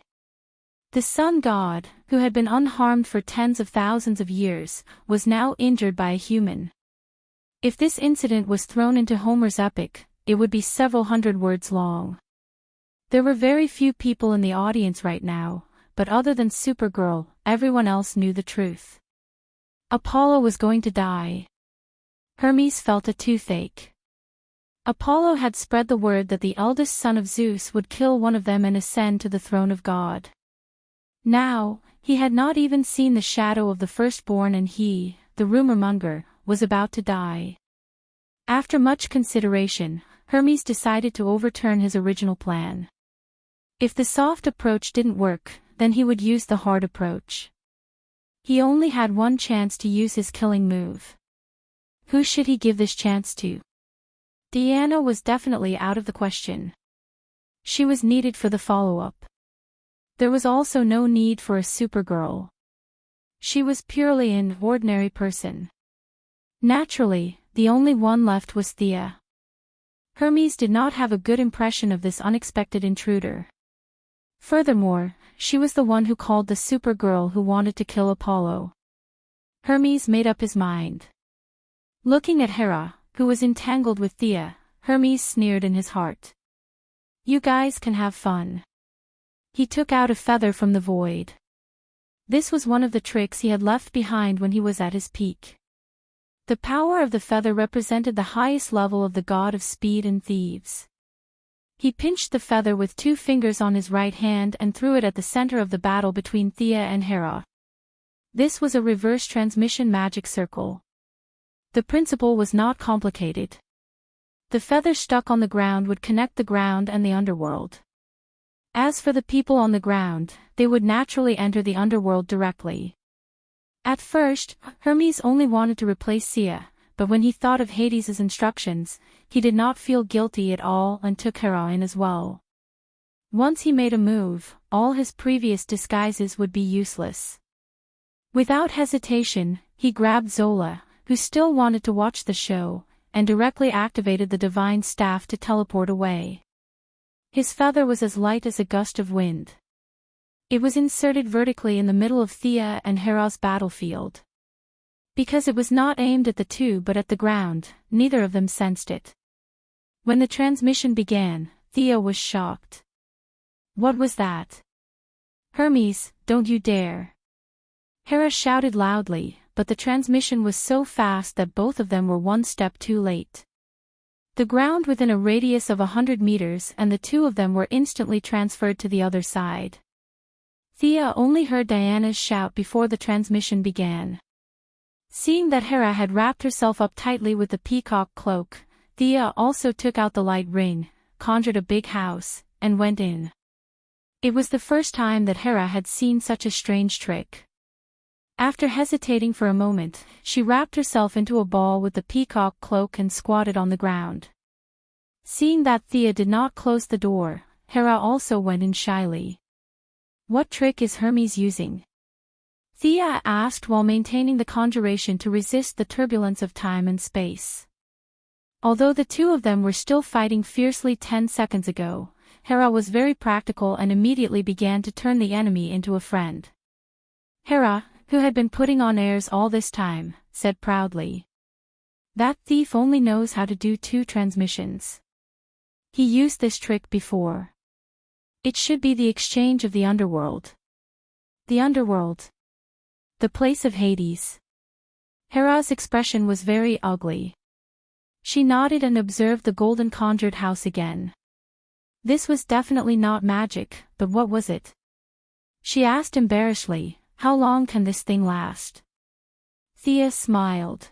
The sun god, who had been unharmed for tens of thousands of years, was now injured by a human. If this incident was thrown into Homer's epic, it would be several hundred words long. There were very few people in the audience right now, but other than Supergirl, everyone else knew the truth. Apollo was going to die. Hermes felt a toothache. Apollo had spread the word that the eldest son of Zeus would kill one of them and ascend to the throne of God. Now, he had not even seen the shadow of the firstborn and he, the rumor-monger, was about to die. After much consideration, Hermes decided to overturn his original plan. If the soft approach didn't work, then he would use the hard approach. He only had one chance to use his killing move. Who should he give this chance to? Diana was definitely out of the question. She was needed for the follow-up. There was also no need for a Supergirl. She was purely an ordinary person. Naturally, the only one left was Thea. Hermes did not have a good impression of this unexpected intruder. Furthermore, she was the one who called the Supergirl who wanted to kill Apollo. Hermes made up his mind. Looking at Hera, who was entangled with Thea, Hermes sneered in his heart. You guys can have fun. He took out a feather from the void. This was one of the tricks he had left behind when he was at his peak. The power of the feather represented the highest level of the god of speed and thieves. He pinched the feather with 2 fingers on his right hand and threw it at the center of the battle between Thea and Hera. This was a reverse transmission magic circle. The principle was not complicated. The feather stuck on the ground would connect the ground and the underworld. As for the people on the ground, they would naturally enter the underworld directly. At first, Hermes only wanted to replace Thea, but when he thought of Hades's instructions, he did not feel guilty at all and took Hera in as well. Once he made a move, all his previous disguises would be useless. Without hesitation, he grabbed Zola, who still wanted to watch the show, and directly activated the divine staff to teleport away. His feather was as light as a gust of wind. It was inserted vertically in the middle of Thea and Hera's battlefield. Because it was not aimed at the two but at the ground, neither of them sensed it. When the transmission began, Thea was shocked. What was that? Hermes, don't you dare! Hera shouted loudly, but the transmission was so fast that both of them were one step too late. The ground within a radius of 100 meters and the two of them were instantly transferred to the other side. Thea only heard Diana's shout before the transmission began. Seeing that Hera had wrapped herself up tightly with the peacock cloak, Thea also took out the light ring, conjured a big house, and went in. It was the first time that Hera had seen such a strange trick. After hesitating for a moment, she wrapped herself into a ball with the peacock cloak and squatted on the ground. Seeing that Thea did not close the door, Hera also went in shyly. What trick is Hermes using? Thea asked while maintaining the conjuration to resist the turbulence of time and space. Although the two of them were still fighting fiercely 10 seconds ago, Hera was very practical and immediately began to turn the enemy into a friend. Hera, who had been putting on airs all this time, said proudly. That thief only knows how to do 2 transmissions. He used this trick before. It should be the exchange of the underworld. The underworld. The place of Hades. Hera's expression was very ugly. She nodded and observed the golden conjured house again. This was definitely not magic, but what was it? She asked embarrassedly, how long can this thing last? Thea smiled.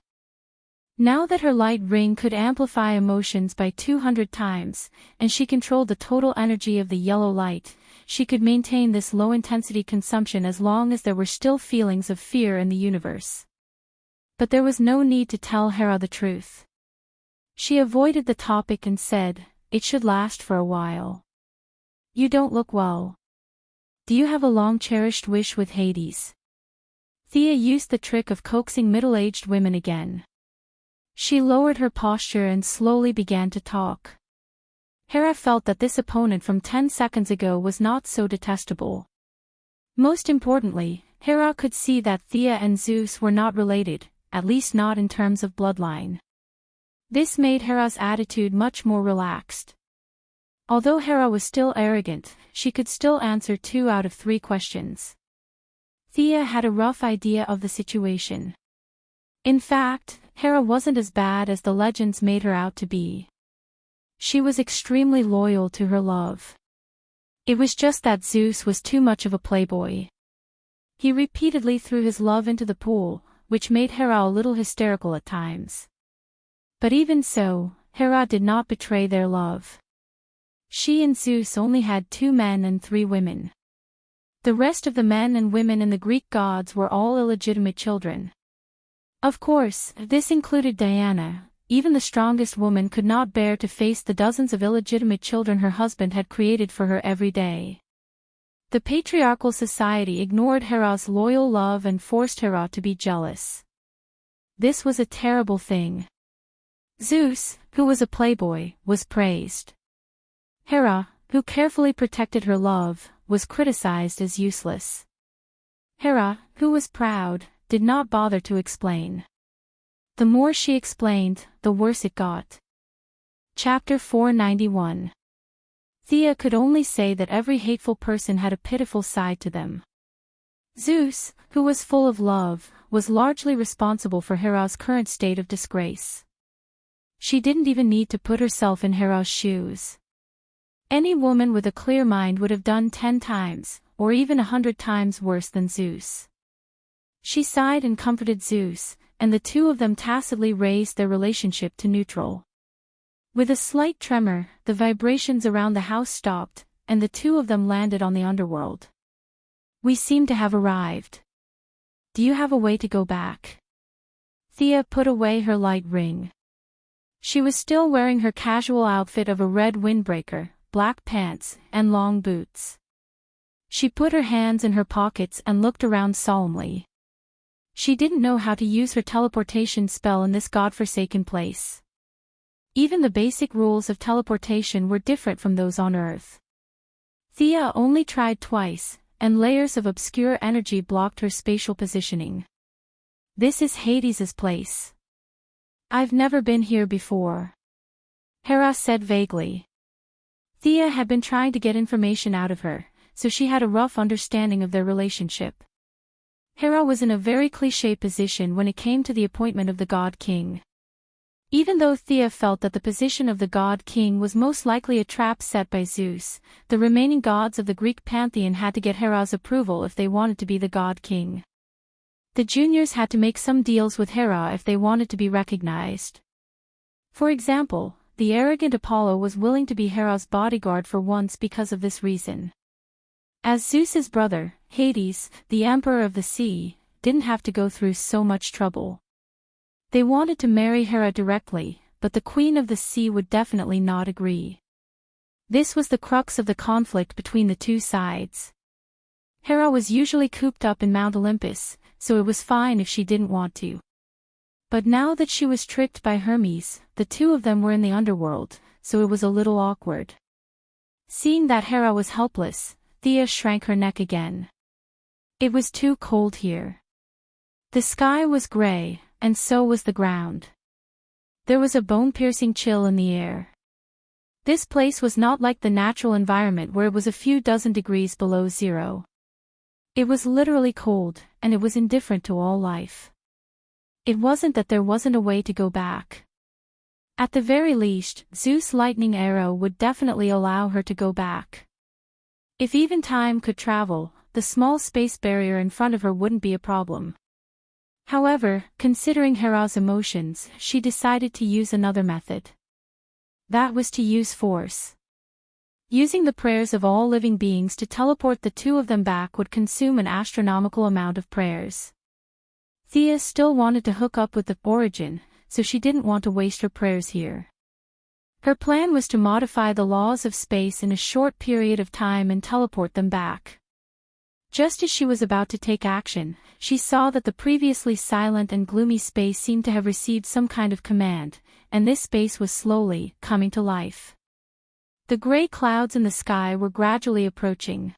Now that her light ring could amplify emotions by 200 times, and she controlled the total energy of the yellow light, she could maintain this low-intensity consumption as long as there were still feelings of fear in the universe. But there was no need to tell Hera the truth. She avoided the topic and said, it should last for a while. You don't look well. Do you have a long-cherished wish with Hades? Thea used the trick of coaxing middle-aged women again. She lowered her posture and slowly began to talk. Hera felt that this opponent from 10 seconds ago was not so detestable. Most importantly, Hera could see that Thea and Zeus were not related, at least not in terms of bloodline. This made Hera's attitude much more relaxed. Although Hera was still arrogant, she could still answer 2 out of 3 questions. Thea had a rough idea of the situation. In fact, Hera wasn't as bad as the legends made her out to be. She was extremely loyal to her love. It was just that Zeus was too much of a playboy. He repeatedly threw his love into the pool, which made Hera a little hysterical at times. But even so, Hera did not betray their love. She and Zeus only had 2 men and 3 women. The rest of the men and women in the Greek gods were all illegitimate children. Of course, this included Diana. Even the strongest woman could not bear to face the dozens of illegitimate children her husband had created for her every day. The patriarchal society ignored Hera's loyal love and forced Hera to be jealous. This was a terrible thing. Zeus, who was a playboy, was praised. Hera, who carefully protected her love, was criticized as useless. Hera, who was proud, did not bother to explain. The more she explained, the worse it got. Chapter 491. Thea could only say that every hateful person had a pitiful side to them. Zeus, who was full of love, was largely responsible for Hera's current state of disgrace. She didn't even need to put herself in Hera's shoes. Any woman with a clear mind would have done 10 times, or even 100 times worse than Zeus. She sighed and comforted Zeus, and the 2 of them tacitly raised their relationship to neutral. With a slight tremor, the vibrations around the house stopped, and the 2 of them landed on the underworld. We seem to have arrived. Do you have a way to go back? Thea put away her light ring. She was still wearing her casual outfit of a red windbreaker, black pants, and long boots. She put her hands in her pockets and looked around solemnly. She didn't know how to use her teleportation spell in this godforsaken place. Even the basic rules of teleportation were different from those on Earth. Thea only tried twice, and layers of obscure energy blocked her spatial positioning. This is Hades's place. I've never been here before, Hera said vaguely. Thea had been trying to get information out of her, so she had a rough understanding of their relationship. Hera was in a very cliché position when it came to the appointment of the God King. Even though Thea felt that the position of the God King was most likely a trap set by Zeus, the remaining gods of the Greek pantheon had to get Hera's approval if they wanted to be the God King. The juniors had to make some deals with Hera if they wanted to be recognized. For example, the arrogant Apollo was willing to be Hera's bodyguard for once because of this reason. As Zeus's brother, Hades, the Emperor of the Sea, didn't have to go through so much trouble. They wanted to marry Hera directly, but the Queen of the Sea would definitely not agree. This was the crux of the conflict between the two sides. Hera was usually cooped up in Mount Olympus, so it was fine if she didn't want to. But now that she was tricked by Hermes, the two of them were in the underworld, so it was a little awkward. Seeing that Hera was helpless, Thea shrank her neck again. It was too cold here. The sky was gray, and so was the ground. There was a bone-piercing chill in the air. This place was not like the natural environment where it was a few dozen degrees below zero. It was literally cold, and it was indifferent to all life. It wasn't that there wasn't a way to go back. At the very least, Zeus' lightning arrow would definitely allow her to go back. If even time could travel, the small space barrier in front of her wouldn't be a problem. However, considering Hera's emotions, she decided to use another method. That was to use force. Using the prayers of all living beings to teleport the two of them back would consume an astronomical amount of prayers. Thea still wanted to hook up with the Origin, so she didn't want to waste her prayers here. Her plan was to modify the laws of space in a short period of time and teleport them back. Just as she was about to take action, she saw that the previously silent and gloomy space seemed to have received some kind of command, and this space was slowly coming to life. The gray clouds in the sky were gradually approaching.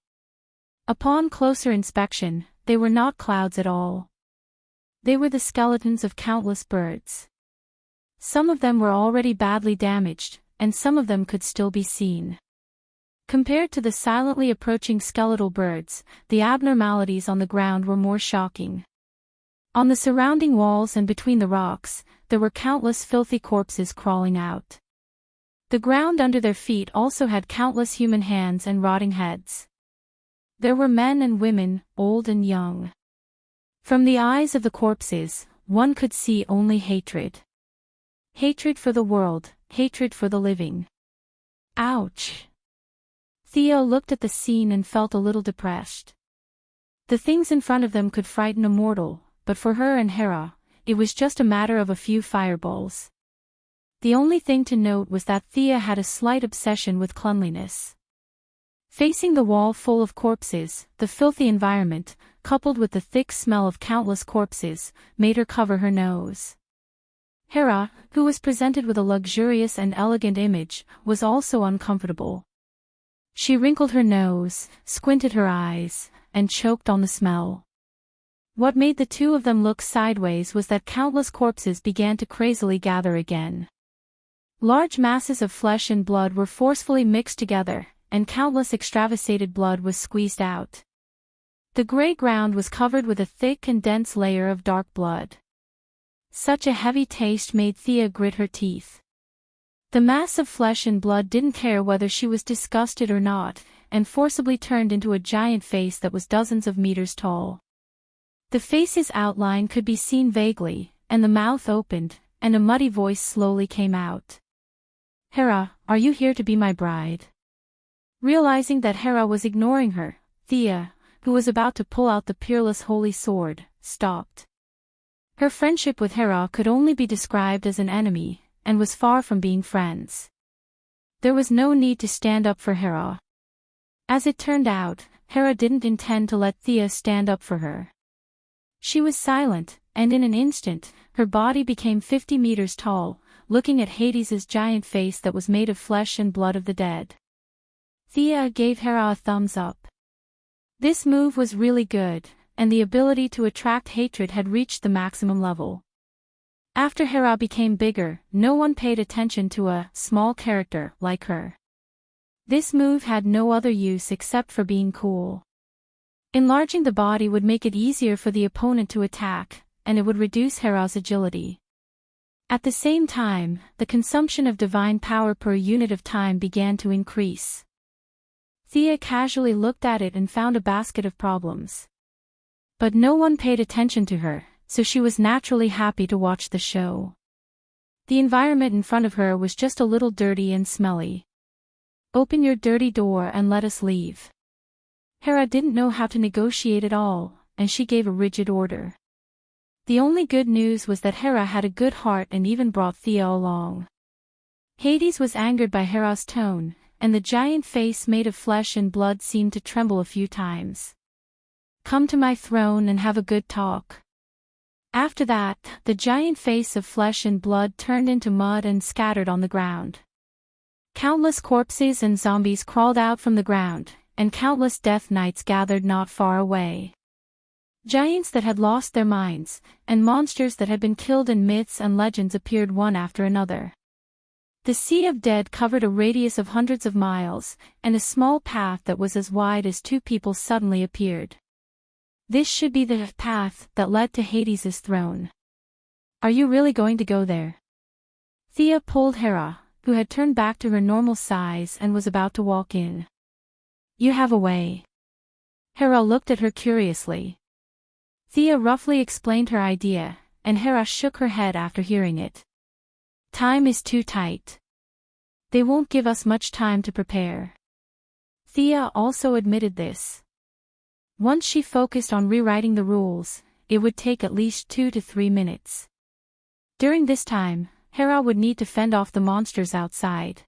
Upon closer inspection, they were not clouds at all. They were the skeletons of countless birds. Some of them were already badly damaged, and some of them could still be seen. Compared to the silently approaching skeletal birds, the abnormalities on the ground were more shocking. On the surrounding walls and between the rocks, there were countless filthy corpses crawling out. The ground under their feet also had countless human hands and rotting heads. There were men and women, old and young. From the eyes of the corpses, one could see only hatred. Hatred for the world, hatred for the living. Ouch! Thea looked at the scene and felt a little depressed. The things in front of them could frighten a mortal, but for her and Hera, it was just a matter of a few fireballs. The only thing to note was that Thea had a slight obsession with cleanliness. Facing the wall full of corpses, the filthy environment, coupled with the thick smell of countless corpses, made her cover her nose. Hera, who was presented with a luxurious and elegant image, was also uncomfortable. She wrinkled her nose, squinted her eyes, and choked on the smell. What made the two of them look sideways was that countless corpses began to crazily gather again. Large masses of flesh and blood were forcefully mixed together, and countless extravasated blood was squeezed out. The gray ground was covered with a thick and dense layer of dark blood. Such a heavy taste made Thea grit her teeth. The mass of flesh and blood didn't care whether she was disgusted or not, and forcibly turned into a giant face that was dozens of meters tall. The face's outline could be seen vaguely, and the mouth opened, and a muddy voice slowly came out. "Hera, are you here to be my bride?" Realizing that Hera was ignoring her, Thea, who was about to pull out the peerless holy sword, stopped. Her friendship with Hera could only be described as an enemy, and was far from being friends. There was no need to stand up for Hera. As it turned out, Hera didn't intend to let Thea stand up for her. She was silent, and in an instant, her body became 50 meters tall, looking at Hades's giant face that was made of flesh and blood of the dead. Thea gave Hera a thumbs up. This move was really good, and the ability to attract hatred had reached the maximum level. After Hera became bigger, no one paid attention to a small character like her. This move had no other use except for being cool. Enlarging the body would make it easier for the opponent to attack, and it would reduce Hera's agility. At the same time, the consumption of divine power per unit of time began to increase. Thea casually looked at it and found a basket of problems. But no one paid attention to her, so she was naturally happy to watch the show. The environment in front of her was just a little dirty and smelly. "Open your dirty door and let us leave." Hera didn't know how to negotiate at all, and she gave a rigid order. The only good news was that Hera had a good heart and even brought Thea along. Hades was angered by Hera's tone, and the giant face made of flesh and blood seemed to tremble a few times. "Come to my throne and have a good talk." After that, the giant face of flesh and blood turned into mud and scattered on the ground. Countless corpses and zombies crawled out from the ground, and countless death knights gathered not far away. Giants that had lost their minds, and monsters that had been killed in myths and legends appeared one after another. The sea of dead covered a radius of hundreds of miles, and a small path that was as wide as two people suddenly appeared. This should be the path that led to Hades' throne. "Are you really going to go there?" Thea pulled Hera, who had turned back to her normal size and was about to walk in. "You have a way." Hera looked at her curiously. Thea roughly explained her idea, and Hera shook her head after hearing it. "Time is too tight. They won't give us much time to prepare." Thea also admitted this. Once she focused on rewriting the rules, it would take at least 2 to 3 minutes. During this time, Hera would need to fend off the monsters outside.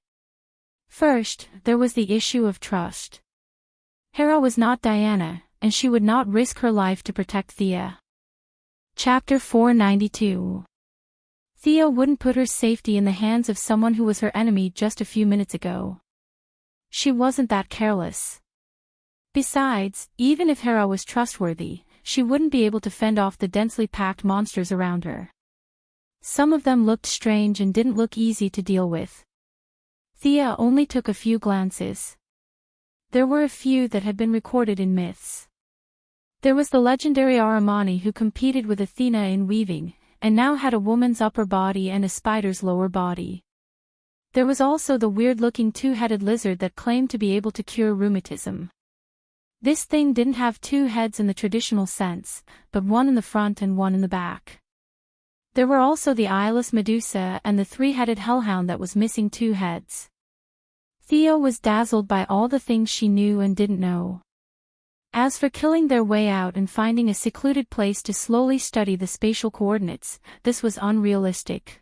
First, there was the issue of trust. Hera was not Diana, and she would not risk her life to protect Thea. Chapter 492. Thea wouldn't put her safety in the hands of someone who was her enemy just a few minutes ago. She wasn't that careless. Besides, even if Hera was trustworthy, she wouldn't be able to fend off the densely packed monsters around her. Some of them looked strange and didn't look easy to deal with. Thea only took a few glances. There were a few that had been recorded in myths. There was the legendary Aramani who competed with Athena in weaving, and now had a woman's upper body and a spider's lower body. There was also the weird-looking two-headed lizard that claimed to be able to cure rheumatism. This thing didn't have 2 heads in the traditional sense, but one in the front and one in the back. There were also the eyeless Medusa and the 3-headed hellhound that was missing 2 heads. Thea was dazzled by all the things she knew and didn't know. As for killing their way out and finding a secluded place to slowly study the spatial coordinates, this was unrealistic.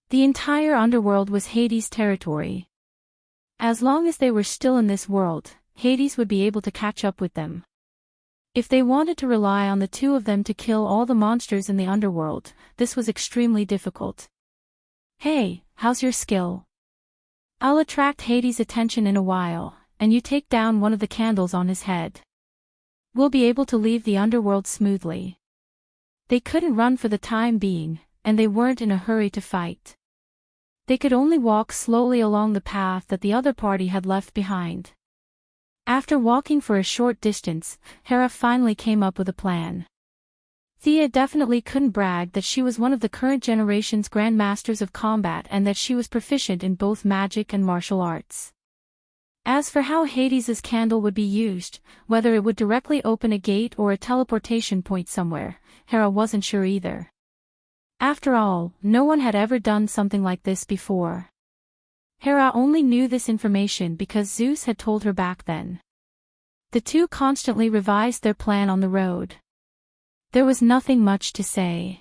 The entire underworld was Hades' territory. As long as they were still in this world, Hades would be able to catch up with them. If they wanted to rely on the 2 of them to kill all the monsters in the underworld, this was extremely difficult. "Hey, how's your skill? I'll attract Hades' attention in a while, and you take down one of the candles on his head. We'll be able to leave the underworld smoothly." They couldn't run for the time being, and they weren't in a hurry to fight. They could only walk slowly along the path that the other party had left behind. After walking for a short distance, Hera finally came up with a plan. Thea definitely couldn't brag that she was one of the current generation's grandmasters of combat and that she was proficient in both magic and martial arts. As for how Hades' candle would be used, whether it would directly open a gate or a teleportation point somewhere, Hera wasn't sure either. After all, no one had ever done something like this before. Hera only knew this information because Zeus had told her back then. The 2 constantly revised their plan on the road. There was nothing much to say.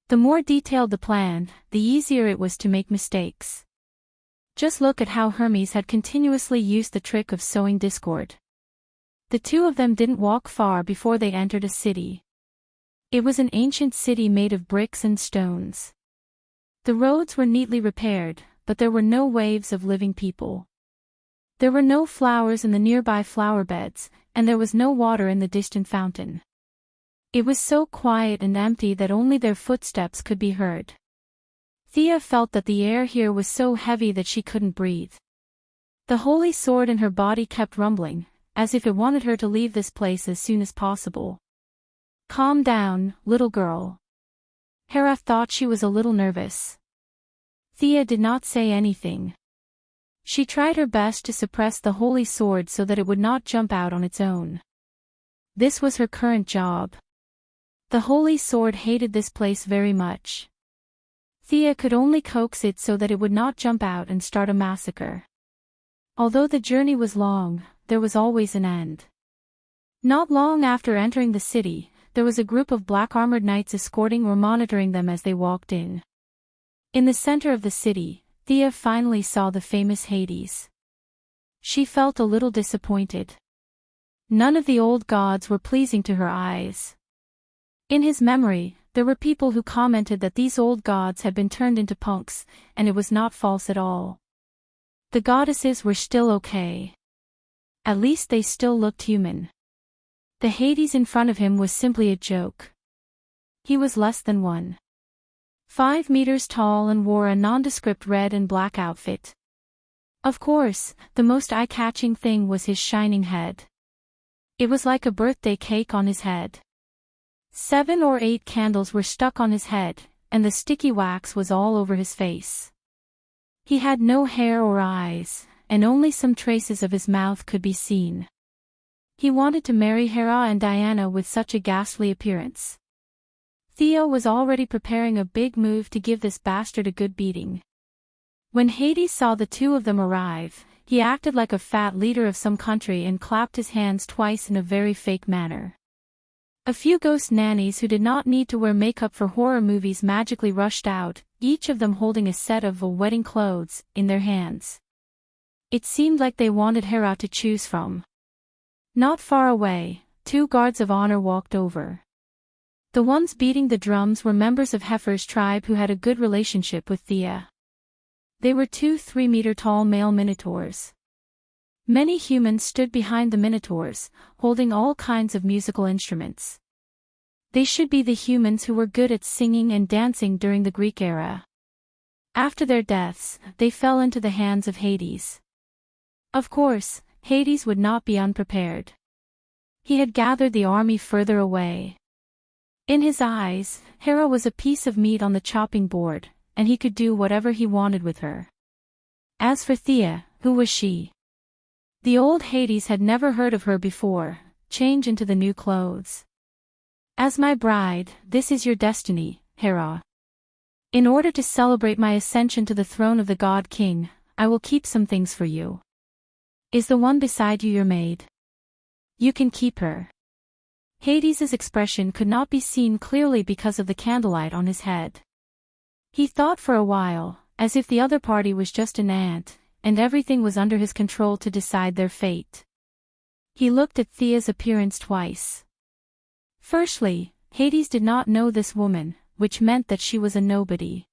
The more detailed the plan, the easier it was to make mistakes. Just look at how Hermes had continuously used the trick of sowing discord. The 2 of them didn't walk far before they entered a city. It was an ancient city made of bricks and stones. The roads were neatly repaired, but there were no waves of living people. There were no flowers in the nearby flower beds, and there was no water in the distant fountain. It was so quiet and empty that only their footsteps could be heard. Thea felt that the air here was so heavy that she couldn't breathe. The holy sword in her body kept rumbling, as if it wanted her to leave this place as soon as possible. "Calm down, little girl." Hera thought she was a little nervous. Thea did not say anything. She tried her best to suppress the holy sword so that it would not jump out on its own. This was her current job. The holy sword hated this place very much. Thea could only coax it so that it would not jump out and start a massacre. Although the journey was long, there was always an end. Not long after entering the city, there was a group of black-armored knights escorting or monitoring them as they walked in. In the center of the city, Thea finally saw the famous Hades. She felt a little disappointed. None of the old gods were pleasing to her eyes. In his memory, there were people who commented that these old gods had been turned into punks, and it was not false at all. The goddesses were still okay. At least they still looked human. The Hades in front of him was simply a joke. He was less than 1.5 meters tall and wore a nondescript red and black outfit. Of course, the most eye-catching thing was his shining head. It was like a birthday cake on his head. 7 or 8 candles were stuck on his head, and the sticky wax was all over his face. He had no hair or eyes, and only some traces of his mouth could be seen. He wanted to marry Hera and Diana with such a ghastly appearance. Thea was already preparing a big move to give this bastard a good beating. When Hades saw the two of them arrive, he acted like a fat leader of some country and clapped his hands twice in a very fake manner. A few ghost nannies who did not need to wear makeup for horror movies magically rushed out, each of them holding a set of wedding clothes in their hands. It seemed like they wanted Hera to choose from. Not far away, 2 guards of honor walked over. The ones beating the drums were members of Heifer's tribe who had a good relationship with Thea. They were 2 3-meter-tall male minotaurs. Many humans stood behind the minotaurs, holding all kinds of musical instruments. They should be the humans who were good at singing and dancing during the Greek era. After their deaths, they fell into the hands of Hades. Of course, Hades would not be unprepared. He had gathered the army further away. In his eyes, Hera was a piece of meat on the chopping board, and he could do whatever he wanted with her. As for Thea, who was she? The old Hades had never heard of her before. Change into the new clothes. As my bride, this is your destiny, Hera. In order to celebrate my ascension to the throne of the God King, I will keep some things for you. Is the one beside you your maid? You can keep her. Hades's expression could not be seen clearly because of the candlelight on his head. He thought for a while, as if the other party was just an ant, and everything was under his control to decide their fate. He looked at Thea's appearance twice. Firstly, Hades did not know this woman, which meant that she was a nobody.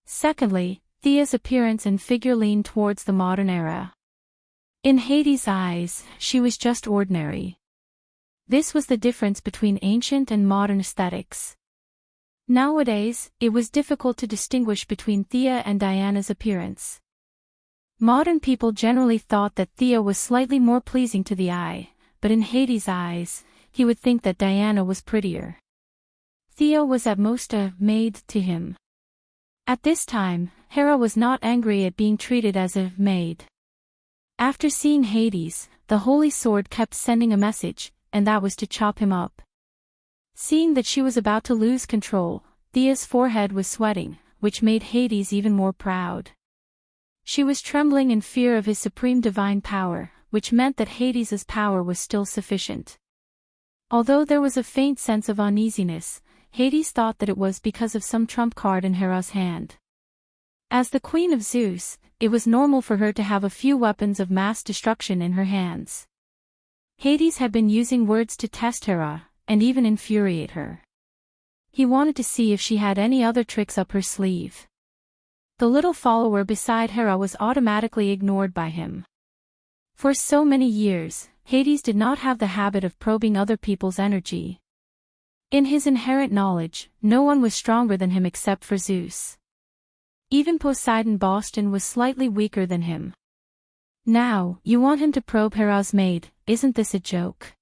Secondly, Thea's appearance and figure leaned towards the modern era. In Hades' eyes, she was just ordinary. This was the difference between ancient and modern aesthetics. Nowadays, it was difficult to distinguish between Thea and Diana's appearance. Modern people generally thought that Thea was slightly more pleasing to the eye, but in Hades' eyes, he would think that Diana was prettier. Thea was at most a maid to him. At this time, Hera was not angry at being treated as a maid. After seeing Hades, the holy sword kept sending a message, and that was to chop him up. Seeing that she was about to lose control, Thea's forehead was sweating, which made Hades even more proud. She was trembling in fear of his supreme divine power, which meant that Hades's power was still sufficient. Although there was a faint sense of uneasiness, Hades thought that it was because of some trump card in Hera's hand. As the queen of Zeus, it was normal for her to have a few weapons of mass destruction in her hands. Hades had been using words to test Hera, and even infuriate her. He wanted to see if she had any other tricks up her sleeve. The little follower beside Hera was automatically ignored by him. For so many years, Hades did not have the habit of probing other people's energy. In his inherent knowledge, no one was stronger than him except for Zeus. Even Poseidon Boston was slightly weaker than him. Now, you want him to probe Hera's maid, isn't this a joke?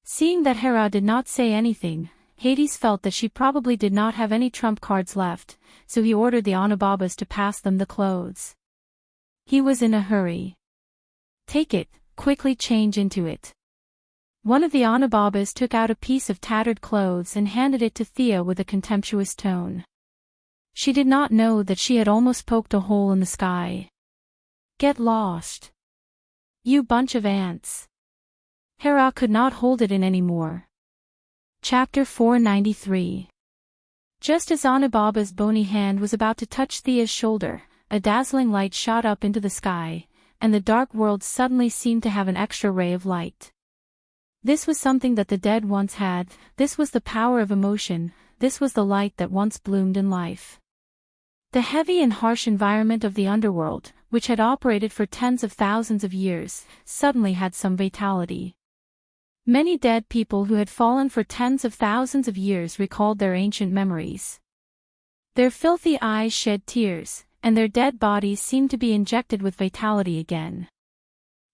Seeing that Hera did not say anything, Hades felt that she probably did not have any trump cards left, so he ordered the Anubabas to pass them the clothes. He was in a hurry. Take it, quickly change into it. One of the Anubabas took out a piece of tattered clothes and handed it to Thea with a contemptuous tone. She did not know that she had almost poked a hole in the sky. Get lost. You bunch of ants. Hera could not hold it in anymore. Chapter 493. Just as Anubaba's bony hand was about to touch Thea's shoulder, a dazzling light shot up into the sky, and the dark world suddenly seemed to have an extra ray of light. This was something that the dead once had, this was the power of emotion, this was the light that once bloomed in life. The heavy and harsh environment of the underworld, which had operated for tens of thousands of years, suddenly had some vitality. Many dead people who had fallen for tens of thousands of years recalled their ancient memories. Their filthy eyes shed tears, and their dead bodies seemed to be injected with vitality again.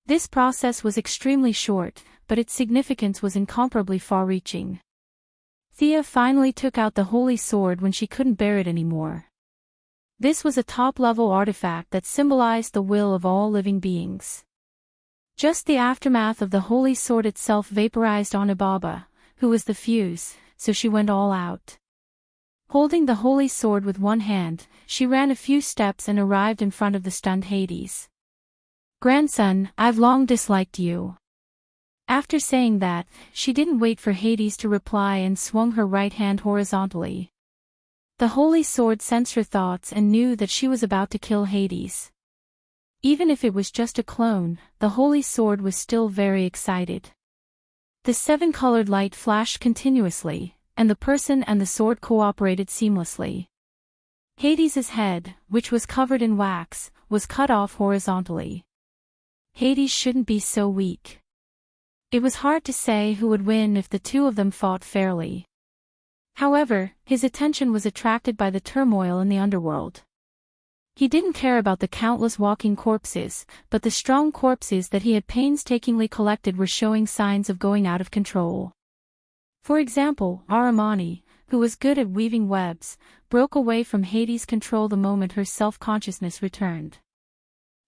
This process was extremely short, but its significance was incomparably far-reaching. Thea finally took out the holy sword when she couldn't bear it anymore. This was a top-level artifact that symbolized the will of all living beings. Just the aftermath of the holy sword itself vaporized Anubaba, who was the fuse, so she went all out. Holding the holy sword with one hand, she ran a few steps and arrived in front of the stunned Hades. "Grandson, I've long disliked you." After saying that, she didn't wait for Hades to reply and swung her right hand horizontally. The holy sword sensed her thoughts and knew that she was about to kill Hades. Even if it was just a clone, the holy sword was still very excited. The seven-colored light flashed continuously, and the person and the sword cooperated seamlessly. Hades's head, which was covered in wax, was cut off horizontally. Hades shouldn't be so weak. It was hard to say who would win if the two of them fought fairly. However, his attention was attracted by the turmoil in the underworld. He didn't care about the countless walking corpses, but the strong corpses that he had painstakingly collected were showing signs of going out of control. For example, Aramani, who was good at weaving webs, broke away from Hades' control the moment her self-consciousness returned.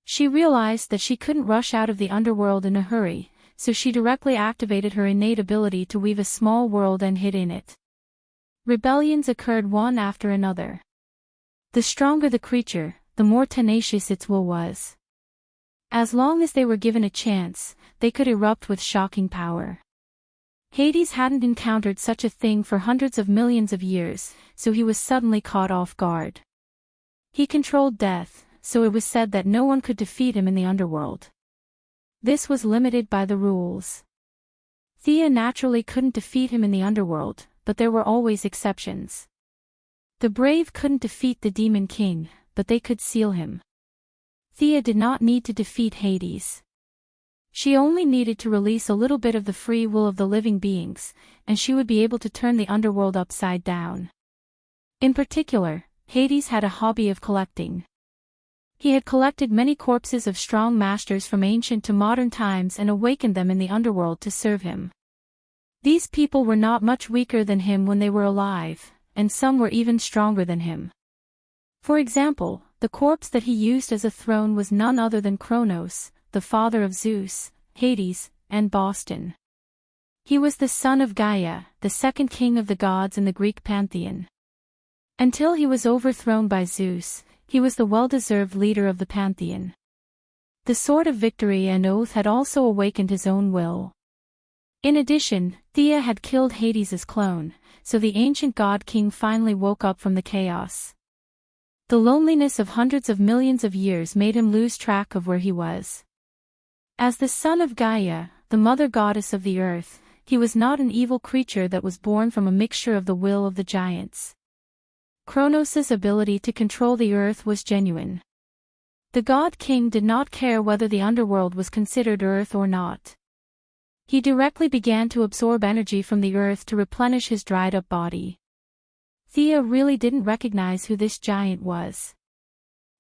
She realized that she couldn't rush out of the underworld in a hurry, so she directly activated her innate ability to weave a small world and hid in it. Rebellions occurred one after another. The stronger the creature, the more tenacious its will was. As long as they were given a chance, they could erupt with shocking power. Hades hadn't encountered such a thing for hundreds of millions of years, so he was suddenly caught off guard. He controlled death, so it was said that no one could defeat him in the underworld. This was limited by the rules. Thea naturally couldn't defeat him in the underworld, but there were always exceptions. The brave couldn't defeat the Demon King, but they could seal him. Thea did not need to defeat Hades. She only needed to release a little bit of the free will of the living beings, and she would be able to turn the underworld upside down. In particular, Hades had a hobby of collecting. He had collected many corpses of strong masters from ancient to modern times and awakened them in the underworld to serve him. These people were not much weaker than him when they were alive, and some were even stronger than him. For example, the corpse that he used as a throne was none other than Kronos, the father of Zeus, Hades, and Boston. He was the son of Gaia, the second king of the gods in the Greek pantheon. Until he was overthrown by Zeus, he was the well-deserved leader of the pantheon. The Sword of Victory and Oath had also awakened his own will. In addition, Thea had killed Hades' clone, so the ancient god king finally woke up from the chaos. The loneliness of hundreds of millions of years made him lose track of where he was. As the son of Gaia, the mother goddess of the earth, he was not an evil creature that was born from a mixture of the will of the giants. Kronos' ability to control the earth was genuine. The god king did not care whether the underworld was considered earth or not. He directly began to absorb energy from the earth to replenish his dried-up body. Thea really didn't recognize who this giant was.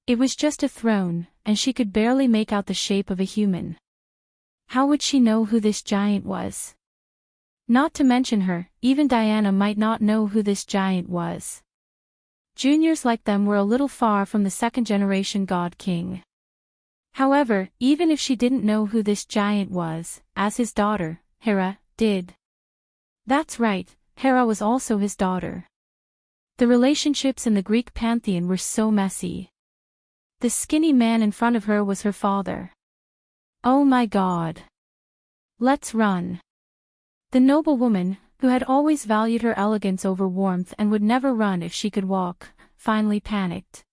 It was just a throne, and she could barely make out the shape of a human. How would she know who this giant was? Not to mention her, even Diana might not know who this giant was. Juniors like them were a little far from the second-generation God King. However, even if she didn't know who this giant was, as his daughter, Hera, did. That's right, Hera was also his daughter. The relationships in the Greek pantheon were so messy. The skinny man in front of her was her father. Oh my God. Let's run. The noble woman, who had always valued her elegance over warmth and would never run if she could walk, finally panicked.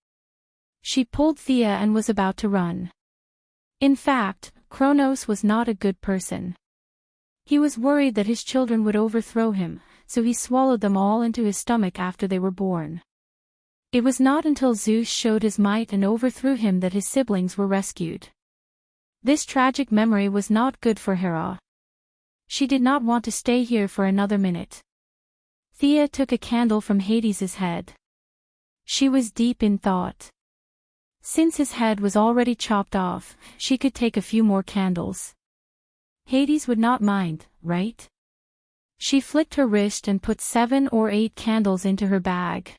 She pulled Thea and was about to run. In fact, Kronos was not a good person. He was worried that his children would overthrow him, so he swallowed them all into his stomach after they were born. It was not until Zeus showed his might and overthrew him that his siblings were rescued. This tragic memory was not good for Hera. She did not want to stay here for another minute. Thea took a candle from Hades's head. She was deep in thought. Since his head was already chopped off, she could take a few more candles. Hades would not mind, right? She flicked her wrist and put 7 or 8 candles into her bag.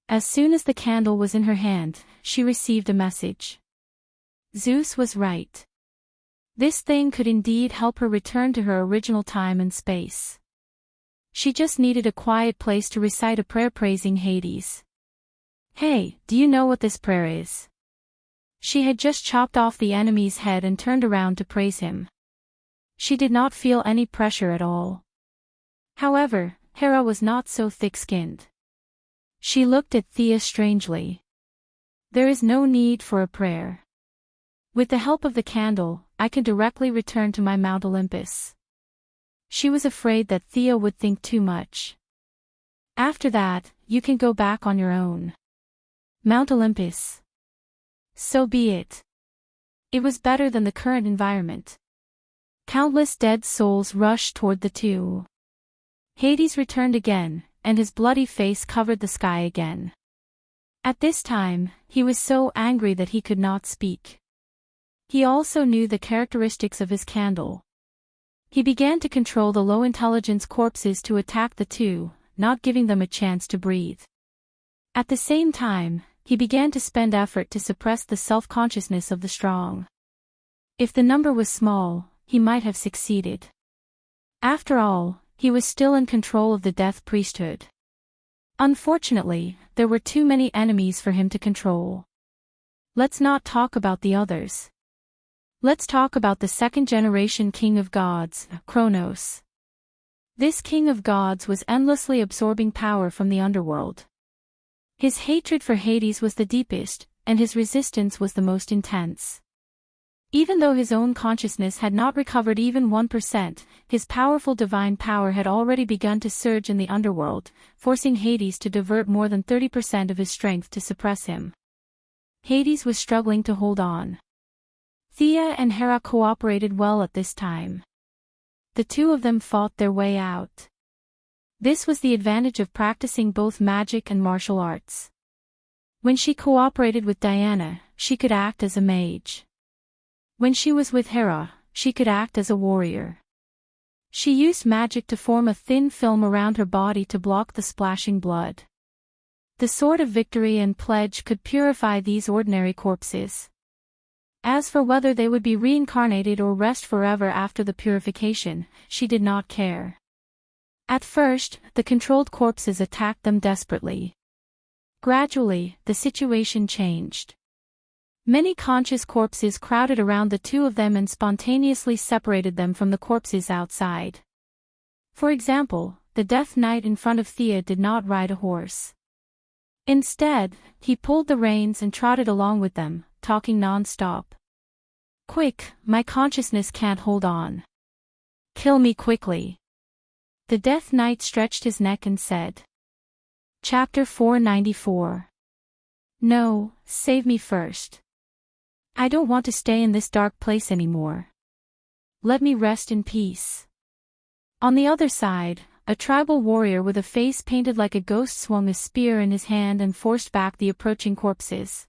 As soon as the candle was in her hand, she received a message. Zeus was right. This thing could indeed help her return to her original time and space. She just needed a quiet place to recite a prayer praising Hades. Hey, do you know what this prayer is? She had just chopped off the enemy's head and turned around to praise him. She did not feel any pressure at all. However, Hera was not so thick-skinned. She looked at Thea strangely. There is no need for a prayer. With the help of the candle, I can directly return to my Mount Olympus. She was afraid that Thea would think too much. After that, you can go back on your own. Mount Olympus. So be it. It was better than the current environment. Countless dead souls rushed toward the two. Hades returned again, and his bloody face covered the sky again. At this time, he was so angry that he could not speak. He also knew the characteristics of his candle. He began to control the low-intelligence corpses to attack the two, not giving them a chance to breathe. At the same time, he began to spend effort to suppress the self-consciousness of the strong. If the number was small, he might have succeeded. After all, he was still in control of the Death Priesthood. Unfortunately, there were too many enemies for him to control. Let's not talk about the others. Let's talk about the second-generation king of gods, Kronos. This king of gods was endlessly absorbing power from the underworld. His hatred for Hades was the deepest, and his resistance was the most intense. Even though his own consciousness had not recovered even 1%, his powerful divine power had already begun to surge in the underworld, forcing Hades to divert more than 30% of his strength to suppress him. Hades was struggling to hold on. Thea and Hera cooperated well at this time. The two of them fought their way out. This was the advantage of practicing both magic and martial arts. When she cooperated with Diana, she could act as a mage. When she was with Hera, she could act as a warrior. She used magic to form a thin film around her body to block the splashing blood. The Sword of Victory and Pledge could purify these ordinary corpses. As for whether they would be reincarnated or rest forever after the purification, she did not care. At first, the controlled corpses attacked them desperately. Gradually, the situation changed. Many conscious corpses crowded around the two of them and spontaneously separated them from the corpses outside. For example, the Death Knight in front of Thea did not ride a horse. Instead, he pulled the reins and trotted along with them, talking non-stop. "Quick, my consciousness can't hold on. Kill me quickly." The Death Knight stretched his neck and said. Chapter 494. No, save me first. I don't want to stay in this dark place anymore. Let me rest in peace. On the other side, a tribal warrior with a face painted like a ghost swung a spear in his hand and forced back the approaching corpses.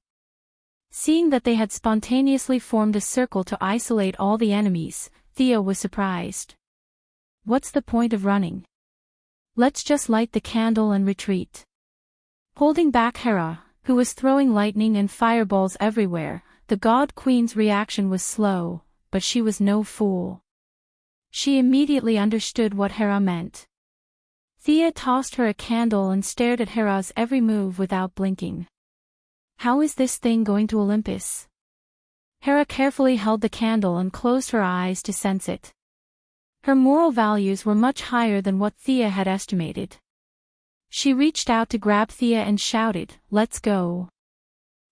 Seeing that they had spontaneously formed a circle to isolate all the enemies, Thea was surprised. What's the point of running? Let's just light the candle and retreat. Holding back Hera, who was throwing lightning and fireballs everywhere, the God Queen's reaction was slow, but she was no fool. She immediately understood what Hera meant. Thea tossed her a candle and stared at Hera's every move without blinking. How is this thing going to Olympus? Hera carefully held the candle and closed her eyes to sense it. Her moral values were much higher than what Thea had estimated. She reached out to grab Thea and shouted, "Let's go."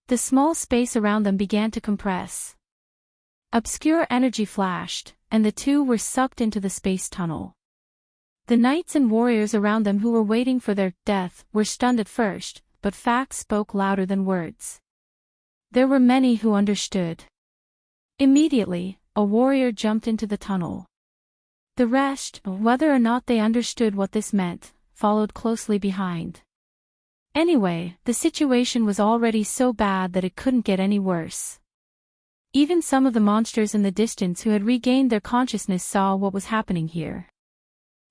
The small space around them began to compress. Obscure energy flashed, and the two were sucked into the space tunnel. The knights and warriors around them who were waiting for their death were stunned at first, but facts spoke louder than words. There were many who understood. Immediately, a warrior jumped into the tunnel. The rest, whether or not they understood what this meant, followed closely behind. Anyway, the situation was already so bad that it couldn't get any worse. Even some of the monsters in the distance who had regained their consciousness saw what was happening here.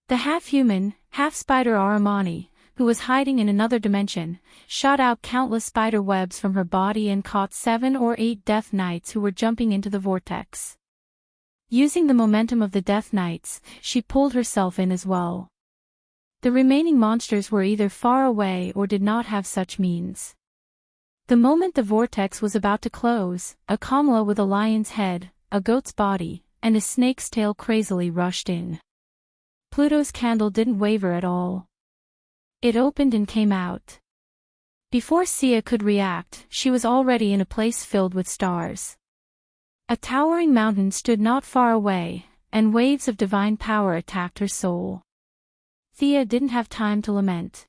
The half-human, half-spider Aramani, who was hiding in another dimension, shot out countless spider webs from her body and caught 7 or 8 Death Knights who were jumping into the vortex. Using the momentum of the Death Knights, she pulled herself in as well. The remaining monsters were either far away or did not have such means. The moment the vortex was about to close, a Kamala with a lion's head, a goat's body, and a snake's tail crazily rushed in. Pluto's candle didn't waver at all. It opened and came out. Before Sia could react, she was already in a place filled with stars. A towering mountain stood not far away, and waves of divine power attacked her soul. Thea didn't have time to lament.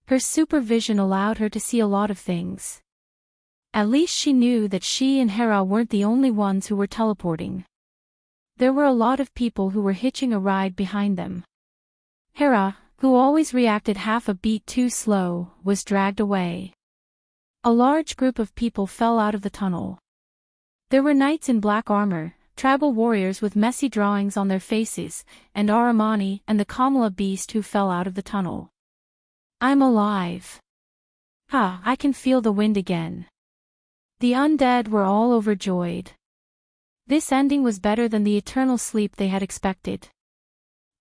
Her supervision allowed her to see a lot of things. At least she knew that she and Hera weren't the only ones who were teleporting. There were a lot of people who were hitching a ride behind them. Hera, who always reacted half a beat too slow, was dragged away. A large group of people fell out of the tunnel. There were knights in black armor, tribal warriors with messy drawings on their faces, and Aramani and the Kamala beast who fell out of the tunnel. I'm alive. I can feel the wind again. The undead were all overjoyed. This ending was better than the eternal sleep they had expected.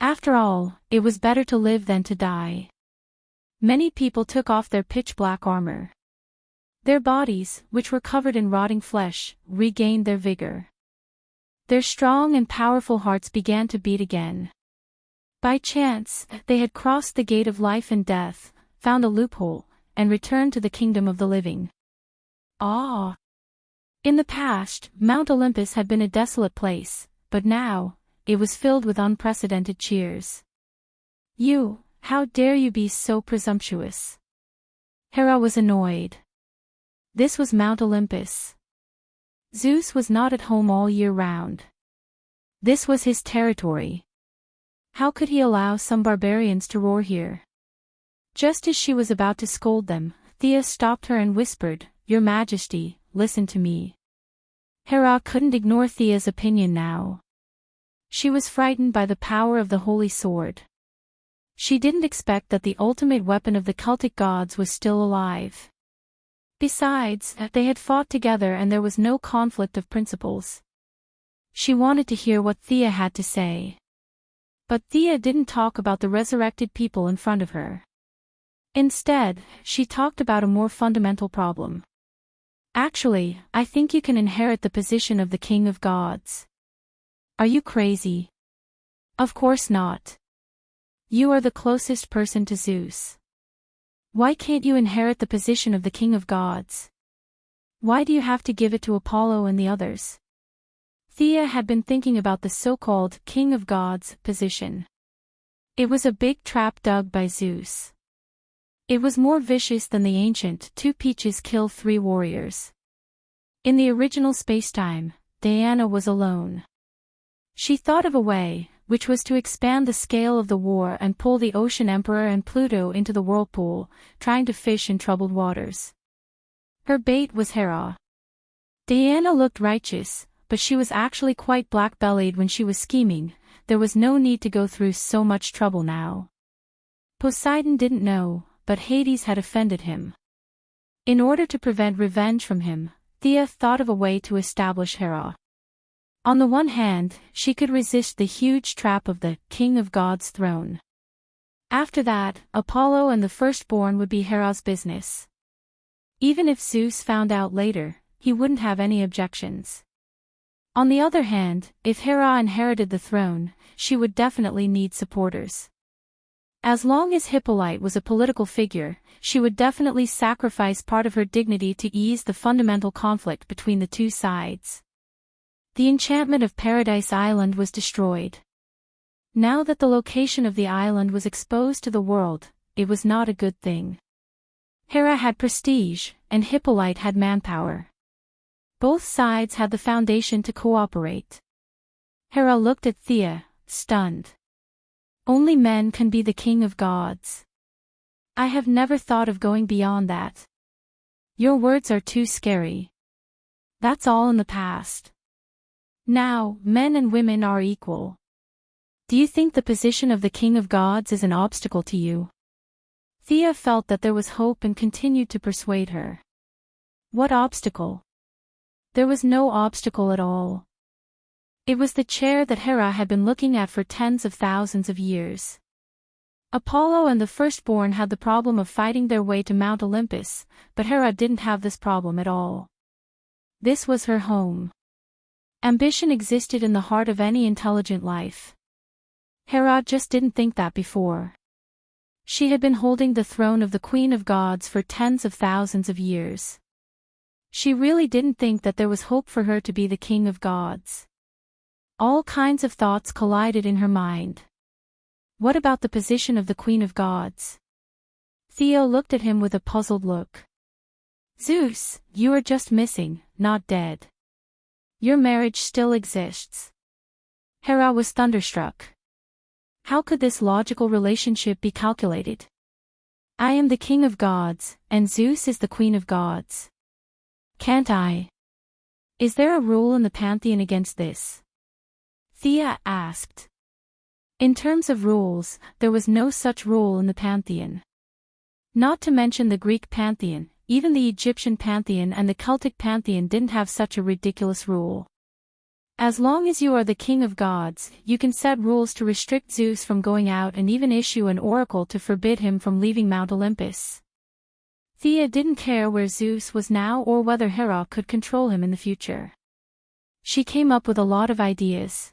After all, it was better to live than to die. Many people took off their pitch-black armor. Their bodies, which were covered in rotting flesh, regained their vigor. Their strong and powerful hearts began to beat again. By chance, they had crossed the gate of life and death, found a loophole, and returned to the kingdom of the living. In the past, Mount Olympus had been a desolate place, but now, it was filled with unprecedented cheers. You, how dare you be so presumptuous? Hera was annoyed. This was Mount Olympus. Zeus was not at home all year round. This was his territory. How could he allow some barbarians to roar here? Just as she was about to scold them, Thea stopped her and whispered, "Your Majesty, listen to me." Hera couldn't ignore Thea's opinion now. She was frightened by the power of the holy sword. She didn't expect that the ultimate weapon of the Celtic gods was still alive. Besides, they had fought together and there was no conflict of principles. She wanted to hear what Thea had to say. But Thea didn't talk about the resurrected people in front of her. Instead, she talked about a more fundamental problem. Actually, I think you can inherit the position of the king of gods. Are you crazy? Of course not. You are the closest person to Zeus. Why can't you inherit the position of the king of gods? Why do you have to give it to Apollo and the others? Thea had been thinking about the so-called king of gods position. It was a big trap dug by Zeus. It was more vicious than the ancient 2 peaches kill 3 warriors. In the original spacetime, Diana was alone. She thought of a way, which was to expand the scale of the war and pull the Ocean Emperor and Pluto into the whirlpool, trying to fish in troubled waters. Her bait was Hera. Diana looked righteous, but she was actually quite black-bellied when she was scheming. There was no need to go through so much trouble now. Poseidon didn't know, but Hades had offended him. In order to prevent revenge from him, Thea thought of a way to establish Hera. On the one hand, she could resist the huge trap of the King of God's throne. After that, Apollo and the firstborn would be Hera's business. Even if Zeus found out later, he wouldn't have any objections. On the other hand, if Hera inherited the throne, she would definitely need supporters. As long as Hippolyte was a political figure, she would definitely sacrifice part of her dignity to ease the fundamental conflict between the two sides. The enchantment of Paradise Island was destroyed. Now that the location of the island was exposed to the world, it was not a good thing. Hera had prestige, and Hippolyte had manpower. Both sides had the foundation to cooperate. Hera looked at Thea, stunned. Only men can be the king of gods. I have never thought of going beyond that. Your words are too scary. That's all in the past. Now, men and women are equal. Do you think the position of the king of gods is an obstacle to you? Thea felt that there was hope and continued to persuade her. What obstacle? There was no obstacle at all. It was the chair that Hera had been looking at for tens of thousands of years. Apollo and the firstborn had the problem of fighting their way to Mount Olympus, but Hera didn't have this problem at all. This was her home. Ambition existed in the heart of any intelligent life. Hera just didn't think that before. She had been holding the throne of the Queen of Gods for tens of thousands of years. She really didn't think that there was hope for her to be the King of Gods. All kinds of thoughts collided in her mind. What about the position of the Queen of Gods? Theo looked at him with a puzzled look. Zeus, you are just missing, not dead. Your marriage still exists. Hera was thunderstruck. How could this logical relationship be calculated? I am the King of Gods, and Zeus is the Queen of Gods. Can't I? Is there a rule in the pantheon against this? Thea asked. In terms of rules, there was no such rule in the pantheon. Not to mention the Greek pantheon, even the Egyptian pantheon and the Celtic pantheon didn't have such a ridiculous rule. As long as you are the king of gods, you can set rules to restrict Zeus from going out and even issue an oracle to forbid him from leaving Mount Olympus. Thea didn't care where Zeus was now or whether Hera could control him in the future. She came up with a lot of ideas.